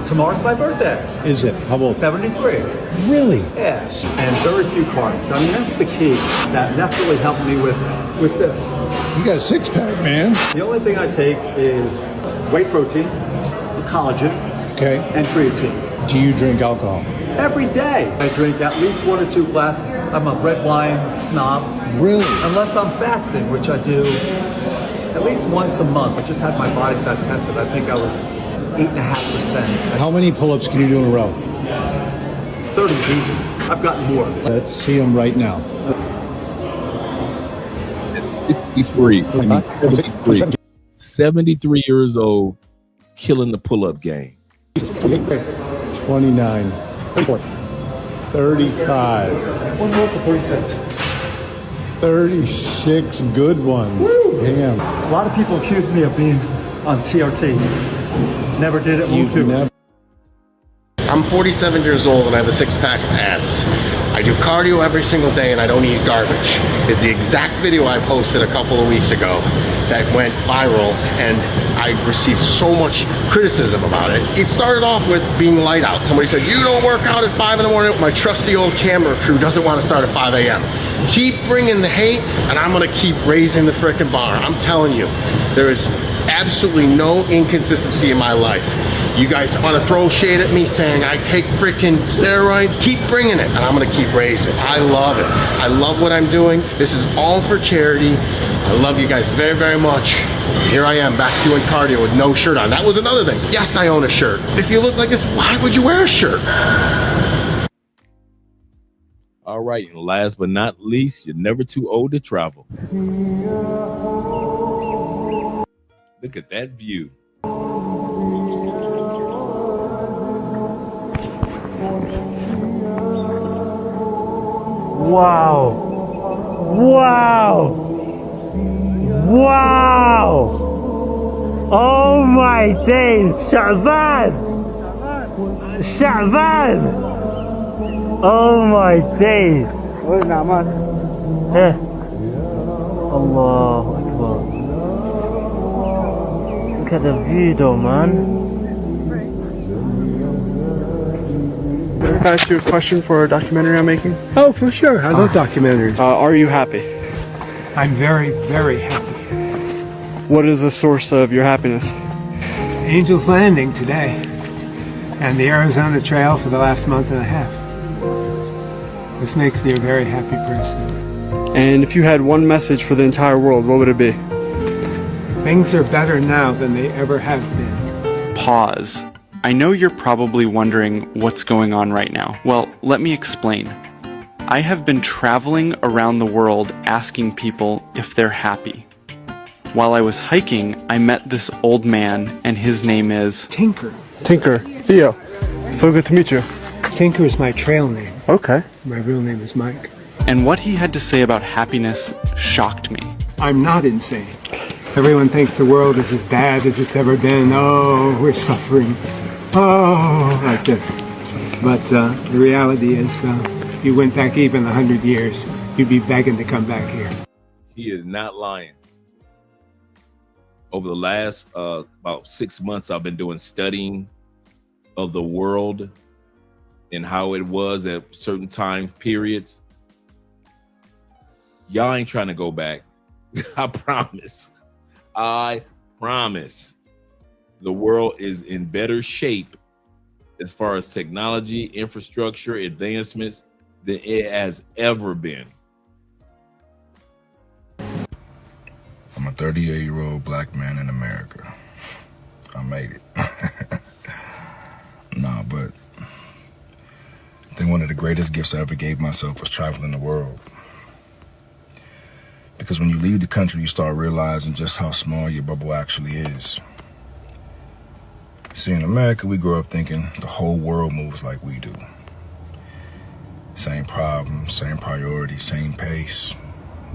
S4: Tomorrow's my birthday.
S25: Is it? How old?
S4: 73.
S25: Really?
S4: Yes. And very few carbs. I mean, that's the key. That's really helped me with this.
S25: You got a six-pack, man.
S4: The only thing I take is whey protein, collagen, and creatine.
S25: Do you drink alcohol?
S4: Every day. I drink at least 1 or 2 glasses. I'm a red wine snob.
S25: Really?
S4: Unless I'm fasting, which I do at least once a month. I just had my body fat tested. I think I was 8.5%.
S25: How many pull-ups can you do in a row?
S4: 30 is easy. I've gotten more.
S25: Let's see them right now.
S2: 63. 73 years old, killing the pull-up game.
S25: 29. 35.
S4: One more for 46.
S25: 36 good ones.
S4: Woo!
S25: Damn.
S4: A lot of people accuse me of being on TRT. Never did it. Move to.
S26: I'm 47 years old and I have a six-pack of abs. I do cardio every single day and I don't eat garbage. It's the exact video I posted a couple of weeks ago that went viral and I received so much criticism about it. It started off with being light out. Somebody said, you don't work out at 5 in the morning. My trusty old camera crew doesn't want to start at 5 a.m. Keep bringing the hate and I'm gonna keep raising the frickin' bar. I'm telling you, there is absolutely no inconsistency in my life. You guys want to throw shade at me saying I take freaking steroids? Keep bringing it and I'm gonna keep raising. I love it. I love what I'm doing. This is all for charity. I love you guys very, very much. Here I am back doing cardio with no shirt on. That was another thing. Yes, I own a shirt. If you look like this, why would you wear a shirt?
S2: All right, and last but not least, you're never too old to travel. Look at that view.
S27: Wow. Wow. Wow. Oh my days. Sha'ban. Sha'ban. Oh my days. Where's Naaman? Allahu Akbar. Look at the view though, man.
S28: Can I ask you a question for a documentary I'm making?
S25: Oh, for sure. I love documentaries.
S28: Are you happy?
S25: I'm very, very happy.
S28: What is the source of your happiness?
S25: Angel's Landing today.
S1: and the Arizona Trail for the last month and a half. This makes me a very happy person.
S27: And if you had one message for the entire world, what would it be?
S1: Things are better now than they ever have been.
S3: Pause. I know you're probably wondering what's going on right now. Well, let me explain. I have been traveling around the world asking people if they're happy. While I was hiking, I met this old man, and his name is
S1: Tinker.
S27: Tinker. Theo. So good to meet you.
S1: Tinker is my trail name.
S27: Okay.
S1: My real name is Mike.
S3: And what he had to say about happiness shocked me.
S1: I'm not insane. Everyone thinks the world is as bad as it's ever been. Oh, we're suffering. Oh, like this. But the reality is, if you went back even 100 years, you'd be begging to come back here.
S2: He is not lying. Over the last about 6 months, I've been doing studying of the world and how it was at certain time periods. Y'all ain't trying to go back. I promise. I promise. The world is in better shape as far as technology, infrastructure, advancements than it has ever been.
S17: I'm a 38-year-old black man in America. I made it. Nah, but I think one of the greatest gifts I ever gave myself was traveling the world. Because when you leave the country, you start realizing just how small your bubble actually is. See, in America, we grow up thinking the whole world moves like we do. Same problems, same priorities, same pace,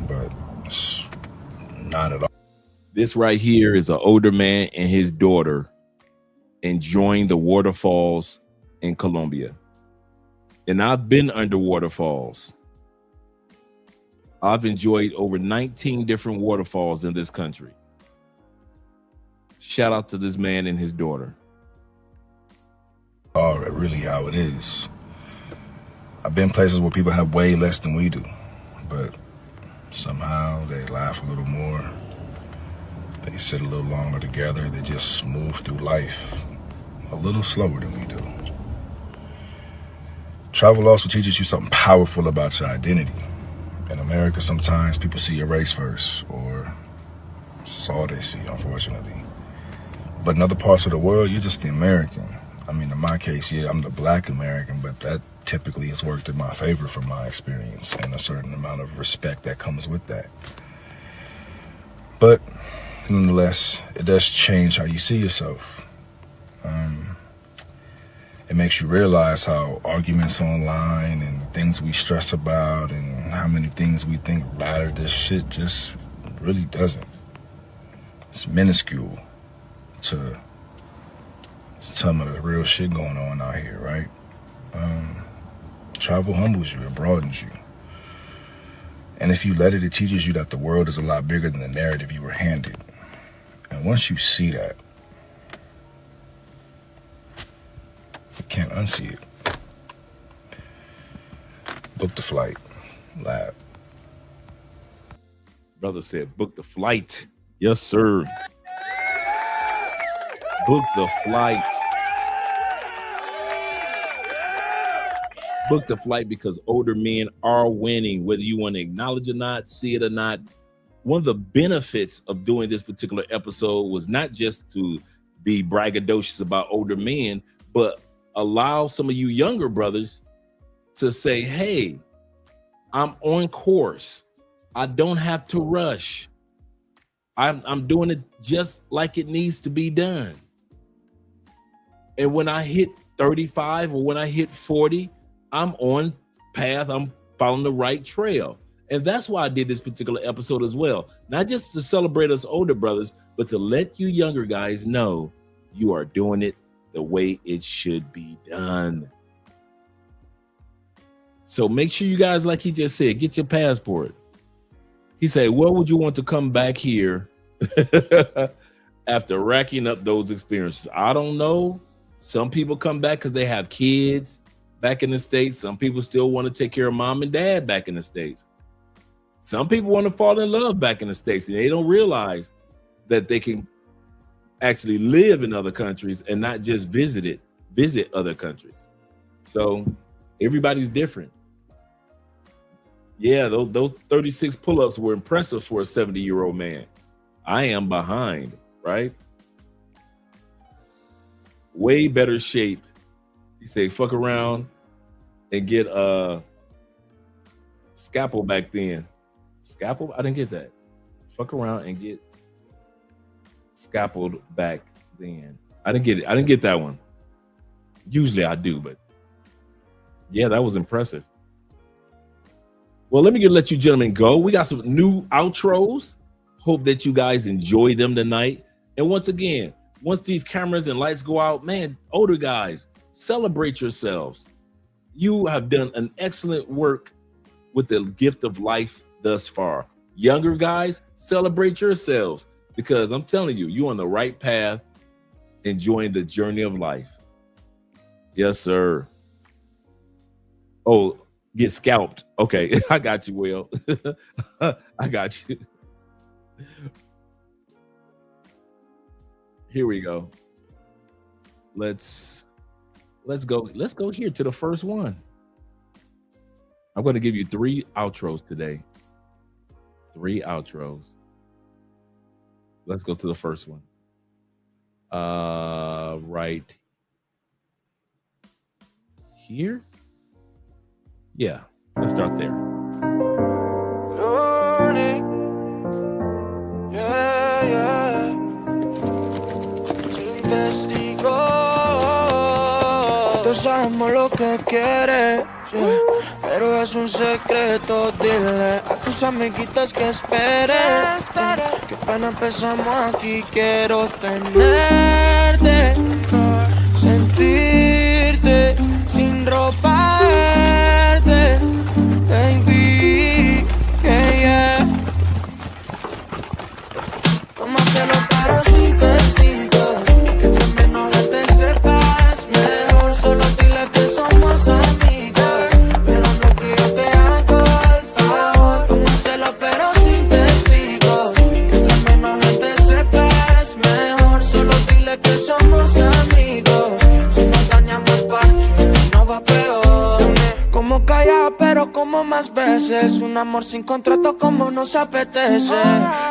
S17: but it's not at all.
S2: This right here is an older man and his daughter enjoying the waterfalls in Colombia. And I've been under waterfalls. I've enjoyed over 19 different waterfalls in this country. Shout out to this man and his daughter.
S17: Oh, really how it is. I've been places where people have way less than we do, but somehow they laugh a little more. They sit a little longer together. They just move through life a little slower than we do. Travel also teaches you something powerful about your identity. In America, sometimes people see your race first, or it's all they see, unfortunately. But in other parts of the world, you're just the American. I mean, in my case, yeah, I'm the black American, but that typically has worked in my favor from my experience and a certain amount of respect that comes with that. But nonetheless, it does change how you see yourself. It makes you realize how arguments online and the things we stress about and how many things we think matter, this shit just really doesn't. It's minuscule to some of the real shit going on out here, right? Travel humbles you, it broadens you. And if you let it, it teaches you that the world is a lot bigger than the narrative you were handed. And once you see that, you can't unsee it. Book the flight, lab.
S2: Brother said, book the flight. Yes, sir. Book the flight. Book the flight because older men are winning, whether you want to acknowledge or not, see it or not. One of the benefits of doing this particular episode was not just to be braggadocious about older men, but allow some of you younger brothers to say, hey, I'm on course. I don't have to rush. I'm doing it just like it needs to be done. And when I hit 35 or when I hit 40, I'm on path. I'm following the right trail. And that's why I did this particular episode as well. Not just to celebrate us older brothers, but to let you younger guys know you are doing it the way it should be done. So make sure you guys, like he just said, get your passport. He said, what would you want to come back here after racking up those experiences? I don't know. Some people come back because they have kids back in the States. Some people still want to take care of mom and dad back in the States. Some people want to fall in love back in the States, and they don't realize that they can actually live in other countries and not just visit it, visit other countries. So everybody's different. Yeah, those 36 pull-ups were impressive for a 70-year-old man. I am behind, right? Way better shape. You say fuck around and get a scalpel back then. Scalpel? I didn't get that. Fuck around and get scalpeled back then. I didn't get it. I didn't get that one. Usually I do, but yeah, that was impressive. Well, let me let you gentlemen go. We got some new outros. Hope that you guys enjoy them tonight. And once again, once these cameras and lights go out, man, older guys, celebrate yourselves. You have done an excellent work with the gift of life thus far. Younger guys, celebrate yourselves, because I'm telling you, you're on the right path, enjoying the journey of life. Yes, sir. Oh, get scalped. Okay, I got you, Will. I got you. Here we go. Let's go. Let's go here to the first one. I'm going to give you 3 outros today. 3 outros. Let's go to the first one. Right here. Yeah, let's start there.
S5: Todos sabemos lo que quieres, yeah, pero es un secreto, dile a tus amiguitas que esperen, que pena empezamos aquí, quiero tenerte, sentirte, sin ropa verte, baby, yeah. Tómatelo pero sin testigos, que entre menos gente sepas mejor, solo dile que somos amigos, pero no que yo te hago el favor. Tómatelo pero sin testigos, que entre menos gente sepas mejor, solo dile que somos amigos, si nos dañamos el parche no va peor. Como callado pero como más veces, un amor sin contrato como nos apetece,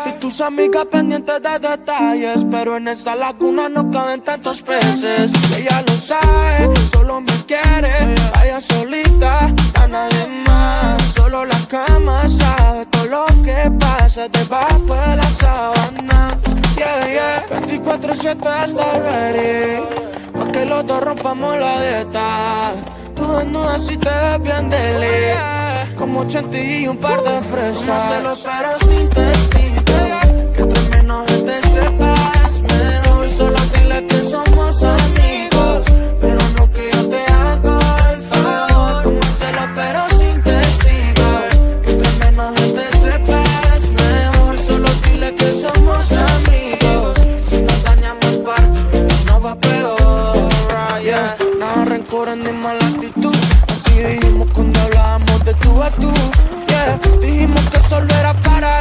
S5: y tus amigas pendientes de detalles, pero en esta laguna no caben tantos peces. Ella lo sabe, solo me quiere, vaya solita, a nadie más. Solo la cama sabe todo lo que pasa debajo de la sábana. Yeah, yeah, 24/7 está ready, pa' que los dos rompamos la dieta. Tú desnuda si te ves bien deli, como chantilly y un par de fresas. Tómaselo pero sin testigos, que entre menos gente sepas mejor, solo dile que somos amigos, pero no que yo te hago el favor. Tómaselo pero sin testigos, que entre menos gente sepas mejor, solo dile que somos amigos, si nos dañamos el parche no va peor, yeah. Nada rencores ni mala actitud, así dijimos cuando hablábamos de tú a tú, yeah. Dijimos que solo era para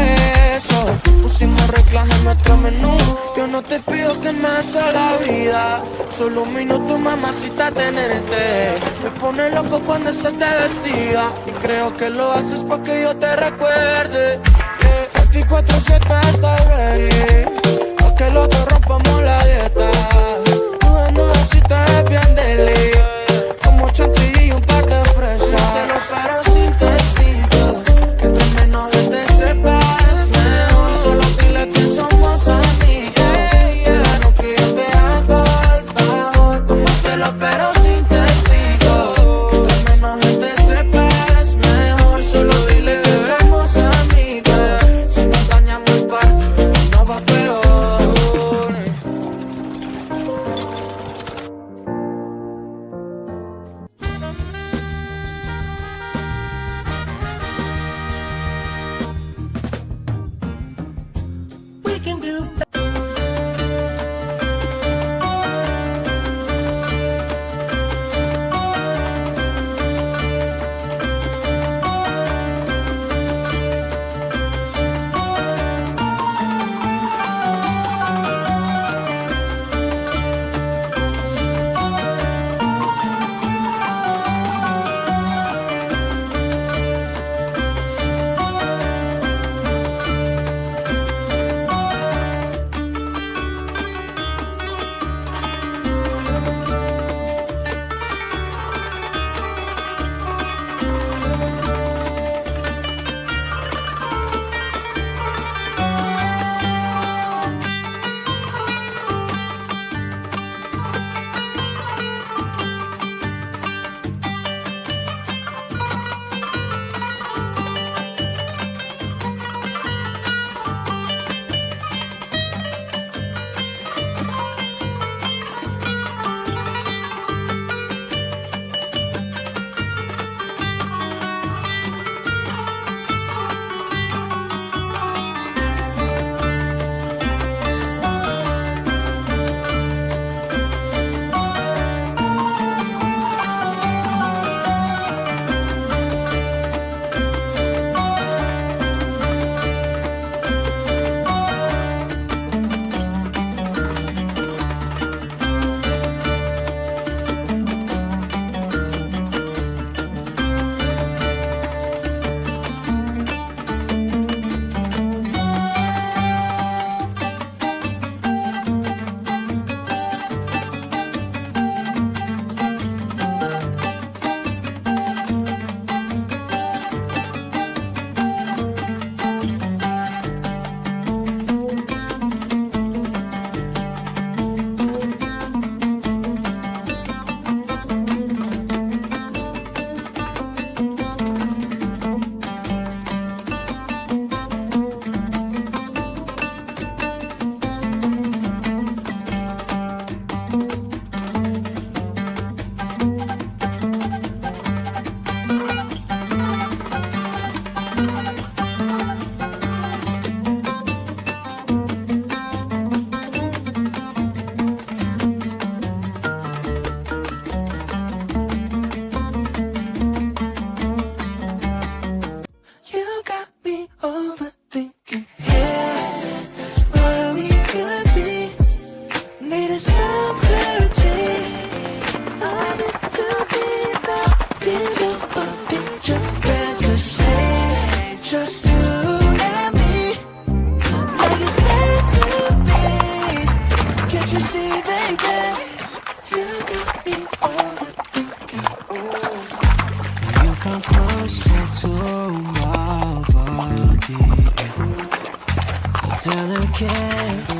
S5: eso, pusimos reglas en nuestro menú. Yo no te pido que me des toda la vida, solo un minuto mamacita tenerte. Me pone loco cuando estás de vestida, y creo que lo haces pa' que yo te recuerde, yeah. 24/7 está ready, pa' que los dos rompamos la dieta. Tú desnuda si te ves bien deli, como chantilly y un par de fresas. Tómaselo pero sin testigos, que entre menos gente sepas mejor, solo dile que somos amigos, pero que yo te hago el favor. Tómaselo pero sin testigos, que entre menos gente sepas mejor, solo dile que somos amigos, si nos dañamos el parche no va peor. We can do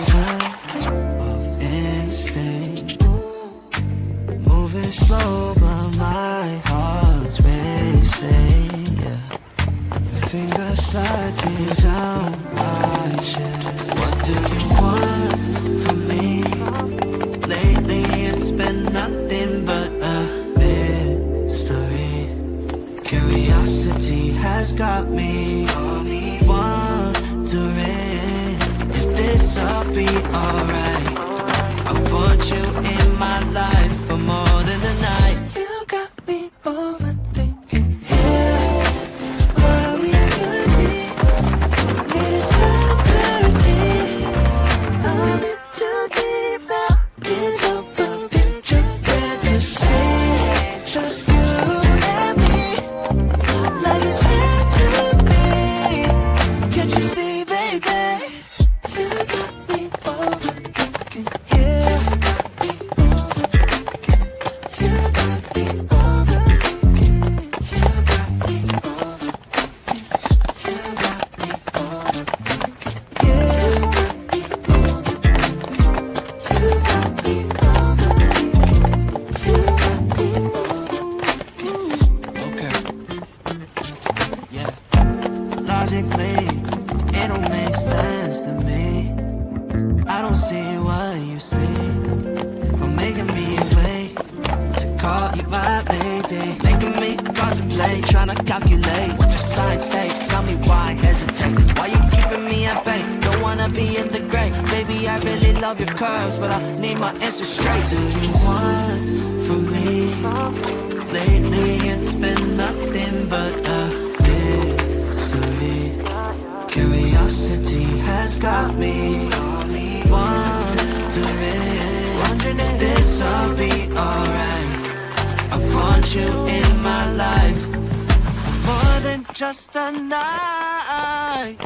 S5: touch of instinct. Moving slow, but my heart's racing. Yeah. Your fingers sliding down my chest. What do you want from me? Lately it's been nothing but a mystery. Curiosity has got me wondering if this'll be alright. I want you in my life for more than a night. You got me overthinking. Yeah, are we good? Need some clarity. I'm in too deep now. Can't help but picture fantasies. Just you and me, like it's meant to be. Can't you see, baby? You got me overthinking. Yeah, you got me overthinking. You got me overthinking. You got me overthinking. Yeah, you got me overthinking. Okay. Yeah. Logically, it don't make sense to me. I don't see what you see. From making me wait to call you my lady, making me contemplate, trying to calculate what your signs state. Tell me why hesitate? Why you keeping me at bay? Don't wanna be in the gray. Baby, I really love your curves, but I need my answer straight. Do you want from me? Lately it's been nothing but a mystery. Curiosity has got me wondering if this'll be alright. I want you in my life more than just a night.